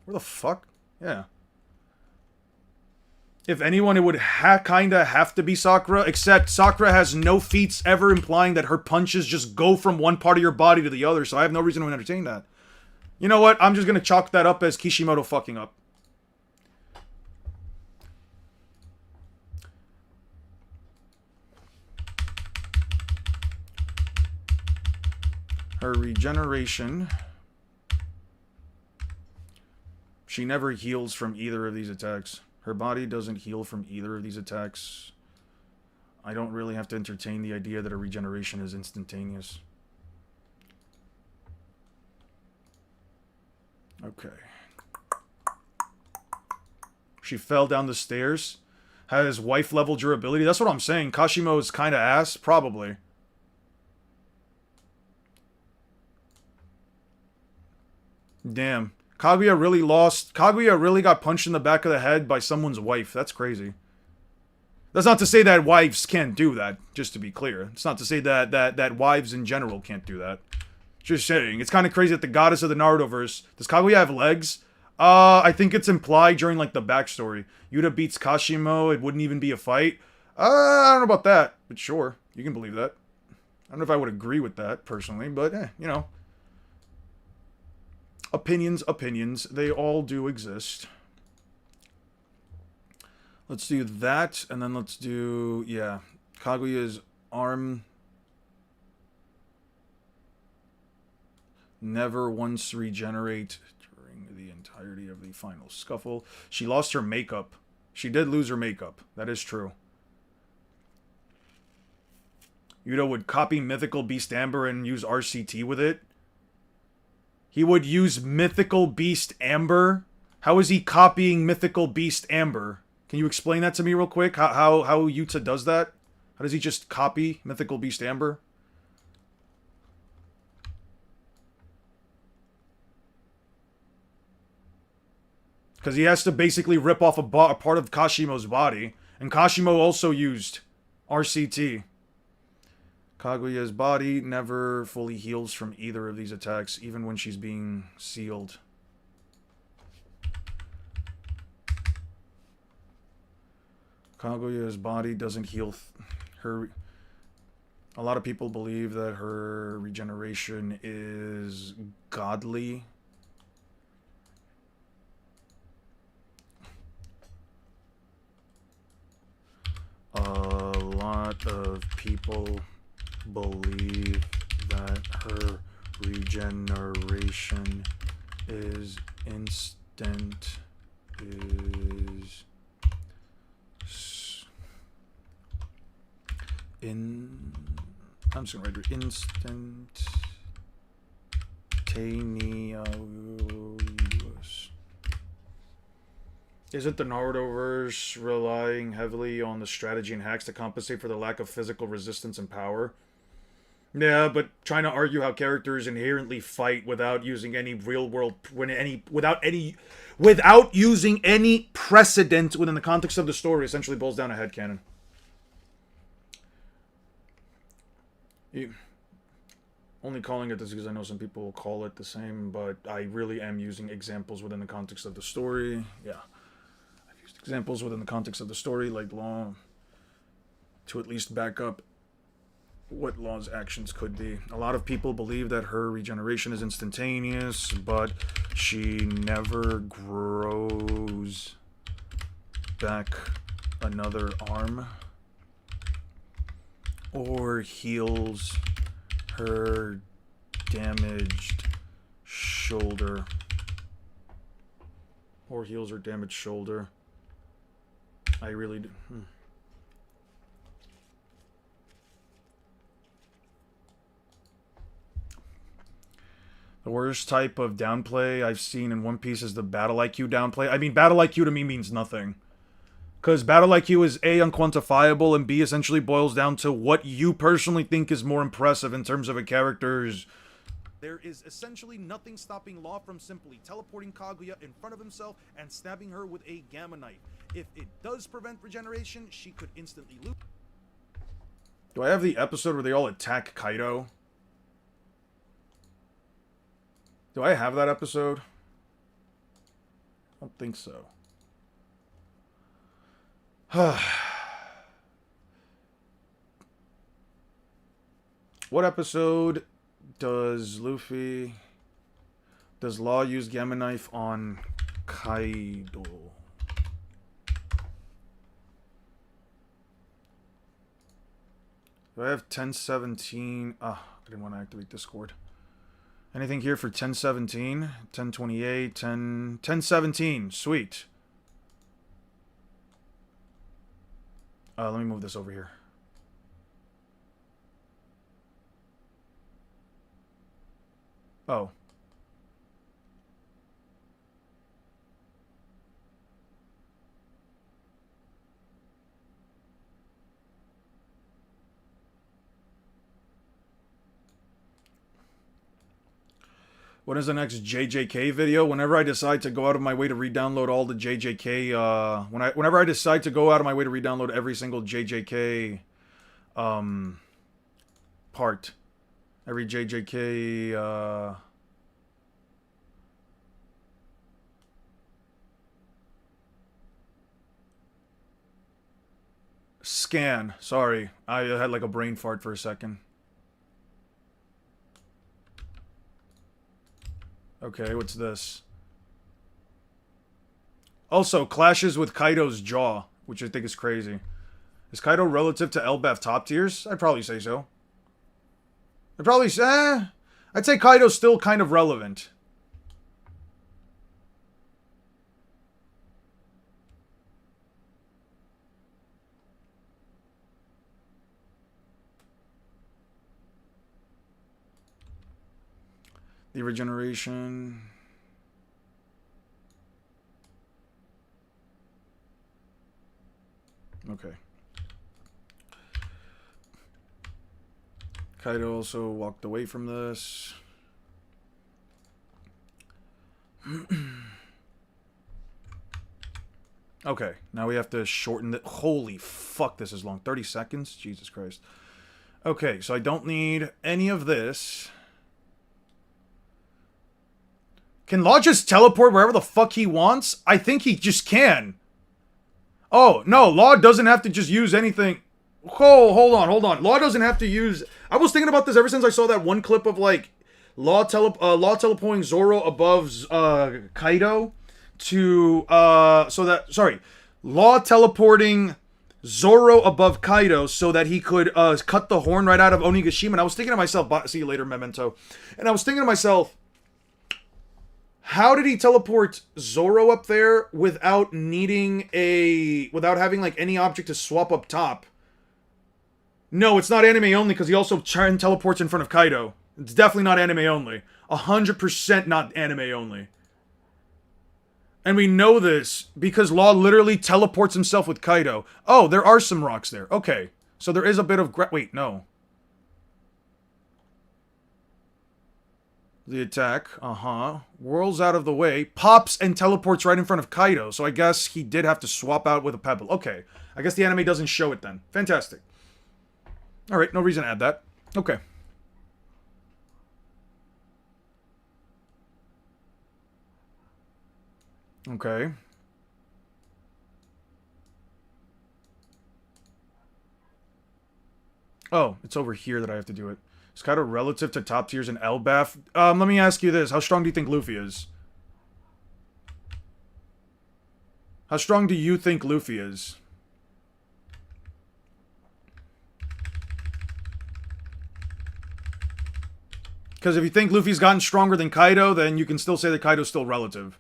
Where the fuck? Yeah. If anyone, it would kinda have to be Sakura, except Sakura has no feats ever implying that her punches just go from one part of your body to the other, so I have no reason to entertain that. You know what? I'm just gonna chalk that up as Kishimoto fucking up. Her regeneration. She never heals from either of these attacks. Her body doesn't heal from either of these attacks. I don't really have to entertain the idea that her regeneration is instantaneous. Okay. She fell down the stairs. Has wife-level durability. That's what I'm saying. Kashimo's kinda ass? Probably. Damn. Kaguya really got punched in the back of the head by someone's wife. That's crazy. That's not to say that wives can't do that, just to be clear. It's not to say that wives in general can't do that. Just saying. It's kind of crazy that the goddess of the Naruto-verse... Does Kaguya have legs? I think it's implied during, like, the backstory. Yuta beats Kashimo, it wouldn't even be a fight. I don't know about that, but sure. You can believe that. I don't know if I would agree with that, personally, but, you know... Opinions. They all do exist. Let's do that, and then let's do, yeah, Kaguya's arm. Never once regenerate during the entirety of the final scuffle. She lost her makeup. She did lose her makeup. That is true. Yuta would copy Mythical Beast Amber and use RCT with it. He would use Mythical Beast Amber. How is he copying Mythical Beast Amber? Can you explain that to me real quick? How Yuta does that? How does he just copy Mythical Beast Amber? Because he has to basically rip off a part of Kashimo's body. And Kashimo also used RCT. Kaguya's body never fully heals from either of these attacks, even when she's being sealed. Kaguya's body doesn't heal her. A lot of people believe that her regeneration is godly. A lot of people believe that her regeneration is instant. I'm just gonna write instantaneous. Isn't the Naruto-verse relying heavily on the strategy and hacks to compensate for the lack of physical resistance and power? Yeah, but trying to argue how characters inherently fight without using any real-world without using any precedent within the context of the story essentially boils down to headcanon. Only calling it this because I know some people will call it the same, but I really am using examples within the context of the story. Yeah. I've used examples within the context of the story, like Law, to at least back up what Law's actions could be. A lot of people believe that her regeneration is instantaneous, but she never grows back another arm or heals her damaged shoulder. Or heals her damaged shoulder. I really do. The worst type of downplay I've seen in One Piece is the Battle IQ downplay. I mean, Battle IQ to me means nothing. Because Battle IQ is A, unquantifiable, and B, essentially boils down to what you personally think is more impressive in terms of a character's...
There is essentially nothing stopping Law from simply teleporting Kaguya in front of himself and stabbing her with a gamma knife. If it does prevent regeneration, she could instantly lose.
Do I have the episode where they all attack Kaido? Do I have that episode? I don't think so. What episode does Law use Gamma Knife on Kaido? Do I have 1017? Ah, I didn't want to activate Discord. Anything here for 1017? 1028, 1017. Sweet. Let me move this over here. Oh. When is the next JJK video? Whenever I decide to go out of my way to re-download all the JJK, whenever I decide to go out of my way to re-download every single JJK, part. Every JJK, scan. Sorry. I had like a brain fart for a second. Okay, what's this? Also, clashes with Kaido's jaw, which I think is crazy. Is Kaido relative to Elbaf top tiers? I'd probably say so. I'd say Kaido's still kind of relevant. The regeneration. Okay. Kaido also walked away from this. Okay, now we have to shorten it. Holy fuck, this is long. 30 seconds? Jesus Christ. Okay, so I don't need any of this. Can Law just teleport wherever the fuck he wants? I think he just can. Oh, no, Law doesn't have to just use anything. Oh, hold on. Law doesn't have to use... I was thinking about this ever since I saw that one clip of, like, Law teleporting Zoro above Kaido to... Law teleporting Zoro above Kaido so that he could cut the horn right out of Onigashima. And I was thinking to myself... See you later, Memento. And I was thinking to myself... How did he teleport Zoro up there without needing without having, like, any object to swap up top? No, it's not anime only, because he also teleports in front of Kaido. It's definitely not anime only. 100% not anime only. And we know this because Law literally teleports himself with Kaido. Oh, there are some rocks there. Okay. So there is a bit of... Wait, no. The attack, whirls out of the way, pops and teleports right in front of Kaido. So I guess he did have to swap out with a pebble. Okay, I guess the anime doesn't show it then. Fantastic. Alright, no reason to add that. Okay. Okay. Oh, it's over here that I have to do it. Is Kaido relative to top tiers in Elbaf? Let me ask you this. How strong do you think Luffy is? How strong do you think Luffy is? Because if you think Luffy's gotten stronger than Kaido, then you can still say that Kaido's still relative.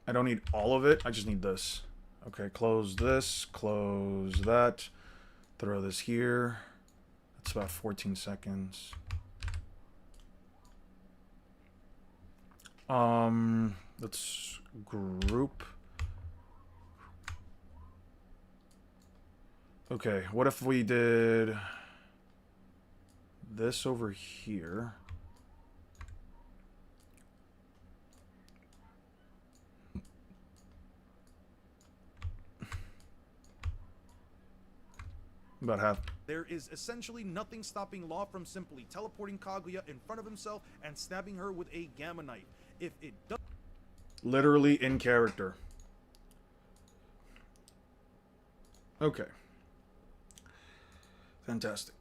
I don't need all of it. I just need this. Okay, close this. Close that. Throw this here. That's about 14 seconds. Let's group. Okay, what if we did this over here? About half.
There is essentially nothing stopping Law from simply teleporting Kaguya in front of himself and stabbing her with a gamma knife. If it does...
Literally in character. Okay. Fantastic.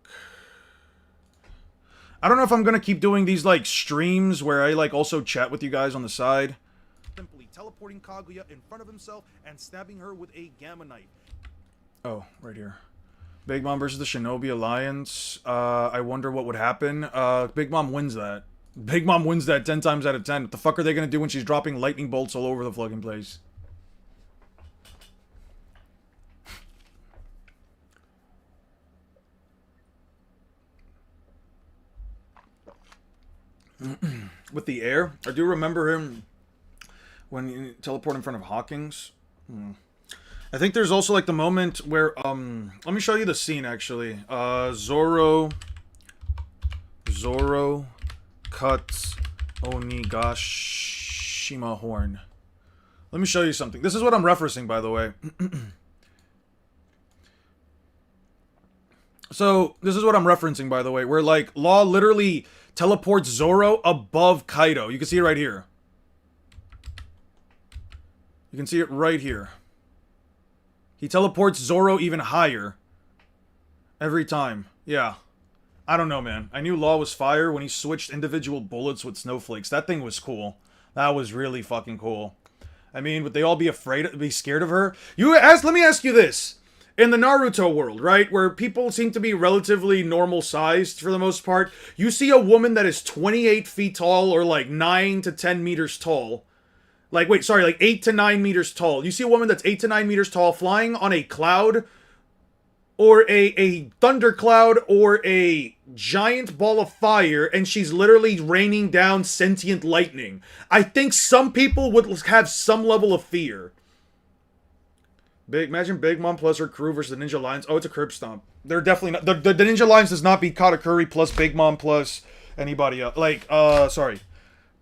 I don't know if I'm gonna keep doing these, like, streams where I, like, also chat with you guys on the side.
Simply teleporting Kaguya in front of himself and stabbing her with a gamma knife.
Oh, right here. Big Mom versus the Shinobi Alliance. I wonder what would happen. Big Mom wins that. Big Mom wins that 10 times out of 10. What the fuck are they gonna do when she's dropping lightning bolts all over the fucking place? With the air. I do remember him when he teleport in front of Hawkins. I think there's also, like, the moment where, let me show you the scene, actually. Zoro cuts Onigashima horn. Let me show you something. This is what I'm referencing, by the way. So, this is what I'm referencing, by the way, where, like, Law literally teleports Zoro above Kaido. You can see it right here. You can see it right here. He teleports Zoro even higher. Every time. Yeah. I don't know, man. I knew Law was fire when he switched individual bullets with snowflakes. That thing was cool. That was really fucking cool. I mean, would they all be afraid, be scared of her? Let me ask you this. in the Naruto world, right, where people seem to be relatively normal sized for the most part, you see a woman that is 28 feet tall or like 9 to 10 meters tall. Like, wait, sorry, like 8 to 9 meters tall. You see a woman that's 8 to 9 meters tall flying on a cloud or a thundercloud or a giant ball of fire, and she's literally raining down sentient lightning. I think some people would have some level of fear. Imagine Big Mom plus her crew versus the Ninja Lions. Oh, it's a curb stomp. They're definitely not. The Ninja Lions does not beat Katakuri plus Big Mom plus anybody else. Like, sorry.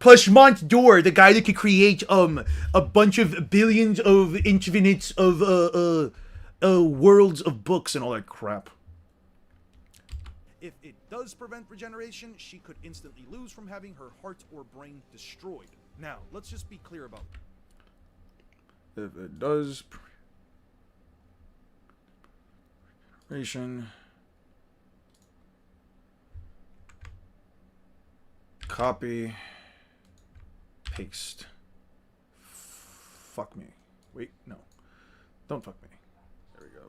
Plus Mont Door, the guy that could create a bunch of billions of infinites of worlds of books and all that crap.
If it does prevent regeneration, she could instantly lose from having her heart or brain destroyed. Now, let's just be clear about
If it does copy, paste. Fuck me. Wait, no. Don't fuck me. There we go.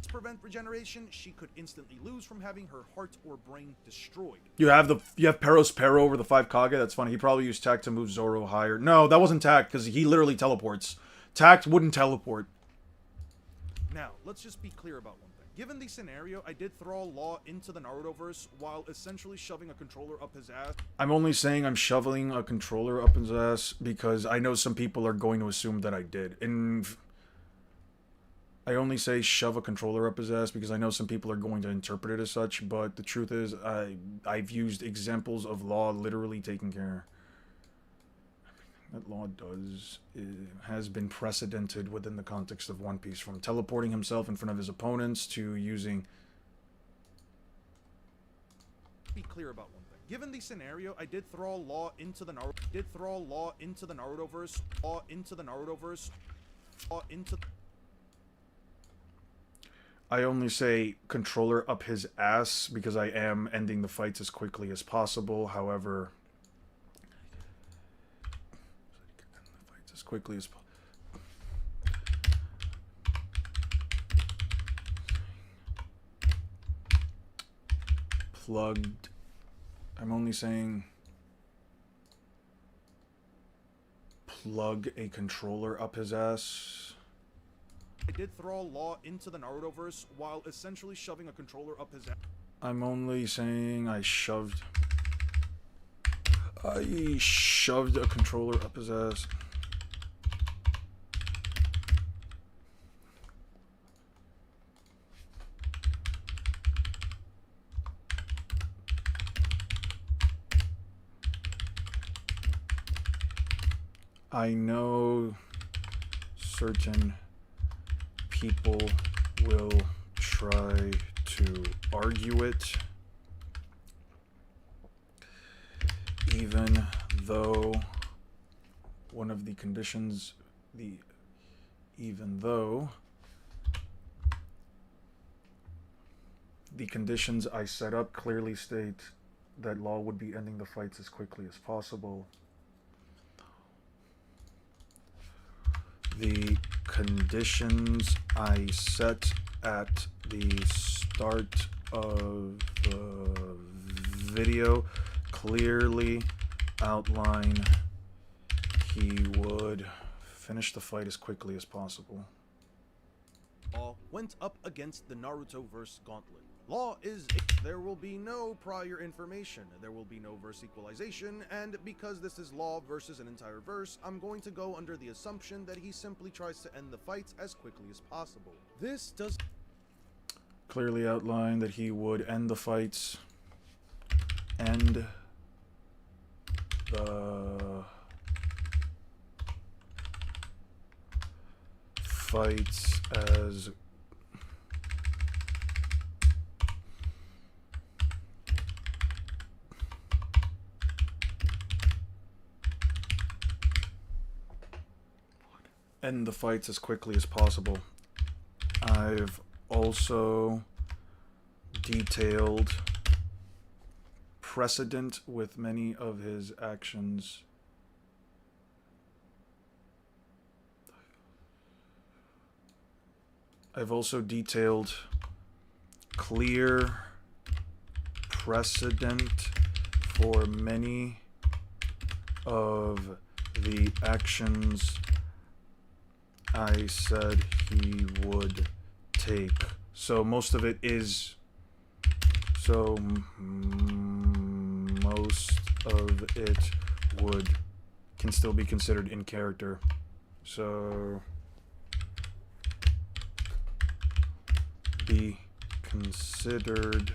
to prevent regeneration, she could instantly lose from having her heart or brain destroyed.
You have Peros Pero over the 5 Kage. That's funny. He probably used Tact to move Zoro higher. No, that wasn't Tact because he literally teleports. Tact wouldn't teleport.
Now, let's just be clear about one thing. Given the scenario, I did throw Law into the Narutoverse while essentially shoving a controller up his ass.
I'm only saying I'm shoveling a controller up his ass because I know some people are going to assume that I did. And I only say shove a controller up his ass because I know some people are going to interpret it as such, but the truth is I've used examples of Law literally taking care. That Law does has been precedented within the context of One Piece, from teleporting himself in front of his opponents to using.
Be clear about one thing. Given the scenario, I did throw Law into the Narutoverse.
I only say controller up his ass because I am ending the fights as quickly as possible. However, as quickly as possible. Plugged. I'm only saying plug a controller up his ass.
I did throw Law into the Narutoverse while essentially shoving a controller up his ass.
I'm only saying I shoved a controller up his ass. I know certain people will try to argue it, even though one of the conditions, even though the conditions I set up clearly state that Law would be ending the fights as quickly as possible. The conditions I set at the start of the video clearly outline he would finish the fight as quickly as possible.
Law went up against the Narutoverse gauntlet. Law is there will be no prior information, there will be no verse equalization, and because this is Law versus an entire verse, I'm going to go under the assumption that he simply tries to end the fights as quickly as possible. This does
Clearly outline that he would end the fights as quickly as possible. I've also detailed precedent with many of his actions. I've also detailed clear precedent for many of the actions I said he would take. So most of it is... So most of it can still be considered in character. So be considered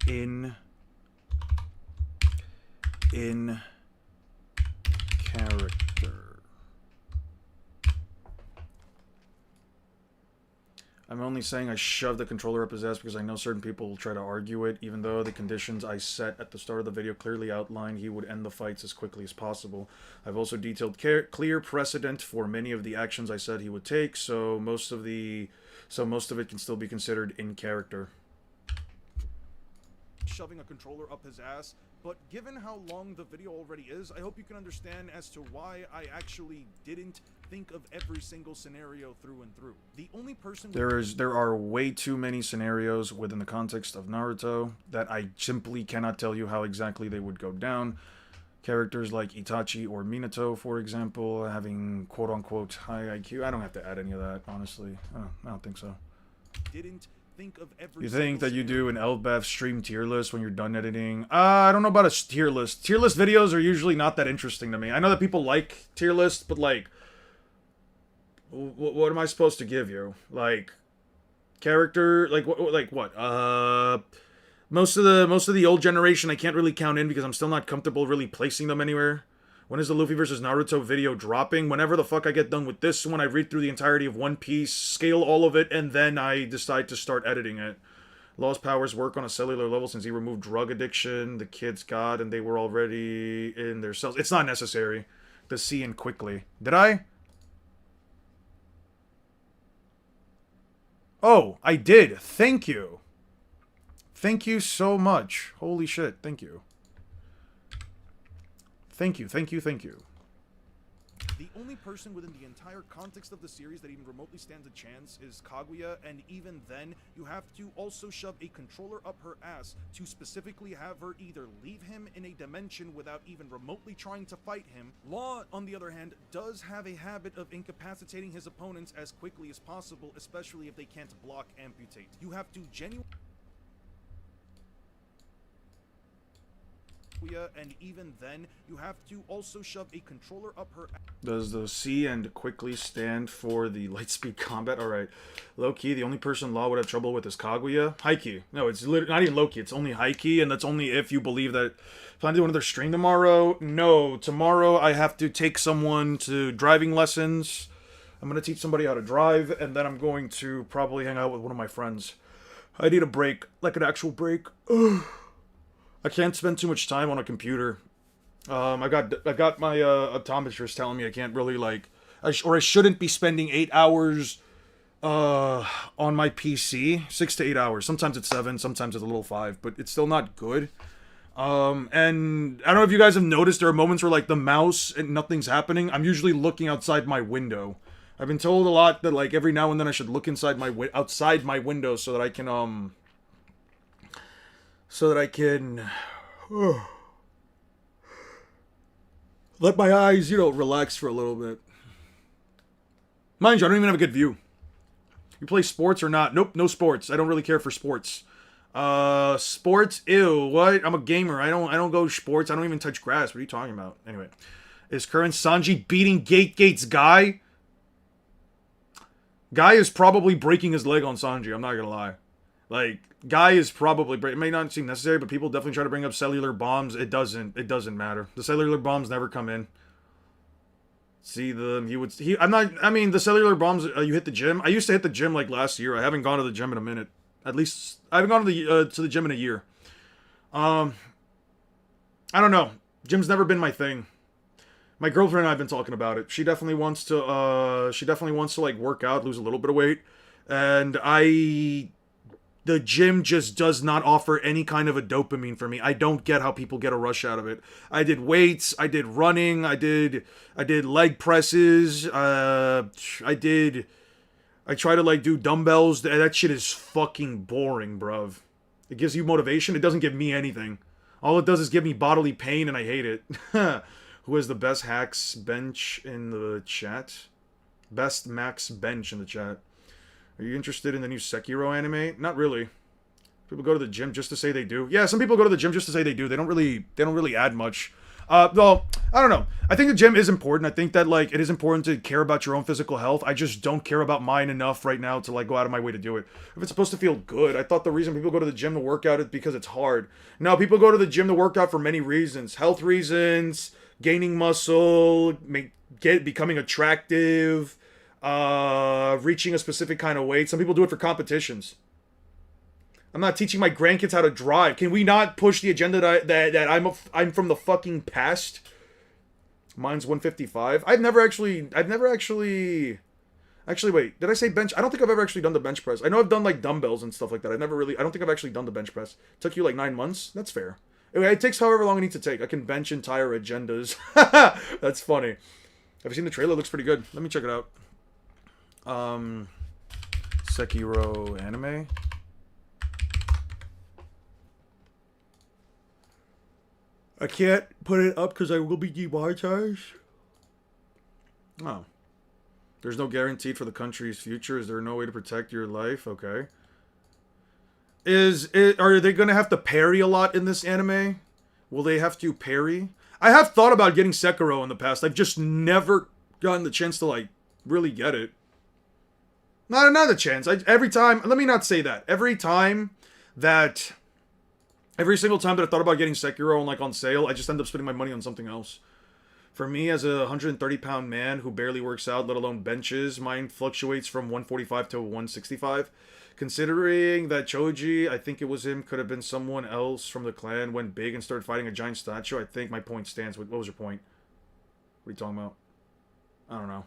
in character. I'm only saying I shoved the controller up his ass because I know certain people will try to argue it, even though the conditions I set at the start of the video clearly outlined he would end the fights as quickly as possible. I've also detailed clear precedent for many of the actions I said he would take, so most of it can still be considered in character.
Shoving a controller up his ass, but given how long the video already is, I hope you can understand as to why I actually didn't think of every single scenario through and through. The only person
there are way too many scenarios within the context of Naruto that I simply cannot tell you how exactly they would go down. Characters like Itachi or Minato, for example, having quote-unquote high IQ. I don't have to add any of that, honestly. I don't think so.
Didn't think of every
You think that you do an Elbaf stream tier list when you're done editing? I don't know about a tier list. Tier list videos are usually not that interesting to me. I know that people like tier lists, but like, what am I supposed to give you? Like, character, like what? Most of the old generation I can't really count in because I'm still not comfortable really placing them anywhere. When is the Luffy versus Naruto video dropping? Whenever the fuck I get done with this one, I read through the entirety of One Piece, scale all of it, and then I decide to start editing it. Law's powers work on a cellular level since he removed drug addiction, the kids got, and they were already in their cells. It's not necessary to see in quickly. Did I? Oh, I did. Thank you. Thank you so much. Holy shit, thank you. Thank you, thank you, thank you.
The only person within the entire context of the series that even remotely stands a chance is Kaguya, and even then, you have to also shove a controller up her ass to specifically have her either leave him in a dimension without even remotely trying to fight him. Law, on the other hand, does have a habit of incapacitating his opponents as quickly as possible, especially if they can't block amputate. You have to genuinely... and even then, you have to also shove a controller up her...
Does the C and quickly stand for the lightspeed combat? Alright. Loki, the only person Law would have trouble with is Kaguya. Haiki. No, it's literally not even Loki, it's only Haiki, and that's only if you believe that... If I do another stream tomorrow, no. Tomorrow I have to take someone to driving lessons. I'm going to teach somebody how to drive, and then I'm going to probably hang out with one of my friends. I need a break. Like an actual break. I can't spend too much time on a computer. I got my optometrist telling me I can't really like, I shouldn't be spending 8 hours on my PC. 6 to 8 hours. Sometimes it's 7, sometimes it's a little 5, but it's still not good. And I don't know if you guys have noticed, there are moments where like the mouse and nothing's happening. I'm usually looking outside my window. I've been told a lot that like every now and then I should look outside my window so that I can let my eyes, relax for a little bit. Mind you, I don't even have a good view. You play sports or not? Nope, no sports. I don't really care for sports. Sports? Ew, what? I'm a gamer. I don't go sports. I don't even touch grass. What are you talking about? Anyway. Is current Sanji beating Gate's Guy? Guy is probably breaking his leg on Sanji, I'm not gonna lie. Like, Guy is probably... It may not seem necessary, but people definitely try to bring up cellular bombs. It doesn't matter. The cellular bombs never come in. See them, the cellular bombs, you hit the gym. I used to hit the gym like last year. I haven't gone to the gym in a minute. At least, I haven't gone to the gym in a year. I don't know. Gym's never been my thing. My girlfriend and I have been talking about it. She definitely wants to, like, work out, lose a little bit of weight. And the gym just does not offer any kind of a dopamine for me. I don't get how people get a rush out of it. I did weights, I did running, I did leg presses, I try to like do dumbbells. That shit is fucking boring, bruv. It gives you motivation. It doesn't give me anything. All it does is give me bodily pain, and I hate it. Who has the best hacks bench in the chat? Best max bench in the chat. Are you interested in the new Sekiro anime? Not really. People go to the gym just to say they do. Yeah, some people go to the gym just to say they do. They don't really add much. Well, I don't know. I think the gym is important. I think that, like, it is important to care about your own physical health. I just don't care about mine enough right now to, like, go out of my way to do it. If it's supposed to feel good, I thought the reason people go to the gym to work out is because it's hard. No, people go to the gym to work out for many reasons. Health reasons, gaining muscle, becoming attractive, reaching a specific kind of weight. Some people do it for competitions. I'm not teaching my grandkids how to drive. Can we not push the agenda that I'm from the fucking past? Mine's 155. Actually, wait, did I say bench? I don't think I've ever actually done the bench press. I know I've done like dumbbells and stuff like that. I don't think I've actually done the bench press. It took you like 9 months? That's fair. Anyway, it takes however long it needs to take. I can bench entire agendas. That's funny. Have you seen the trailer? It looks pretty good. Let me check it out. Sekiro anime. I can't put it up because I will be demonetized. Oh. There's no guarantee for the country's future. Is there no way to protect your life? Okay. Are they going to have to parry a lot in this anime? Will they have to parry? I have thought about getting Sekiro in the past. I've just never gotten the chance to, like, really get it. Not a chance. Every time... Let me not say that. Every single time that I thought about getting Sekiro like on sale, I just end up spending my money on something else. For me, as a 130-pound man who barely works out, let alone benches, mine fluctuates from 145 to 165. Considering that Choji, I think it was him, could have been someone else from the clan, went big and started fighting a giant statue, I think my point stands. What was your point? What are you talking about? I don't know.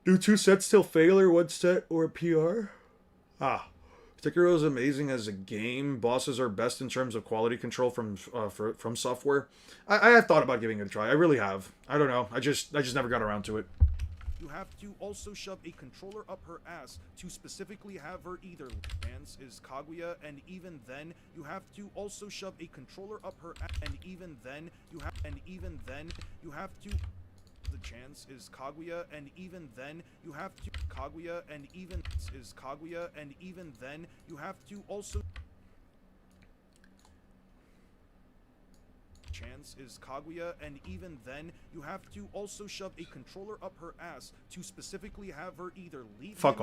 Do 2 sets till failure, 1 set or a PR? Ah. Sekiro is amazing as a game. Bosses are best in terms of quality control from software. I have thought about giving it a try. I really have. I don't know. I just never got around to it.
You have to also shove a controller up her ass to specifically have her either hands is Kaguya, and even then you have to also shove a controller up her ass, and even then you have to the chance is Kaguya, and even then you have to Kaguya, and even is Kaguya, and even then you have to also chance is Kaguya, and even then you have to also shove a controller up her ass to specifically have her either leave him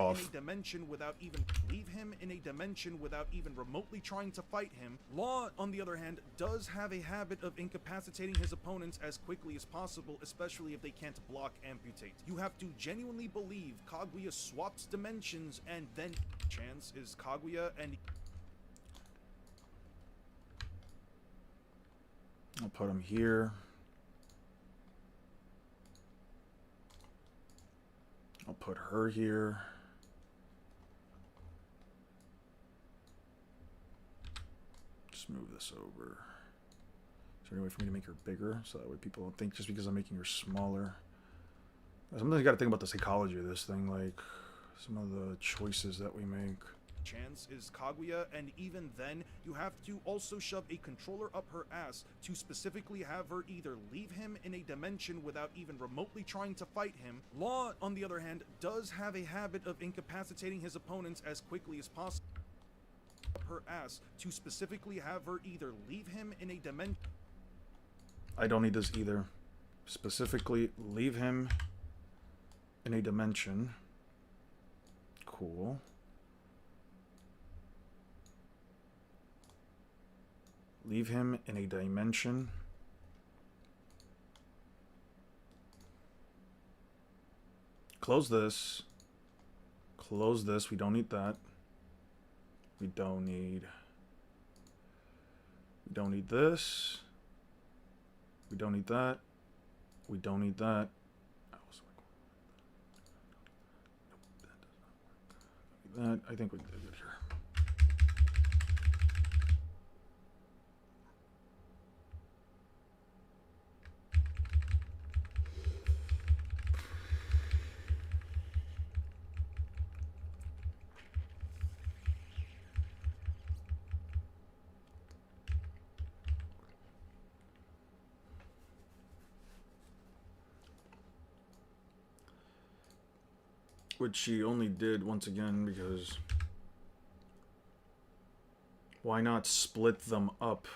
in a dimension without even remotely trying to fight him. Law, on the other hand, does have a habit of incapacitating his opponents as quickly as possible, especially if they can't block amputate. You have to genuinely believe Kaguya swaps dimensions, and then chance is Kaguya, and
I'll put him here. I'll put her here. Just move this over. Is there any way for me to make her bigger? So that way people don't think just because I'm making her smaller. Sometimes you gotta think about the psychology of this thing, like some of the choices that we make.
Chance is Kaguya, and even then you have to also shove a controller up her ass to specifically have her either leave him in a dimension without even remotely trying to fight him. Law, on the other hand, does have a habit of incapacitating his opponents as quickly as possible. Up her ass to specifically have her either leave him in a dimension.
I don't need this either. Specifically, leave him in a dimension. Cool. Leave him in a dimension. Close this. Close this. We don't need that. We don't need this. We don't need that. We don't need that. that. I think we did it here. Which she only did once again because why not split them up?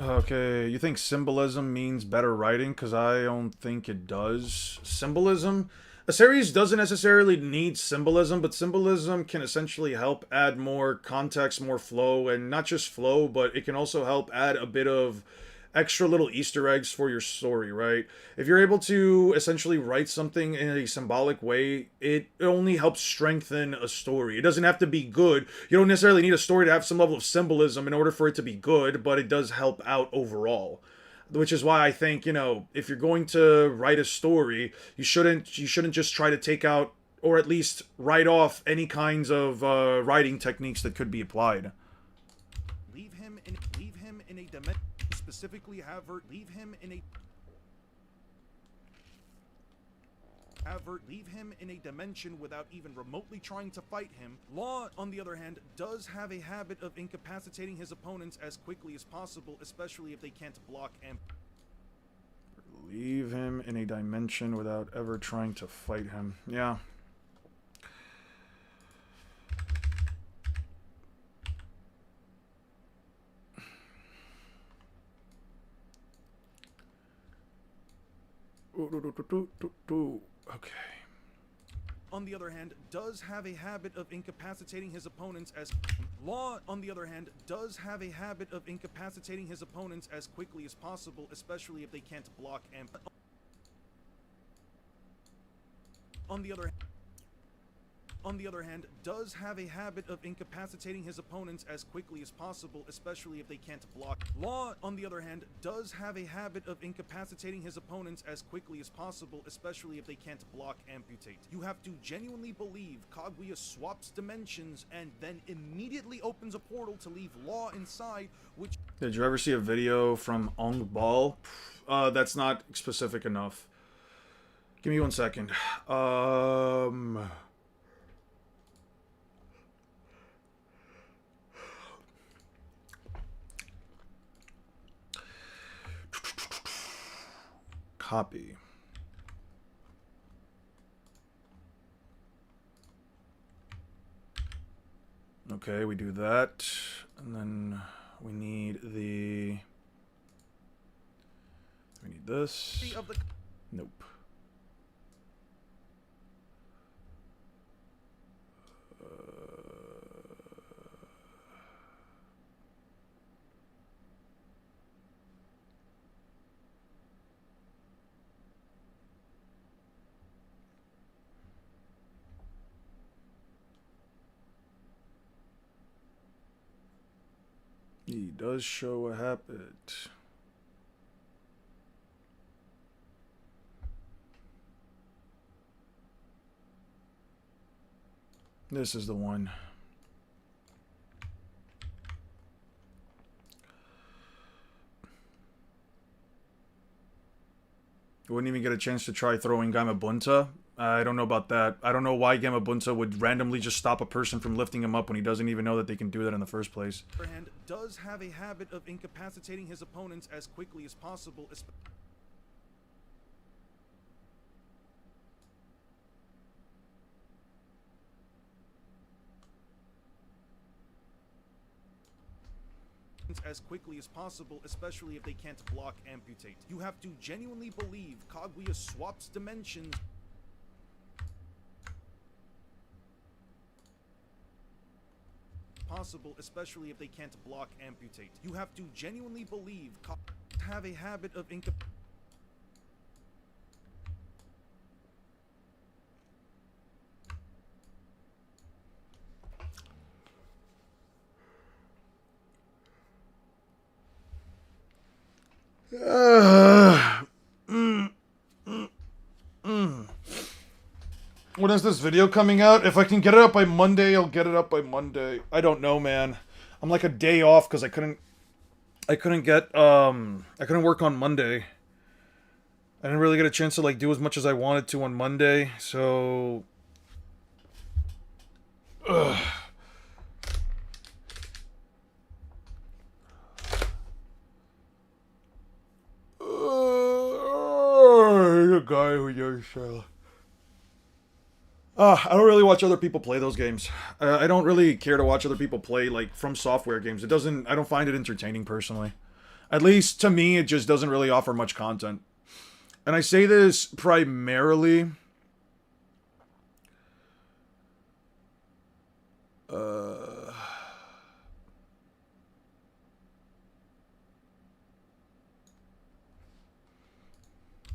Okay, you think symbolism means better writing? Because I don't think it does. Symbolism? A series doesn't necessarily need symbolism, but symbolism can essentially help add more context, more flow, and not just flow, but it can also help add a bit of extra little Easter eggs for your story, right? If you're able to essentially write something in a symbolic way, it only helps strengthen a story. It doesn't have to be good. You don't necessarily need a story to have some level of symbolism in order for it to be good, but it does help out overall. Which is why I think, you know, if you're going to write a story, you shouldn't just try to take out or at least write off any kinds of writing techniques that could be applied.
Leave him in a dimension. Specifically, leave him in a dimension without even remotely trying to fight him. Law, on the other hand, does have a habit of incapacitating his opponents as quickly as possible, especially if they can't block and
Leave him in a dimension without ever trying to fight him. Yeah. Okay.
on the other hand, does have a habit of incapacitating his opponents as Law, on the other hand, does have a habit of incapacitating his opponents as quickly as possible, especially if they can't block and on the other hand, does have a habit of incapacitating his opponents as quickly as possible, especially if they can't block. Law, on the other hand, does have a habit of incapacitating his opponents as quickly as possible, especially if they can't block amputate. You have to genuinely believe Kaguya swaps dimensions and then immediately opens a portal to leave Law inside, which...
Did you ever see a video from Ong Bal? That's not specific enough. Give me 1 second. Copy. Okay, we do that, and then we need this. Nope. He does show a habit. This is the one. You wouldn't even get a chance to try throwing Gamabunta. I don't know about that. I don't know why Gamabunta would randomly just stop a person from lifting him up when he doesn't even know that they can do that in the first place.
Hand does have a habit of incapacitating his opponents as quickly as possible. As quickly as possible, especially if they can't block amputate. You have to genuinely believe Kaguya swaps dimensions. Possible, especially if they can't block amputate. You have to genuinely believe have a habit of
When is this video coming out? If I can get it up by Monday, I'll get it up by Monday. I don't know, man. I'm like a day off because I couldn't work on Monday. I didn't really get a chance to like do as much as I wanted to on Monday, so ugh. The guy who yours I don't really watch other people play those games. I don't really care to watch other people play like From Software games. I don't find it entertaining personally. At least to me, it just doesn't really offer much content. And I say this primarily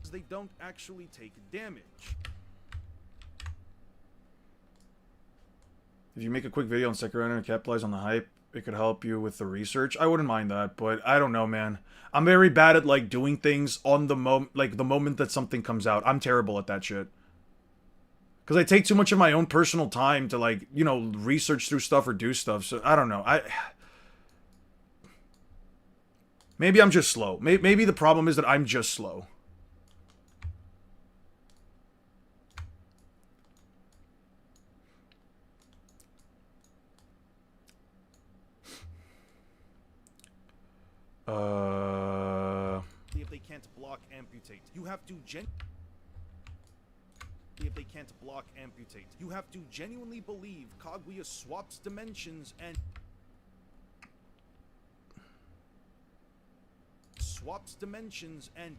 they don't actually take damage.
if you make a quick video on Sekiro and capitalize on the hype, it could help you with the research. I wouldn't mind that, but I don't know, man. I'm very bad at like doing things on the moment that something comes out. I'm terrible at that shit. Cuz I take too much of my own personal time to like, you know, research through stuff or do stuff. So I don't know. Maybe I'm just slow. Maybe the problem is that I'm just slow.
If they can't block, amputate. You have to if they can't block, amputate. You have to genuinely believe Kaguya swaps dimensions and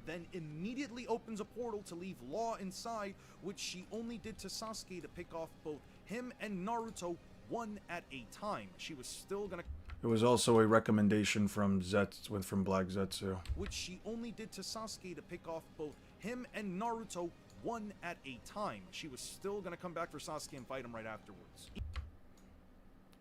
then immediately opens a portal to leave Law inside, which she only did to Sasuke to pick off both him and Naruto one at a time. She was still gonna.
It was also a recommendation from from Black Zetsu.
Which she only did to Sasuke to pick off both him and Naruto one at a time. She was still gonna come back for Sasuke and fight him right afterwards.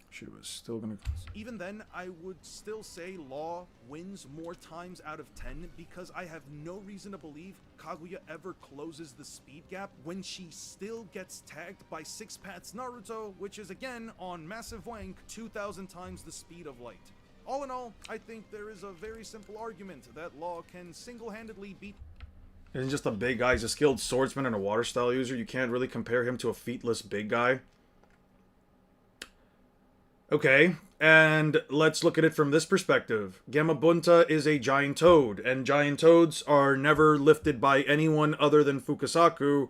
She was still gonna...
Even then, I would still say Law wins more times out of 10 because I have no reason to believe Kaguya ever closes the speed gap when she still gets tagged by Six Paths Naruto, which is again on Massive Wank 2,000 times the speed of light. All in all, I think there is a very simple argument that Law can single-handedly beat.
He's just a big guy. He's a skilled swordsman and a water style user. You can't really compare him to a featless big guy. Okay, and let's look at it from this perspective. Gamabunta is a giant toad, and giant toads are never lifted by anyone other than Fukasaku.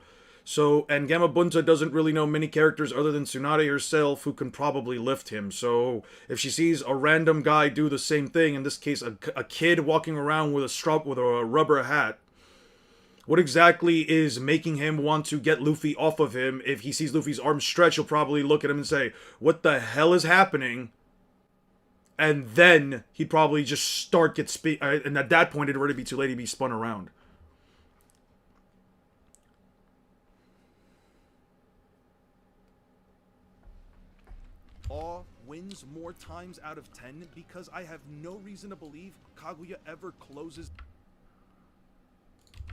And Gamabunta doesn't really know many characters other than Tsunade herself who can probably lift him. So if she sees a random guy do the same thing, in this case a kid walking around with a rubber hat, what exactly is making him want to get Luffy off of him? If he sees Luffy's arms stretch, he'll probably look at him and say, what the hell is happening? And then he'd probably just start and at that point it'd already be too late, he'd be spun around.
Law wins more times out of 10 because I have no reason to believe Kaguya ever closes.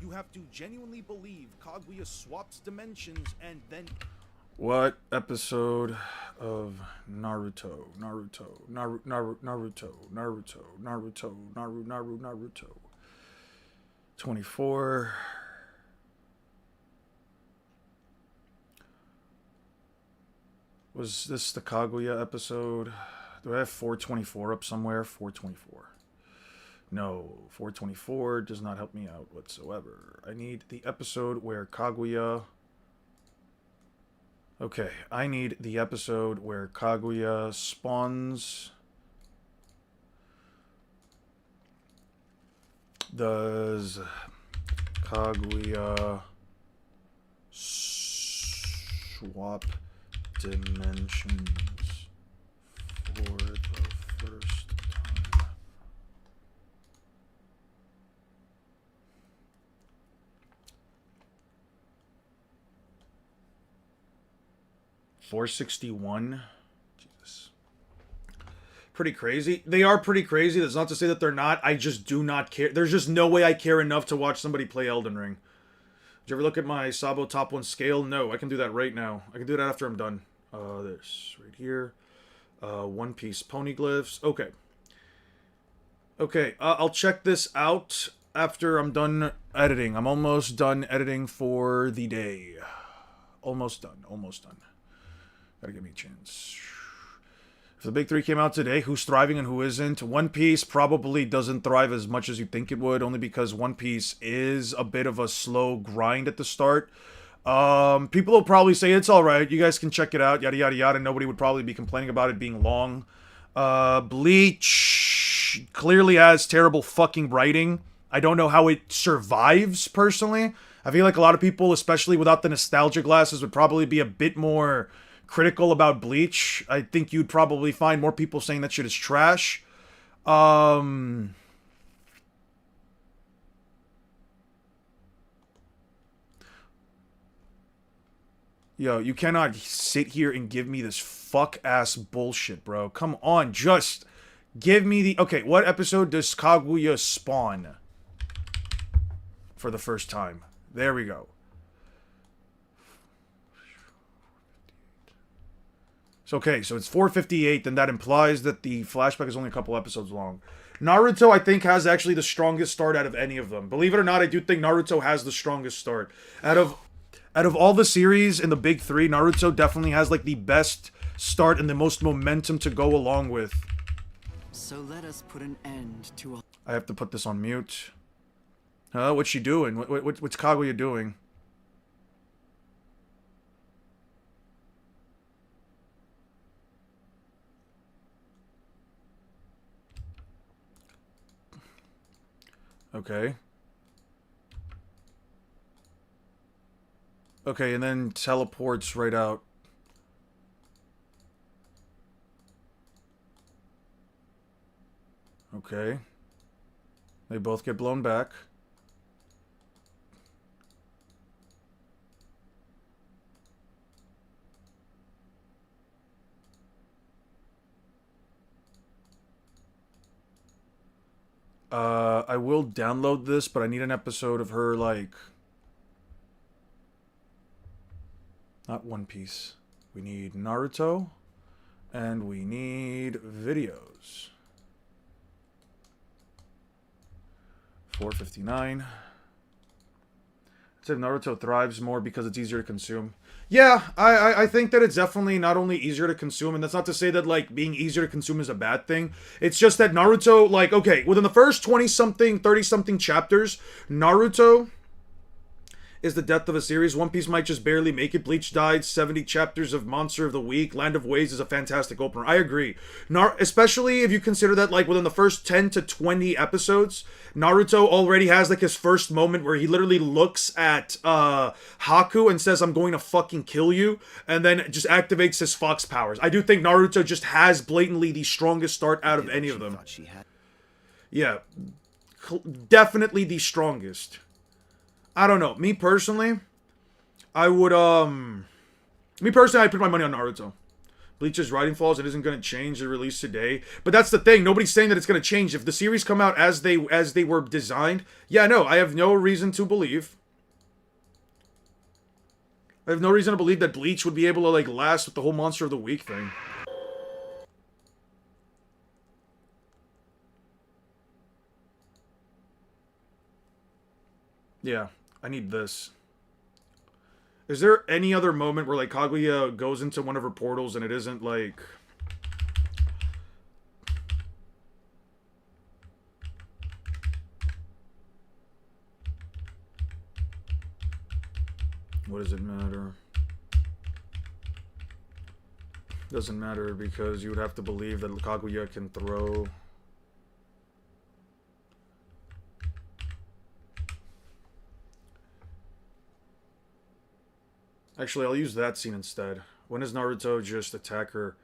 You have to genuinely believe Kaguya swaps dimensions and then...
What episode of Naruto? 24. Was this the Kaguya episode? Do I have 424 up somewhere? 424. No, 424 does not help me out whatsoever. I need the episode where Kaguya... Okay, I need the episode where Kaguya spawns... Does Kaguya swap dimensions for the first time? 461. Jesus. Pretty crazy. They are pretty crazy. That's not to say that they're not. I just do not care. There's just no way I care enough to watch somebody play Elden Ring. Did you ever look at my Sabo top 1 scale? No, I can do that right now. I can do that after I'm done. This right here. One Piece poneglyphs. Okay. Okay, I'll check this out after I'm done editing. I'm almost done editing for the day. Almost done. Almost done. Gotta give me a chance. If the big 3 came out today, who's thriving and who isn't? One Piece probably doesn't thrive as much as you think it would, only because One Piece is a bit of a slow grind at the start. People will probably say it's alright, you guys can check it out, yada yada yada. Nobody would probably be complaining about it being long. Bleach clearly has terrible fucking writing. I don't know how it survives, personally. I feel like a lot of people, especially without the nostalgia glasses, would probably be a bit more critical about Bleach. I think you'd probably find more people saying that shit is trash. Yo, you cannot sit here and give me this fuck-ass bullshit, bro. Come on, just give me the... Okay, what episode does Kaguya spawn? For the first time. There we go. So, okay, so it's 4:58, then that implies that the flashback is only a couple episodes long. Naruto, I think, has actually the strongest start out of any of them. Believe it or not, I do think Naruto has the strongest start. Out of all the series in the big 3, Naruto definitely has, like, the best start and the most momentum to go along with.
So let us put an end to all...
I have to put this on mute. What's she doing? What's Kaguya doing? Okay. Okay, and then teleports right out. Okay. They both get blown back. I will download this, but I need an episode of her, like... Not One Piece. We need Naruto. And we need videos. 4:59. I'd say Naruto thrives more because it's easier to consume. Yeah, I think that it's definitely not only easier to consume, and that's not to say that, like, being easier to consume is a bad thing. It's just that Naruto, like, okay, within the first 20-something, 30-something chapters, Naruto is the death of a series. One Piece might just barely make it. Bleach died. 70 chapters of Monster of the Week. Land of Waves is a fantastic opener. I agree. Especially if you consider that, like, within the first 10 to 20 episodes, Naruto already has, like, his first moment where he literally looks at Haku and says, I'm going to fucking kill you, and then just activates his fox powers. I do think Naruto just has blatantly the strongest start out of any of them. Yeah. Definitely the strongest. I don't know. Me personally, I'd put my money on Naruto. Bleach's writing falls. It isn't going to change the release today. But that's the thing. Nobody's saying that it's going to change. If the series come out as they were designed, yeah, no, I have no reason to believe. I have no reason to believe that Bleach would be able to, like, last with the whole Monster of the Week thing. Yeah. I need this. Is there any other moment where, like, Kaguya goes into one of her portals and it isn't, like... What does it matter? Doesn't matter because you would have to believe that Kaguya can throw... Actually, I'll use that scene instead. When does Naruto just attack her?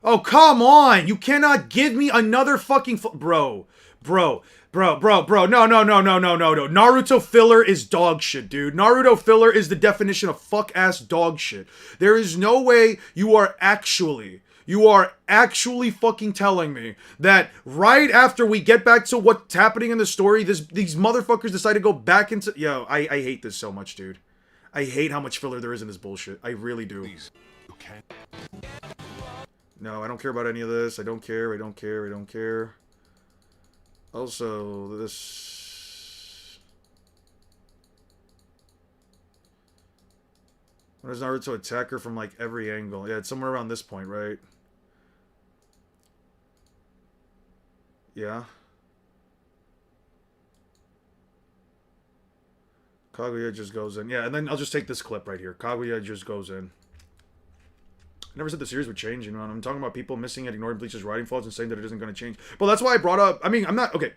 Oh, come on! You cannot give me another fucking... Bro. No. Naruto filler is dog shit, dude. Naruto filler is the definition of fuck-ass dog shit. There is no way you are actually You are actually fucking telling me that right after we get back to what's happening in the story, these motherfuckers decide to go back into... Yo, I hate this so much, dude. I hate how much filler there is in this bullshit. I really do.
Please. Okay.
No, I don't care about any of this. I don't care. I don't care. I don't care. Also, this... When does Naruto attack her from, like, every angle? Yeah, it's somewhere around this point, right? Yeah. Kaguya just goes in. Yeah, and then I'll just take this clip right here. Kaguya just goes in. I never said the series would change, you know. I'm talking about people missing it, ignoring Bleach's writing flaws, and saying that it isn't going to change. Well, that's why I brought up... I mean, I'm not... Okay.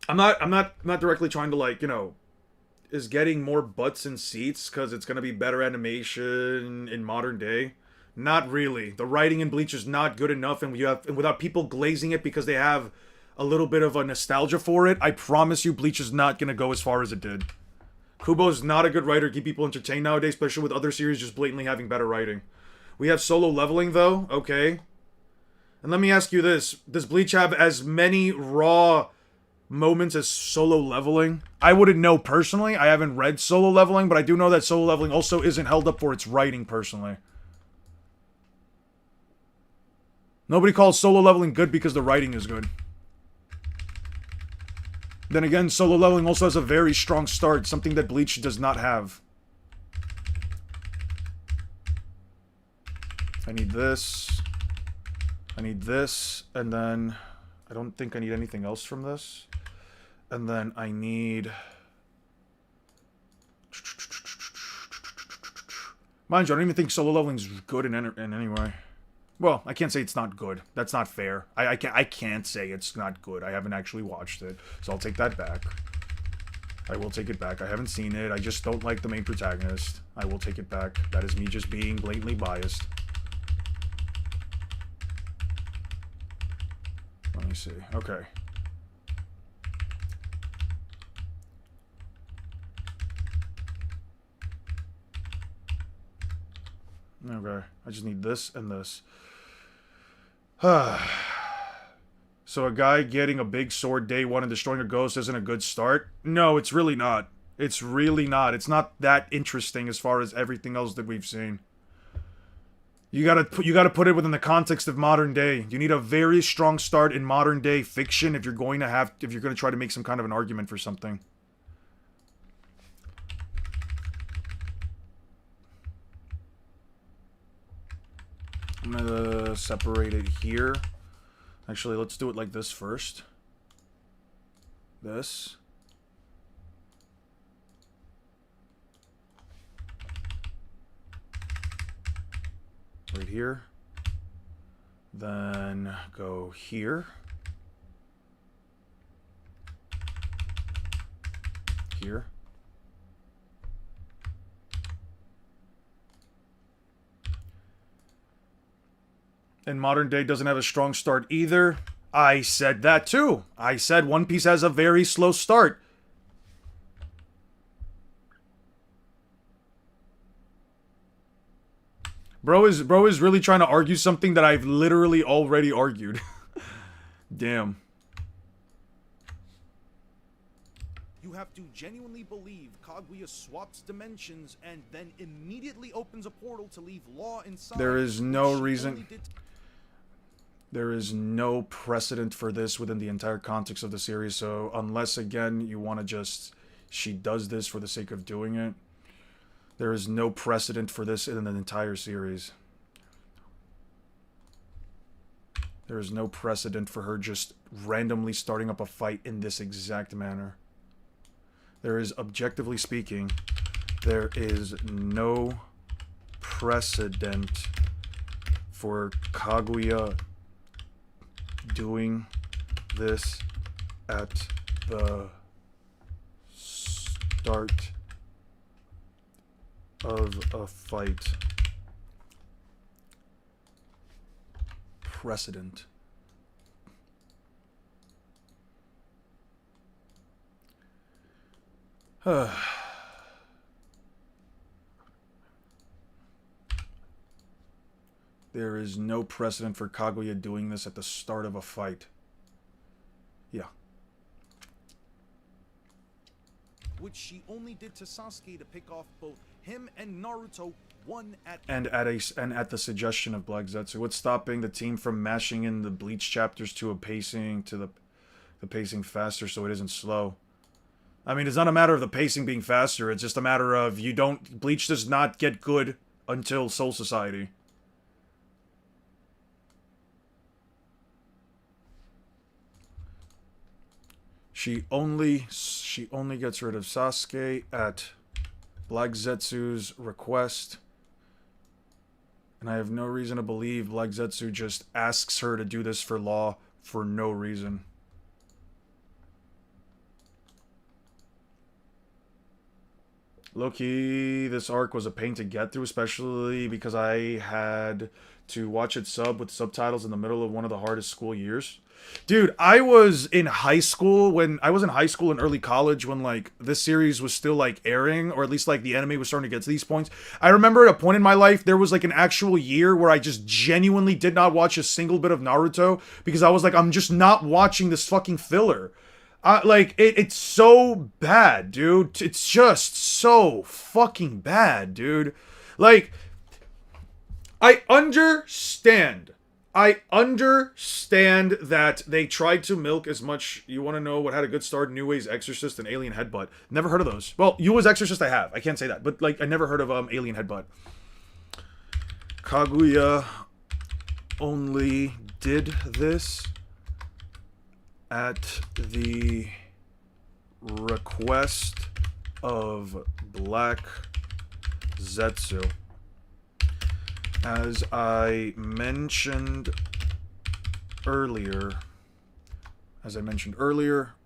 I'm not directly trying to, like, you know... Is getting more butts and seats because it's going to be better animation in modern day. Not really. The writing in Bleach is not good enough, and without people glazing it because they have a little bit of a nostalgia for it, I promise you Bleach is not going to go as far as it did. Kubo's not a good writer to keep people entertained nowadays, especially with other series just blatantly having better writing. We have Solo Leveling, though. Okay. And let me ask you this. Does Bleach have as many raw moments as Solo Leveling? I wouldn't know personally. I haven't read Solo Leveling, but I do know that Solo Leveling also isn't held up for its writing personally. Nobody calls Solo Leveling good because the writing is good. Then again, Solo Leveling also has a very strong start, something that Bleach does not have. I need this. I need this, and then I don't think I need anything else from this. And then I need... Mind you, I don't even think Solo Leveling is good in any way. Well, I can't say it's not good. That's not fair. I can't say it's not good. I haven't actually watched it, so I'll take that back. I will take it back. I haven't seen it. I just don't like the main protagonist. I will take it back. That is me just being blatantly biased. Let me see. Okay. Okay. I just need this and this. So a guy getting a big sword day one and destroying a ghost isn't a good start? No, it's really not. It's really not. It's not that interesting as far as everything else that we've seen. You gotta put it within the context of modern day. You need a very strong start in modern day fiction if you're going to try to make some kind of an argument for something. I'm gonna separate it here. Actually, let's do it like this first. This. Right here. Then go here. Here. And modern day doesn't have a strong start either. I said that too. I said One Piece has a very slow start. Bro is really trying to argue something that I've literally already argued. Damn.
You have to genuinely believe Kaguya swaps dimensions and then immediately opens a portal to leave Law inside.
There is no reason. There is no precedent for this within the entire context of the series, so unless, again, you want to just... She does this for the sake of doing it. There is no precedent for this in the entire series. There is no precedent for her just randomly starting up a fight in this exact manner. There is, objectively speaking, there is no precedent for Kaguya doing this at the start of a fight. Precedent. There is no precedent for Kaguya doing this at the start of a fight. Yeah.
which she only did to Sasuke to pick off both him and Naruto one at
and at the suggestion of Black Zetsu. What's stopping the team from mashing in the Bleach chapters to the pacing faster so it isn't slow? I mean, it's not a matter of the pacing being faster, it's just a matter of Bleach does not get good until Soul Society. She only gets rid of Sasuke at Black Zetsu's request. And I have no reason to believe Black Zetsu just asks her to do this for Law for no reason. Loki, this arc was a pain to get through, especially because I had to watch it sub with subtitles in the middle of one of the hardest school years. Dude, I was in high school and early college when, like, this series was still, like, airing, or at least, like, the anime was starting to get to these points. I remember at a point in my life, there was, like, an actual year where I just genuinely did not watch a single bit of Naruto because I was like, I'm just not watching this fucking filler. It's so bad, dude. It's just so fucking bad, dude. Like, I understand that they tried to milk as much. You want to know what had a good start? New Way's Exorcist and Alien Headbutt. Never heard of those. Well, Yua's Exorcist I have. I can't say that. But, like, I never heard of Alien Headbutt. Kaguya only did this at the request of Black Zetsu. As I mentioned earlier,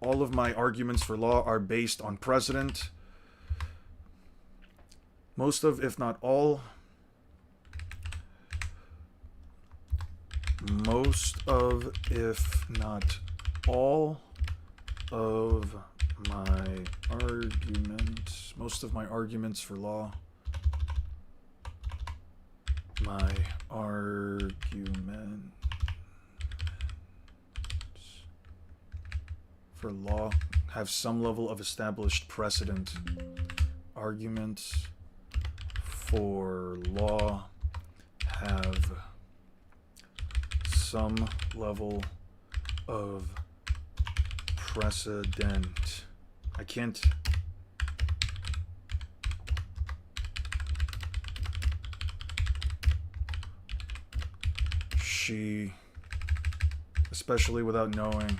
all of my arguments for Law are based on precedent. Most of, if not all, most of my arguments for Law, have some level of established precedent. Arguments for Law have some level of precedent. I can't. She, especially without knowing,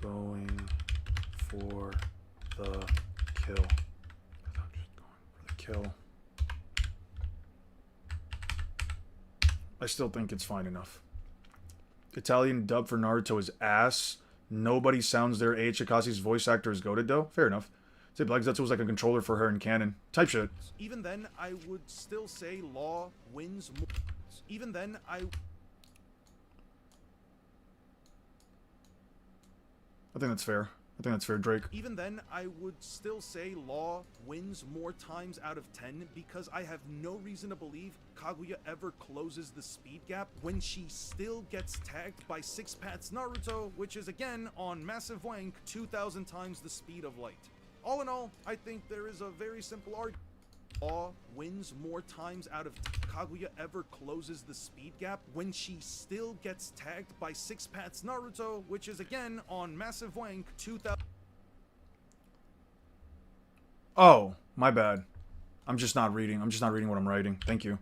going for the kill. I still think it's fine enough. Italian dub for Naruto is ass. Nobody sounds their age. Chikase's voice actor is goated though. Fair enough. Say Black Zetsu was like a controller for her in canon. Type shit.
Even then, I would still say Law wins more. Even then, I
think that's fair. I think that's fair, Drake.
Even then, I would still say Law wins more times out of 10 because I have no reason to believe Kaguya ever closes the speed gap when she still gets tagged by Six Paths Naruto, which is again on massive wank 2,000 times the speed of light. All in all, I think there is a very simple argument. Law wins more times out of Kaguya ever closes the speed gap when she still gets tagged by Six Paths Naruto, which is again on massive wank 2,000.
Oh, my bad. I'm just not reading what I'm writing. Thank you.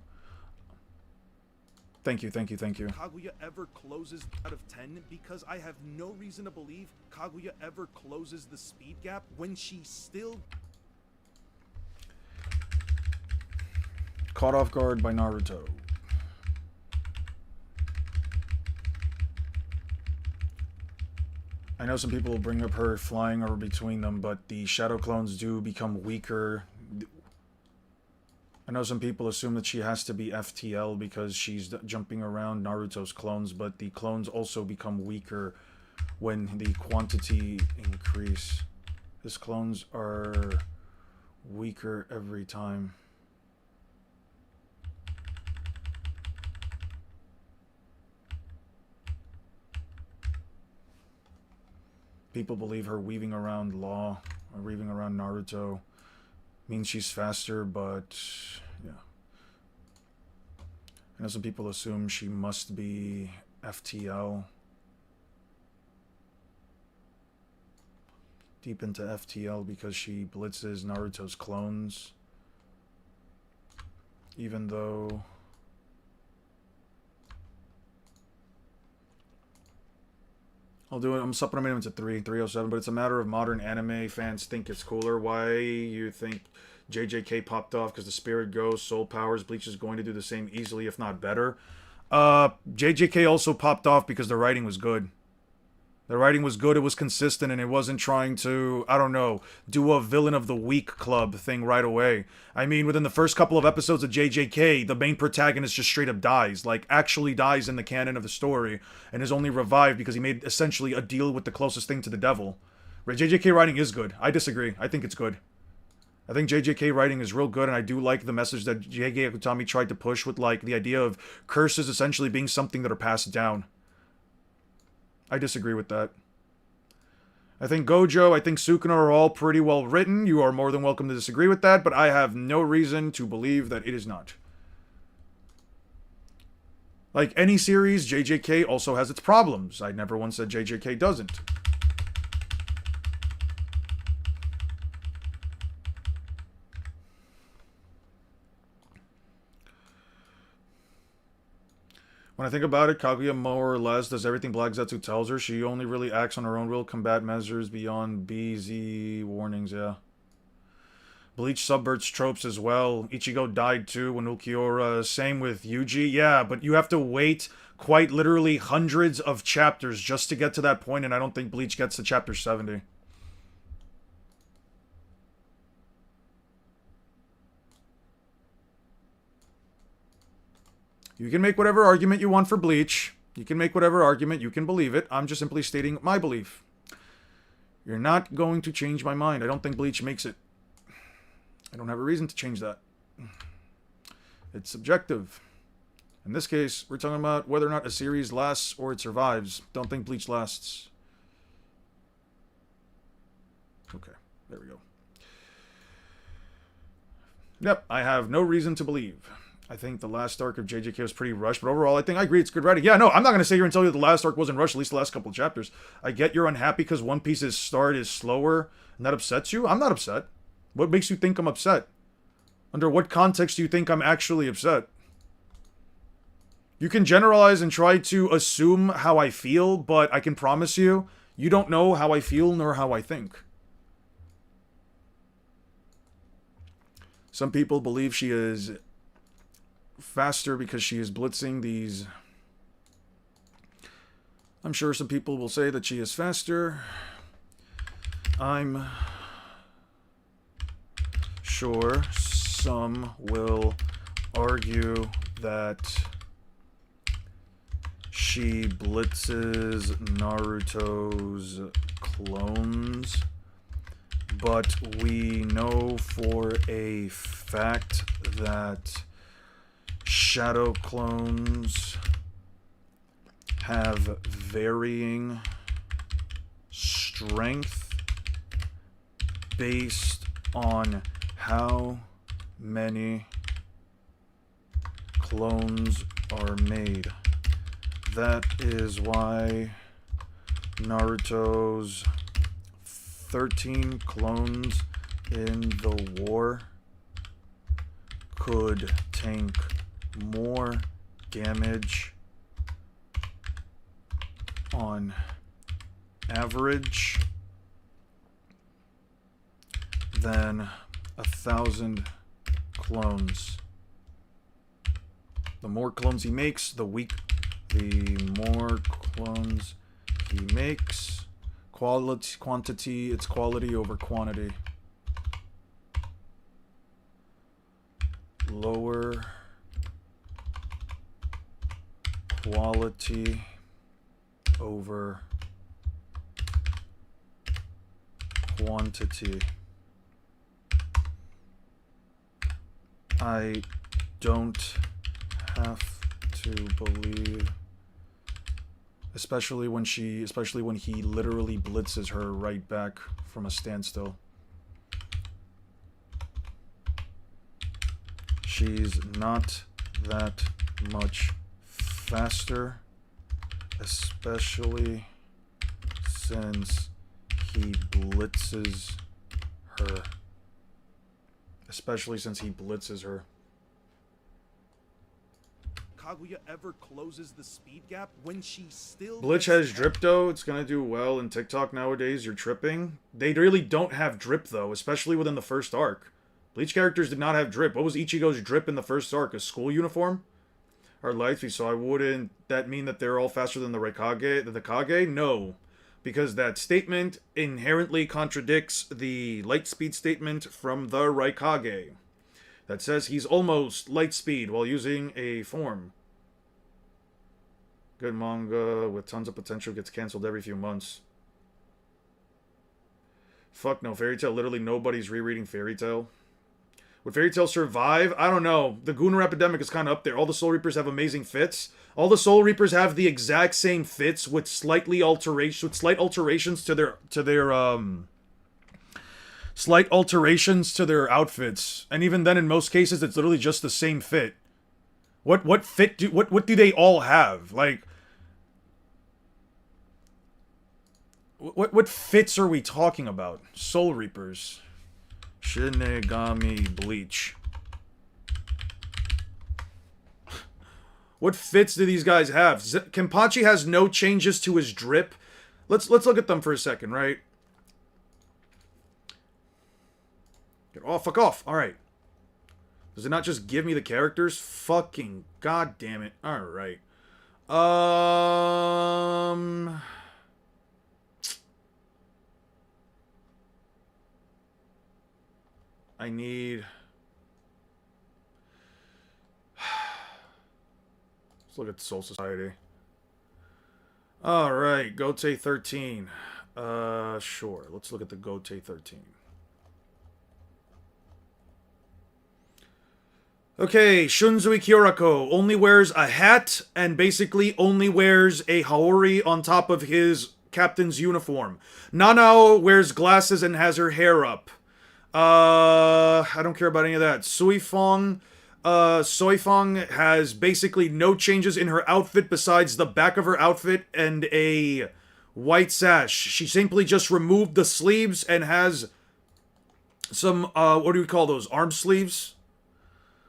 Thank you.
Kaguya ever closes out of 10 because I have no reason to believe Kaguya ever closes the speed gap when she still
Caught off guard by Naruto. I know some people will bring up her flying over between them, but the shadow clones do become weaker. I know some people assume that she has to be FTL because she's jumping around Naruto's clones, but the clones also become weaker when the quantity increase. His clones are weaker every time. People believe her weaving around Law or weaving around Naruto means she's faster, but yeah. I know some people assume she must be FTL. Deep into FTL because she blitzes Naruto's clones. Even though I'll do it. I'm supplementing him to 307, but it's a matter of modern anime fans think it's cooler. Why you think JJK popped off? Because the Spirit Ghost, Soul Powers, Bleach is going to do the same easily, if not better. JJK also popped off because the writing was good. The writing was good, it was consistent, and it wasn't trying to, I don't know, do a villain of the week club thing right away. I mean, within the first couple of episodes of JJK, the main protagonist just straight up dies. Like, actually dies in the canon of the story, and is only revived because he made, essentially, a deal with the closest thing to the devil. JJK writing is good. I disagree. I think it's good. I think JJK writing is real good, and I do like the message that J.K. Akutami tried to push with, like, the idea of curses essentially being something that are passed down. I disagree with that. I think Gojo, I think Sukuna are all pretty well written. You are more than welcome to disagree with that, but I have no reason to believe that it is not. Like any series, JJK also has its problems. I never once said JJK doesn't. When I think about it, Kaguya more or less does everything Black Zetsu tells her. She only really acts on her own will, combat measures beyond BZ warnings, yeah. Bleach subverts tropes as well. Ichigo died too when Ulquiorra. Same with Yuji. Yeah, but you have to wait quite literally hundreds of chapters just to get to that point, and I don't think Bleach gets to chapter 70. You can make whatever argument you want for Bleach. You can make whatever argument. You can believe it. I'm just simply stating my belief. You're not going to change my mind. I don't think Bleach makes it. I don't have a reason to change that. It's subjective. In this case, we're talking about whether or not a series lasts or it survives. Don't think Bleach lasts. Okay, there we go. Yep, I have no reason to believe. I think the last arc of JJK was pretty rushed, but overall, I think I agree it's good writing. Yeah, no, I'm not going to sit here and tell you the last arc wasn't rushed, at least the last couple of chapters. I get you're unhappy because One Piece's start is slower, and that upsets you. I'm not upset. What makes you think I'm upset? Under what context do you think I'm actually upset? You can generalize and try to assume how I feel, but I can promise you, you don't know how I feel nor how I think. Some people believe she is faster because she is blitzing these. I'm sure some people will say that she is faster. I'm sure some will argue that she blitzes Naruto's clones, but we know for a fact that shadow clones have varying strength based on how many clones are made. That is why Naruto's 13 clones in the war could tank more damage on average than 1,000 clones. The more clones he makes, the more clones he makes. Quantity, it's quality over quantity. Lower quality over quantity. I don't have to believe, especially when he literally blitzes her right back from a standstill. She's not that much faster, especially since he blitzes her. Especially since he blitzes her.
Kaguya ever closes the speed gap when she still...
Bleach has drip though, it's gonna do well in TikTok nowadays, you're tripping. They really don't have drip though, especially within the first arc. Bleach characters did not have drip. What was Ichigo's drip in the first arc? A school uniform? Or light so I wouldn't that mean that they're all faster than the Kage? No. Because that statement inherently contradicts the light speed statement from the Raikage. That says he's almost light speed while using a form. Good manga with tons of potential gets cancelled every few months. Fuck no, Fairy Tail. Literally nobody's rereading Fairy Tail. Would Fairy Tail survive? I don't know. The Gunner epidemic is kind of up there. All the Soul Reapers have amazing fits. All the Soul Reapers have the exact same fits with slight alterations to their outfits. And even then, in most cases, it's literally just the same fit. What do they all have? Like, what fits are we talking about? Soul Reapers. Shinigami Bleach. What fits do these guys have? Kenpachi has no changes to his drip. Let's look at them for a second, right? Oh, fuck off. Alright. Does it not just give me the characters? Fucking goddamn it. Alright. I need... Let's look at Soul Society. Alright, Gote 13. Sure. Let's look at the Gote 13. Okay, Shunzui Kyorako only wears a hat and basically only wears a haori on top of his captain's uniform. Nanao wears glasses and has her hair up. I don't care about any of that. Soifong has basically no changes in her outfit besides the back of her outfit and a white sash. She simply just removed the sleeves and has some, what do we call those? Arm sleeves?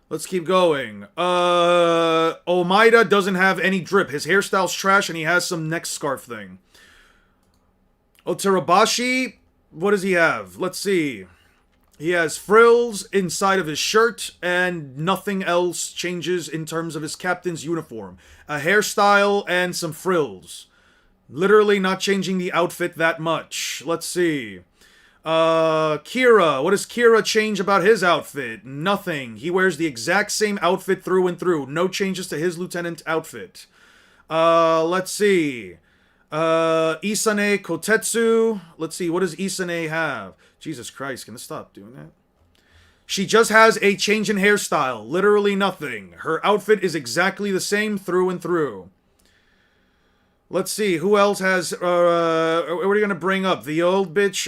Let's keep going. Omaida doesn't have any drip. His hairstyle's trash and he has some neck scarf thing. Oterabashi, what does he have? Let's see. He has frills inside of his shirt, and nothing else changes in terms of his captain's uniform. A hairstyle and some frills. Literally not changing the outfit that much. Let's see. Kira. What does Kira change about his outfit? Nothing. He wears the exact same outfit through and through. No changes to his lieutenant outfit. Let's see. Isane Kotetsu. Let's see, what does Isane have? Jesus Christ, can this stop doing that? She just has a change in hairstyle. Literally nothing. Her outfit is exactly the same through and through. Let's see, who else has, what are you gonna bring up? The old bitch,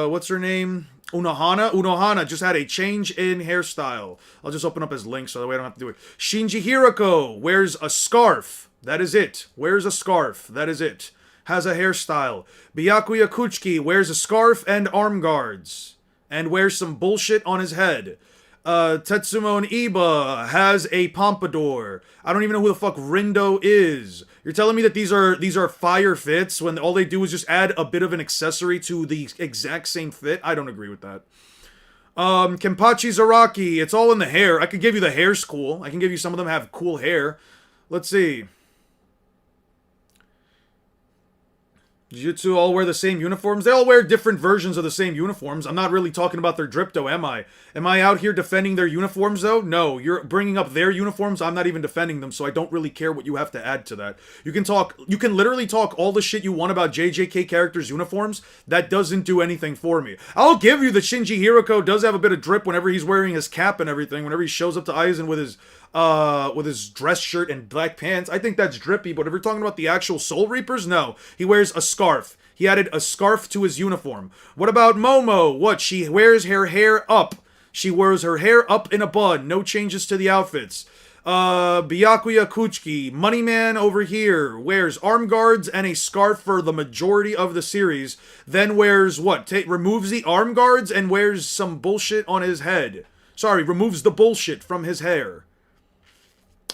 what's her name? Unohana? Unohana just had a change in hairstyle. I'll just open up his link so that way I don't have to do it. Shinji Hirako wears a scarf. That is it. Wears a scarf. That is it. Has a hairstyle. Byakuya Kuchiki wears a scarf and arm guards. And wears some bullshit on his head. Tetsumon Iba has a pompadour. I don't even know who the fuck Rindo is. You're telling me that these are fire fits when all they do is just add a bit of an accessory to the exact same fit? I don't agree with that. Kenpachi Zaraki, it's all in the hair. I could give you the hair's cool. I can give you some of them have cool hair. Let's see. Jiu-Jitsu all wear the same uniforms? They all wear different versions of the same uniforms. I'm not really talking about their drip, though, am I? Am I out here defending their uniforms, though? No, you're bringing up their uniforms. I'm not even defending them, so I don't really care what you have to add to that. You can literally talk all the shit you want about JJK characters' uniforms. That doesn't do anything for me. I'll give you that Shinji Hiroko does have a bit of drip whenever he's wearing his cap and everything, whenever he shows up to Aizen with his dress shirt and black pants. I think that's drippy, but if we're talking about the actual Soul Reapers, no. He wears a scarf. He added a scarf to his uniform. What about Momo? What? She wears her hair up. She wears her hair up in a bun. No changes to the outfits. Byakuya Kuchiki, Moneyman over here, wears arm guards and a scarf for the majority of the series. Then wears what? Removes the arm guards and wears some bullshit on his head. Sorry, removes the bullshit from his hair.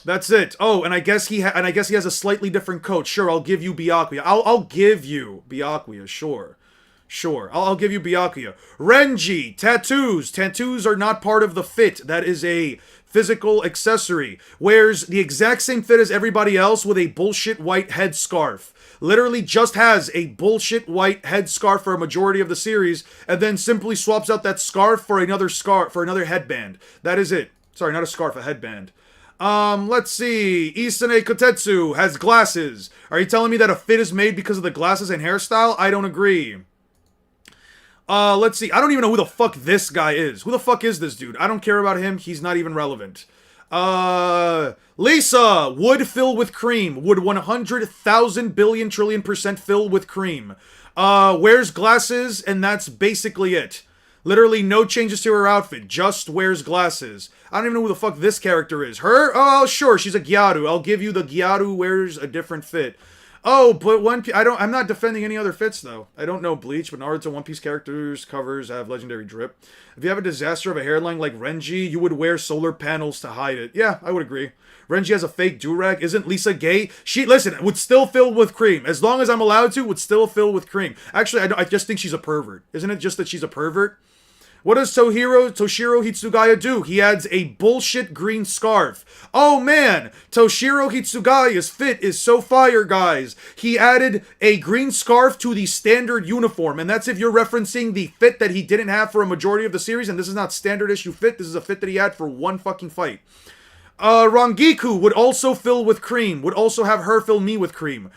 That's it. Oh, and I guess he has a slightly different coat. Sure, I'll give you Byakuya. I'll give you Byakuya. Sure. I'll give you Byakuya. Renji, tattoos. Tattoos are not part of the fit. That is a physical accessory. Wears the exact same fit as everybody else with a bullshit white headscarf. Literally just has a bullshit white headscarf for a majority of the series, and then simply swaps out that scarf for another headband. That is it. Sorry, not a scarf, a headband. Let's see. Isane Kotetsu has glasses. Are you telling me that a fit is made because of the glasses and hairstyle? I don't agree. Let's see. I don't even know who the fuck this guy is. Who the fuck is this dude? I don't care about him. He's not even relevant. Lisa! Would fill with cream. Would 100,000 billion trillion % fill with cream. Wears glasses, and that's basically it. Literally no changes to her outfit, just wears glasses. I don't even know who the fuck this character is. Her? Oh, sure, she's a Gyaru. I'll give you the Gyaru wears a different fit. Oh, but I'm not defending any other fits, though. I don't know Bleach, but Naruto One Piece characters covers have legendary drip. If you have a disaster of a hairline like Renji, you would wear solar panels to hide it. Yeah, I would agree. Renji has a fake durag. Isn't Lisa gay? Listen, would still fill with cream. As long as I'm allowed to, would still fill with cream. Actually, I just think she's a pervert. Isn't it just that she's a pervert? What does Toshiro Hitsugaya do? He adds a bullshit green scarf. Oh man, Toshiro Hitsugaya's fit is so fire, guys. He added a green scarf to the standard uniform, and that's if you're referencing the fit that he didn't have for a majority of the series, and this is not standard issue fit, this is a fit that he had for one fucking fight. Rangiku would also fill with cream, would also have her fill me with cream.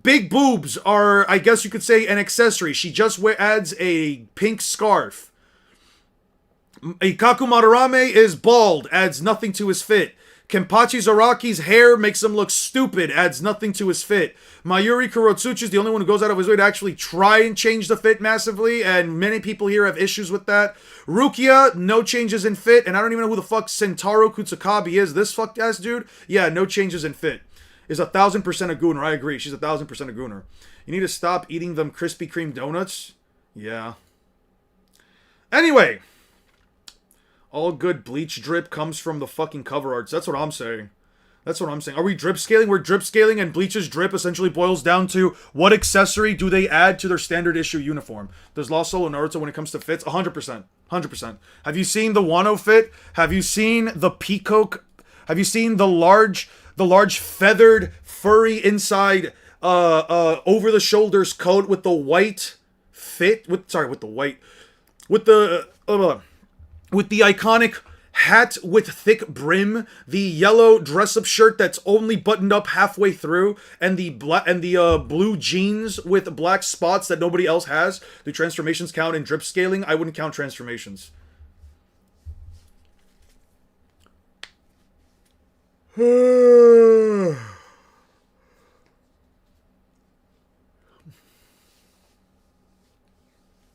Big boobs are, I guess you could say, an accessory. She just adds a pink scarf. Ikaku Madarame is bald, adds nothing to his fit. Kenpachi Zaraki's hair makes him look stupid, adds nothing to his fit. Mayuri Kurotsuchi is the only one who goes out of his way to actually try and change the fit massively, and many people here have issues with that. Rukia, no changes in fit, and I don't even know who the fuck Sentaro Kutsakabe is. This fuck-ass dude? Yeah, no changes in fit. Is 1,000% a gooner. I agree. She's 1,000% a gooner. You need to stop eating them Krispy Kreme donuts. Yeah. Anyway. All good Bleach drip comes from the fucking cover arts. That's what I'm saying. Are we drip scaling? We're drip scaling, and Bleach's drip essentially boils down to what accessory do they add to their standard issue uniform. Does Lost Soul and Naruto when it comes to fits? 100%. 100%. Have you seen the Wano fit? Have you seen the peacock? Have you seen the large feathered furry inside over the shoulders coat with the white fit with the iconic hat with thick brim, the yellow dress up shirt that's only buttoned up halfway through, and the blue jeans with black spots that nobody else has? Do transformations count in drip scaling? I wouldn't count transformations.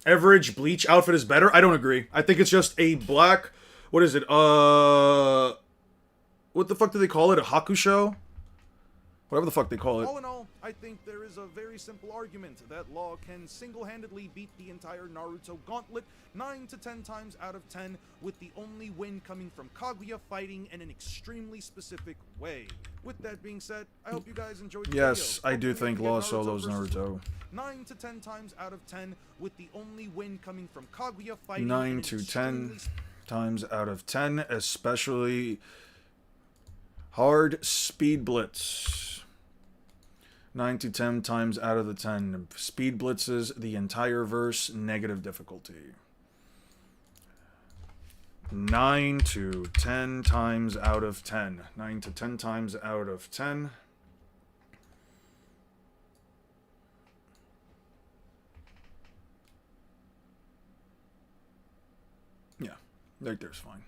Average Bleach outfit is better? I don't agree. I think it's just a black... What is it? What the fuck do they call it? A hakusho? Whatever the fuck they call it.
All in all, I think there is a very simple argument that Law can single-handedly beat the entire Naruto gauntlet 9 to 10 times out of 10, with the only win coming from Kaguya fighting in an extremely specific way. With that being said, I hope you guys enjoyed the video.
Yes, I do think Law solos Naruto.
9 to 10 times out of 10, with the only win coming from Kaguya fighting
9 to 10 times out of 10, especially hard speed blitz. 9 to 10 times out of the 10. Speed blitzes the entire verse, negative difficulty. 9 to 10 times out of 10. 9 to 10 times out of 10. Yeah, right there's fine.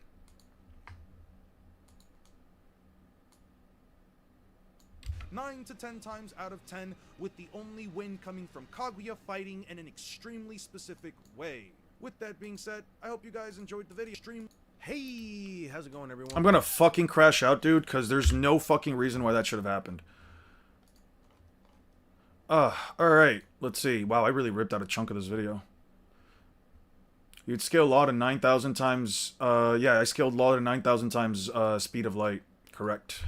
Nine to 10 times out of 10, with the only win coming from Kaguya fighting in an extremely specific way. With that being said, I hope you guys enjoyed the video. Hey, how's it going, everyone?
I'm gonna fucking crash out, dude, because there's no fucking reason why that should have happened. Alright, let's see. Wow, I really ripped out a chunk of this video. You'd scale law to 9,000 times, yeah, I scaled law to 9,000 times, speed of light. Correct.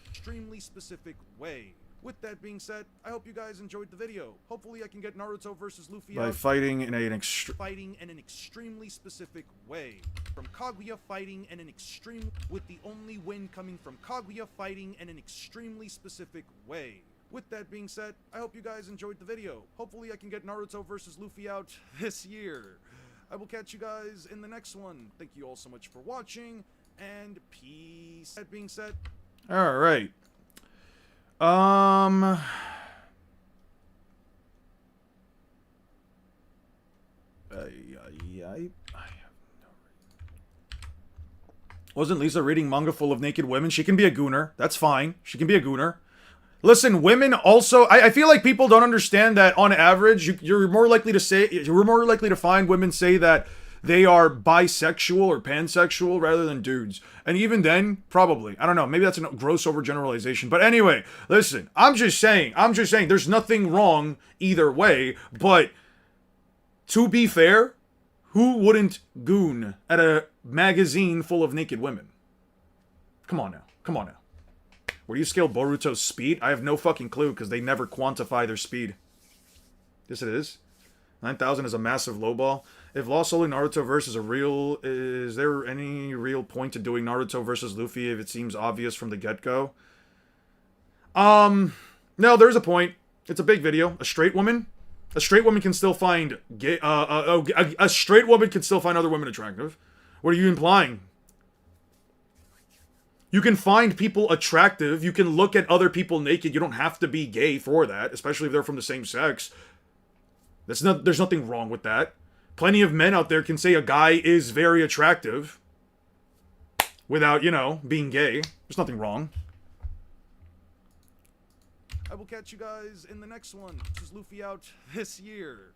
Extremely specific way. With that being said, I hope you guys enjoyed the video. Hopefully I can get Naruto versus Luffy
By
out
fighting in an
extremely specific way. From Kaguya fighting in an extreme, with the only win coming from Kaguya fighting in an extremely specific way. With that being said, I hope you guys enjoyed the video. Hopefully I can get Naruto versus Luffy out this year. I will catch you guys in the next one. Thank you all so much for watching, and peace. That being said,
alright. Wasn't Lisa reading manga full of naked women? She can be a gooner. That's fine. She can be a gooner. Listen, women also... I feel like people don't understand that on average, you're more likely to find women say that they are bisexual or pansexual rather than dudes. And even then, probably. I don't know. Maybe that's a gross overgeneralization. But anyway, listen. I'm just saying. There's nothing wrong either way. But to be fair, who wouldn't goon at a magazine full of naked women? Come on now. Come on now. Where do you scale Boruto's speed? I have no fucking clue because they never quantify their speed. Yes, it is. 9,000 is a massive lowball. If Law Solo Naruto versus is there any real point to doing Naruto versus Luffy if it seems obvious from the get-go? No, there's a point. It's a big video. A straight woman can still find gay. A straight woman can still find other women attractive. What are you implying? You can find people attractive. You can look at other people naked. You don't have to be gay for that, especially if they're from the same sex. There's nothing wrong with that. Plenty of men out there can say a guy is very attractive without, you know, being gay. There's nothing wrong.
I will catch you guys in the next one. This is Luffy out this year.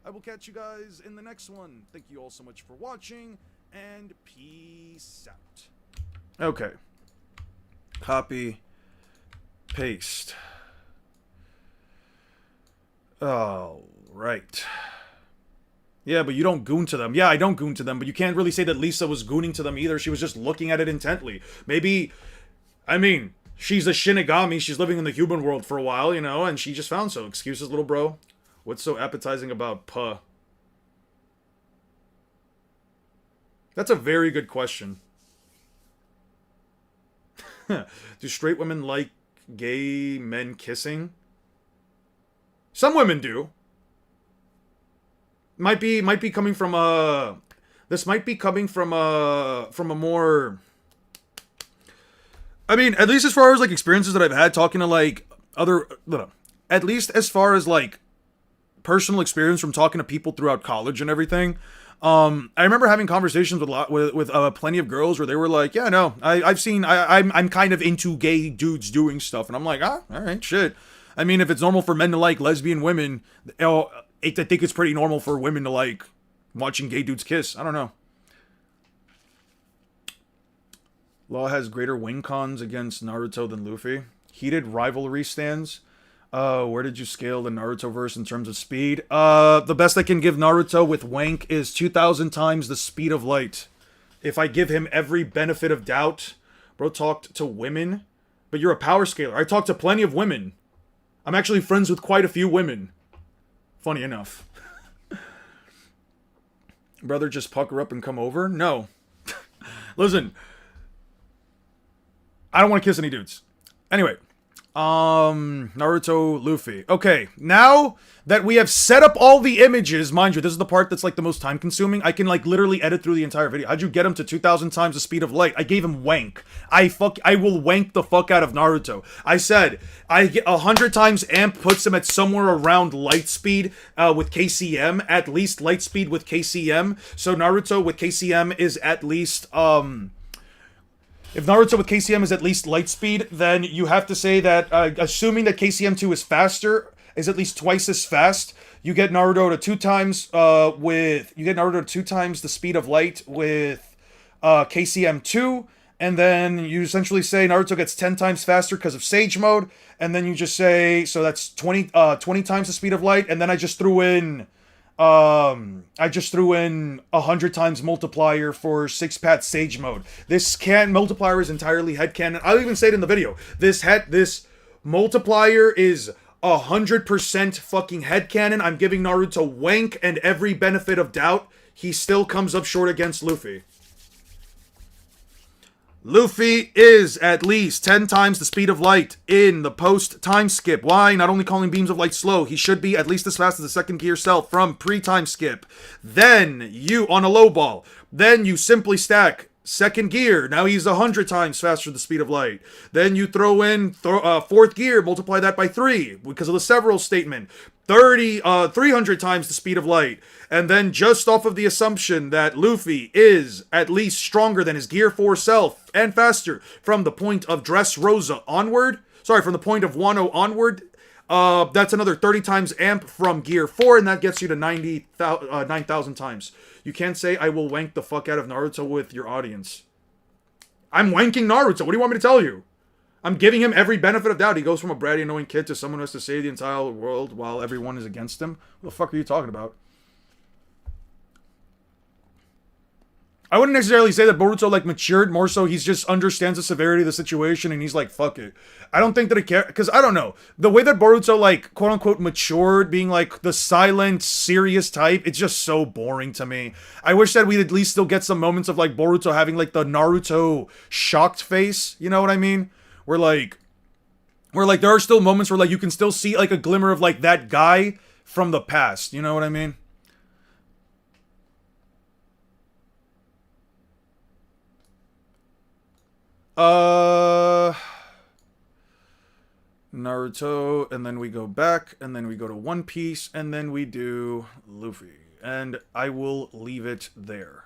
I will catch you guys in the next one. Thank you all so much for watching, and peace out.
Okay. Copy. Paste. Oh, right. Yeah, but you don't goon to them. Yeah, I don't goon to them, but you can't really say that Lisa was gooning to them either. She was just looking at it intently. Maybe, I mean, she's a Shinigami. She's living in the human world for a while, you know, and she just found so. Excuses, little bro. What's so appetizing about puh? That's a very good question. Do straight women like gay men kissing? Some women do. Might be coming from a... This might be coming from a more... I mean, at least as far as, like, experiences that I've had talking to, like, other... At least as far as, like, personal experience from talking to people throughout college and everything. I remember having conversations with plenty of girls where they were like, yeah, no, I'm kind of into gay dudes doing stuff. And I'm like, all right, shit. I mean, if it's normal for men to like lesbian women, I think it's pretty normal for women to like watching gay dudes kiss. I don't know. Law has greater win cons against Naruto than Luffy. Heated rivalry stands. Where did you scale the Naruto verse in terms of speed? The best I can give Naruto with wank is 2,000 times the speed of light. If I give him every benefit of doubt. Bro talked to women, but you're a power scaler. I talked to plenty of women. I'm actually friends with quite a few women. Funny enough. Brother, just pucker up and come over? No. Listen. I don't want to kiss any dudes. Anyway. Naruto, Luffy. Okay, now that we have set up all the images, mind you, this is the part that's like the most time consuming. I can like literally edit through the entire video. How'd you get him to 2,000 times the speed of light? I gave him wank. I will wank the fuck out of Naruto. I said, I get 100 times amp puts him at somewhere around light speed with KCM, at least light speed with KCM. So Naruto with KCM is at least, if Naruto with KCM is at least light speed, then you have to say that, assuming that KCM2 is faster, is at least twice as fast, you get Naruto to 2 times, Naruto to 2 times the speed of light with, KCM2, and then you essentially say Naruto gets 10 times faster because of Sage Mode, and then you just say, so that's 20 times the speed of light, and then I just threw in 100 times multiplier for 6-path Sage Mode. This multiplier is entirely headcanon. I'll even say it in the video. This multiplier is 100% fucking headcanon. I'm giving Naruto wank and every benefit of doubt. He still comes up short against Luffy. Luffy is at least 10 times the speed of light in the post-time skip. Why? Not only calling beams of light slow, he should be at least as fast as the second gear self from pre-time skip. Then you, on a low ball, then you simply stack second gear. Now he's 100 times faster than the speed of light. Then you throw in fourth gear, multiply that by 3 because of the several statement. 300 times the speed of light. And then just off of the assumption that Luffy is at least stronger than his Gear 4 self and faster from the point of Dressrosa onward, from the point of Wano onward, that's another 30 times amp from Gear 4, and that gets you to 9,000 times. You can't say, I will wank the fuck out of Naruto with your audience. I'm wanking Naruto. What do you want me to tell you? I'm giving him every benefit of doubt. He goes from a bratty, annoying kid to someone who has to save the entire world while everyone is against him. What the fuck are you talking about? I wouldn't necessarily say that Boruto, like, matured. More so, he just understands the severity of the situation, and he's like, fuck it. I don't think that it cares, because, I don't know. The way that Boruto, like, quote-unquote matured, being, like, the silent, serious type, it's just so boring to me. I wish that we'd at least still get some moments of, like, Boruto having, like, the Naruto shocked face. You know what I mean? Where, like, there are still moments where, like, you can still see, like, a glimmer of, like, that guy from the past. You know what I mean? Naruto, and then we go back, and then we go to One Piece, and then we do Luffy. And I will leave it there.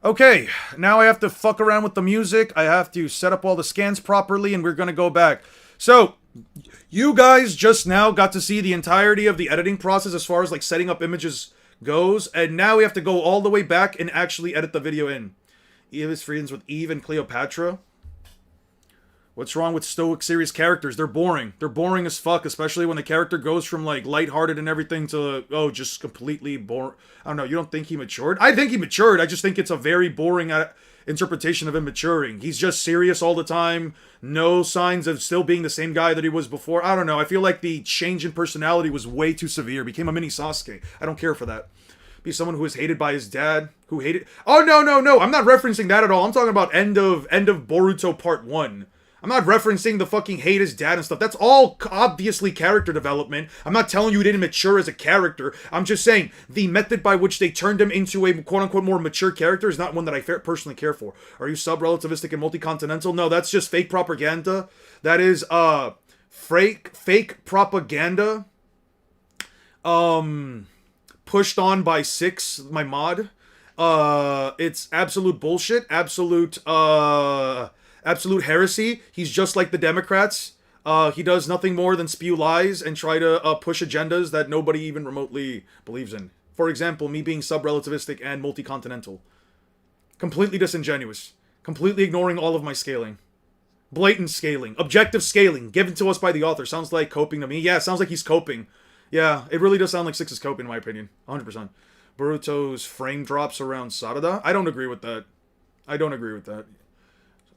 Okay, now I have to fuck around with the music, I have to set up all the scans properly, and we're gonna go back. So, you guys just now got to see the entirety of the editing process as far as, like, setting up images goes, and now we have to go all the way back and actually edit the video in. Eve is friends with Eve and Cleopatra. What's wrong with stoic, serious characters? They're boring. They're boring as fuck, especially when the character goes from, like, lighthearted and everything to, oh, just completely boring. I don't know, you don't think he matured? I think he matured, I just think it's a very boring interpretation of him maturing. He's just serious all the time, no signs of still being the same guy that he was before. I don't know, I feel like the change in personality was way too severe. Became a mini Sasuke. I don't care for that. Be someone who is hated by his dad, who hated... Oh, no, I'm not referencing that at all. I'm talking about end of Boruto Part 1. I'm not referencing the fucking hate his dad and stuff. That's all obviously character development. I'm not telling you he didn't mature as a character. I'm just saying the method by which they turned him into a quote-unquote more mature character is not one that I personally care for. Are you sub-relativistic and multi-continental? No, that's just fake propaganda. That is, fake propaganda. Pushed on by Six, my mod. It's absolute bullshit. Absolute heresy. He's just like the Democrats. He does nothing more than spew lies and try to push agendas that nobody even remotely believes in. For example, me being sub-relativistic and multi-continental. Completely disingenuous. Completely ignoring all of my scaling. Blatant scaling. Objective scaling. Given to us by the author. Sounds like coping to me. Yeah, sounds like he's coping. Yeah, it really does sound like Six is coping in my opinion. 100%. Boruto's frame drops around Sarada? I don't agree with that.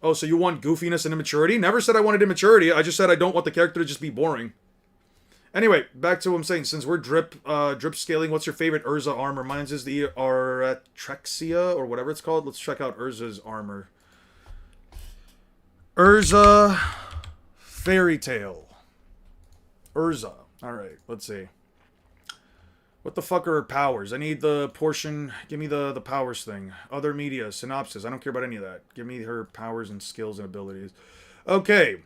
Oh, so you want goofiness and immaturity? Never said I wanted immaturity. I just said I don't want the character to just be boring. Anyway, back to what I'm saying. Since we're drip scaling, what's your favorite Urza armor? Mine's is the Aratrexia, or whatever it's called. Let's check out Urza's armor. Urza Fairy Tail. Urza. Alright, let's see. What the fuck are her powers? I need the portion. Give me the powers thing. Other media. Synopsis. I don't care about any of that. Give me her powers and skills and abilities. Okay.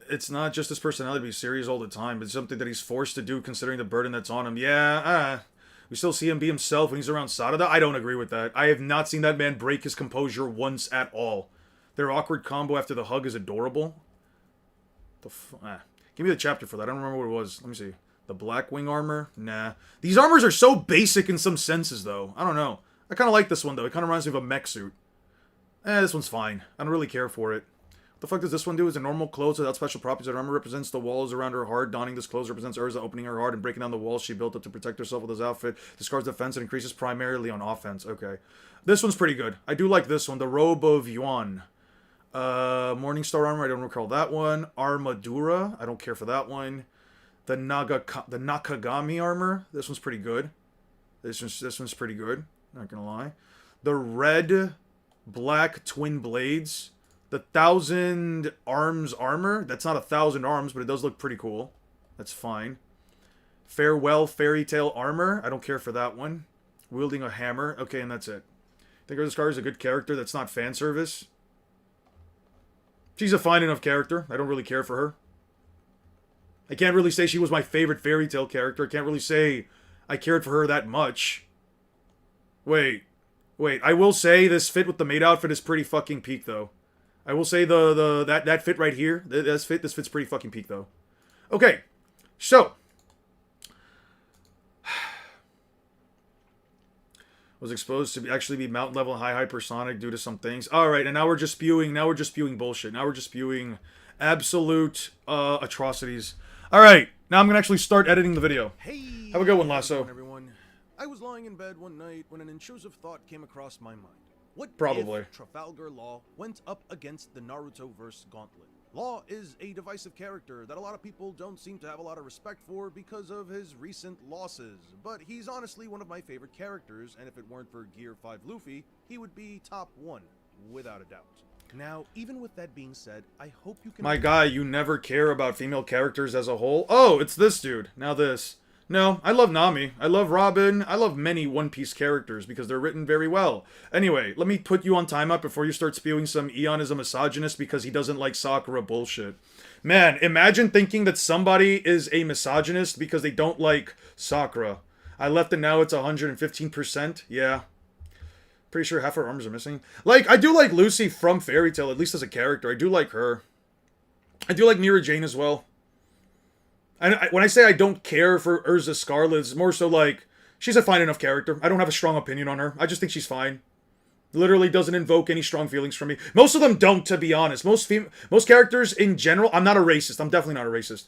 It's not just his personality to be serious all the time. It's something that he's forced to do considering the burden that's on him. Yeah, we still see him be himself when he's around Sarada. I don't agree with that. I have not seen that man break his composure once at all. Their awkward combo after the hug is adorable. Give me the chapter for that. I don't remember what it was. Let me see. The Blackwing armor? Nah. These armors are so basic in some senses, though. I don't know. I kind of like this one, though. It kind of reminds me of a mech suit. This one's fine. I don't really care for it. What the fuck does this one do? Is a normal clothes without special properties. Her armor represents the walls around her heart. Donning this clothes represents Urza opening her heart and breaking down the walls she built up to protect herself with this outfit. Discards defense and increases primarily on offense. Okay. This one's pretty good. I do like this one. The Robe of Yuan. Morningstar armor. I don't recall that one. Armadura. I don't care for that one. The Nakagami armor. This one's pretty good. This one's pretty good. Not gonna lie. The red, black twin blades. The 1,000 arms armor. That's not 1,000 arms, but it does look pretty cool. That's fine. Farewell fairy tale armor. I don't care for that one. Wielding a hammer. Okay, and that's it. I think Urza Scar is a good character that's not fan service. She's a fine enough character. I don't really care for her. I can't really say she was my favorite fairy tale character. I can't really say I cared for her that much. Wait. I will say this fit with the maid outfit is pretty fucking peak, though. I will say that fit right here, this fit's pretty fucking peak, though. Okay, so. Was exposed to actually be mountain level high hypersonic due to some things. Alright, and now we're just spewing bullshit. Now we're just spewing absolute atrocities. Alright, now I'm gonna actually start editing the video.
Hey,
have a good one, Lasso.
Everyone. I was lying in bed one night when an intrusive thought came across my mind. What
Probably.
if Trafalgar Law went up against the Naruto-verse Gauntlet? Law is a divisive character that a lot of people don't seem to have a lot of respect for because of his recent losses, but he's honestly one of my favorite characters, and if it weren't for Gear 5 Luffy, he would be top 1, without a doubt. Now, even with that being said, I hope you can—
My guy, you never care about female characters as a whole? Oh, it's this dude. Now this. No, I love Nami. I love Robin. I love many One Piece characters because they're written very well. Anyway, let me put you on timeout before you start spewing some Eon is a misogynist because he doesn't like Sakura bullshit. Man, imagine thinking that somebody is a misogynist because they don't like Sakura. I left it now, it's 115%. Yeah. Pretty sure half her arms are missing. Like, I do like Lucy from Fairy Tail, at least as a character. I do like her. I do like Mira Jane as well. When I say I don't care for Urza Scarlet, it's more so like, she's a fine enough character. I don't have a strong opinion on her. I just think she's fine. Literally doesn't invoke any strong feelings from me. Most of them don't, to be honest. Most characters in general, I'm not a racist. I'm definitely not a racist.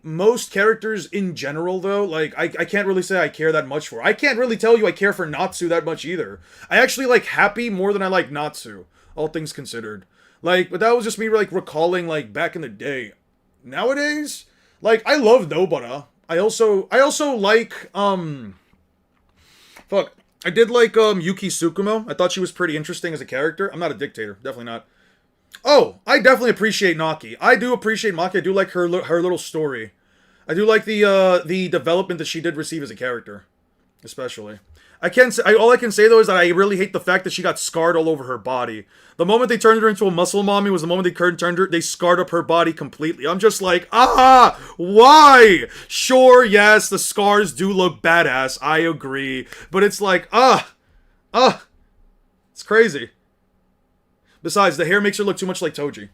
Most characters in general, though, like, I can't really say I care that much for. I can't really tell you I care for Natsu that much either. I actually like Happy more than I like Natsu, all things considered. Like, but that was just me, like, recalling, like, back in the day. Nowadays, like, I love Nobara. I also like, fuck. I did like, Yuki Tsukumo. I thought she was pretty interesting as a character. I'm not a dictator. Definitely not. Oh, I definitely appreciate Naki. I do appreciate Maki. I do like her little story. I do like the development that she did receive as a character. Especially. All I can say, though, is that I really hate the fact that she got scarred all over her body. The moment they turned her into a muscle mommy was the moment they scarred up her body completely. I'm just like, why? Sure, yes, the scars do look badass. I agree. But it's like, it's crazy. Besides, the hair makes her look too much like Toji.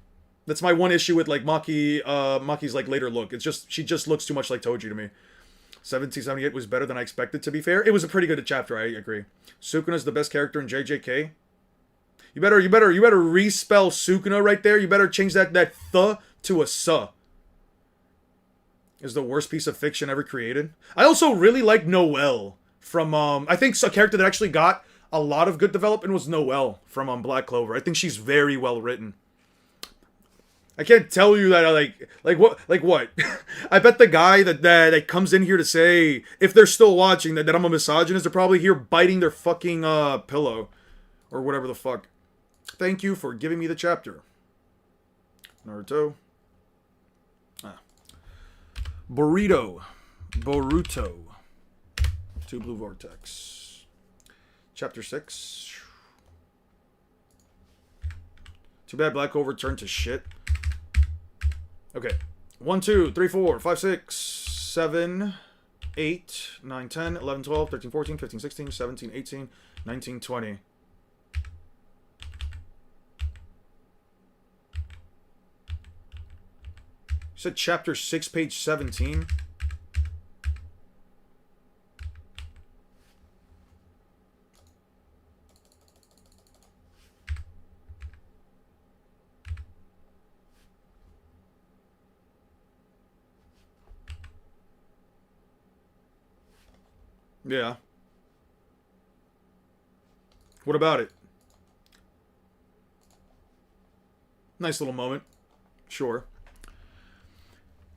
That's my one issue with, like, Maki's, like, later look. It's just, she just looks too much like Toji to me. 1778 was better than I expected, to be fair. It was a pretty good chapter, I agree. Sukuna's the best character in JJK. You better respell Sukuna right there. You better change that th to a suh. Is the worst piece of fiction ever created. I also really like Noelle from, I think a character that actually got a lot of good development was Noelle from Black Clover. I think she's very well written. I can't tell you that I like what? I bet the guy that comes in here to say, if they're still watching, that I'm a misogynist, they're probably here biting their fucking pillow. Or whatever the fuck. Thank you for giving me the chapter. Naruto. Boruto. 2 blue vortex. Chapter 6. Too bad Black Clover turned to shit. Okay. 1, 2, 3, 4, 5, 6, 7, 8, 9, 10, 11, 12, 13, 14, 15, 16, 17, 18, 19, 20. You said chapter 6, page 17? Yeah. What about it? Nice little moment. Sure.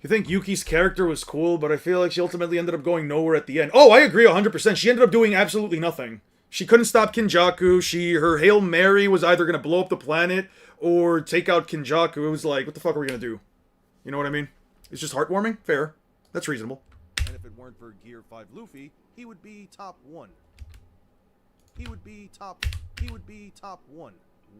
You think Yuki's character was cool, but I feel like she ultimately ended up going nowhere at the end. Oh, I agree 100%. She ended up doing absolutely nothing. She couldn't stop Kinjaku. Her Hail Mary was either going to blow up the planet or take out Kinjaku. It was like, what the fuck are we going to do? You know what I mean? It's just heartwarming. Fair. That's reasonable.
And if it weren't for Gear 5 Luffy, he would be top 1. He would be top 1,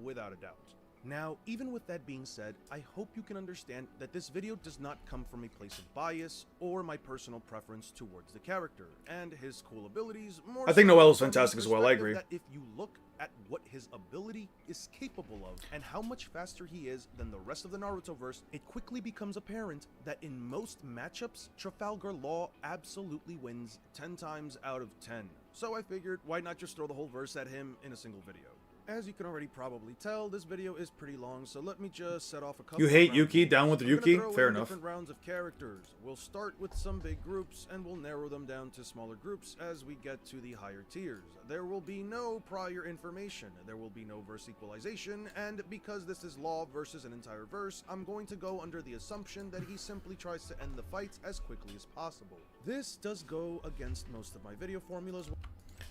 without a doubt. Now, even with that being said, I hope you can understand that this video does not come from a place of bias or my personal preference towards the character and his cool abilities. More
I think
so
Noelle is
from the
fantastic as well, I agree.
perspective that if you look at what his ability is capable of and how much faster he is than the rest of the Naruto verse, it quickly becomes apparent that in most matchups, Trafalgar Law absolutely wins 10 times out of 10. So I figured, why not just throw the whole verse at him in a single video? As you can already probably tell, this video is pretty long, so let me just set off a couple.
You hate
of
Yuki?
round
Down
rules.
with
I'm gonna
Yuki?
throw
Fair
in
enough.
Different rounds of characters. We'll start with some big groups, and we'll narrow them down to smaller groups as we get to the higher tiers. There will be no prior information, there will be no verse equalization, and because this is Law versus an entire verse, I'm going to go under the assumption that he simply tries to end the fights as quickly as possible. This does go against most of my video formulas.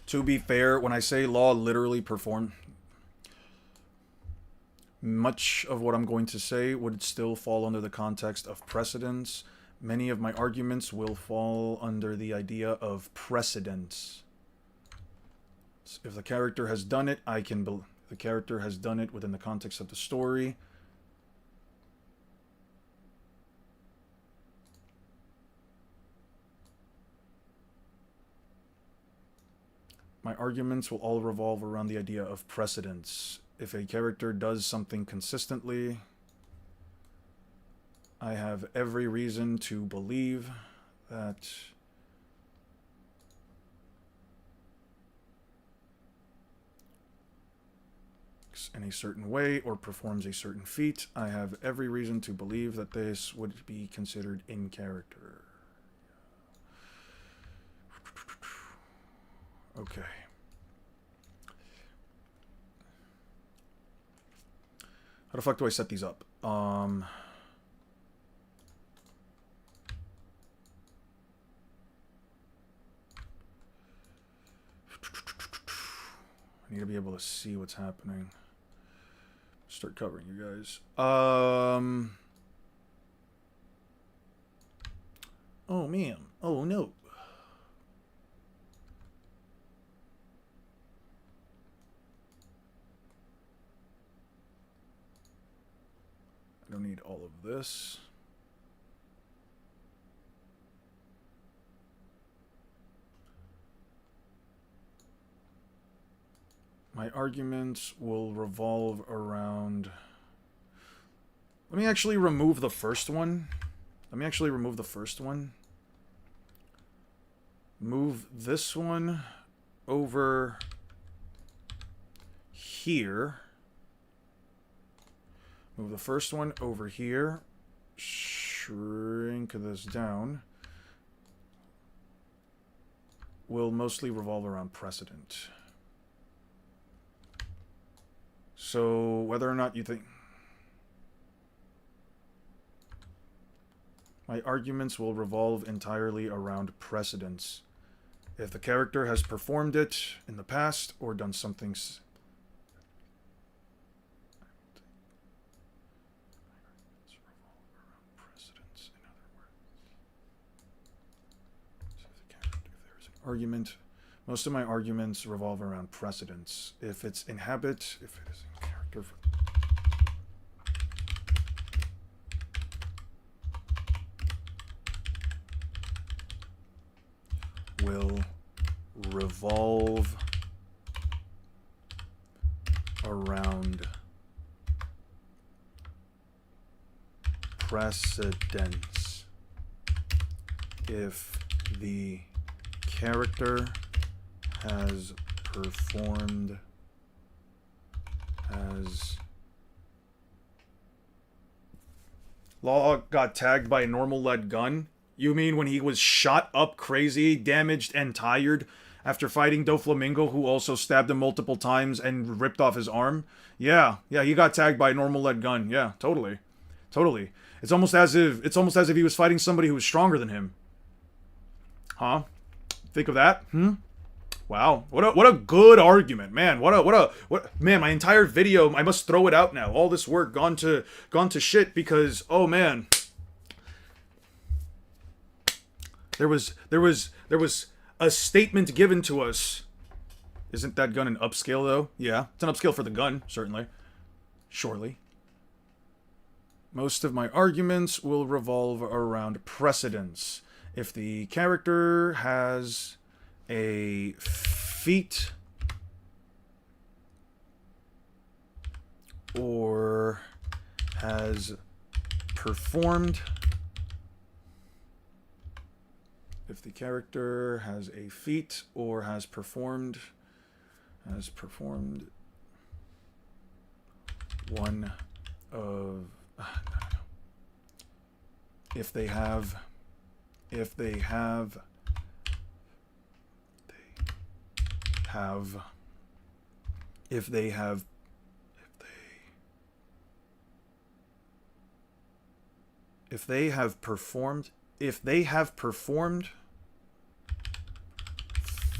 To be fair, when I say Law literally performed, much of what I'm going to say would still fall under the context of precedence. Many of my arguments will fall under the idea of precedence. If the character has done it, the character has done it within the context of the story. My arguments will all revolve around the idea of precedence. If a character does something consistently, I have every reason to believe that in a certain way or performs a certain feat, I have every reason to believe that this would be considered in character. Okay. How the fuck do I set these up? I need to be able to see what's happening. Start covering you guys. Oh man. Oh no. I don't need all of this. My arguments will revolve around... Let me actually remove the first one. Move this one over here. Move the first one over here. Shrink this down. Will mostly revolve around precedent. So, whether or not you think... My arguments will revolve entirely around precedence. If the character has performed it in the past or done something... argument. Most of my arguments revolve around precedence. If it's inhabit, if it is in character. Will revolve around precedence. If the character has performed as Law got tagged by a normal lead gun. You mean when he was shot up crazy, damaged, and tired after fighting Doflamingo, who also stabbed him multiple times and ripped off his arm? Yeah, he got tagged by a normal lead gun. Yeah, totally. It's almost as if he was fighting somebody who was stronger than him. Huh? Think of that? Wow. What a good argument, man. What man, my entire video, I must throw it out now. All this work gone to shit because, oh man. There was a statement given to us. Isn't that gun an upscale though? Yeah, it's an upscale for the gun, certainly. Surely. Most of my arguments will revolve around precedence. If the character has a feat or has performed, if the character has a feat or has performed one of if they have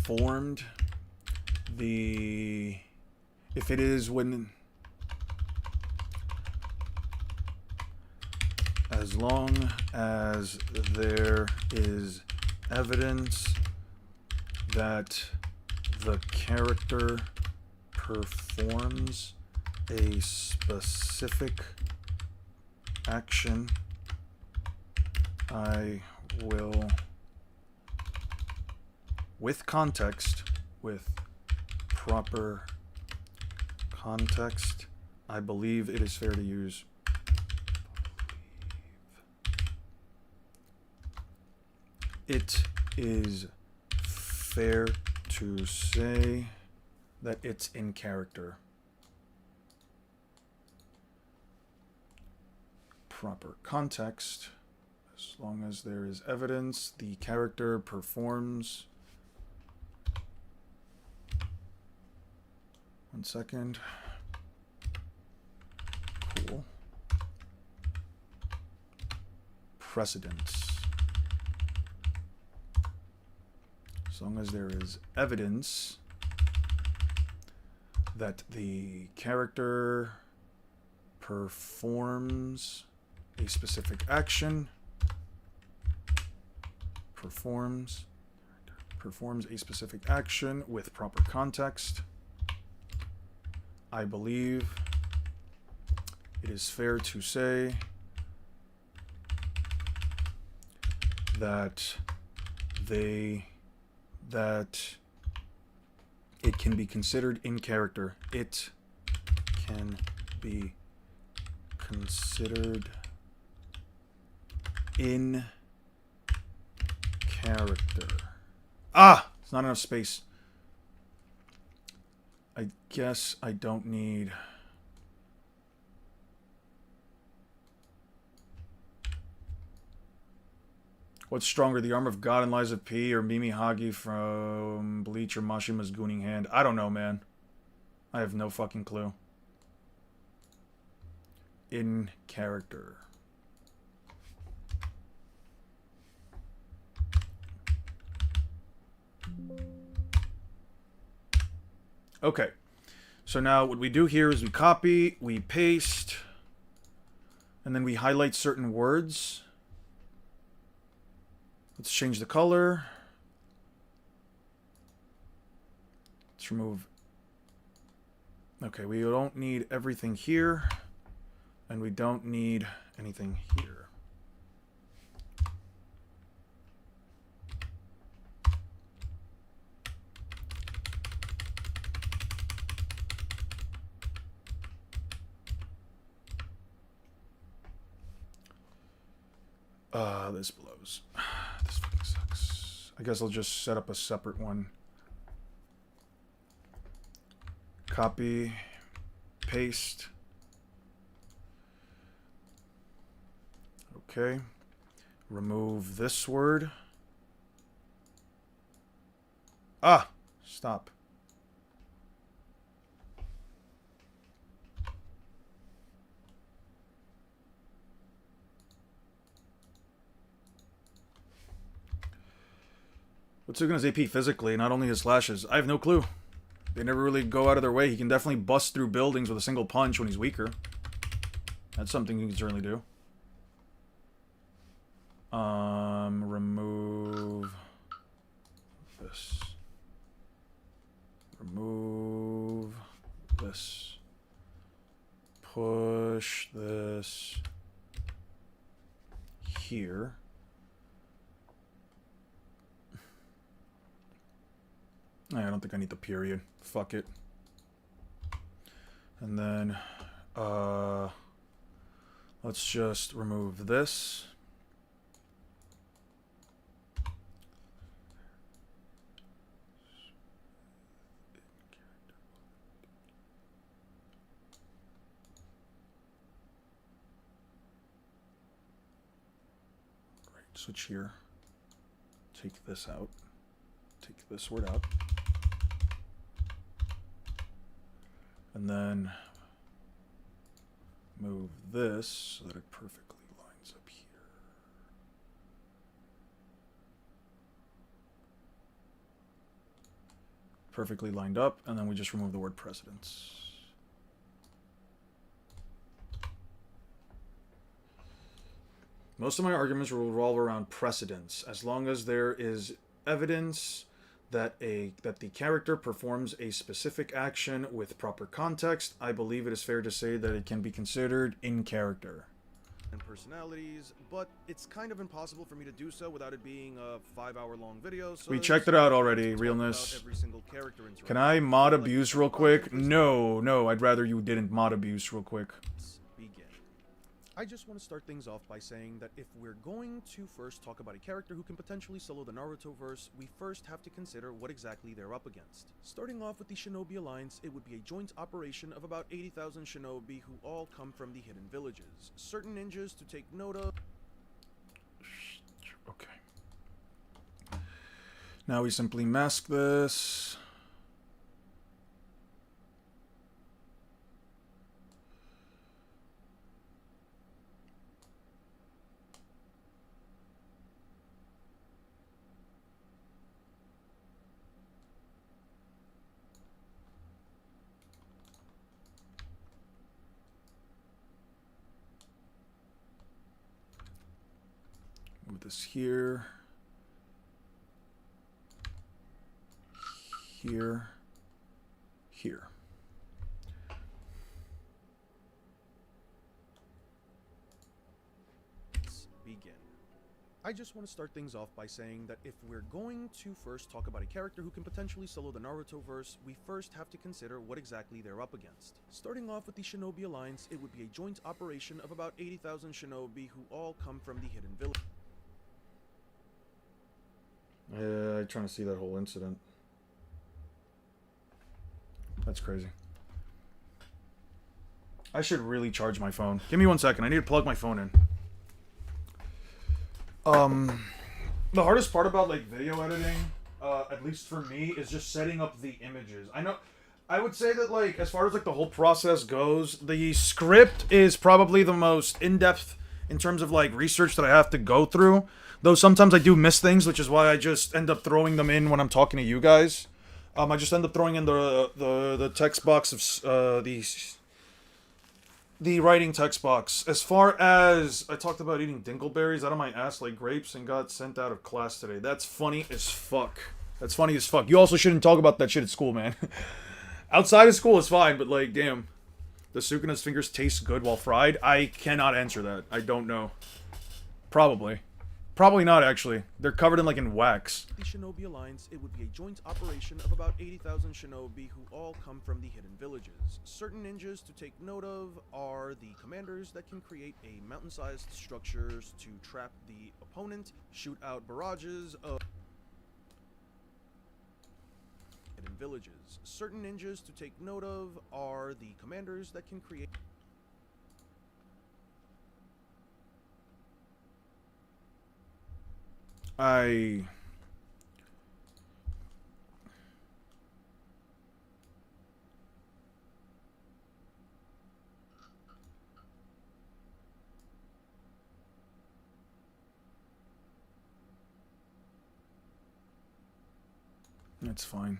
formed the if it is when as long as there is evidence that the character performs a specific action, I will, with context, with proper context, I believe it is fair to use it is fair to say that it's in character. Proper context. As long as there is evidence, the character performs. One second. Cool. Precedence. As long as there is evidence that the character performs a specific action, performs a specific action with proper context, I believe it is fair to say that it can be considered in character. It can be considered in character. Ah! It's not enough space. I guess I don't need... What's stronger, the Arm of God and Lies of P, or Mimi Hagi from Bleach, or Mashima's Gooning Hand? I don't know, man. I have no fucking clue. In character. Okay. So now what we do here is we copy, we paste, and then we highlight certain words. Let's change the color. Let's remove... Okay, we don't need everything here. And we don't need anything here. This blows. This fucking sucks. I guess I'll just set up a separate one. Copy, paste. Okay. Remove this word. Ah! Stop. What's Suguna's AP physically, not only his slashes? I have no clue. They never really go out of their way. He can definitely bust through buildings with a single punch when he's weaker. That's something he can certainly do. Remove this. Remove this. Push this here. I don't think I need the period. Fuck it. And then, let's just remove this. Right, switch here. Take this out. Take this word out. And then move this so that it perfectly lines up here. Perfectly lined up, and then we just remove the word precedence. Most of my arguments will revolve around precedence, as long as there is evidence that the character performs a specific action with proper context. I believe it is fair to say that it can be considered in character.
And personalities, but it's kind of impossible for me to do so without it being a 5-hour-long video. So
We checked it out already, realness.
every single character interaction.
Can I mod abuse real quick? No, I'd rather you didn't mod abuse real quick.
Begin. I just want to start things off by saying that if we're going to first talk about a character who can potentially solo the Naruto verse, we first have to consider what exactly they're up against. Starting off with the Shinobi Alliance, it would be a joint operation of about 80,000 shinobi who all come from the hidden villages. Certain ninjas to take note of.
Okay. Now we simply mask this. Move this here. Here. Here.
Let's begin. I just want to start things off by saying that if we're going to first talk about a character who can potentially solo the Naruto verse, we first have to consider what exactly they're up against. Starting off with the Shinobi Alliance, it would be a joint operation of about 80,000 shinobi who all come from the hidden village.
Yeah, I'm trying to see that whole incident. That's crazy. I should really charge my phone. Give me 1 second. I need to plug my phone in. The hardest part about like video editing, at least for me, is just setting up the images. I would say that like as far as like the whole process goes, the script is probably the most in-depth in terms of like research that I have to go through. Though sometimes I do miss things, which is why I just end up throwing them in when I'm talking to you guys. I just end up throwing in the text box of the writing text box. As far as I talked about eating dingleberries out of my ass like grapes and got sent out of class today. That's funny as fuck. That's funny as fuck. You also shouldn't talk about that shit at school, man. Outside of school is fine, but like, damn. Does Sukuna's fingers taste good while fried? I cannot answer that. I don't know. Probably. Probably not, actually. They're covered in, like, in wax.
The Shinobi Alliance, it would be a joint operation of about 80,000 shinobi who all come from the hidden villages. Certain ninjas to take note of are the commanders that can create a mountain-sized structures to trap the opponent, shoot out barrages of hidden villages. Certain ninjas to take note of are the commanders that can create
That's fine.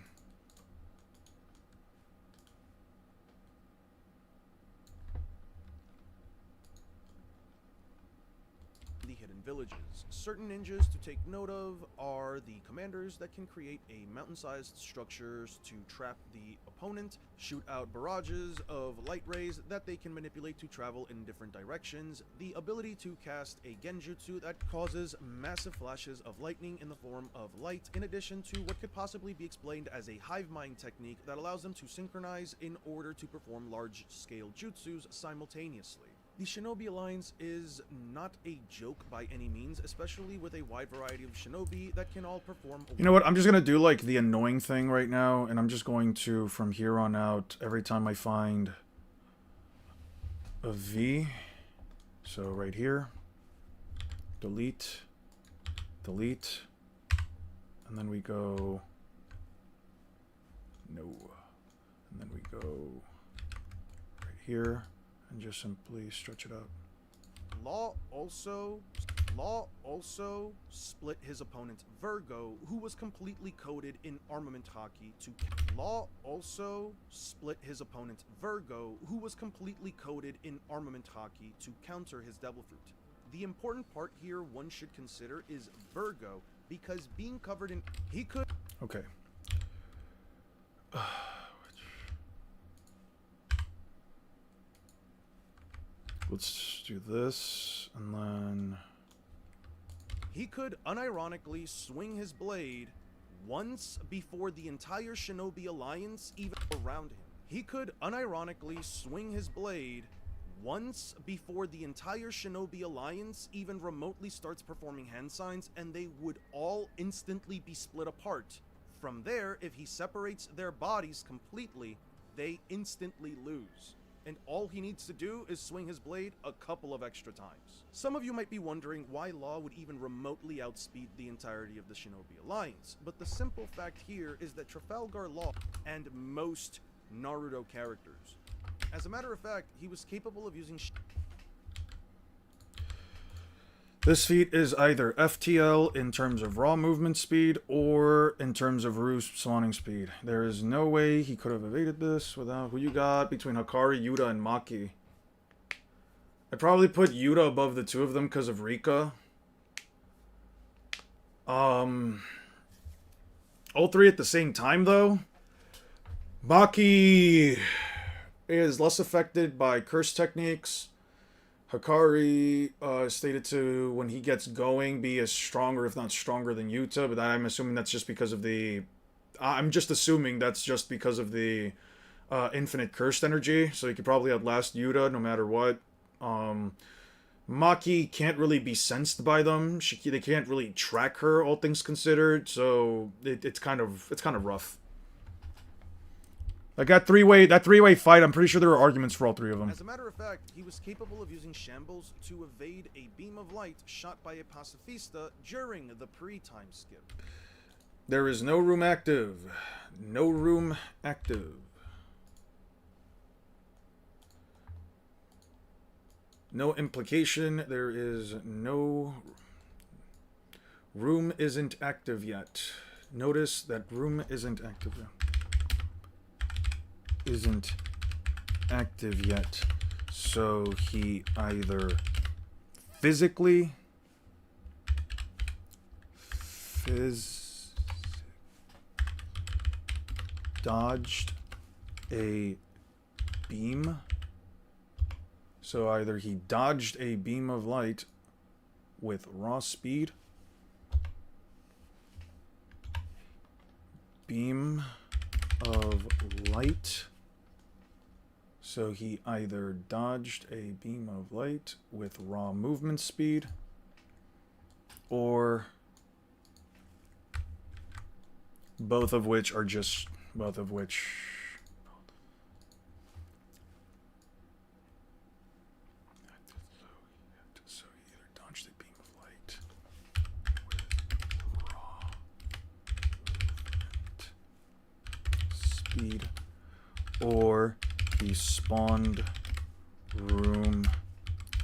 the hidden villages. Certain ninjas to take note of are the commanders that can create a mountain-sized structures to trap the opponent, shoot out barrages of light rays that they can manipulate to travel in different directions, the ability to cast a genjutsu that causes massive flashes of lightning in the form of light, in addition to what could possibly be explained as a hive mind technique that allows them to synchronize in order to perform large-scale jutsus simultaneously. The Shinobi Alliance is not a joke by any means, especially with a wide variety of shinobi that can all perform.
You know what? I'm just gonna do, like, the annoying thing right now, and I'm just going to, from here on out, every time I find a V, so right here, delete, delete, and then we go, no, and then we go right here, and just simply stretch it out.
Law also split his opponent Virgo, who was completely coated in armament hockey to Law also split his opponent Virgo, who was completely coated in armament hockey to counter his devil fruit. The important part here one should consider is Virgo, because being covered in he could
Okay. Let's do this, and then
he could unironically swing his blade once before the entire Shinobi Alliance even around him. He could unironically swing his blade once before the entire Shinobi Alliance even remotely starts performing hand signs, and they would all instantly be split apart. From there, if he separates their bodies completely, they instantly lose. And all he needs to do is swing his blade a couple of extra times. Some of you might be wondering why Law would even remotely outspeed the entirety of the Shinobi Alliance, but the simple fact here is that Trafalgar Law and most Naruto characters. As a matter of fact, he was capable of using
this feat is either FTL in terms of raw movement speed or in terms of Ru's spawning speed. There is no way he could have evaded this without who you got between Hikari, Yuta, and Maki. I'd probably put Yuta above the two of them because of Rika. All three at the same time, though. Maki is less affected by curse techniques. Hikari is stated to, when he gets going, be as stronger, if not stronger, than Yuta, but I'm assuming that's just because of the... I'm just assuming that's just because of the infinite cursed energy, so he could probably outlast Yuta no matter what. Maki can't really be sensed by them. They can't really track her, all things considered, so it's kind of rough. Like that three-way fight, I'm pretty sure there are arguments for all three of them.
As a matter of fact, he was capable of using shambles to evade a beam of light shot by a pacifista during the pre-time skip.
There is no room active. No room active. No implication. There is no... Room isn't active yet. Notice that room isn't active yet. Isn't active yet, so he either physically dodged a beam. So either he dodged a beam of light with raw speed, beam of light. So he either dodged a beam of light with raw movement speed, or both of which are just, both of which, so he either dodged a beam of light with raw movement speed, or he spawned room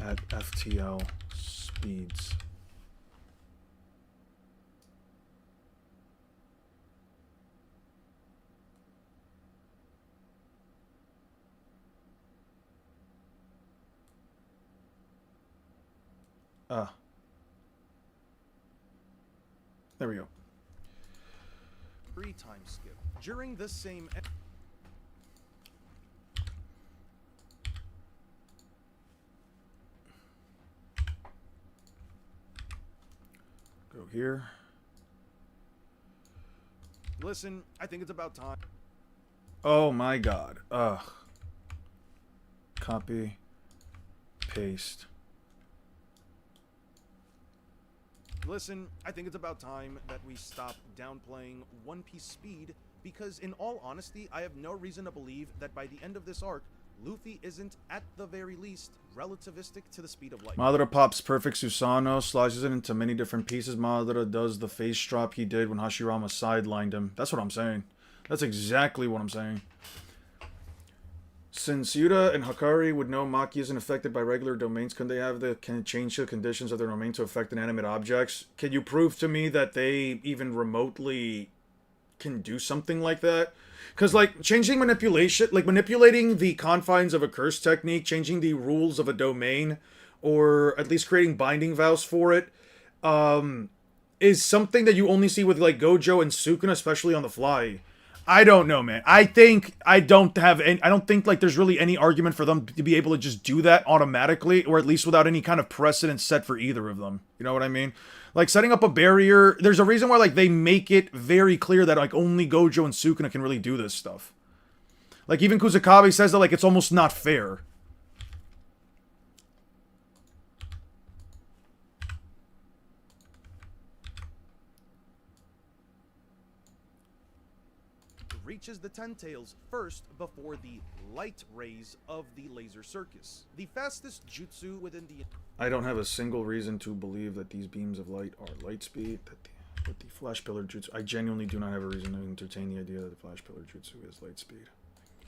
at FTL speeds. There we go.
3 time skip. During this same
Go here.
Listen, I think it's about time.
Oh my god. Ugh. Copy. Paste.
Listen, I think it's about time that we stop downplaying One Piece speed, because in all honesty, I have no reason to believe that by the end of this arc, Luffy isn't, at the very least, relativistic to the speed of light.
Madara pops perfect Susanoo, slices it into many different pieces. Madara does the face drop he did when Hashirama sidelined him. That's what I'm saying. That's exactly what I'm saying. Since Yuta and Hakari would know Maki isn't affected by regular domains, can they have can change the conditions of their domain to affect inanimate objects? Can you prove to me that they even remotely can do something like that? Because, like, changing manipulation, like, manipulating the confines of a curse technique, changing the rules of a domain, or at least creating binding vows for it, is something that you only see with, like, Gojo and Sukuna, especially on the fly. I don't know, man. I don't think, like, there's really any argument for them to be able to just do that automatically, or at least without any kind of precedent set for either of them. You know what I mean? Like, setting up a barrier, there's a reason why, like, they make it very clear that, like, only Gojo and Sukuna can really do this stuff. Like, even Kusakabe says that, like, it's almost not fair.
Reaches the Ten Tails first before the light rays of the laser circus. The fastest jutsu within the...
I don't have a single reason to believe that these beams of light are light speed, that the flash pillar jutsu... I genuinely do not have a reason to entertain the idea that the flash pillar jutsu is light speed.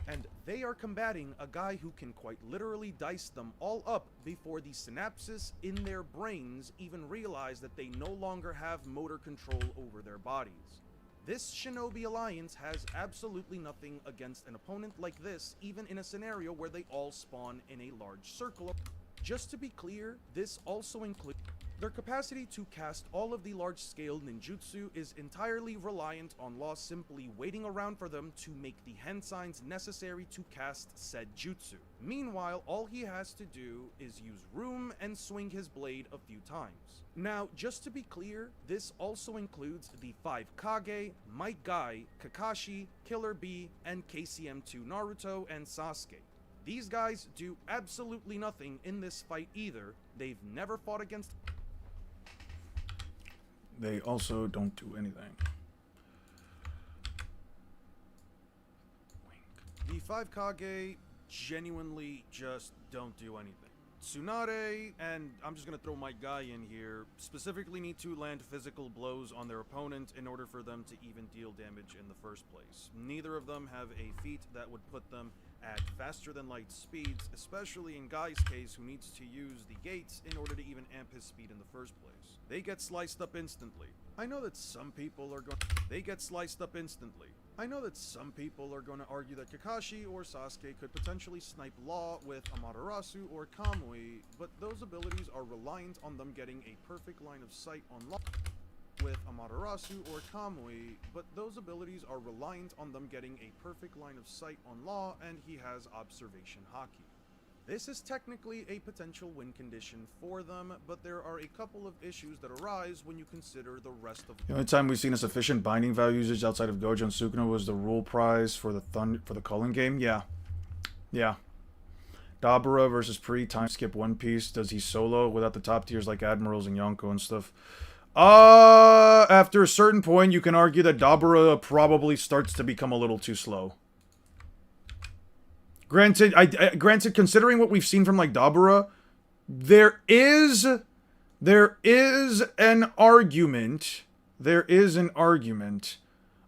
And they are combating a guy who can quite literally dice them all up before the synapses in their brains even realize that they no longer have motor control over their bodies. This Shinobi Alliance has absolutely nothing against an opponent like this, even in a scenario where they all spawn in a large circle. Just to be clear, this also includes their capacity to cast all of the large-scale ninjutsu is entirely reliant on Law simply waiting around for them to make the hand signs necessary to cast said jutsu. Meanwhile, all he has to do is use room and swing his blade a few times. Now, just to be clear, this also includes the 5 Kage, Might Guy, Kakashi, Killer Bee, and KCM2 Naruto and Sasuke. These guys do absolutely nothing in this fight either. They've never fought against...
They also don't do anything.
The 5 Kage genuinely just don't do anything. Tsunade, and I'm just gonna throw my guy in here, specifically need to land physical blows on their opponent in order for them to even deal damage in the first place. Neither of them have a feat that would put them at faster than light speeds, especially in Guy's case, who needs to use the gates in order to even amp his speed in the first place. They get sliced up instantly. I know that some people are going... They get sliced up instantly. I know that some people are going to argue that Kakashi or Sasuke could potentially snipe Law with Amaterasu or Kamui, but those abilities are reliant on them getting a perfect line of sight on Law. with Amaterasu or Kamui, but those abilities are reliant on them getting a perfect line of sight on Law, and he has observation Haki. This is technically a potential win condition for them, but there are a couple of issues that arise when you consider the rest of
The only time we've seen a sufficient binding value usage outside of Gojo and Sukuna was the rule prize for the Culling game. Yeah. Yeah. Dabura versus Pre, time skip One Piece. Does he solo without the top tiers like Admirals and Yonko and stuff? After a certain point, you can argue that Dabura probably starts to become a little too slow. Granted, granted, considering what we've seen from like Dabura, there is an argument. There is an argument.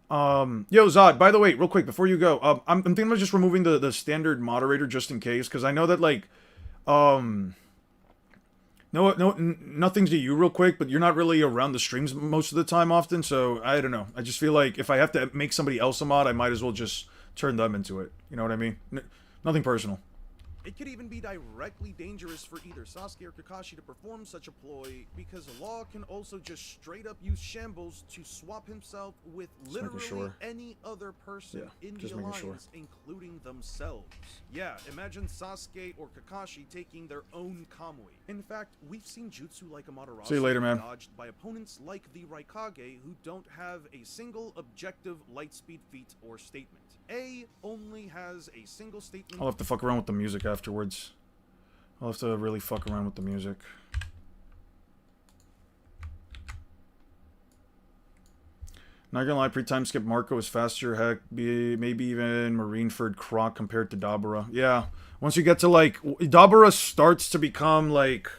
Yo, Zod, by the way, real quick, before you go, I'm thinking about just removing the standard moderator just in case, because I know that, like, nothing's to you real quick, but you're not really around the streams most of the time often, so I don't know. I just feel like if I have to make somebody else a mod, I might as well just turn them into it. You know what I mean? Nothing personal.
It could even be directly dangerous for either Sasuke or Kakashi to perform such a ploy, because Law can also just straight up use Shambles to swap himself with literally any other person in the alliance, including themselves. Yeah, imagine Sasuke or Kakashi taking their own Kamui. In fact, we've seen jutsu like Amaterasu
See you later, man.
dodged by opponents like the Raikage who don't have a single objective lightspeed feat or statement. A only has a single statement.
I'll have to fuck around with the music afterwards. I'll have to really fuck around with the music. Not gonna lie, pre-time skip Marco is faster, heck, maybe even Marineford Croc compared to Dabura. Yeah, once you get to, like, Dabura starts to become, like...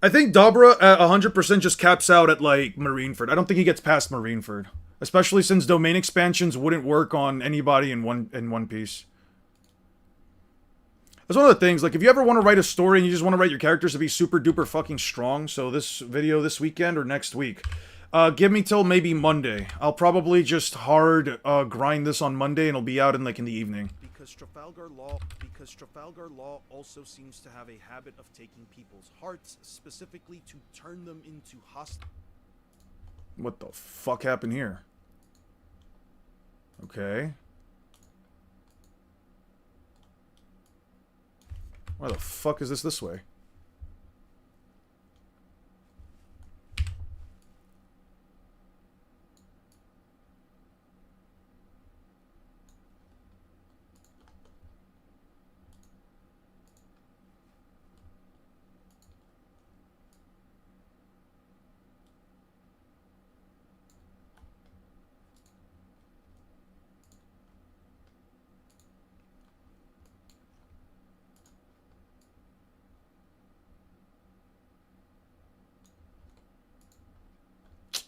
I think Dabura at 100% just caps out at, like, Marineford. I don't think he gets past Marineford. Especially since domain expansions wouldn't work on anybody in One Piece. That's one of the things, like, if you ever want to write a story and you just want to write your characters to be super duper fucking strong, so this video this weekend or next week, give me till maybe Monday. I'll probably just hard grind this on Monday and it'll be out in, like, in the evening.
Because Trafalgar Law also seems to have a habit of taking people's hearts, specifically to turn them into hostile.
What the fuck happened here? Okay. Why the fuck is this way?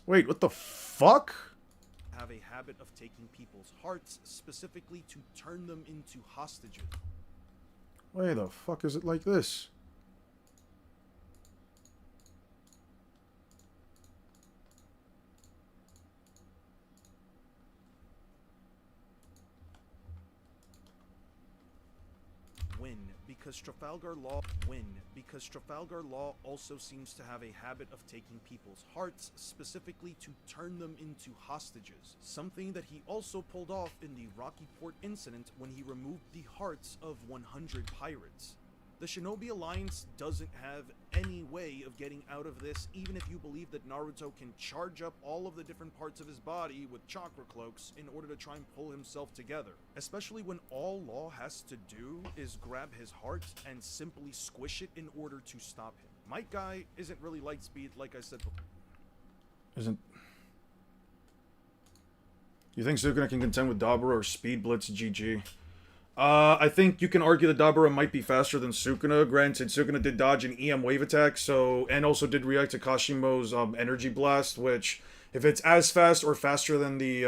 Wait, what the fuck?
Have a habit of taking people's hearts, specifically to turn them into hostages.
Why the fuck is it like this?
Because Trafalgar Law also seems to have a habit of taking people's hearts, specifically to turn them into hostages. Something that he also pulled off in the Rocky Port incident when he removed the hearts of 100 pirates. The Shinobi Alliance doesn't have any way of getting out of this, even if you believe that Naruto can charge up all of the different parts of his body with chakra cloaks in order to try and pull himself together. Especially when all Law has to do is grab his heart and simply squish it in order to stop him. Might Guy isn't really lightspeed, like I said before.
Isn't... You think Sukuna can contend with Dabura or Speed Blitz GG? I think you can argue that Dabura might be faster than Sukuna. Granted, Sukuna did dodge an EM wave attack, and also did react to Kashimo's energy blast, which, if it's as fast or faster than the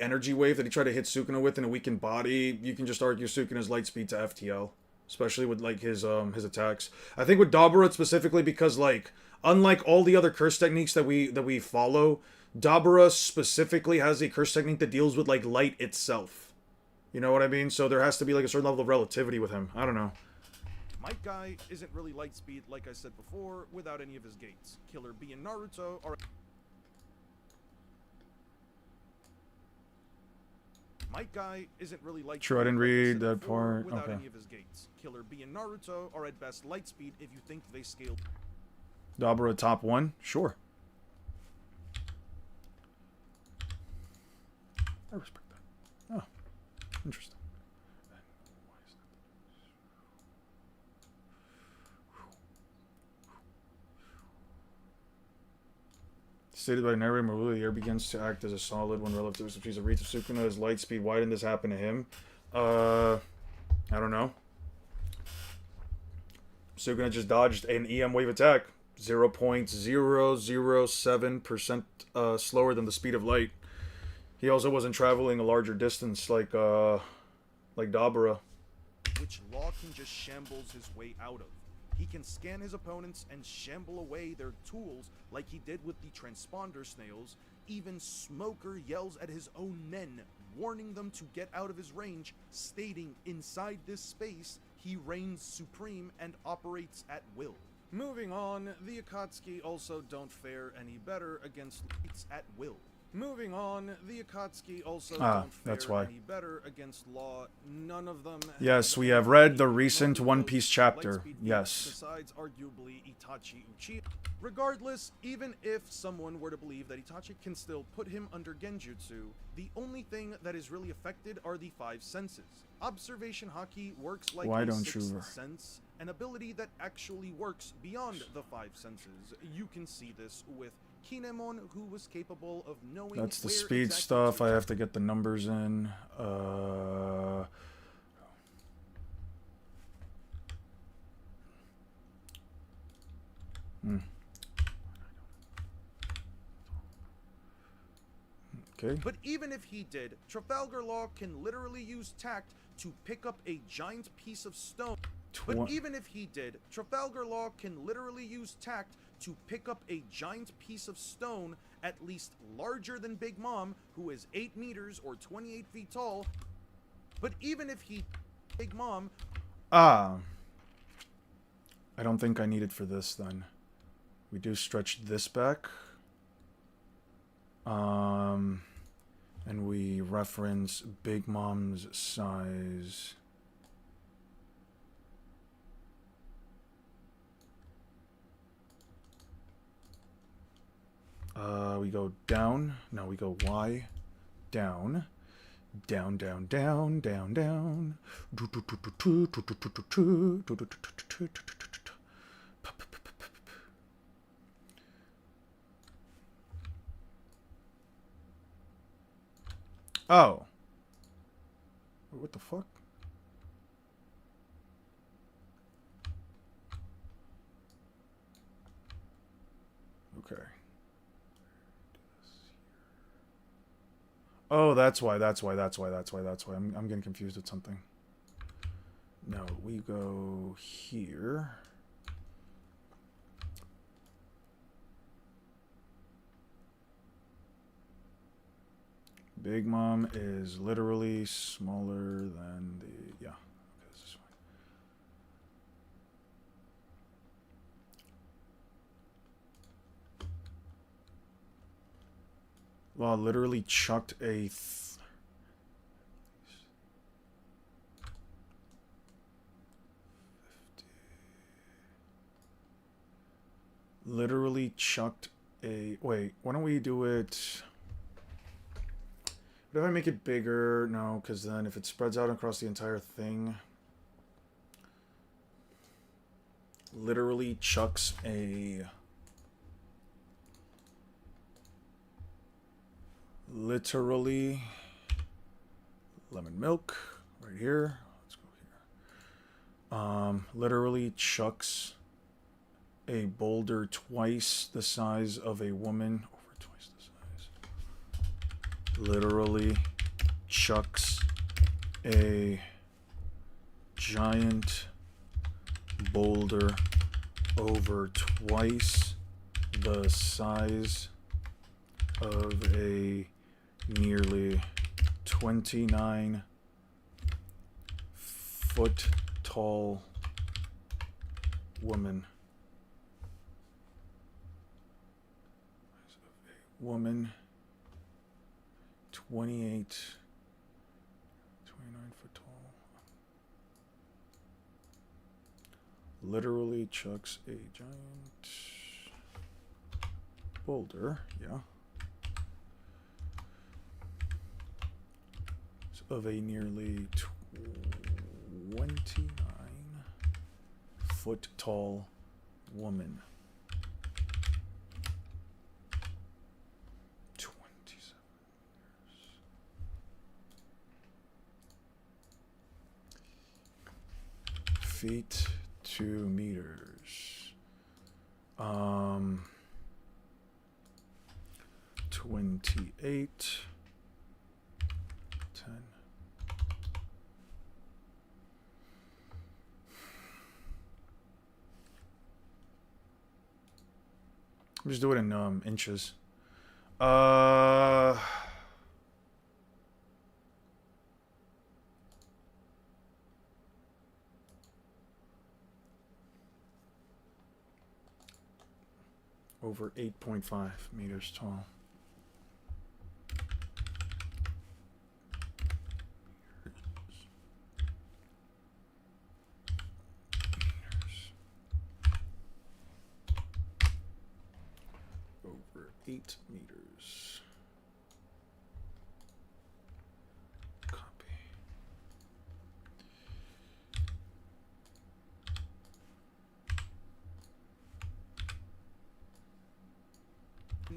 energy wave that he tried to hit Sukuna with in a weakened body, you can just argue Sukuna's light speed to FTL, especially with, like, his attacks. I think with Dabura specifically because, like, unlike all the other curse techniques that we follow, Dabura specifically has a curse technique that deals with, like, light itself. You know what I mean? So there has to be, like, a certain level of relativity with him. I don't know.
Might Guy isn't really light speed, like I said before, without any of his gates. Killer Bee and Naruto are... Might Guy isn't really light
True, I
speed,
didn't
like
read
said
that
before,
part.
without
Okay.
any of his gates. Killer Bee and Naruto are at best light speed if you think they scale...
Dabura top 1? Sure. I respect that. Oh, interesting. Stated by narrator, Maruli, the air begins to act as a solid when relative to the speed of reach of Sukuna. Light speed. Why didn't this happen to him? I don't know. Sukuna just dodged an EM wave attack. 0.007% slower than the speed of light. He also wasn't traveling a larger distance like Dabura.
which Law can just shambles his way out of. He can scan his opponents and shamble away their tools like he did with the transponder snails. Even Smoker yells at his own men, warning them to get out of his range, stating inside this space he reigns supreme and operates at will. Moving on, the Akatsuki also don't fare any better against lights at will. Moving on, the Akatsuki also don't
that's
fare
why.
any better against Law. None of them
Yes,
have
we have
any
read the recent
Naruto
One Piece chapter.
Lightspeed
Yes.
Besides arguably Itachi Uchiha. Regardless, even if someone were to believe that Itachi can still put him under Genjutsu, the only thing that is really affected are the 5 senses. Observation Haki works like
Why
a
don't
sixth
you-
sense, an ability that actually works beyond the 5 senses. You can see this with Kinemon, who was capable of knowing
That's the
where
speed
exactly
stuff.
to
I have to get the numbers in. Okay.
But even if he did, Trafalgar Law can literally use tact to pick up a giant piece of stone. But even if he did, Trafalgar Law can literally use tact to pick up a giant piece of stone at least larger than Big Mom, who is 8 meters or 28 feet tall. But even if he... Big Mom...
I don't think I need it for this then. We do stretch this back. And we reference Big Mom's size. We go down. No, we go Y. Down. Down, down, down, down, down. Oh. What the fuck? Okay. Oh, that's why. I'm getting confused with something. No, we go here. Big Mom is literally smaller than the... Yeah. Okay, this is fine. Law literally chucked a... Literally chucked a... Wait, why don't we do it... What if I make it bigger? No, because then if it spreads out across the entire thing... Literally chucks a... Literally... Lemon milk. Right here. Let's go here. Literally chucks a boulder twice the size of a woman. Over twice the size. Literally chucks a giant boulder over twice the size of a nearly 29 foot tall woman. Size of a woman. 28, 29 foot tall. Literally chucks a giant boulder, yeah. Of a nearly 29 foot tall woman. 27 years. Feet, 2 meters. 28. 10. Just do it in inches. Over 8.5 meters tall. Over 8 meters. Copy.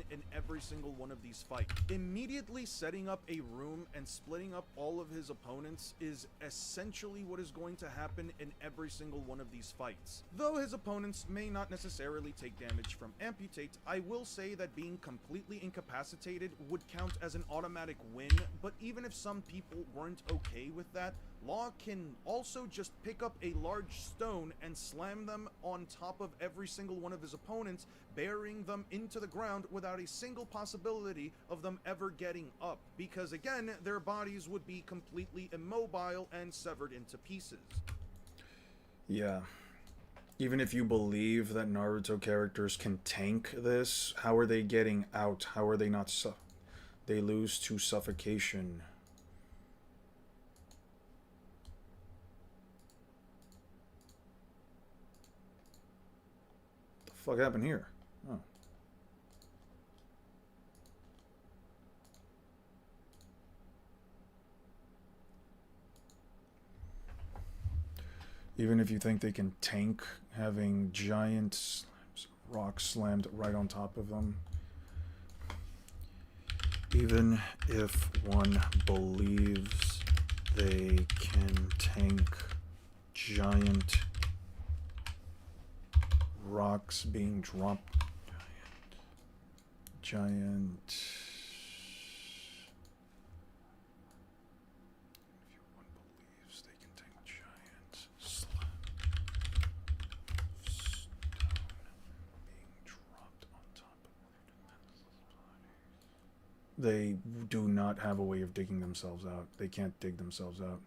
In every single one of these fights. Immediately setting up a room and splitting up all of his opponents is essentially what is going to happen in every single one of these fights. Though his opponents may not necessarily take damage from amputate, I will say that being completely incapacitated would count as an automatic win, but even if some people weren't okay with that, Law can also just pick up a large stone and slam them on top of every single one of his opponents, burying them into the ground without a single possibility of them ever getting up, because again, their bodies would be completely immobile and severed into pieces.
Yeah. Even if you believe that Naruto characters can tank this, how are they getting out? How are they not they lose to suffocation. What the fuck happened here? Oh. Even if you think they can tank having giant rocks slammed right on top of them. Even if one believes they can tank giant rocks being dropped. Giant. They do not have a way of digging themselves out. They can't dig themselves out.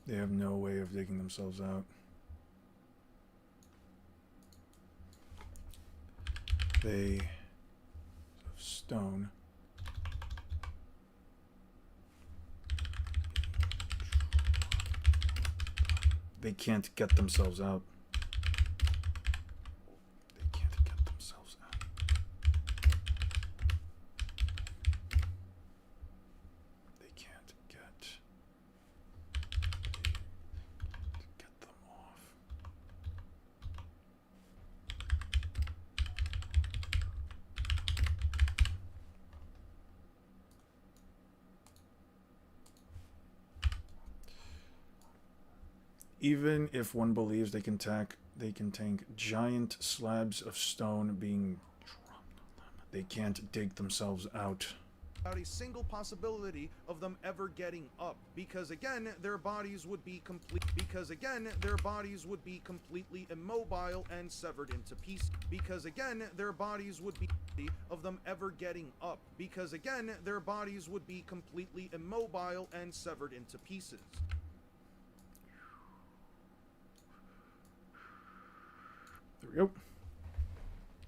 They have no way of digging themselves out. They have stone. They can't get themselves out. They can't get themselves out. They can't get them off. Even if one believes they can tank giant slabs of stone being dropped on them, they can't dig themselves out.
Without a single possibility of them ever getting up, because again, their bodies would be completely immobile and severed into pieces. Because again, their bodies would be of them ever getting up, because again, their bodies would be completely immobile and severed into pieces.
There we go.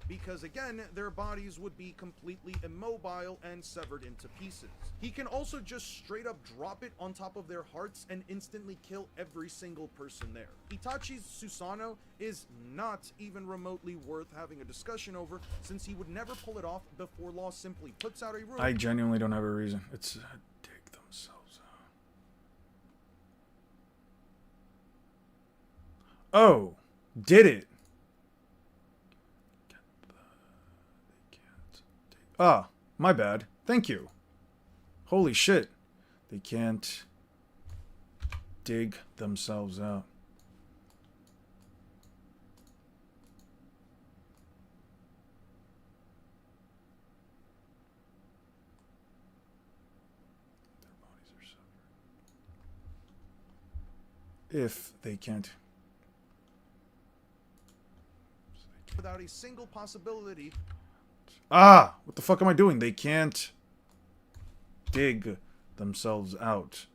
Because again, their bodies would be completely immobile and severed into pieces. He can also just straight up drop it on top of their hearts and instantly kill every single person there. Itachi's Susanoo is not even remotely worth having a discussion over, since he would never pull it off before Law simply puts out a room.
I genuinely don't have a reason. It's dig themselves out. Oh, did it? Ah, my bad. Thank you. Holy shit. They can't dig themselves out. Their bodies are severed. If they can't.
Without a single possibility.
Ah! What the fuck am I doing? They can't dig themselves out.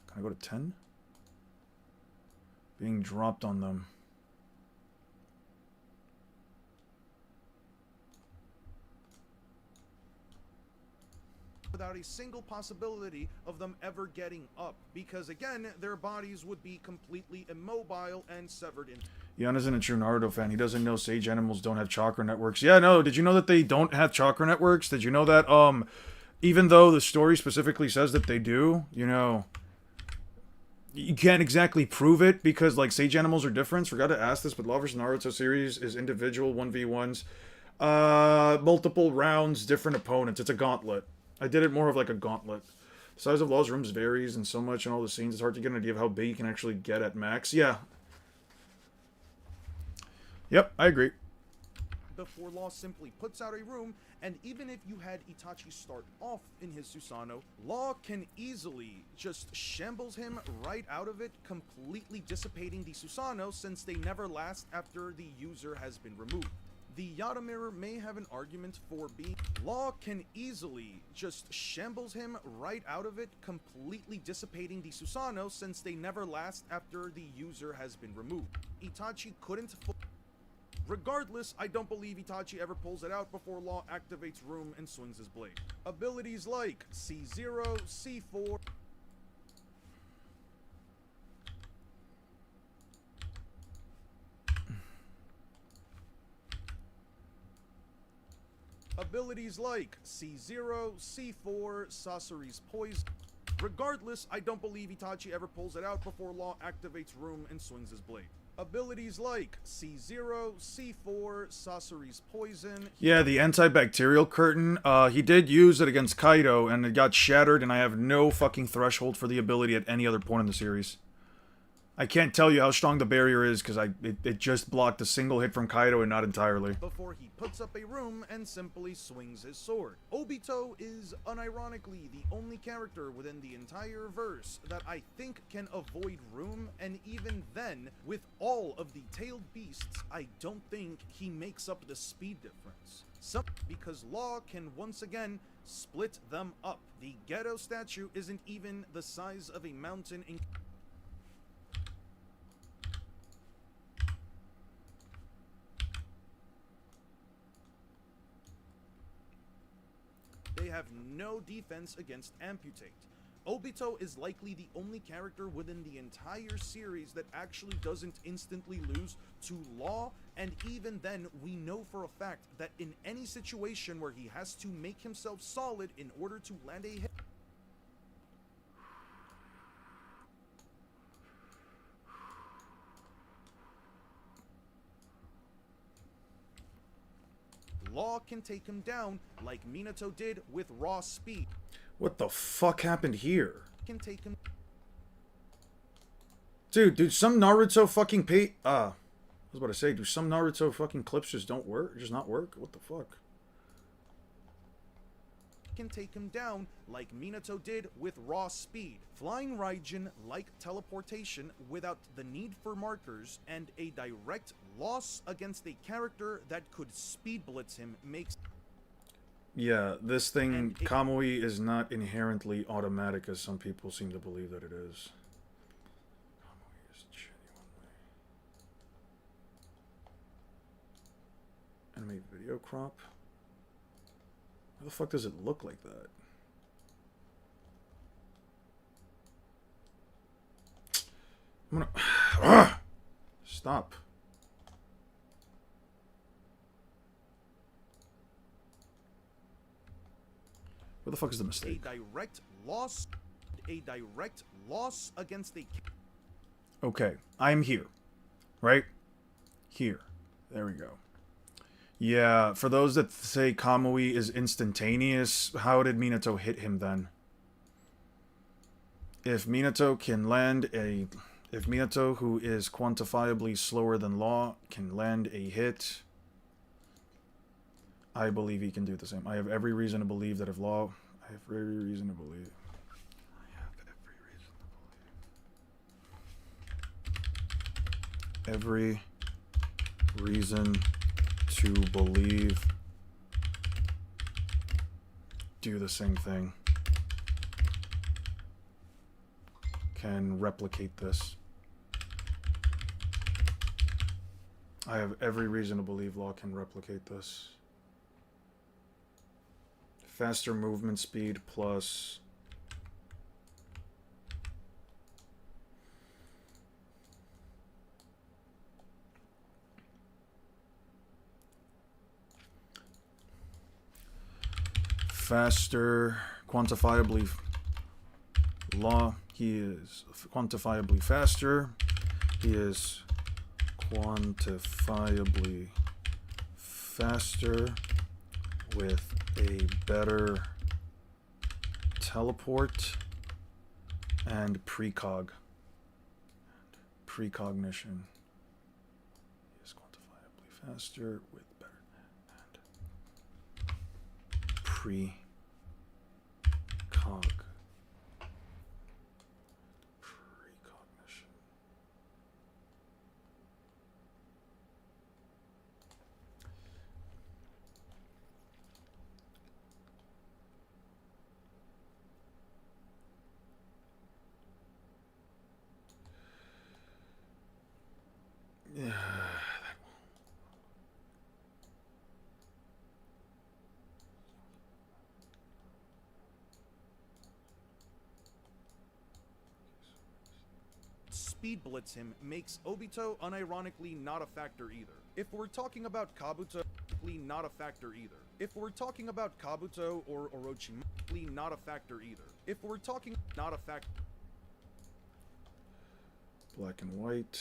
Can I go to 10? Being dropped on them.
Without a single possibility of them ever getting up, because again, their bodies would be completely immobile and severed in.
Yan isn't a true Naruto fan. He doesn't know sage animals don't have chakra networks. Yeah, no, did you know that they don't have chakra networks? Did you know that, even though the story specifically says that they do, you know, you can't exactly prove it because, like, sage animals are different. Forgot to ask this, but Law vs. Naruto series is individual 1v1s. Multiple rounds, different opponents. It's a gauntlet. I did it more of like a gauntlet. The size of Law's rooms varies and so much in all the scenes. It's hard to get an idea of how big you can actually get at max. Yeah. Yep, I agree.
Before Law simply puts out a room, and even if you had Itachi start off in his Susanoo, Law can easily just shambles him right out of it, completely dissipating the Susanoo since they never last after the user has been removed. The Yada Mirror may have an argument for being. Law can easily just shambles him right out of it, completely dissipating the Susanoo since they never last after the user has been removed. Itachi couldn't. Regardless, I don't believe Itachi ever pulls it out before Law activates Room and swings his blade. Abilities like C0, C4. Abilities like C0, C4, Sasori's Poison. Regardless, I don't believe Itachi ever pulls it out before Law activates Room and swings his blade. Abilities like C0, C4, Sasori's Poison.
Yeah, the antibacterial curtain, he did use it against Kaido, and it got shattered, and I have no fucking threshold for the ability at any other point in the series. I can't tell you how strong the barrier is, because it just blocked a single hit from Kaido and not entirely.
Before he puts up a room and simply swings his sword. Obito is unironically the only character within the entire verse that I think can avoid room, and even then, with all of the tailed beasts, I don't think he makes up the speed difference. Because Law can once again split them up. The Ghetto statue isn't even the size of a mountain in... They have no defense against Amputate. Obito is likely the only character within the entire series that actually doesn't instantly lose to Law, and even then, we know for a fact that in any situation where he has to make himself solid in order to land a hit, Law can take him down like Minato did with raw speed.
What the fuck happened here?
Can take him.
Dude, some Naruto fucking I was about to say, do some Naruto fucking clips just don't work? Just not work? What the fuck?
Can take him down like Minato did with raw speed. Flying Raijin like teleportation without the need for markers, and a direct loss against a character that could speed blitz him makes...
Yeah, this thing,
And it-
Kamui, is not inherently automatic as some people seem to believe that it is. Kamui is genuinely... Animate video crop? How the fuck does it look like that? I'm gonna... Ugh! Stop. Where the fuck is the
a
mistake?
direct loss against a
Okay, I'm here. Right? Here. There we go. Yeah, for those that say Kamui is instantaneous, how did Minato hit him then? If Minato can land a... If Minato, who is quantifiably slower than Law, can land a hit, I believe he can do the same. I have every reason to believe that if Law... I have every reason to believe... Every reason to believe do the same thing. Can replicate this. I have every reason to believe Law can replicate this. Faster movement speed plus... Faster, quantifiably... Law, he is quantifiably faster. He is quantifiably faster with a better teleport and precog. Precognition. He is quantifiably faster with better and precog. Precognition. Yeah.
speed blitz him makes Obito unironically not a factor either. If we're talking about Kabuto, not a factor either. If we're talking about Kabuto or Orochimaru, not a factor either. If we're talking not a factor.
Black and white.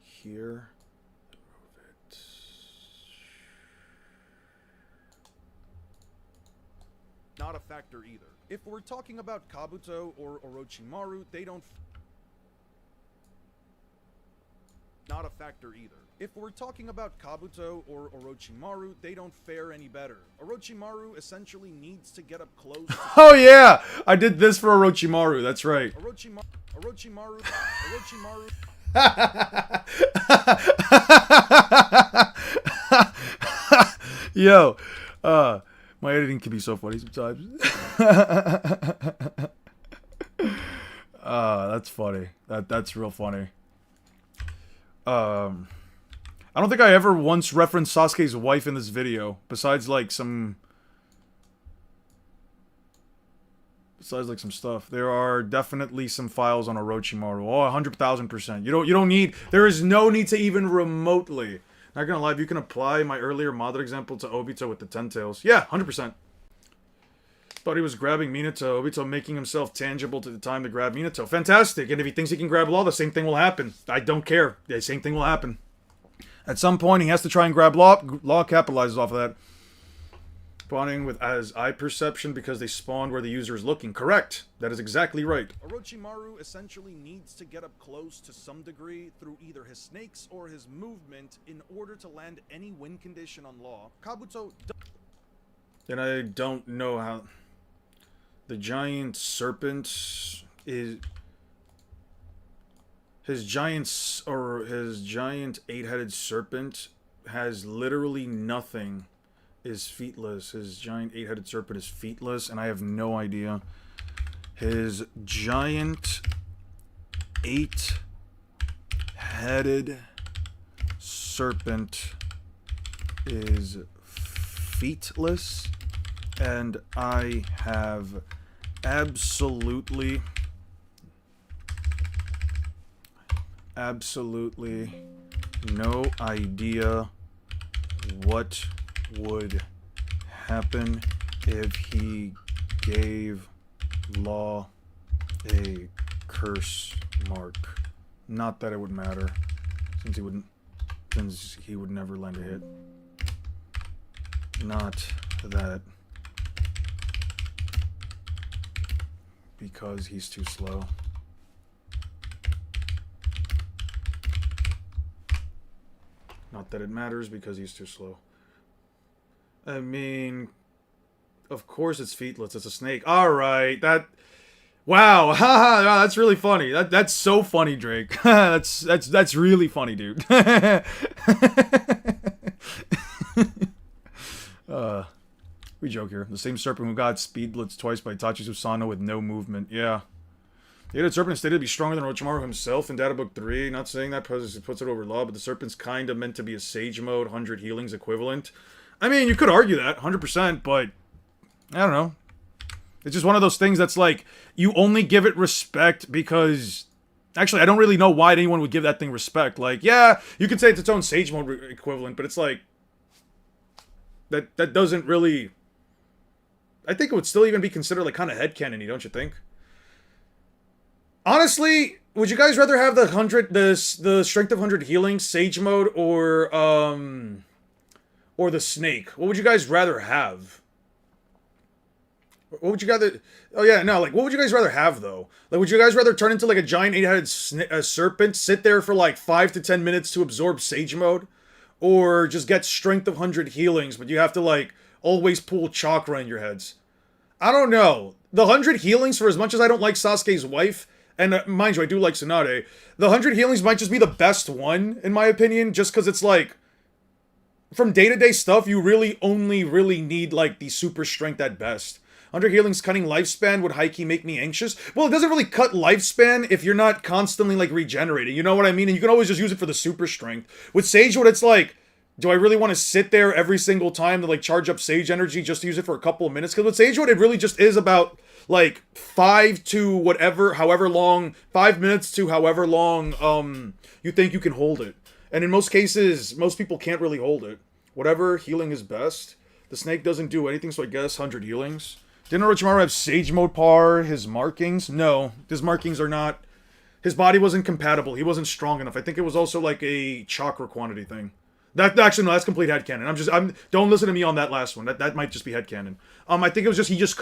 Here. Move it.
Not a factor either. If we're talking about Kabuto or Orochimaru, they don't. Not a factor either. If we're talking about Kabuto or Orochimaru, they don't fare any better. Orochimaru essentially needs to get up close.
Oh yeah! I did this for Orochimaru, that's right.
Orochimaru.
Yo, my editing can be so funny sometimes. That's funny. That's real funny. I don't think I ever once referenced Sasuke's wife in this video, besides like some stuff. There are definitely some files on Orochimaru. Oh, 100,000%. You don't need, there is no need to even remotely. Not gonna lie, if you can apply my earlier modded example to Obito with the 10 tails. Yeah, 100%. Thought he was grabbing Minato. Obito making himself tangible to the time to grab Minato. Fantastic. And if he thinks he can grab Law, the same thing will happen. I don't care. The same thing will happen. At some point, he has to try and grab Law. Law capitalizes off of that. Spawning with as eye perception because they spawned where the user is looking. Correct. That is exactly right.
Orochimaru essentially needs to get up close to some degree through either his snakes or his movement in order to land any win condition on Law. Kabuto.
And I don't know how... The giant serpent is... His giant 8-headed serpent has literally nothing, is feetless. His giant 8-headed serpent is feetless, and I have no idea. His giant 8-headed serpent is feetless, and I have absolutely no idea what would happen if he gave Law a curse mark. Not that it would matter, since he would never lend a hit. Not that, because he's too slow. Not that it matters, because he's too slow. I mean, of course it's feetless. It's a snake. All right, that. Wow, haha, wow, that's really funny. That's so funny, Drake. that's really funny, dude. We joke here. The same serpent who got speed blitzed twice by Itachi Susano with no movement. Yeah. The 8-headed serpent is stated to be stronger than Orochimaru himself in Data Book 3. Not saying that because it puts it over law, but the serpent's kind of meant to be a Sage Mode 100 healings equivalent. I mean, you could argue that, 100%, but I don't know. It's just one of those things that's like, you only give it respect because... Actually, I don't really know why anyone would give that thing respect. Like, yeah, you could say it's its own Sage Mode equivalent, but it's like... That doesn't really... I think it would still even be considered like kind of headcanon-y, don't you think? Honestly, would you guys rather have the Strength of 100 healing Sage Mode or the Snake? What would you guys rather have? What would you rather... Oh, yeah, no, like, what would you guys rather have, though? Like, would you guys rather turn into, like, a giant 8-headed serpent, sit there for, like, 5 to 10 minutes to absorb Sage Mode? Or just get Strength of 100 healings, but you have to, like, always pull chakra in your heads? I don't know. The 100 healings, for as much as I don't like Sasuke's wife, and mind you, I do like Tsunade, the 100 healings might just be the best one, in my opinion, just because it's, like... From day-to-day stuff, you really only need, like, the super strength at best. 100 healings cutting lifespan would high-key make me anxious. Well, it doesn't really cut lifespan if you're not constantly, like, regenerating. You know what I mean? And you can always just use it for the super strength. With Sage Mode, it's like, do I really want to sit there every single time to, like, charge up Sage energy just to use it for a couple of minutes? Because with Sage Mode, it really just is about, like, 5 to whatever, however long, 5 minutes to however long, you think you can hold it. And in most cases, most people can't really hold it. Whatever healing is best. The snake doesn't do anything, so I guess 100 healings. Didn't Orochimaru have Sage Mode par his markings? No, his markings are not... His body wasn't compatible. He wasn't strong enough. I think it was also like a chakra quantity thing. Actually, no, that's complete headcanon. Don't listen to me on that last one. That might just be headcanon. I think it was just he just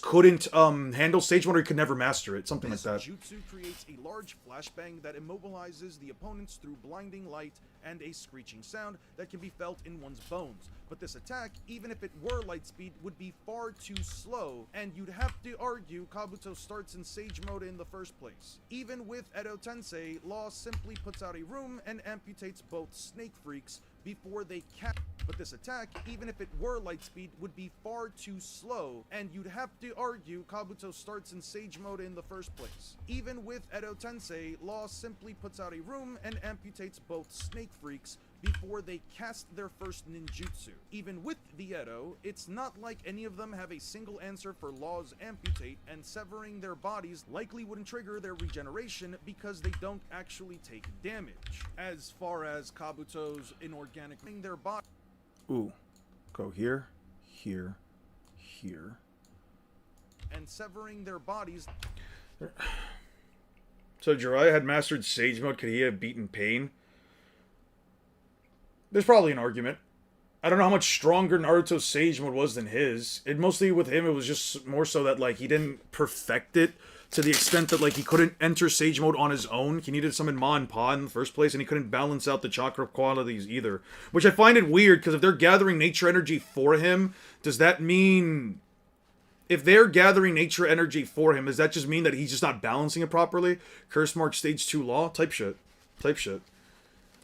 couldn't handle Sage Mode, or he could never master it. Something like that.
Jutsu creates a large flashbang that immobilizes the opponents through blinding light and a screeching sound that can be felt in one's bones. But this attack, even if it were light speed, would be far too slow, and you'd have to argue Kabuto starts in Sage Mode in the first place. Even with Edo Tensei, Law simply puts out a room and amputates both Snake Freaks before they catch. But this attack, even if it were light speed, would be far too slow, and you'd have to argue Kabuto starts in Sage Mode in the first place. Even with Edo Tensei, Law simply puts out a room and amputates both Snake Freaks before they cast their first ninjutsu. Even with the Edo, it's not like any of them have a single answer for Law's amputate, and severing their bodies likely wouldn't trigger their regeneration because they don't actually take damage. As far as Kabuto's inorganic their body.
Ooh. Go here, here, here.
And severing their bodies.
So Jiraiya had mastered Sage Mode. Could he have beaten Pain? There's probably an argument. I don't know how much stronger Naruto's Sage Mode was than his. Mostly with him, it was just more so that, like, he didn't perfect it to the extent that, like, he couldn't enter Sage Mode on his own. He needed to summon Ma and Pa in the first place, and he couldn't balance out the chakra qualities either. Which I find it weird, because if they're gathering nature energy for him, does that mean... If they're gathering nature energy for him, does that just mean that he's just not balancing it properly? Curse mark stage 2 law? Type shit. Type shit.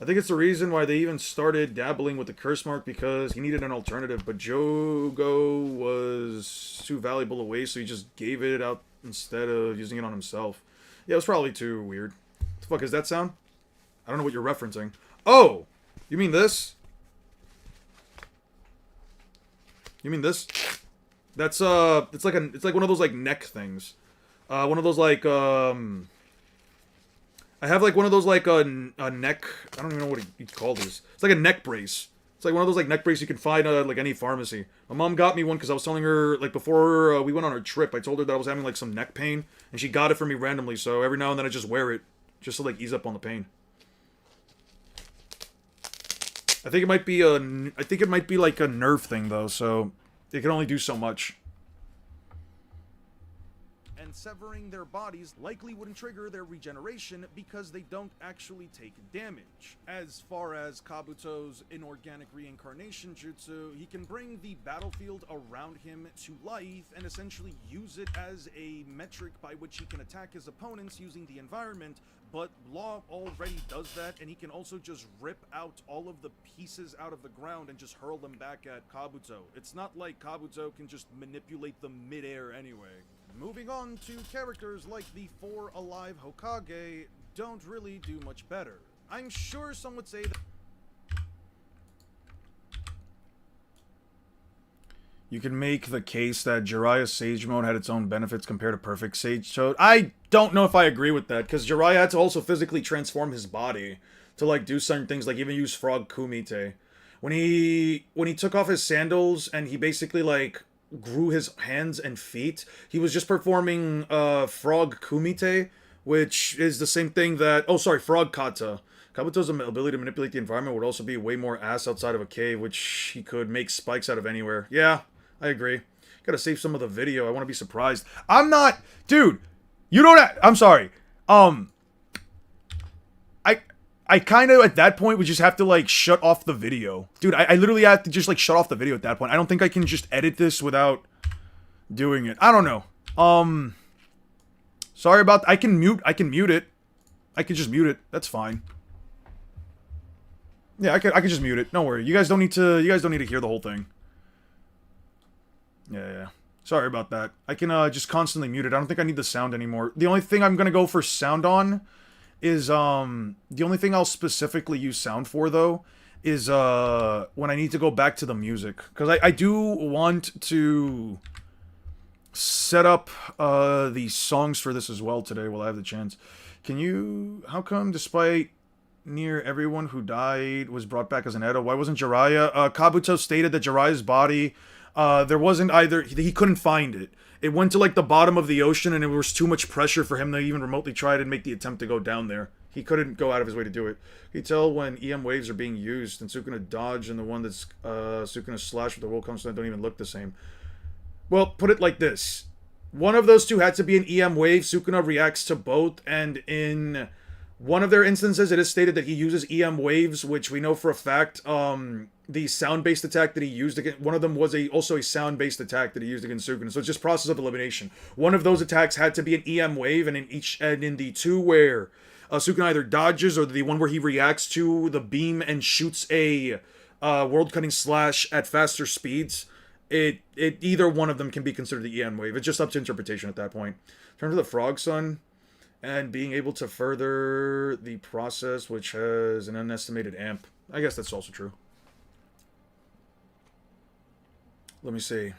I think it's the reason why they even started dabbling with the curse mark, because he needed an alternative, but Jogo was too valuable a waste, so he just gave it out instead of using it on himself. Yeah, it was probably too weird. What the fuck is that sound? I don't know what you're referencing. Oh! You mean this? You mean this? That's, it's like one of those, like, neck things. One of those, like, I have, like, one of those, like, a neck... I don't even know what you call these. It's like a neck brace. It's like one of those, like, neck brace you can find at, like, any pharmacy. My mom got me one because I was telling her, like, before we went on our trip, I told her that I was having, like, some neck pain. And she got it for me randomly, so every now and then I just wear it. Just to, like, ease up on the pain. I think it might be like a nerve thing, though, so... It can only do so much.
And severing their bodies likely wouldn't trigger their regeneration because they don't actually take damage. As far as Kabuto's inorganic reincarnation jutsu, he can bring the battlefield around him to life and essentially use it as a metric by which he can attack his opponents using the environment, but Law already does that, and he can also just rip out all of the pieces out of the ground and just hurl them back at Kabuto. It's not like Kabuto can just manipulate them mid-air anyway. Moving on to characters like the 4 alive Hokage don't really do much better. I'm sure some would say that
You can make the case that Jiraiya's Sage Mode had its own benefits compared to Perfect Sage Mode. I don't know if I agree with that, because Jiraiya had to also physically transform his body to, like, do certain things, like even use Frog Kumite. When he took off his sandals and he basically, like, grew his hands and feet, he was just performing Frog Kumite, which is the same thing that... Oh, sorry, Frog Kata. Kabuto's ability to manipulate the environment would also be way more ass outside of a cave, which he could make spikes out of anywhere. Yeah, I agree. Gotta save some of the video. I want to be surprised. I'm not... Dude, you don't... I'm sorry. I kind of, at that point, would just have to, like, shut off the video. Dude, I literally have to just, like, shut off the video at that point. I don't think I can just edit this without doing it. I don't know. Sorry about... I can mute it. I can just mute it. That's fine. Yeah, I could just mute it. Don't worry. You guys don't need to hear the whole thing. Yeah. Sorry about that. I can just constantly mute it. I don't think I need the sound anymore. The only thing I'm gonna go for sound on is the only thing I'll specifically use sound for, though, is when I need to go back to the music, because I do want to set up the songs for this as well today while I have the chance. How come despite near everyone who died was brought back as an Edo, why wasn't Jiraiya? Kabuto stated that Jiraiya's body, there wasn't either, he couldn't find it. It went to, like, the bottom of the ocean, and it was too much pressure for him to even remotely try to make the attempt to go down there. He couldn't go out of his way to do it. You tell when EM waves are being used, and Sukuna dodge, and the one that's Sukuna slash with the world comes to don't even look the same. Well, put it like this. One of those two had to be an EM wave. Sukuna reacts to both, and in one of their instances, it is stated that he uses EM waves, which we know for a fact, the sound-based attack that he used against... One of them was also a sound-based attack that he used against Sukuna. So it's just process of elimination. One of those attacks had to be an EM wave, and in the two where Sukuna either dodges, or the one where he reacts to the beam and shoots a world-cutting slash at faster speeds, either one of them can be considered the EM wave. It's just up to interpretation at that point. In terms of the Frog Sun, and being able to further the process, which has an unestimated amp. I guess that's also true. Let me see.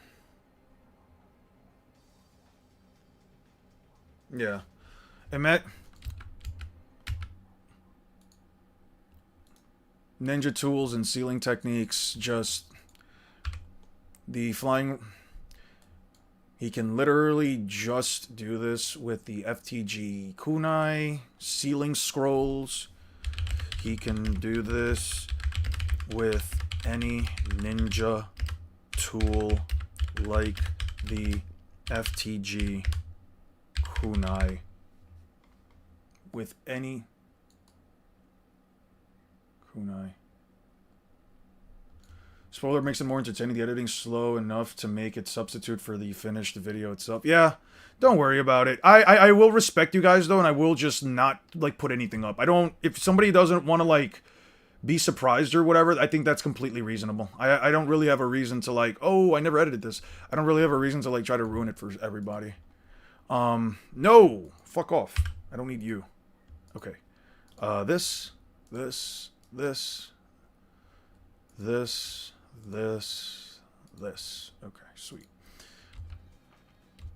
Yeah. Ninja tools and sealing techniques, just... The flying... He can literally just do this with the FTG kunai, sealing scrolls. He can do this with any ninja tool like the FTG kunai. With any kunai. Spoiler makes it more entertaining. The editing's slow enough to make it substitute for the finished video itself. Yeah, don't worry about it. I will respect you guys, though, and I will just not, like, put anything up. If somebody doesn't want to, like, be surprised or whatever, I think that's completely reasonable. I don't really have a reason to like, oh, I never edited this. I don't really have a reason to like try to ruin it for everybody. No! Fuck off. I don't need you. Okay. This. Okay, sweet.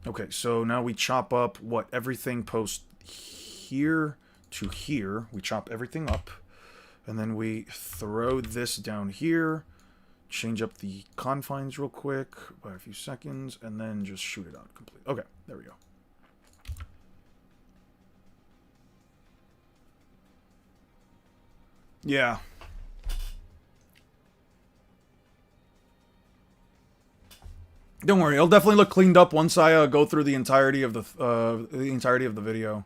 Okay, so now we chop up what? Everything post here to here. We chop everything up. And then we throw this down here. Change up the confines real quick by a few seconds. And then just shoot it out completely. Okay, there we go. Yeah. Don't worry, it'll definitely look cleaned up once I go through the entirety of the video.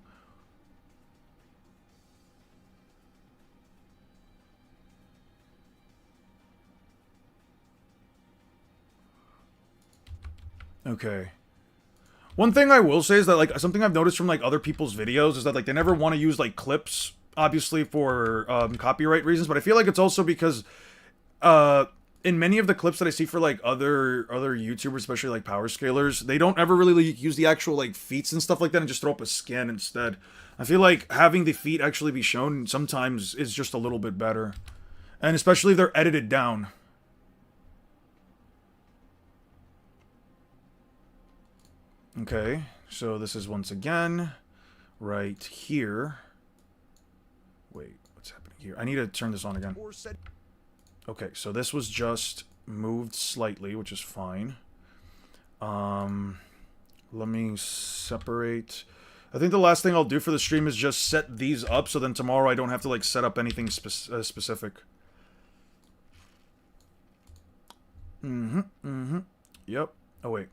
Okay. One thing I will say is that like something I've noticed from like other people's videos is that like they never want to use like clips, obviously for copyright reasons, but I feel like it's also because in many of the clips that I see for like other YouTubers, especially like power scalers, they don't ever really use the actual like feats and stuff like that and just throw up a scan instead. I feel like having the feat actually be shown sometimes is just a little bit better. And especially if they're edited down. Okay, so this is once again right here. Wait, what's happening here? I need to turn this on again. Okay, so this was just moved slightly, which is fine. Let me separate. I think the last thing I'll do for the stream is just set these up, so then tomorrow I don't have to like set up anything specific. Yep. Oh wait.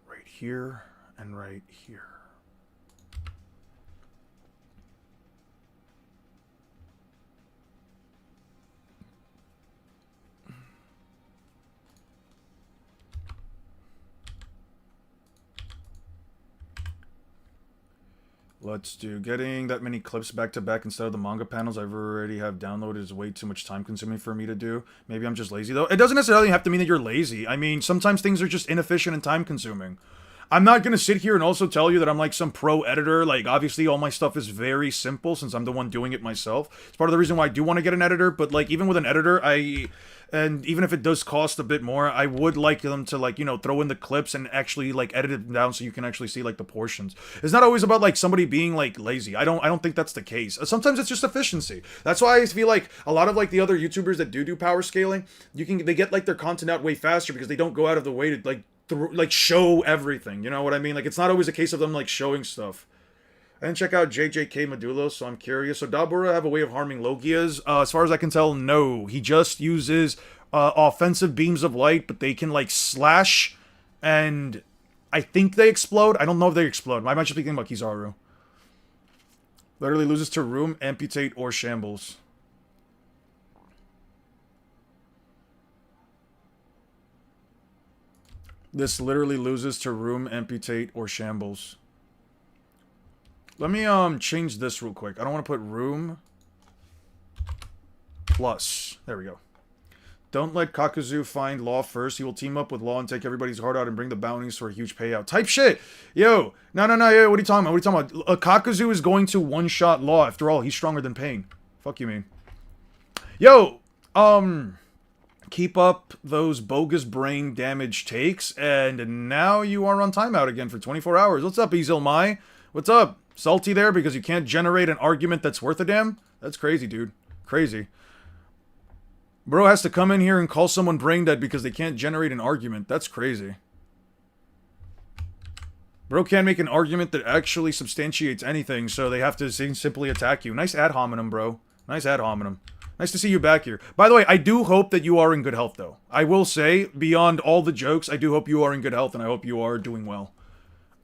Right here and right here. Let's do getting that many clips back to back instead of the manga panels I've already have downloaded is way too much time consuming for me to do. Maybe I'm just lazy though. It doesn't necessarily have to mean that you're lazy. I mean, sometimes things are just inefficient and time consuming. I'm not going to sit here and also tell you that I'm like some pro editor. Like, obviously, all my stuff is very simple since I'm the one doing it myself. It's part of the reason why I do want to get an editor. But, like, even with an editor, and even if it does cost a bit more, I would like them to, like, you know, throw in the clips and actually, like, edit it down so you can actually see, like, the portions. It's not always about, like, somebody being, like, lazy. I don't think that's the case. Sometimes it's just efficiency. That's why I feel like a lot of, like, the other YouTubers that do power scaling, they get, like, their content out way faster because they don't go out of the way to, like, show everything, you know what I mean? Like, it's not always a case of them, like, showing stuff. I didn't check out JJK Medulo, so I'm curious. So Dabura have a way of harming Logias? As far as I can tell, no. He just uses offensive beams of light, but they can, like, slash, and I think they explode. I don't know if they explode. I might just be thinking about Kizaru. Literally loses to room, amputate, or shambles. This literally loses to room, amputate, or shambles. Let me change this real quick. I don't want to put room plus. There we go. Don't let Kakuzu find Law first. He will team up with Law and take everybody's heart out and bring the bounties for a huge payout. Type shit! Yo! No, yo, what are you talking about? What are you talking about? Kakuzu is going to one-shot Law. After all, he's stronger than Pain. Fuck you, man. Yo! Keep up those bogus brain damage takes, and now you are on timeout again for 24 hours. What's up, Ezel Mai? What's up? Salty there because you can't generate an argument that's worth a damn? That's crazy, dude. Crazy. Bro has to come in here and call someone brain dead because they can't generate an argument. That's crazy. Bro can't make an argument that actually substantiates anything, so they have to simply attack you. Nice ad hominem, bro. Nice ad hominem. Nice to see you back here. By the way, I do hope that you are in good health, though. I will say, beyond all the jokes, I do hope you are in good health, and I hope you are doing well.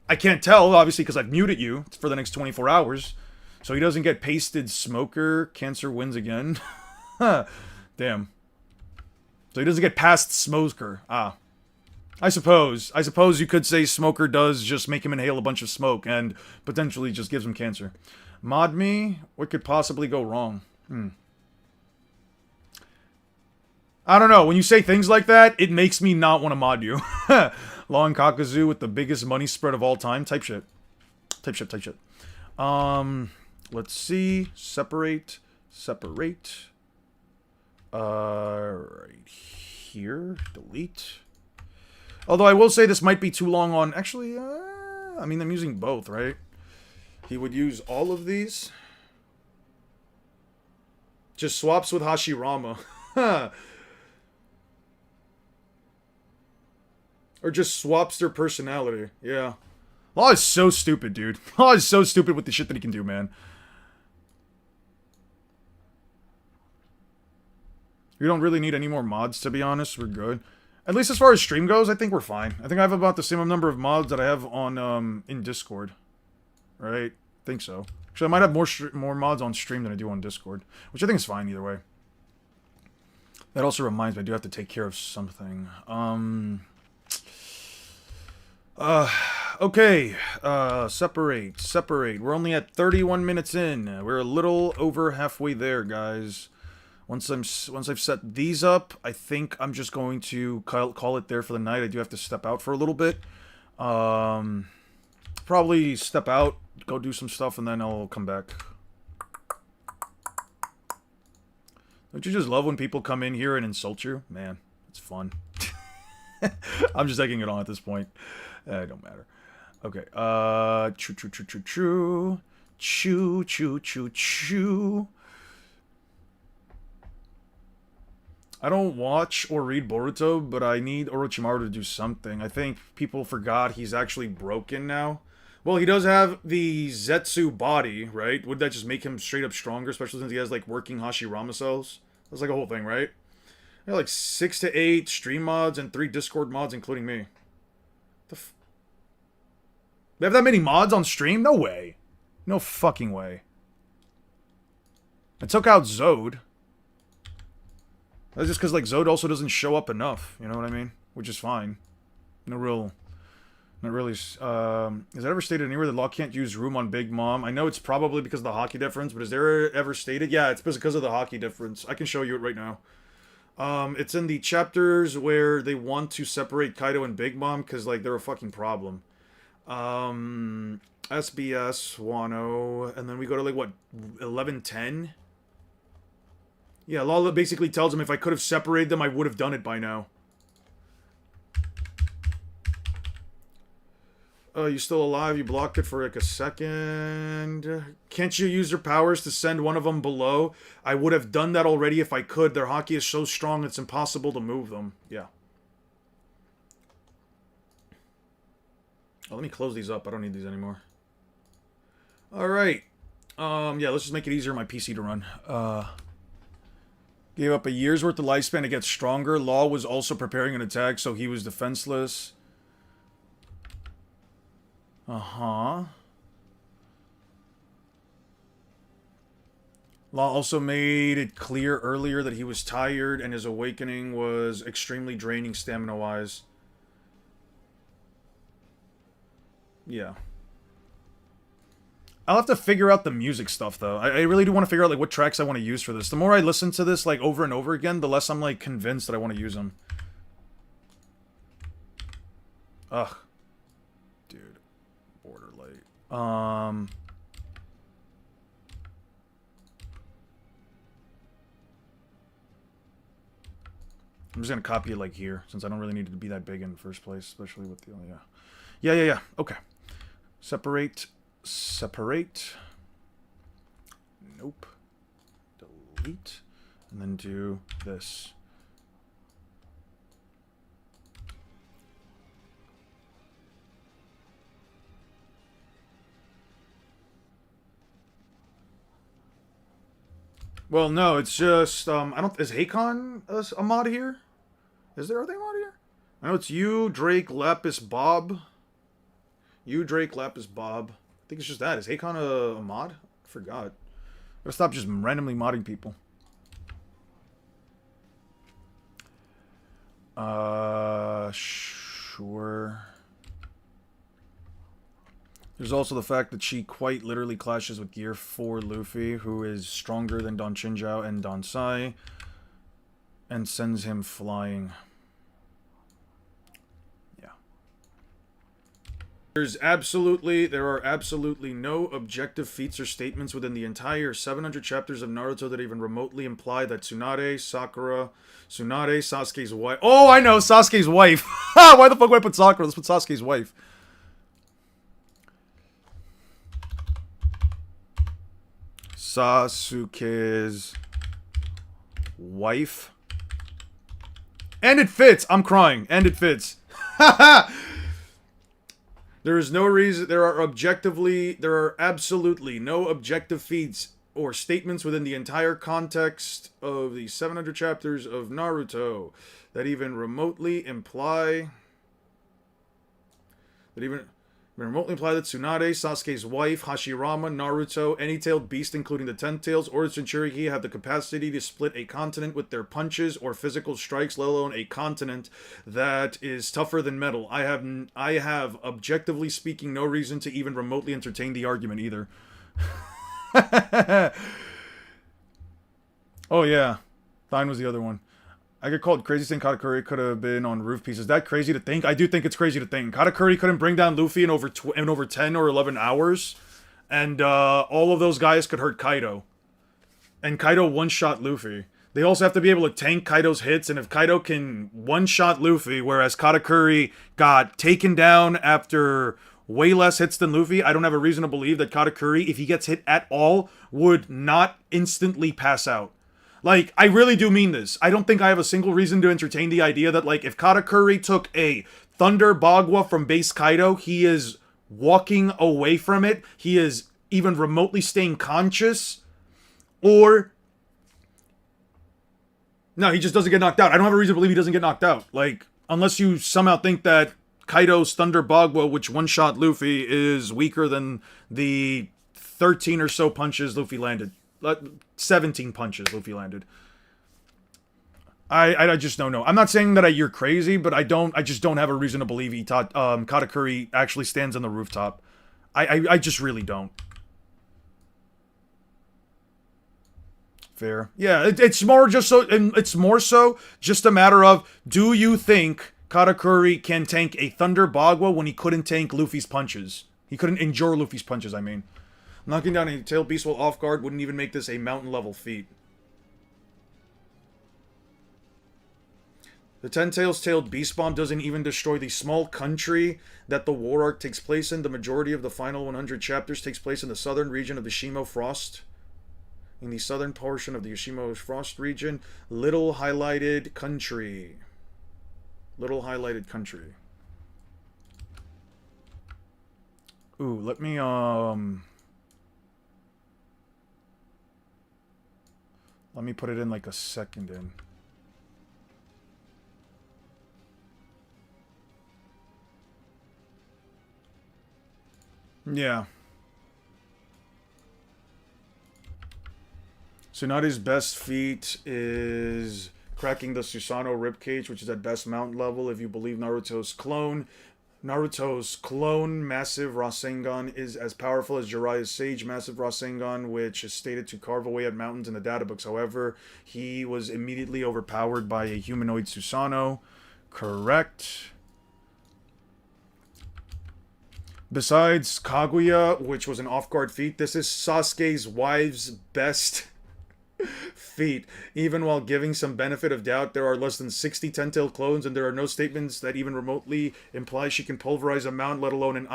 I can't tell, obviously, because I've muted you for the next 24 hours. So he doesn't get pasted smoker. Cancer wins again. Damn. So he doesn't get past smoker. Ah. I suppose you could say smoker does just make him inhale a bunch of smoke and potentially just gives him cancer. Mod me? What could possibly go wrong? I don't know. When you say things like that, it makes me not want to mod you. Long Kakazu with the biggest money spread of all time. Type shit. Type shit. Let's see. Separate. Right here. Delete. Although I will say this might be too long on... Actually, I mean, I'm using both, right? He would use all of these. Just swaps with Hashirama. Or just swaps their personality. Yeah. Law is so stupid, dude. Law is so stupid with the shit that he can do, man. We don't really need any more mods, to be honest. We're good. At least as far as stream goes, I think we're fine. I think I have about the same number of mods that I have on, in Discord. Right? I think so. Actually, I might have more mods on stream than I do on Discord. Which I think is fine either way. That also reminds me, I do have to take care of something. Okay. Separate. We're only at 31 minutes in. We're a little over halfway there, guys. Once I've set these up, I think I'm just going to call it there for the night. I do have to step out for a little bit. Probably step out, go do some stuff, and then I'll come back. Don't you just love when people come in here and insult you? Man, it's fun. I'm just taking it on at this point. It don't matter. Okay. Choo. I don't watch or read Boruto, but I need Orochimaru to do something. I think people forgot he's actually broken now. Well, he does have the Zetsu body, right? Would that just make him straight up stronger, especially since he has, like, working Hashirama cells? That's like a whole thing, right? There are like 6 to 8 stream mods and 3 Discord mods, including me. They have that many mods on stream? No way. No fucking way. I took out Zode. That's just because, like, Zode also doesn't show up enough. You know what I mean? Which is fine. Not really. Is that ever stated anywhere that Law can't use room on Big Mom? I know it's probably because of the hockey difference, but is there ever stated? Yeah, it's because of the hockey difference. I can show you it right now. It's in the chapters where they want to separate Kaido and Big Mom because, like, they're a fucking problem. SBS, Wano, and then we go to, like, what, 11:10? Yeah, Law basically tells him if I could have separated them, I would have done it by now. You still alive? You blocked it for like a second. Can't you use your powers to send one of them below? I would have done that already if I could. Their hockey is so strong it's impossible to move them. Yeah. Oh, let me close these up. I don't need these anymore. Alright. Yeah, let's just make it easier on my PC to run. Gave up a year's worth of lifespan to get stronger. Law was also preparing an attack, so he was defenseless. Uh-huh. Law also made it clear earlier that he was tired and his awakening was extremely draining stamina-wise. Yeah. I'll have to figure out the music stuff, though. I really do want to figure out, like, what tracks I want to use for this. The more I listen to this, like, over and over again, the less I'm, like, convinced that I want to use them. Ugh. Dude. Border light. I'm just gonna copy it, like, here, since I don't really need it to be that big in the first place, especially with the... Yeah. Okay. Separate. Nope. Delete. And then do this. Well, no, it's just, I don't... Is Hakon a mod here? Are they a mod here? I know it's you, Drake, Lapis, Bob. You, Drake, Lapis, Bob. I think it's just that. Is Hakon a mod? I forgot. Gotta stop just randomly modding people. There's also the fact that she quite literally clashes with Gear 4 Luffy, who is stronger than Don Chinjiao and Don Sai, and sends him flying. Yeah. There are absolutely no objective feats or statements within the entire 700 chapters of Naruto that even remotely imply that Tsunade, Sasuke's wife. Oh, I know, Sasuke's wife. Why the fuck would I put Sakura? Let's put Sasuke's wife. Sasuke's wife. And it fits. I'm crying. And it fits. There is no reason. There are absolutely no objective feats or statements within the entire context of the 700 chapters of Naruto that even remotely imply that Tsunade, Sasuke's wife, Hashirama, Naruto, any tailed beast including the 10 tails, or Jinchuriki have the capacity to split a continent with their punches or physical strikes, let alone a continent that is tougher than metal. I have, objectively speaking, no reason to even remotely entertain the argument either. Oh yeah, Thine was the other one. I get called crazy saying Katakuri could have been on roof pieces. Is that crazy to think? I do think it's crazy to think. Katakuri couldn't bring down Luffy in over 10 or 11 hours. And all of those guys could hurt Kaido. And Kaido one-shot Luffy. They also have to be able to tank Kaido's hits. And if Kaido can one-shot Luffy, whereas Katakuri got taken down after way less hits than Luffy, I don't have a reason to believe that Katakuri, if he gets hit at all, would not instantly pass out. Like, I really do mean this. I don't think I have a single reason to entertain the idea that, like, if Katakuri took a Thunder Bagua from base Kaido, he is walking away from it, he is even remotely staying conscious, or... No, he just doesn't get knocked out. I don't have a reason to believe he doesn't get knocked out. Like, unless you somehow think that Kaido's Thunder Bagua, which one-shot Luffy, is weaker than the 13 or so punches Luffy landed. 17 punches Luffy landed. I just don't know. I'm not saying that you're crazy, but I just don't have a reason to believe Katakuri actually stands on the rooftop. I just really don't. Fair. Yeah, it's more so just a matter of, do you think Katakuri can tank a Thunder Bagua when he couldn't tank Luffy's punches? He couldn't endure Luffy's punches, I mean. Knocking down a tailed beast while off guard wouldn't even make this a mountain level feat. The 10 tails tailed beast bomb doesn't even destroy the small country that the war arc takes place in. The majority of the final 100 chapters takes place in the southern region of the Shimo Frost. In the southern portion of the Yoshimo Frost region, little highlighted country. Little highlighted country. Ooh, let me put it in like a second in. Yeah. Tsunade's best feat is cracking the Susanoo ribcage, which is at best mountain level. If you believe Naruto's clone, Massive Rasengan, is as powerful as Jiraiya's Sage Massive Rasengan, which is stated to carve away at mountains in the databooks. However, he was immediately overpowered by a humanoid Susanoo. Correct. Besides Kaguya, which was an off-guard feat, this is Sasuke's wife's best feat. Even while giving some benefit of doubt, there are less than 60 ten-tailed clones, and there are no statements that even remotely imply she can pulverize a mountain, let alone an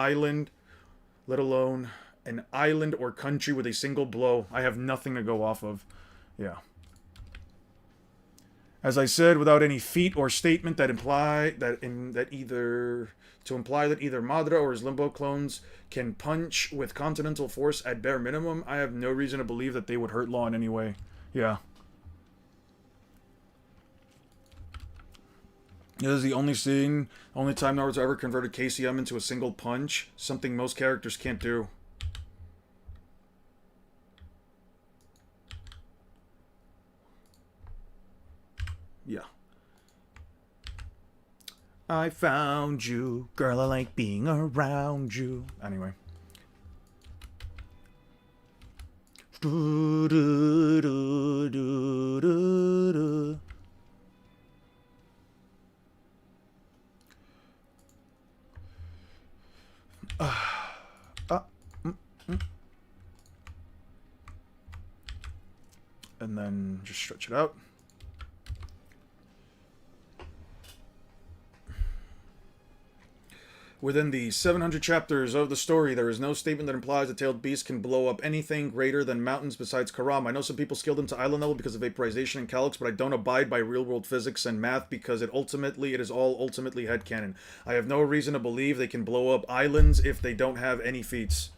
island or country with a single blow. I have nothing to go off of. Yeah. As I said, without any feat or statement that imply that either Madara or his Limbo clones can punch with continental force at bare minimum, I have no reason to believe that they would hurt Law in any way. Yeah. This is the only time Naruto ever converted KCM into a single punch, something most characters can't do. Yeah. I found you, girl, I like being around you. Anyway, Do, do, do, do, do, do. And then just stretch it out. Within the 700 chapters of the story, there is no statement that implies a tailed beast can blow up anything greater than mountains besides Karam. I know some people scaled into island level because of vaporization and calyx, but I don't abide by real-world physics and math because it is all ultimately headcanon. I have no reason to believe they can blow up islands if they don't have any feats.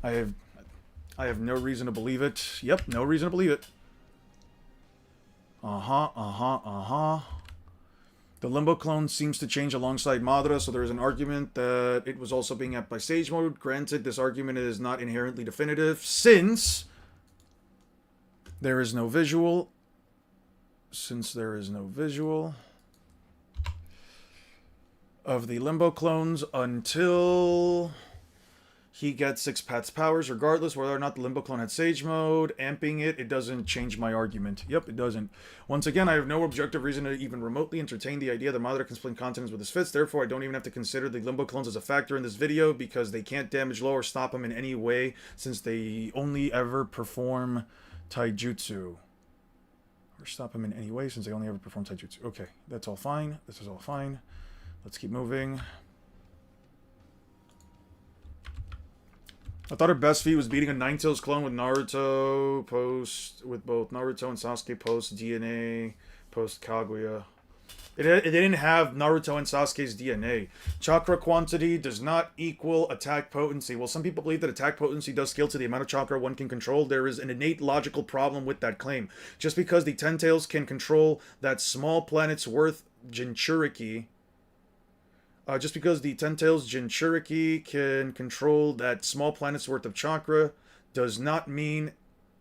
I have no reason to believe it. Yep, no reason to believe it. The Limbo clone seems to change alongside Madara, so there is an argument that it was also being upped by Sage Mode. Granted, this argument is not inherently definitive, since there is no visual. Of the Limbo clones until he gets 6 Pat's powers, regardless whether or not the Limbo clone had Sage Mode. Amping it doesn't change my argument. Yep, it doesn't. Once again, I have no objective reason to even remotely entertain the idea that Madara can split continents with his fists. Therefore, I don't even have to consider the Limbo clones as a factor in this video, because they can't damage Law or stop him in any way, since they only ever perform taijutsu. Or stop him in any way, since they only ever perform taijutsu. Okay, that's all fine. This is all fine. Let's keep moving. I thought her best feat was beating a Ninetales clone with Naruto with both Naruto and Sasuke post DNA, post Kaguya. It didn't have Naruto and Sasuke's DNA. Chakra quantity does not equal attack potency. Well, some people believe that attack potency does scale to the amount of chakra one can control. There is an innate logical problem with that claim. Just because the Ten Tails can control that small planet's worth Jinchuriki, just because the Ten Tails Jinchuriki can control that small planet's worth of chakra does not mean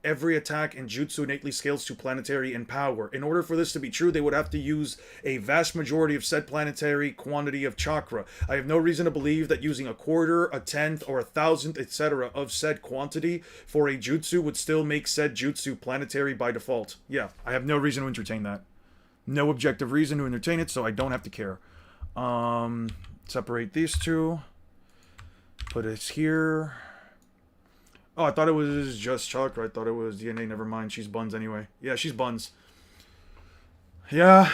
every attack in jutsu innately scales to planetary in power. In order for this to be true, they would have to use a vast majority of said planetary quantity of chakra. I have no reason to believe that using a quarter, a tenth, or a thousandth, etc. of said quantity for a jutsu would still make said jutsu planetary by default. Yeah, I have no reason to entertain that. No objective reason to entertain it, so I don't have to care. Separate these two. Put it here. Oh, I thought it was just chakra. I thought it was DNA. Never mind. She's buns anyway. Yeah, she's buns. Yeah.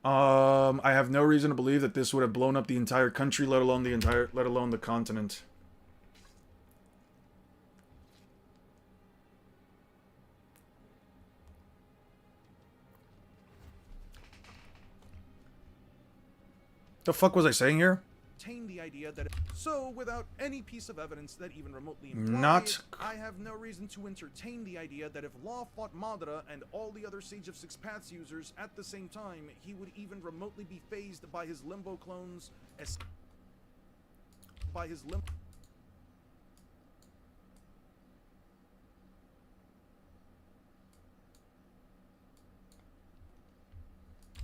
I have no reason to believe that this would have blown up the entire country, let alone the continent. The fuck was I saying here?
The idea that so without any piece of evidence that even remotely implies I have no reason to entertain the idea that if Law fought Madara and all the other Sage of Six Paths users at the same time, he would even remotely be phased by his Limbo clones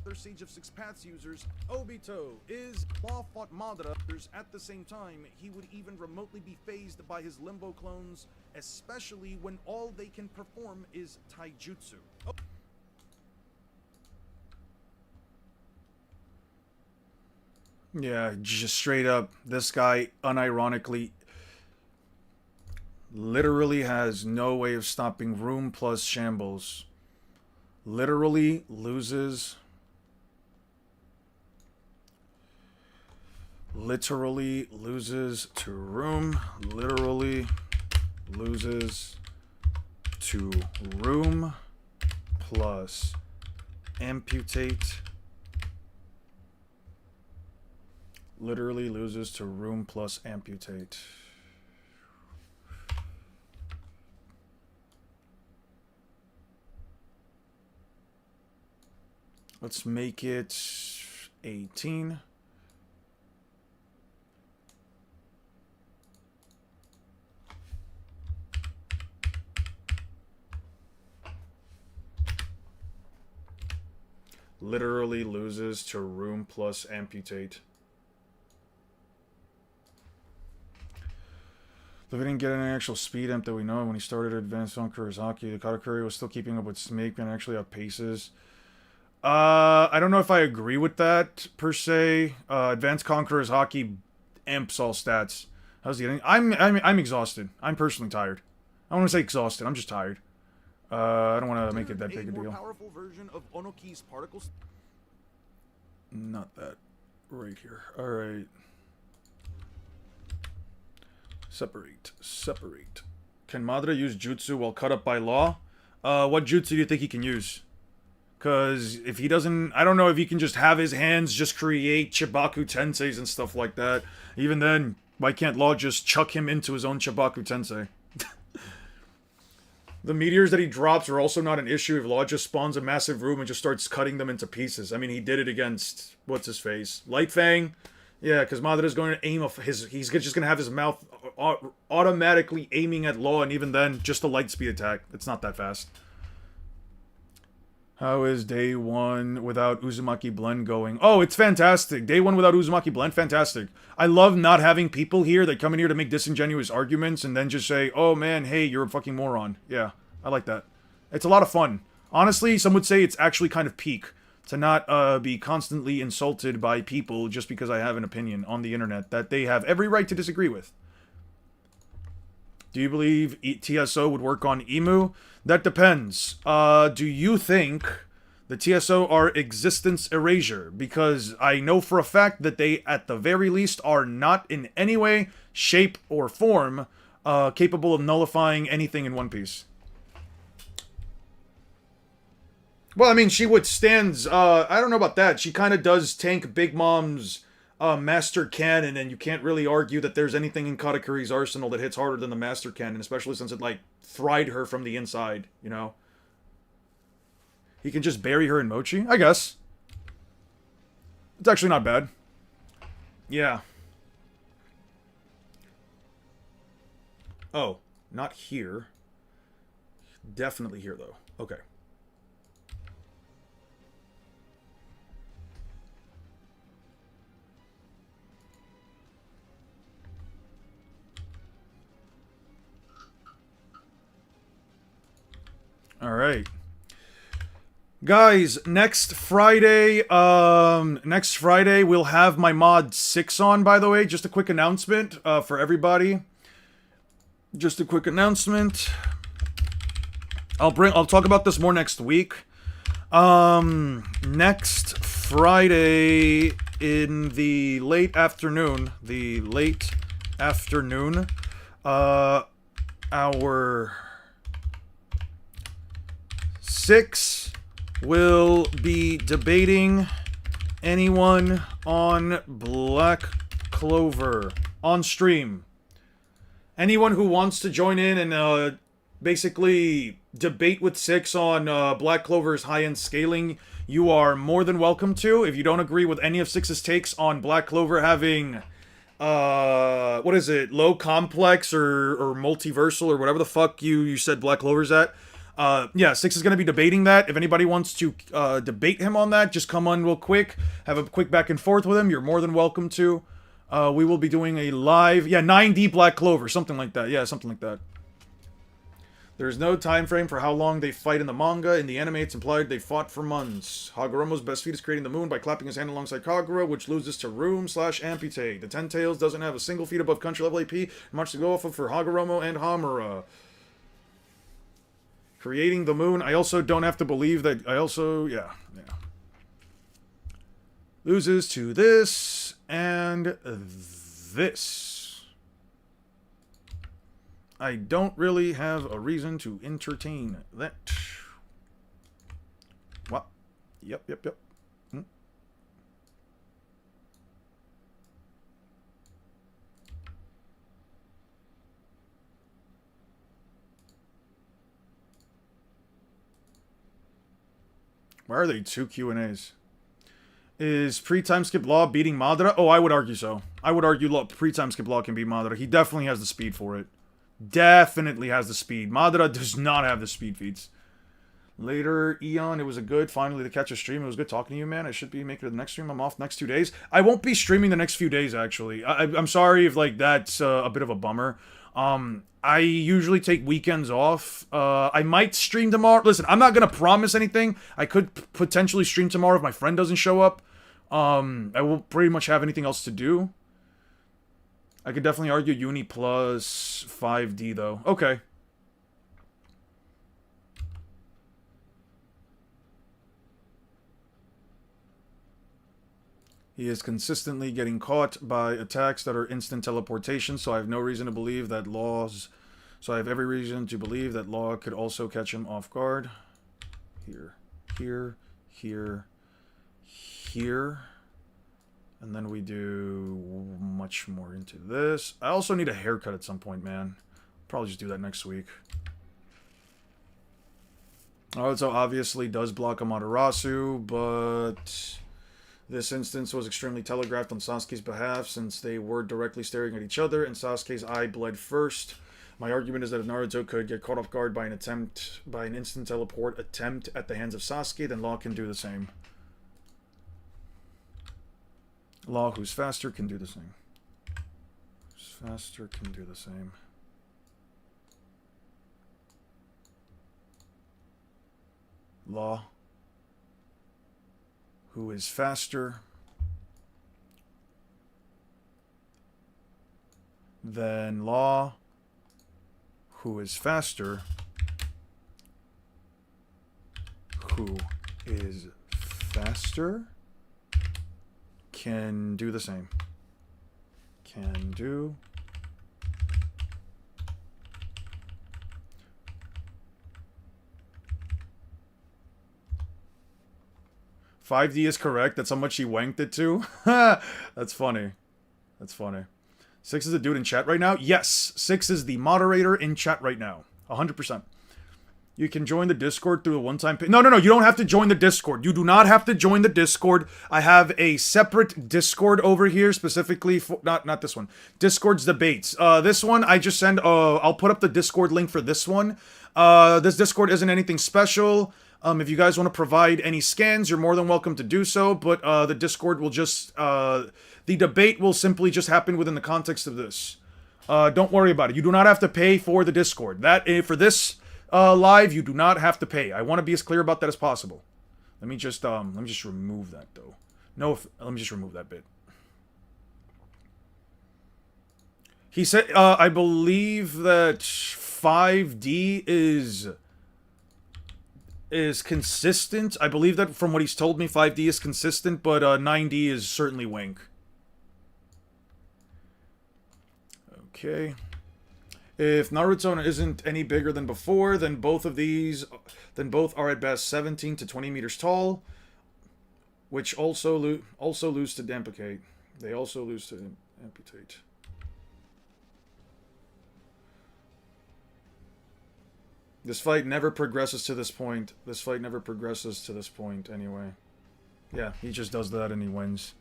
other Sage of Six Paths users. Obito is Law fought Madara at the same time, he would even remotely be phased by his Limbo clones, especially when all they can perform is taijutsu.
Yeah, just straight up, this guy unironically literally has no way of stopping room plus shambles. Literally loses to room. Literally loses to room plus amputate. Literally loses to room plus amputate. Let's make it 18. Literally loses to room plus amputate. If we didn't get any actual speed amp that we know when he started Advanced on Kurosaki, the Katakuri was still keeping up with Snake and actually outpaces. I don't know if I agree with that, per se. Advanced Conqueror's Hockey amps all stats. How's he getting? I'm exhausted. I'm personally tired. I don't want to say exhausted. I'm just tired. I don't want to make it that big a deal.
Powerful version of Onoki's particles.
Not that. Right here. Alright. Separate. Separate. Can Madara use jutsu while cut up by law? What jutsu do you think he can use? Because if he doesn't... I don't know if he can just have his hands just create Chibaku Tenseis and stuff like that. Even then, why can't Law just chuck him into his own Chibaku Tensei? The meteors that he drops are also not an issue if Law just spawns a massive room and just starts cutting them into pieces. I mean, he did it against... What's his face? Light Fang? Yeah, because Madara's going to aim... He's just going to have his mouth automatically aiming at Law, and even then, just a light speed attack. It's not that fast. How is day one without Uzumaki Blend going? Oh, it's fantastic. Day one without Uzumaki Blend, fantastic. I love not having people here that come in here to make disingenuous arguments and then just say, oh man, hey, you're a fucking moron. Yeah, I like that. It's a lot of fun. Honestly, some would say it's actually kind of peak to not be constantly insulted by people just because I have an opinion on the internet that they have every right to disagree with. Do you believe TSO would work on Emu? That depends. Do you think the TSO are existence erasure? Because I know for a fact that they, at the very least, are not in any way, shape, or form capable of nullifying anything in One Piece. Well, I mean, she withstands... I don't know about that. She kind of does tank Big Mom's... Master Cannon, and you can't really argue that there's anything in Katakuri's arsenal that hits harder than the Master Cannon, especially since it, like, fried her from the inside, you know? He can just bury her in mochi? I guess. It's actually not bad. Yeah. Oh, not here. Definitely here, though. Okay. All right. Guys, next Friday we'll have my mod 6 on, by the way. Just a quick announcement for everybody. Just a quick announcement. I'll talk about this more next week. Next Friday in the late afternoon, our 6 will be debating anyone on Black Clover on stream. Anyone who wants to join in and basically debate with 6 on Black Clover's high-end scaling, you are more than welcome to. If you don't agree with any of 6's takes on Black Clover having what is it, low complex or multiversal or whatever the fuck you said Black Clover's at. Yeah, 6 is going to be debating that. If anybody wants to debate him on that, just come on real quick. Have a quick back and forth with him. You're more than welcome to. We will be doing a live... Yeah, 9D Black Clover. Something like that. Yeah, something like that. There's no time frame for how long they fight in the manga. In the anime, it's implied they fought for months. Hagoromo's best feat is creating the moon by clapping his hand alongside Kagura, which loses to Room/Amputate. The Ten Tails doesn't have a single feat above country level AP. Much to go off of for Hagoromo and Hamura. Creating the moon. I also don't have to believe that... Yeah. Loses to this and this. I don't really have a reason to entertain that. What? Yep. Why are they 2 Q&As? Is pre-time skip Law beating Madara? Oh, I would argue so. I would argue pre-time skip Law can beat Madara. He definitely has the speed for it. Definitely has the speed. Madara does not have the speed feats. Later, Eon, it was finally to catch a stream. It was good talking to you, man. I should be making it the next stream. I'm off next 2 days. I won't be streaming the next few days, actually. I'm sorry if, like, that's a bit of a bummer. I usually take weekends off. I might stream tomorrow. Listen, I'm not gonna promise anything. I could potentially stream tomorrow if my friend doesn't show up. I will pretty much have anything else to do. I could definitely argue Uni plus 5D though. Okay. He is consistently getting caught by attacks that are instant teleportation, so I have no reason to believe that So I have every reason to believe that Law could also catch him off guard. Here, here, here, here. And then we do much more into this. I also need a haircut at some point, man. Probably just do that next week. Naruto obviously does block Amaterasu, but this instance was extremely telegraphed on Sasuke's behalf since they were directly staring at each other and Sasuke's eye bled first. My argument is that if Naruto could get caught off guard by an instant teleport attempt at the hands of Sasuke, then Law can do the same. Law, who's faster, can do the same. Who's faster can do the same. Law, who is faster than Law, who is faster, who is faster, can do the same. Can do. $5D is correct. That's how much he wanked it to. That's funny. That's funny. 6 is a dude in chat right now? Yes. 6 is the moderator in chat right now. 100%. You can join the Discord through a one-time pay. No. You don't have to join the Discord. You do not have to join the Discord. I have a separate Discord over here specifically for... Not this one. Discord's debates. This one, I just send... I'll put up the Discord link for this one. This Discord isn't anything special. If you guys want to provide any scans, you're more than welcome to do so. But the Discord will just... the debate will simply just happen within the context of this. Don't worry about it. You do not have to pay for the Discord. For this... live, you do not have to pay. I want to be as clear about that as possible. Let me just remove that though. Let me just remove that bit. He said, I believe that 5D is consistent. I believe that from what he's told me, 5D is consistent, but 9D is certainly wink. Okay. If Naruto isn't any bigger than before, then both are at best 17 to 20 meters tall, which also lose to amputate. They also lose to amputate. This fight never progresses to this point. This fight never progresses to this point anyway. Yeah, he just does that and he wins.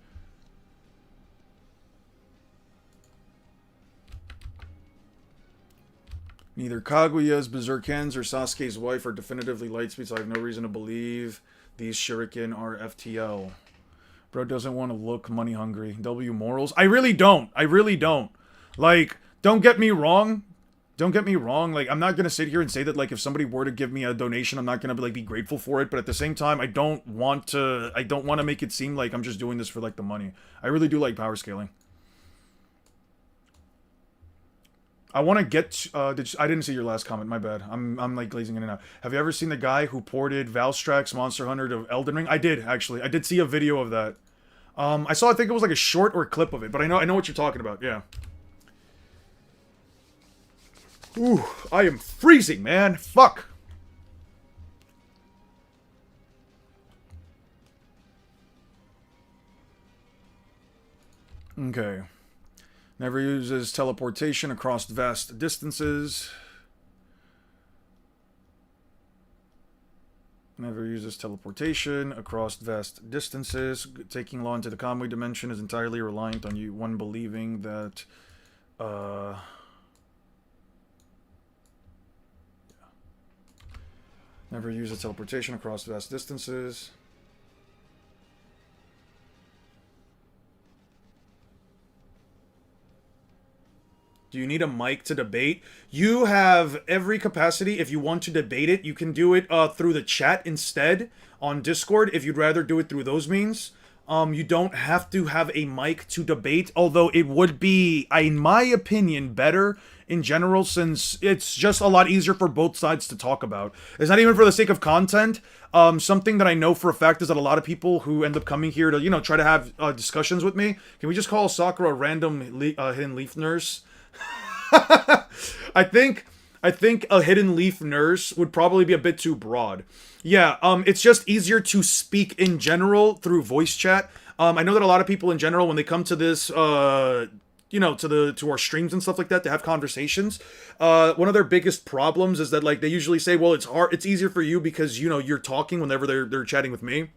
Neither Kaguya's berserk hands or Sasuke's wife are definitively lightspeed, so I have no reason to believe these shuriken are FTL. Bro doesn't want to look money hungry. W morals? I really don't. I really don't. Like, don't get me wrong. Don't get me wrong. Like, I'm not gonna sit here and say that, like, if somebody were to give me a donation, I'm not gonna be grateful for it. But at the same time, I don't want to make it seem like I'm just doing this for, like, the money. I really do like power scaling. I want to get... I didn't see your last comment, my bad. I'm like glazing in and out. Have you ever seen the guy who ported Valstrax's Monster Hunter to Elden Ring? I did, actually. I did see a video of that. I think it was like a short or a clip of it, but I know what you're talking about, yeah. Ooh, I am freezing, man. Fuck. Okay. Never uses teleportation across vast distances. Never uses teleportation across vast distances. Taking Law into the Kamui dimension is entirely reliant on one believing that... Yeah. Never uses teleportation across vast distances. Do you need a mic to debate? You have every capacity. If you want to debate it, you can do it through the chat instead on Discord if you'd rather do it through those means. You don't have to have a mic to debate, although it would be, in my opinion, better in general since it's just a lot easier for both sides to talk about. It's not even for the sake of content. Something that I know for a fact is that a lot of people who end up coming here to, you know, try to have discussions with me. Can we just call Sakura a random hidden leaf nurse? I think a hidden leaf nurse would probably be a bit too broad. Yeah, it's just easier to speak in general through voice chat. I know that a lot of people in general, when they come to this, you know, to our streams and stuff like that, to have conversations, one of their biggest problems is that, like, they usually say, well, it's easier for you because, you know, you're talking whenever they're chatting with me,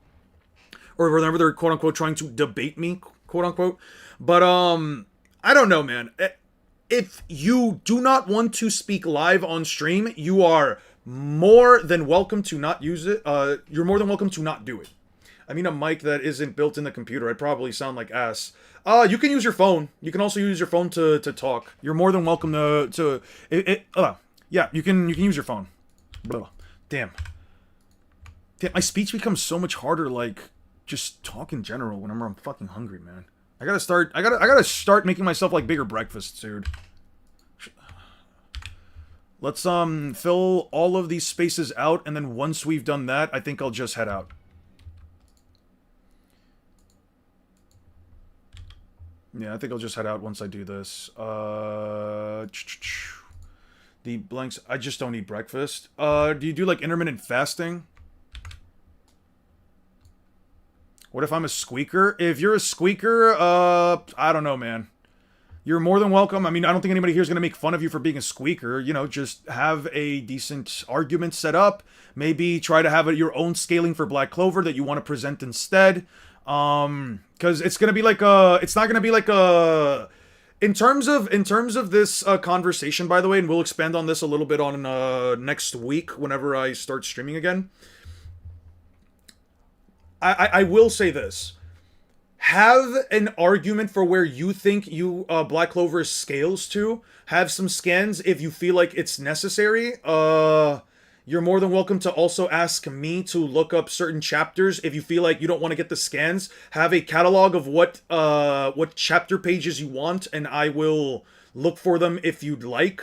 or whenever they're quote unquote trying to debate me, quote unquote. But I don't know, man. If you do not want to speak live on stream, you are more than welcome to not use it. You're more than welcome to not do it. I mean, a mic that isn't built in the computer, I'd probably sound like ass. You can use your phone. You can also use your phone to talk. You're more than welcome yeah, you can use your phone. Blah. Damn, my speech becomes so much harder, like, just talk in general whenever I'm fucking hungry, man. I gotta start making myself, like, bigger breakfasts, dude. Let's, fill all of these spaces out, and then once we've done that, I think I'll just head out. Yeah, I think I'll just head out once I do this. The blanks, I just don't eat breakfast. Do you do, like, intermittent fasting? What if I'm a squeaker? If you're a squeaker, I don't know, man. You're more than welcome. I mean, I don't think anybody here is going to make fun of you for being a squeaker. You know, just have a decent argument set up. Maybe try to have your own scaling for Black Clover that you want to present instead. Because it's going to be like a... It's not going to be like a... In terms of this conversation, by the way, and we'll expand on this a little bit on next week whenever I start streaming again. I will say this. Have an argument for where you think Black Clover scales to. Have some scans if you feel like it's necessary. You're more than welcome to also ask me to look up certain chapters if you feel like you don't want to get the scans. Have a catalog of what chapter pages you want, and I will look for them if you'd like.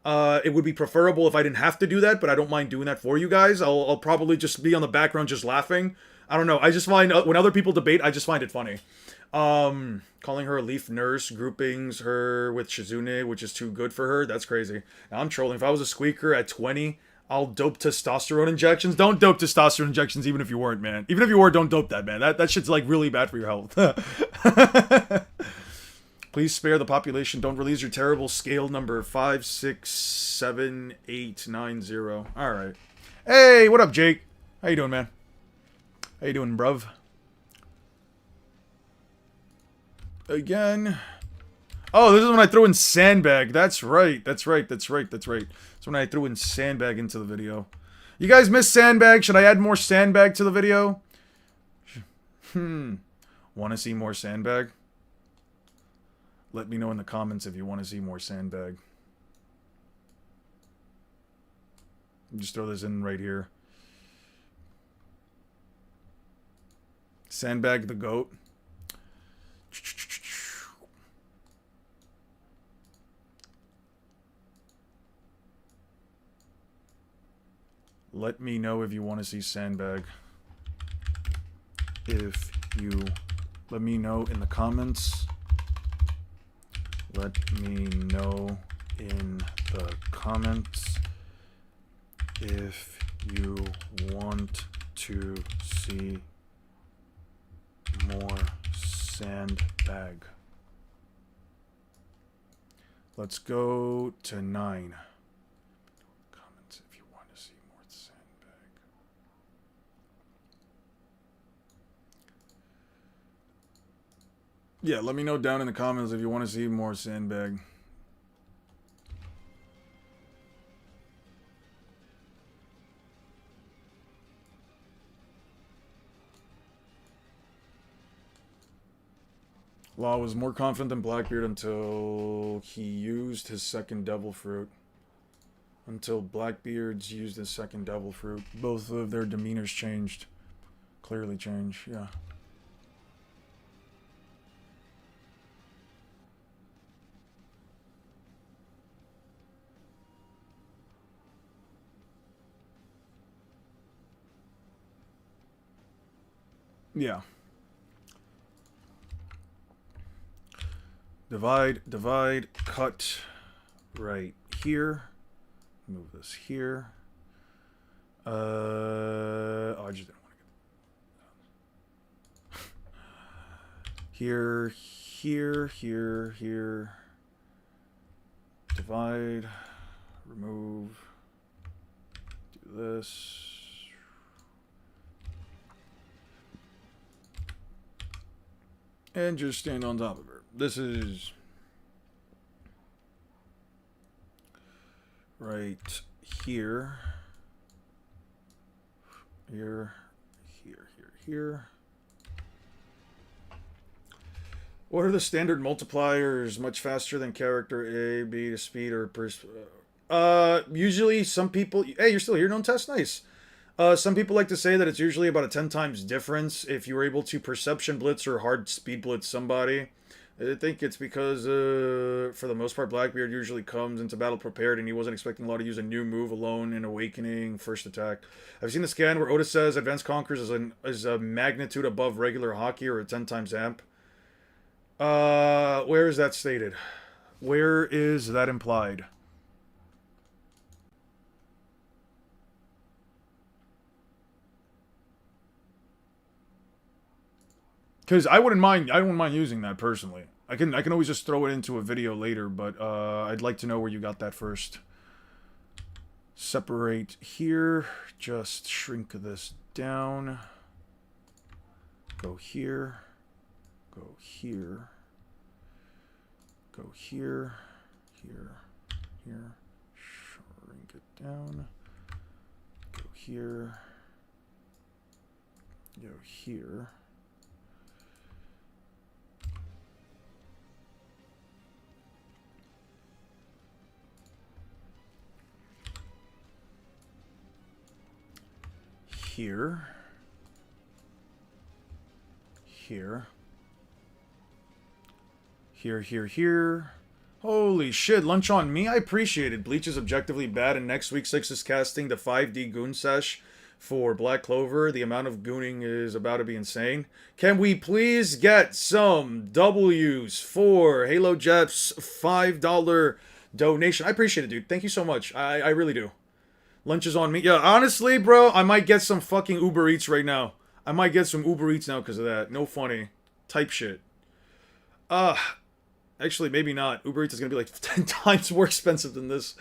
It would be preferable if I didn't have to do that, but I don't mind doing that for you guys. I'll probably just be on the background just laughing. I don't know. I just find when other people debate, I just find it funny. Calling her a leaf nurse, groupings her with Shizune, which is too good for her. That's crazy. Now, I'm trolling. If I was a squeaker at 20, I'll dope testosterone injections. Don't dope testosterone injections, even if you weren't, man. Even if you were, don't dope that, man. That shit's, like, really bad for your health. Please spare the population. Don't release your terrible scale number 567890. All right. Hey, what up, Jake? How you doing, man? How you doing, bruv? Again. Oh, this is when I threw in Sandbag. That's right. That's right. That's when I threw in Sandbag into the video. You guys miss Sandbag? Should I add more Sandbag to the video? Want to see more Sandbag? Let me know in the comments if you want to see more Sandbag. Just throw this in right here. Sandbag the goat. Let me know if you want to see Sandbag. If you... Let me know in the comments. Let me know in the comments if you want to see more Sandbag. Let's go to 9. Comments if you want to see more Sandbag. Yeah, let me know down in the comments if you want to see more Sandbag. Law was more confident than Blackbeard until he used his second devil fruit. Until Blackbeard's used his second devil fruit. Both of their demeanors changed. Clearly changed, yeah. Yeah. Divide, divide, cut right here. Move this here. Oh, I just didn't want to get here, here, here, here. Divide, remove, do this. And just stand on top of her. This is right here. Here, here, here, here. What are the standard multipliers? Much faster than character A, B to speed or usually some people... Hey, you're still here, no test? Nice. Some people like to say that it's usually about a 10 times difference if you were able to perception blitz or hard speed blitz somebody. I think it's because, for the most part, Blackbeard usually comes into battle prepared and he wasn't expecting Law to use a new move alone in Awakening first attack. I've seen the scan where Otis says Advanced Conquerors is a magnitude above regular hockey or a 10 times amp. Where is that stated? Where is that implied? Because I wouldn't mind using that personally. I can always just throw it into a video later, but I'd like to know where you got that first. Separate here. Just shrink this down. Go here. Go here. Go here. Here. Here. Shrink it down. Go here. Go here. Here. Here. Here, here, here. Holy shit, lunch on me? I appreciate it. Bleach is objectively bad, and next week 6 is casting the 5D Goon Sesh for Black Clover. The amount of gooning is about to be insane. Can we please get some W's for Halo Jeff's $5 donation? I appreciate it, dude. Thank you so much. I really do. Lunch is on me. Yeah, honestly, bro, I might get some fucking Uber Eats right now. I might get some Uber Eats now because of that. No funny. Type shit. Actually, maybe not. Uber Eats is going to be like 10 times more expensive than this.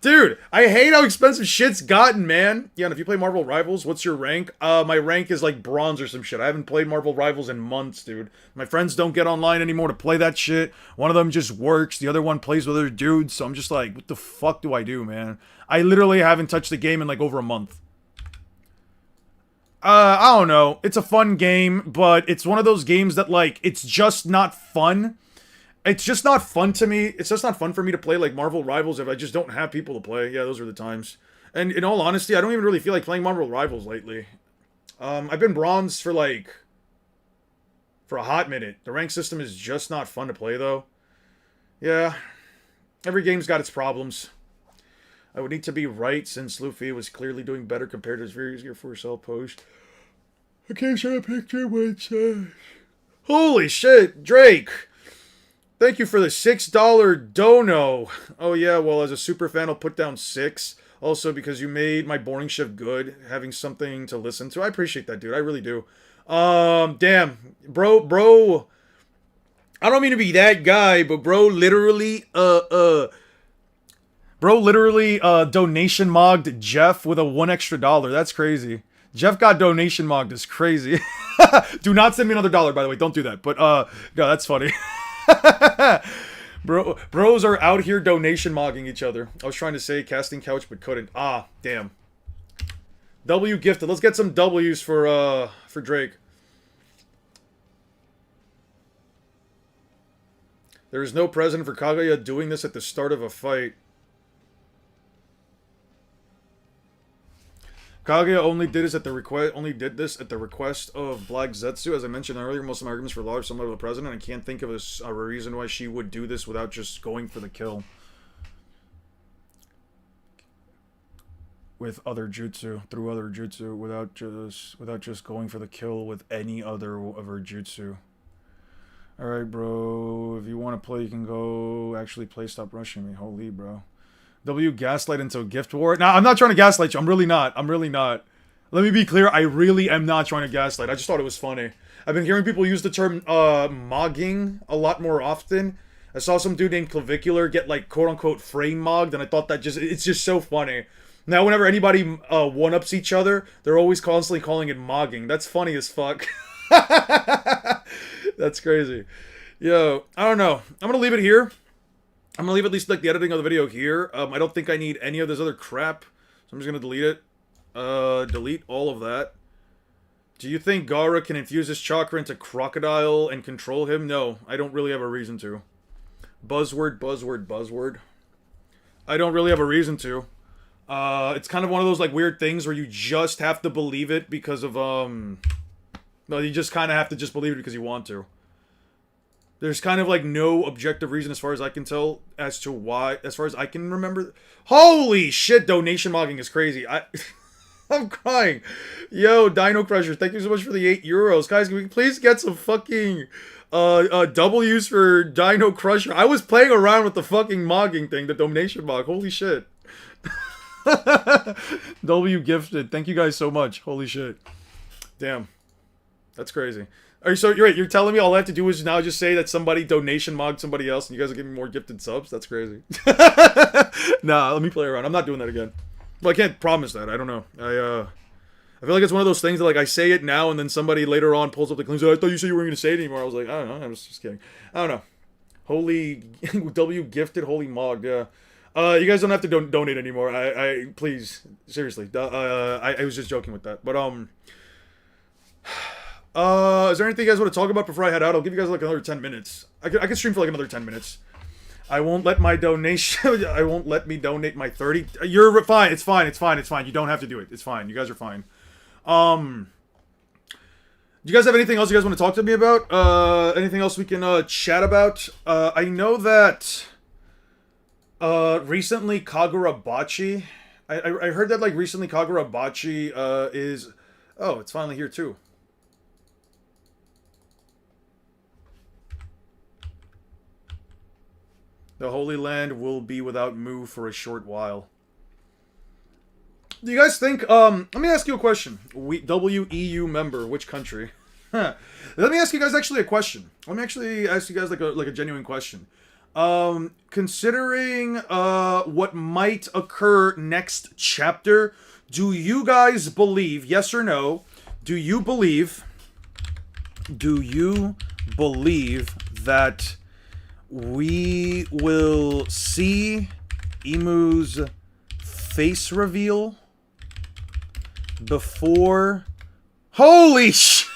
Dude, I hate how expensive shit's gotten, man. Yeah, and if you play Marvel Rivals, what's your rank? My rank is like bronze or some shit. I haven't played Marvel Rivals in months, dude. My friends don't get online anymore to play that shit. One of them just works. The other one plays with other dudes. So I'm just like, what the fuck do I do, man? I literally haven't touched the game in like over a month. I don't know. It's a fun game, but it's one of those games that like, it's just not fun. It's just not fun to me. It's just not fun for me to play like Marvel Rivals if I just don't have people to play. Yeah, those are the times. And in all honesty, I don't even really feel like playing Marvel Rivals lately. I've been bronze for like... for a hot minute. The rank system is just not fun to play though. Yeah. Every game's got its problems. I would need to be right since Luffy was clearly doing better compared to his previous Gear 4 Cell post. I can't show a picture which holy shit, Drake! Thank you for the $6 dono. Oh yeah, well as a super fan I'll put down 6. Also because you made my boring shift good, having something to listen to. I appreciate that, dude. I really do. Damn. Bro. I don't mean to be that guy, but bro literally, donation mogged Jeff with a $1 extra. That's crazy. Jeff got donation mogged. It's crazy. Do not send me another $1, by the way. Don't do that. But, no, that's funny. Bros are out here donation mogging each other. I was trying to say casting couch, but couldn't. Ah, damn. W gifted. Let's get some W's for Drake. There is no precedent for Kaguya doing this at the start of a fight. Kaguya only did this at the request of Black Zetsu. As I mentioned earlier, most of my arguments for law are similar to the president. I can't think of a reason why she would do this without just going for the kill. With other jutsu, through other jutsu, without just going for the kill with any other of her jutsu. Alright, bro. If you want to play, you can go. Actually play, stop rushing me. Holy, bro. W gaslight into a gift war. Now, I'm not trying to gaslight you. I'm really not. I'm really not. Let me be clear. I really am not trying to gaslight. I just thought it was funny. I've been hearing people use the term mogging a lot more often. I saw some dude named Clavicular get, like, quote-unquote frame mogged, and I thought that it's just so funny. Now, whenever anybody one-ups each other, they're always constantly calling it mogging. That's funny as fuck. That's crazy. Yo, I don't know. I'm gonna leave it here. I'm gonna leave at least like the editing of the video here. I don't think I need any of this other crap, so I'm just gonna delete it. Delete all of that. Do you think Gaara can infuse his chakra into Crocodile and control him? No, I don't really have a reason to. Buzzword, buzzword, buzzword. I don't really have a reason to. It's kind of one of those like weird things where you just have to believe it because of no, you just kind of have to just believe it because you want to. There's kind of like no objective reason as far as I can tell as to why, as far as I can remember. Holy shit, donation mogging is crazy. I'm crying. Yo, Dino Crusher, thank you so much for the €8. Guys, can we please get some fucking W's for Dino Crusher? I was playing around with the fucking mogging thing, the donation mog. Holy shit. W gifted. Thank you guys so much. Holy shit. Damn. That's crazy. So you're telling me all I have to do is now just say that somebody donation mogged somebody else and you guys will give me more gifted subs? That's crazy. Nah, let me play around. I'm not doing that again. Well, I can't promise that. I don't know. I feel like it's one of those things that like I say it now and then somebody later on pulls up the claims. I thought you said you weren't going to say it anymore. I was like, I don't know. I was just kidding. I don't know. Holy W gifted, holy mogged. Yeah. You guys don't have to donate anymore. I please, seriously. I was just joking with that. But is there anything you guys want to talk about before I head out? I'll give you guys like another 10 minutes. I can stream for like another 10 minutes. I won't let my donation. I won't let me donate my 30. You're fine. It's fine. It's fine. It's fine. You don't have to do it. It's fine. You guys are fine. Do you guys have anything else you guys want to talk to me about? Anything else we can chat about? I know that recently Kagurabachi. I heard that like recently Kagurabachi is. Oh, it's finally here too. The Holy Land will be without Mu for a short while. Do you guys think, let me ask you a question. WEU member, which country? Let me ask you guys actually a question. Let me actually ask you guys like a genuine question. Considering, what might occur next chapter, do you guys believe, yes or no, do you believe that we will see Imu's face reveal before... Holy sh...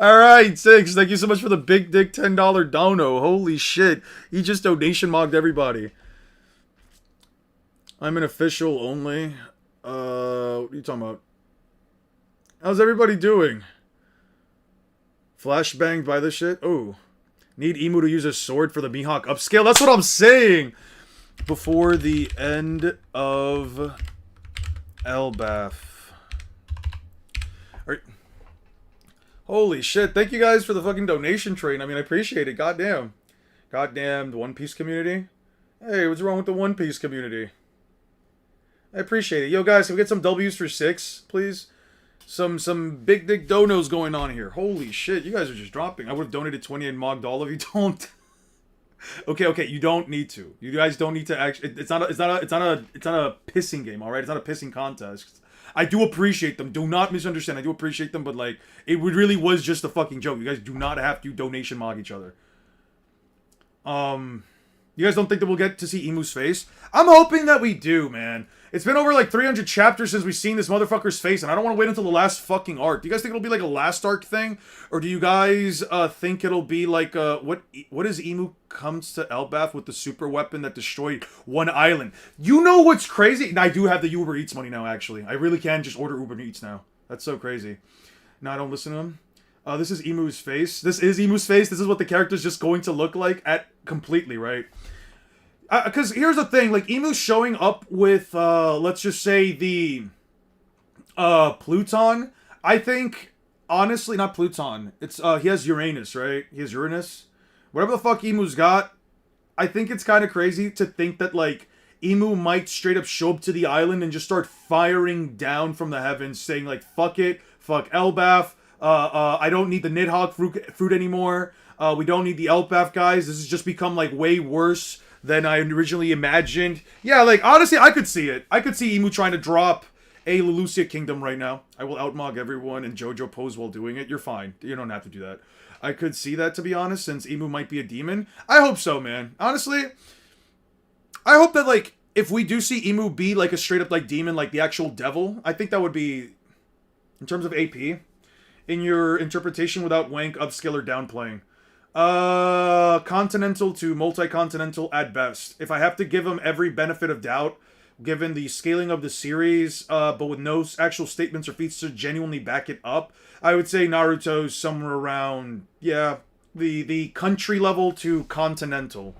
Alright, Six, thank you so much for the big dick $10 dono. Holy shit. He just donation mogged everybody. I'm an official only. What are you talking about? How's everybody doing? Flashbanged by this shit? Oh. Need Imu to use his sword for the Mihawk upscale? That's what I'm saying! Before the end of Elbaf. Holy shit, thank you guys for the fucking donation train. I mean, I appreciate it. Goddamn. Goddamn, the One Piece community. Hey, what's wrong with the One Piece community? I appreciate it. Yo, guys, can we get some W's for 6, please? Some big dick donos going on here. Holy shit, you guys are just dropping. I would have donated 20 and mogged all of you. Don't. Okay, you don't need to. You guys don't need to actually. It's not a pissing game, all right? It's not a pissing contest. I do appreciate them. Do not misunderstand. I do appreciate them, but like, it really was just a fucking joke. You guys do not have to donation mog each other. You guys don't think that we'll get to see Imu's face? I'm hoping that we do, man. It's been over like 300 chapters since we've seen this motherfucker's face, and I don't want to wait until the last fucking arc. Do you guys think it'll be like a last arc thing? Or do you guys think it'll be like, what is Imu comes to Elbath with the super weapon that destroyed one island? You know what's crazy? And I do have the Uber Eats money now, actually. I really can just order Uber Eats now. That's so crazy. No, I don't listen to him. This is Imu's face. This is Imu's face. This is what the character's just going to look like at completely, right? Because here's the thing, like, Emu's showing up with, let's just say the, Pluton. I think, honestly, not Pluton. It's, he has Uranus, right? He has Uranus. Whatever the fuck Emu's got, I think it's kind of crazy to think that, like, Emu might straight up show up to the island and just start firing down from the heavens, saying, like, fuck it, fuck Elbath, I don't need the Nidhogg fruit anymore, we don't need the Elbath guys, this has just become, like, way worse than I originally imagined. Yeah, like, honestly, I could see it. I could see Emu trying to drop a Lelucia Kingdom right now. I will outmog everyone and JoJo pose while doing it. You're fine. You don't have to do that. I could see that, to be honest, since Emu might be a demon. I hope so, man. Honestly, I hope that, like, if we do see Emu be, like, a straight-up, like, demon, like the actual devil, I think that would be, in terms of AP, in your interpretation without wank, upskill, or downplaying. Continental to multi-continental at best. If I have to give him every benefit of doubt, given the scaling of the series, but with no actual statements or feats to genuinely back it up, I would say Naruto's somewhere around, yeah, the country level to continental.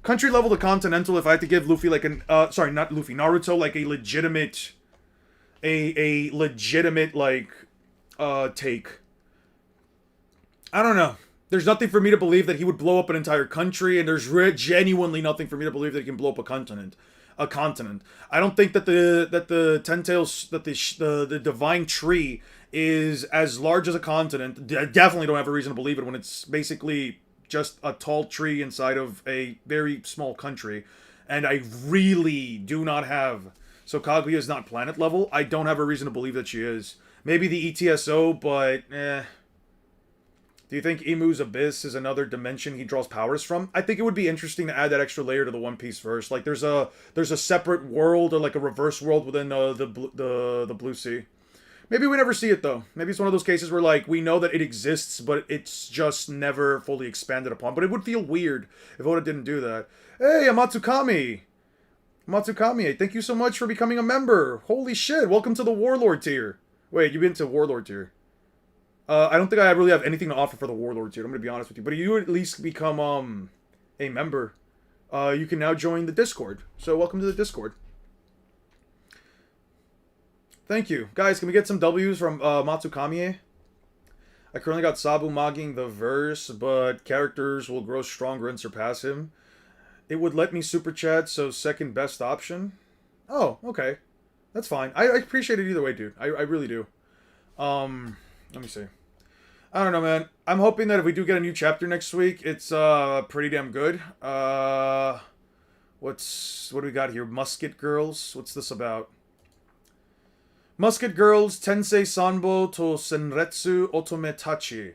Country level to continental, if I had to give Luffy like an, sorry, not Luffy, Naruto like a legitimate, like, take. I don't know. There's nothing for me to believe that he would blow up an entire country, and there's genuinely nothing for me to believe that he can blow up a continent. A continent. I don't think that the Ten Tails, that the Divine Tree is as large as a continent. I definitely don't have a reason to believe it when it's basically just a tall tree inside of a very small country. And I really do not have... So Kaguya is not planet level. I don't have a reason to believe that she is. Maybe the ETSO, but do you think Emu's Abyss is another dimension he draws powers from? I think it would be interesting to add that extra layer to the One Piece verse. Like, there's a separate world, or like a reverse world within the Blue Sea. Maybe we never see it, though. Maybe it's one of those cases where, like, we know that it exists, but it's just never fully expanded upon. But it would feel weird if Oda didn't do that. Hey, Amatsukami! Amatsukami, thank you so much for becoming a member! Holy shit, welcome to the Warlord tier! Wait, you've been to Warlord tier. I don't think I really have anything to offer for the Warlord tier, I'm gonna be honest with you. But if you at least become, a member, you can now join the Discord. So, welcome to the Discord. Thank you. Guys, can we get some W's from Matsukami? I currently got Sabu mogging the verse, but characters will grow stronger and surpass him. It would let me super chat, so second best option. Oh, okay. That's fine. I appreciate it either way, dude. I really do. Let me see. I don't know, man. I'm hoping that if we do get a new chapter next week, it's pretty damn good. What do we got here? Musket Girls? What's this about? Musket Girls, Tensei Sanbo to Senretsu Otometachi.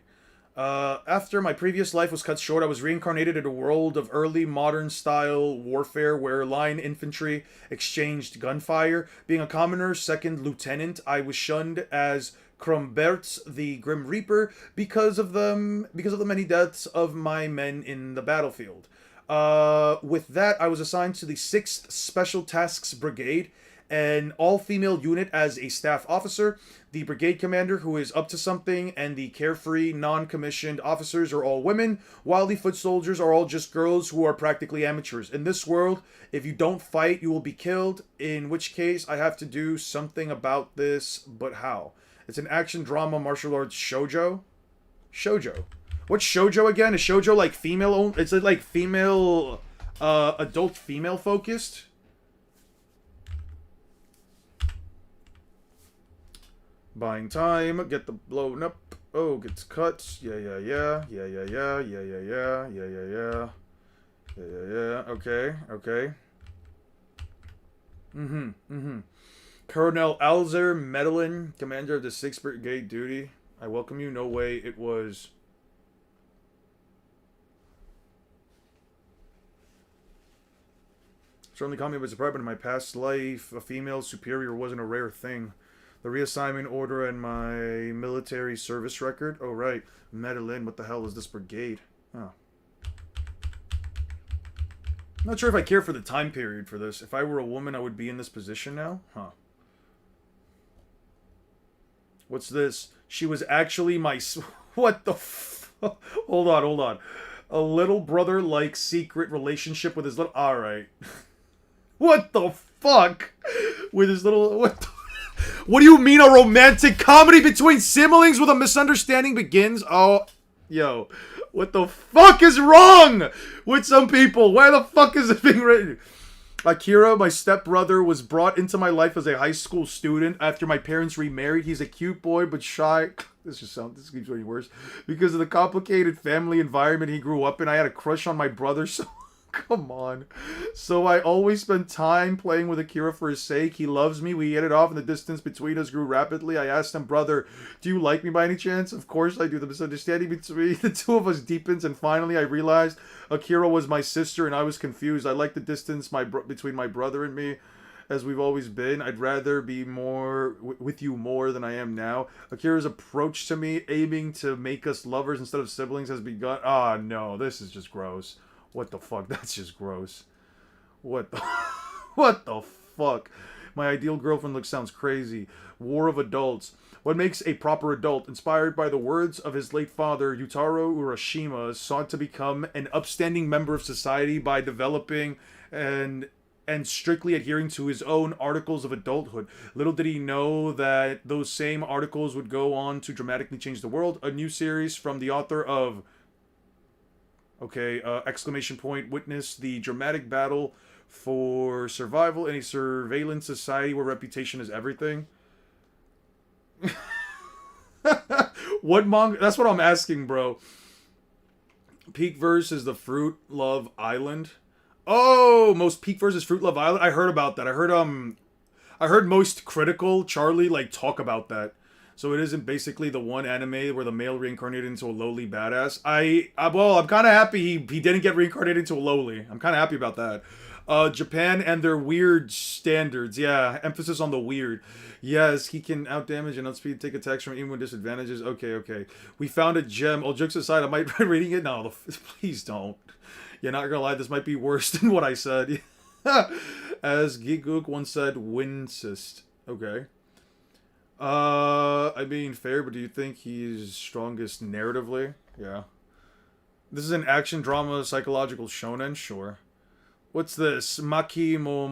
After my previous life was cut short, I was reincarnated in a world of early modern-style warfare where line infantry exchanged gunfire. Being a commoner, second lieutenant, I was shunned as Kromberts, the Grim Reaper, because of the many deaths of my men in the battlefield. With that, I was assigned to the 6th Special Tasks Brigade, an all-female unit as a staff officer. The brigade commander, who is up to something, and the carefree, non-commissioned officers are all women, while the foot soldiers are all just girls who are practically amateurs. In this world, if you don't fight, you will be killed, in which case I have to do something about this, but how? It's an action drama martial arts shoujo? Shoujo. What's shoujo again? Is shoujo like female? It's like female, adult female focused? Buying time, get the blown up. Oh, gets cut. Yeah. Okay. Colonel Alzer Medellin, commander of the 6th Brigade duty. I welcome you. No way it was... Certainly caught me by surprise, but in my past life, a female superior wasn't a rare thing. The reassignment order and my military service record. Oh, right. Medellin, what the hell is this brigade? Oh. I'm not sure if I care for the time period for this. If I were a woman, I would be in this position now? Huh. What's this? She was actually my... What the Hold on, hold on. A little brother-like secret relationship with his little... Alright. What the fuck? With his little... What do you mean a romantic comedy between siblings with a misunderstanding begins? Oh, yo. What the fuck is wrong with some people? Why the fuck is it being written? Akira, my stepbrother, was brought into my life as a high school student after my parents remarried. He's a cute boy, but shy. This keeps getting worse. Because of the complicated family environment he grew up in, I had a crush on my brother, so... Come on. So I always spent time playing with Akira for his sake. He loves me. We hit it off and the distance between us grew rapidly. I asked him, brother, do you like me by any chance? Of course I do. The misunderstanding between the two of us deepens and finally I realized Akira was my sister and I was confused. I like the distance between my brother and me as we've always been. I'd rather be more with you more than I am now. Akira's approach to me, aiming to make us lovers instead of siblings, has begun. Ah, no, this is just gross. What the fuck? That's just gross. What the... What the fuck? My ideal girlfriend sounds crazy. War of adults. What makes a proper adult? Inspired by the words of his late father, Yutaro Urashima, sought to become an upstanding member of society by developing and strictly adhering to his own articles of adulthood. Little did he know that those same articles would go on to dramatically change the world. A new series from the author of... Okay, exclamation point, witness the dramatic battle for survival in a surveillance society where reputation is everything. What manga? That's what I'm asking, bro. Peak verse is the Fruit Love Island. Oh, most peak verse is Fruit Love Island. I heard about that. I heard Most Critical Charlie talk about that. So it isn't basically the one anime where the male reincarnated into a lowly badass. I'm kind of happy he didn't get reincarnated into a lowly. I'm kind of happy about that. Japan and their weird standards. Yeah, emphasis on the weird. Yes, he can outdamage and outspeed, take attacks from even with disadvantages. Okay. We found a gem. All jokes aside, I might try reading it. No, please don't. Yeah, not gonna lie, this might be worse than what I said. As Giguk once said, wincist. Okay. I mean, fair, but do you think he's strongest narratively? Yeah. This is an action drama psychological shonen? Sure. What's this? Makiko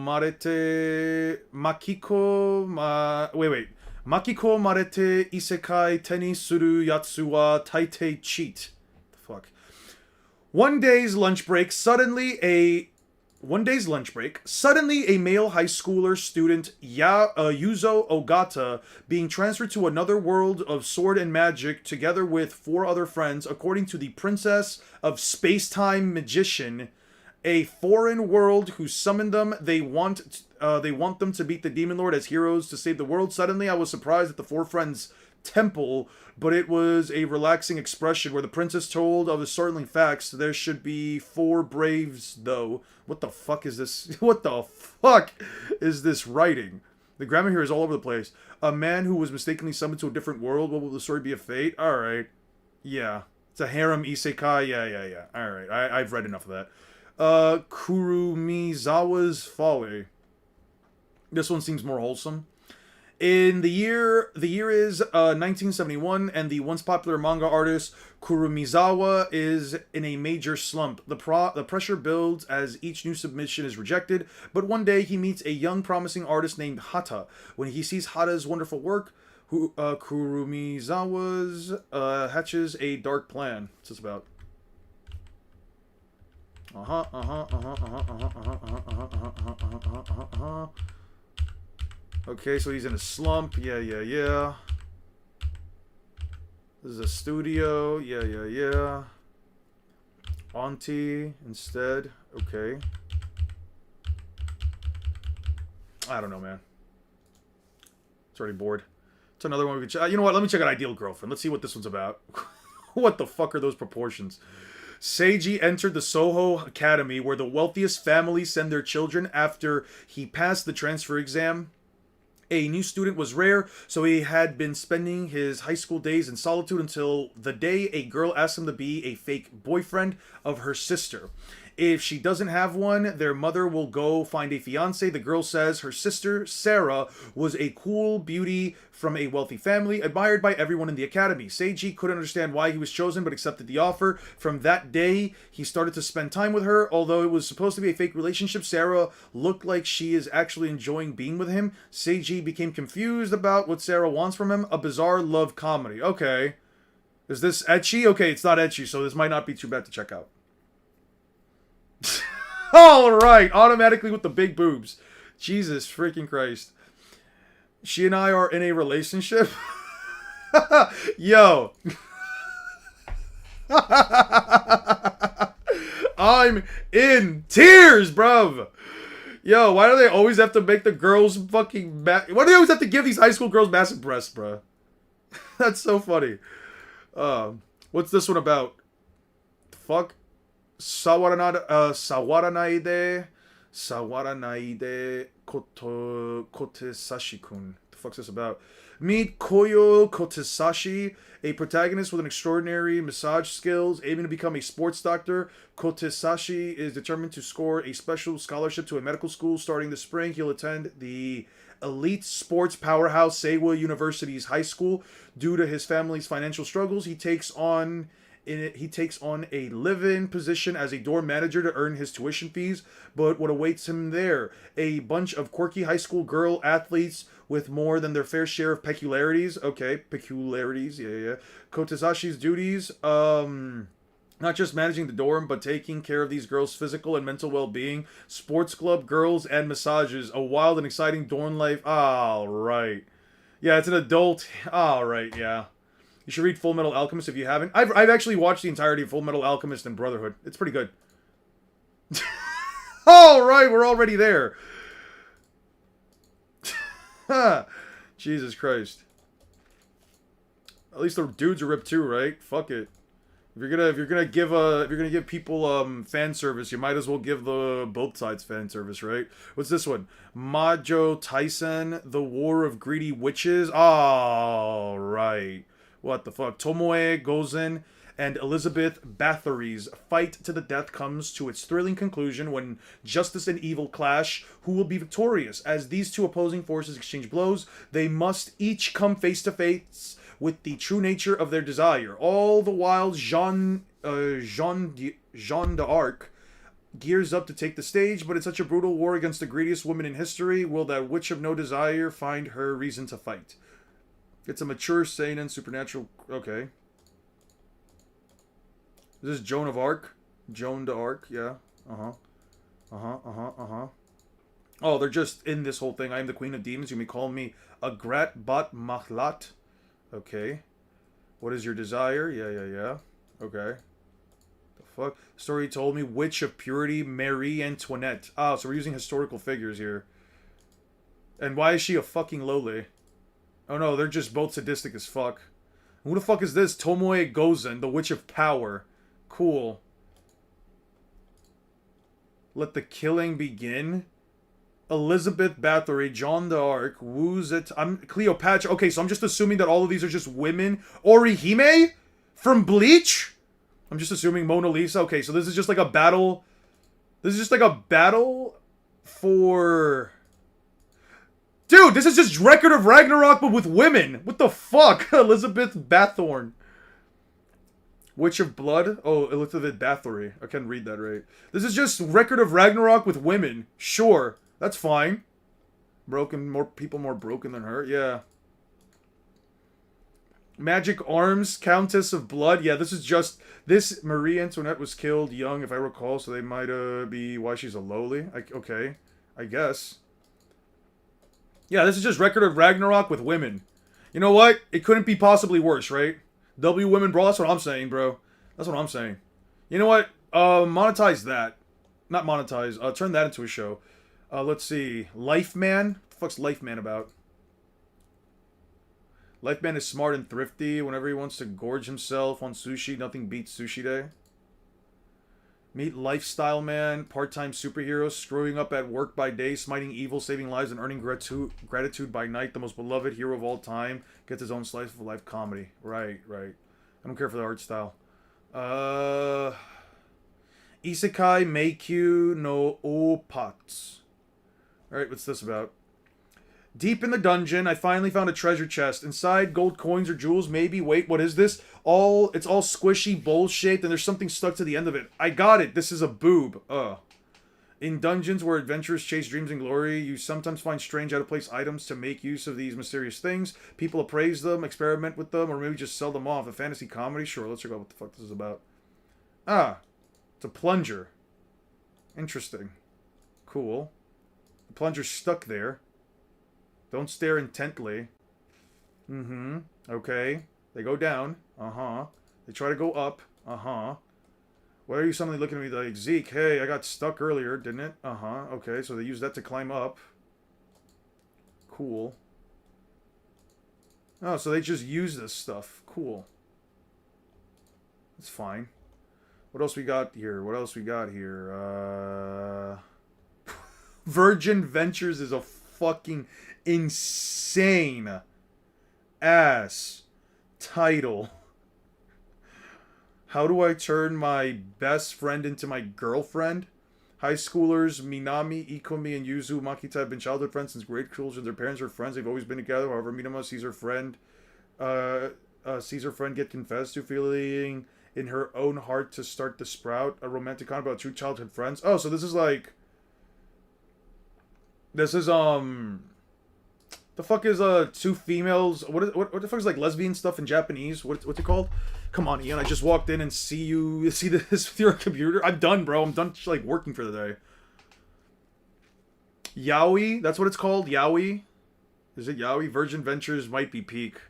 marete isekai teni suru yatsu wa taitei cheat. The fuck? One day's lunch break, suddenly a male high schooler student, Yuzo Ogata, being transferred to another world of sword and magic together with 4 other friends, according to the Princess of Space-Time Magician, a foreign world who summoned them. They want them to beat the Demon Lord as heroes to save the world. Suddenly, I was surprised at the 4 friends' temple, but it was a relaxing expression where the princess told of the startling facts. There should be 4 braves, though. What the fuck is this? What the fuck is this writing? The grammar here is all over the place. A man who was mistakenly summoned to a different world. What will the story be of fate? Alright. Yeah. It's a harem isekai. Yeah. Alright. I've read enough of that. Kurumizawa's Folly. This one seems more wholesome. The year is 1971, and the once popular manga artist Kurumizawa is in a major slump. The pressure builds as each new submission is rejected, but one day he meets a young promising artist named Hata. When he sees Hata's wonderful work, Kurumizawa's hatches a dark plan. What's this about? Okay, so he's in a slump. Yeah. This is a studio. Yeah. Auntie instead. Okay. I don't know, man. It's already bored. It's another one we could check. You know what? Let me check out Ideal Girlfriend. Let's see what this one's about. What the fuck are those proportions? Seiji entered the Soho Academy, where the wealthiest families send their children after he passed the transfer exam. A new student was rare, so he had been spending his high school days in solitude until the day a girl asked him to be a fake boyfriend of her sister. If she doesn't have one, their mother will go find a fiance. The girl says her sister, Sarah, was a cool beauty from a wealthy family, admired by everyone in the academy. Seiji couldn't understand why he was chosen, but accepted the offer. From that day, he started to spend time with her. Although it was supposed to be a fake relationship, Sarah looked like she is actually enjoying being with him. Seiji became confused about what Sarah wants from him. A bizarre love comedy. Okay. Is this ecchi? Okay, it's not ecchi, so this might not be too bad to check out. Alright, automatically with the big boobs. Jesus freaking Christ. She and I are in a relationship? Yo. I'm in tears, bruv. Yo, why do they always have to make the girls fucking... why do they always have to give these high school girls massive breasts, bruh? That's so funny. What's this one about? The fuck? Sawaranaide Kotesashi-kun. The fuck's this about? Meet Koyo Kotesashi, a protagonist with an extraordinary massage skills, aiming to become a sports doctor. Kotesashi is determined to score a special scholarship to a medical school starting this spring. He'll attend the elite sports powerhouse Seiwa University's high school. Due to his family's financial struggles, he takes on a live-in position as a dorm manager to earn his tuition fees. But what awaits him there? A bunch of quirky high school girl athletes with more than their fair share of peculiarities. Okay, peculiarities, yeah. Kotesashi's duties, not just managing the dorm, but taking care of these girls' physical and mental well-being. Sports club, girls, and massages. A wild and exciting dorm life. Alright. Yeah, it's an adult. Alright, yeah. You should read Full Metal Alchemist if you haven't. I've actually watched the entirety of Full Metal Alchemist and Brotherhood. It's pretty good. Alright, we're already there. Jesus Christ. At least the dudes are ripped too, right? Fuck it. If you're gonna give people fan service, you might as well give the both sides fan service, right? What's this one? Majo Tyson, The War of Greedy Witches. Alright. What the fuck? Tomoe Gozen and Elizabeth Bathory's fight to the death comes to its thrilling conclusion when justice and evil clash. Who will be victorious? As these two opposing forces exchange blows, they must each come face to face with the true nature of their desire. All the while, Jean d'Arc gears up to take the stage, but in such a brutal war against the greediest woman in history, will that witch of no desire find her reason to fight? It's a mature seinen supernatural... Okay. Is this Joan of Arc? Joan d'Arc, yeah. Oh, they're just in this whole thing. I am the Queen of Demons. You may call me Agrat Bat Mahlat. Okay. What is your desire? Yeah. Okay. The fuck? Story told me Witch of Purity, Marie Antoinette. Ah, so we're using historical figures here. And why is she a fucking loli? Oh no, they're just both sadistic as fuck. Who the fuck is this? Tomoe Gozen, the Witch of Power. Cool. Let the killing begin. Elizabeth Bathory, Jean d'Arc, woos it. I'm Cleopatra. Okay, so I'm just assuming that all of these are just women. Orihime? From Bleach? I'm just assuming Mona Lisa. Okay, so this is just like a battle. This is just like a battle for... Dude, this is just Record of Ragnarok, but with women. What the fuck? Elizabeth Bathory. Witch of Blood? Oh, Elizabeth Bathory. I can't read that right. This is just Record of Ragnarok with women. Sure. That's fine. Broken, more people more broken than her. Yeah. Magic Arms, Countess of Blood. Yeah, this is just... This Marie Antoinette was killed young, if I recall, so they might be why she's a lowly. Okay. I guess. Yeah, this is just Record of Ragnarok with women. You know what? It couldn't be possibly worse, right? W Women Brawl, that's what I'm saying, bro. That's what I'm saying. You know what? Monetize that. Not monetize. Turn that into a show. Let's see. Life Man? What the fuck's Life Man about? Life Man is smart and thrifty. Whenever he wants to gorge himself on sushi, nothing beats Sushi Day. Meet lifestyle man, part-time superhero, screwing up at work by day, smiting evil, saving lives, and earning gratitude by night. The most beloved hero of all time gets his own slice of life comedy. Right. I don't care for the art style. Isekai Meikyu no Opats. Alright, what's this about? Deep in the dungeon, I finally found a treasure chest. Inside, gold coins or jewels, maybe. Wait, what is this? It's all squishy, bowl-shaped, and there's something stuck to the end of it. I got it. This is a boob. In dungeons where adventurers chase dreams and glory, you sometimes find strange, out-of-place items to make use of these mysterious things. People appraise them, experiment with them, or maybe just sell them off. A fantasy comedy? Sure, let's check out what the fuck this is about. It's a plunger. Interesting. Cool. The plunger's stuck there. Don't stare intently. Okay. They go down. They try to go up. Why are you suddenly looking at me like, Zeke, hey, I got stuck earlier, didn't it? Okay, so they use that to climb up. Cool. Oh, so they just use this stuff. Cool. That's fine. What else we got here? Virgin Ventures is a fucking insane ass title. How do I turn my best friend into my girlfriend? High schoolers Minami, Ikomi, and Yuzu Makita have been childhood friends since grade school. Their parents are friends. They've always been together. However, Minama sees her friend get confessed to feeling in her own heart to start to sprout a romantic con about two childhood friends. Oh, so this is the fuck is two females? What the fuck is like lesbian stuff in Japanese? What's it called? Come on, Ian. I just walked in and see this with your computer. I'm done, bro. I'm done like working for the day. Yaoi? That's what it's called? Yaoi? Is it Yaoi? Virgin Ventures might be peak.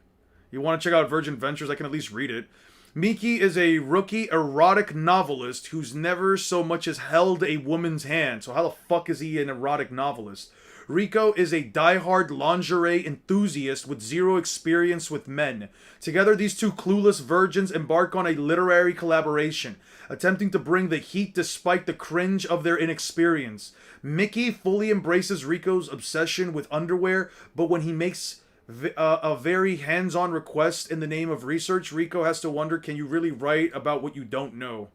You want to check out Virgin Ventures? I can at least read it. Miki is a rookie erotic novelist who's never so much as held a woman's hand. So how the fuck is he an erotic novelist? Rico is a diehard lingerie enthusiast with zero experience with men. Together, these two clueless virgins embark on a literary collaboration, attempting to bring the heat despite the cringe of their inexperience. Mickey fully embraces Rico's obsession with underwear, but when he makes a very hands-on request in the name of research, Rico has to wonder, can you really write about what you don't know?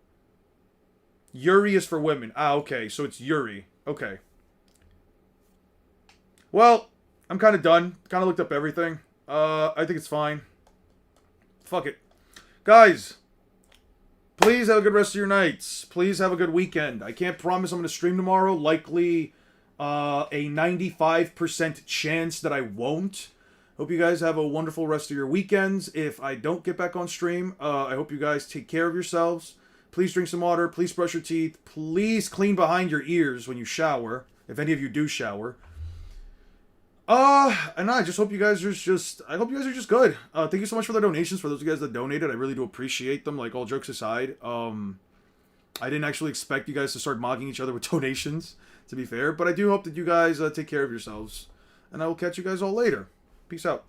Yuri is for women. Okay, so it's Yuri. Okay. Well, I'm kind of done. Kind of looked up everything. I think it's fine. Fuck it. Guys, please have a good rest of your nights. Please have a good weekend. I can't promise I'm going to stream tomorrow. Likely a 95% chance that I won't. Hope you guys have a wonderful rest of your weekends. If I don't get back on stream, I hope you guys take care of yourselves. Please drink some water. Please brush your teeth. Please clean behind your ears when you shower. If any of you do shower. And I just hope you guys are just good. Thank you so much for the donations, for those of you guys that donated. I really do appreciate them, like, all jokes aside. I didn't actually expect you guys to start mocking each other with donations, to be fair. But I do hope that you guys take care of yourselves. And I will catch you guys all later. Peace out.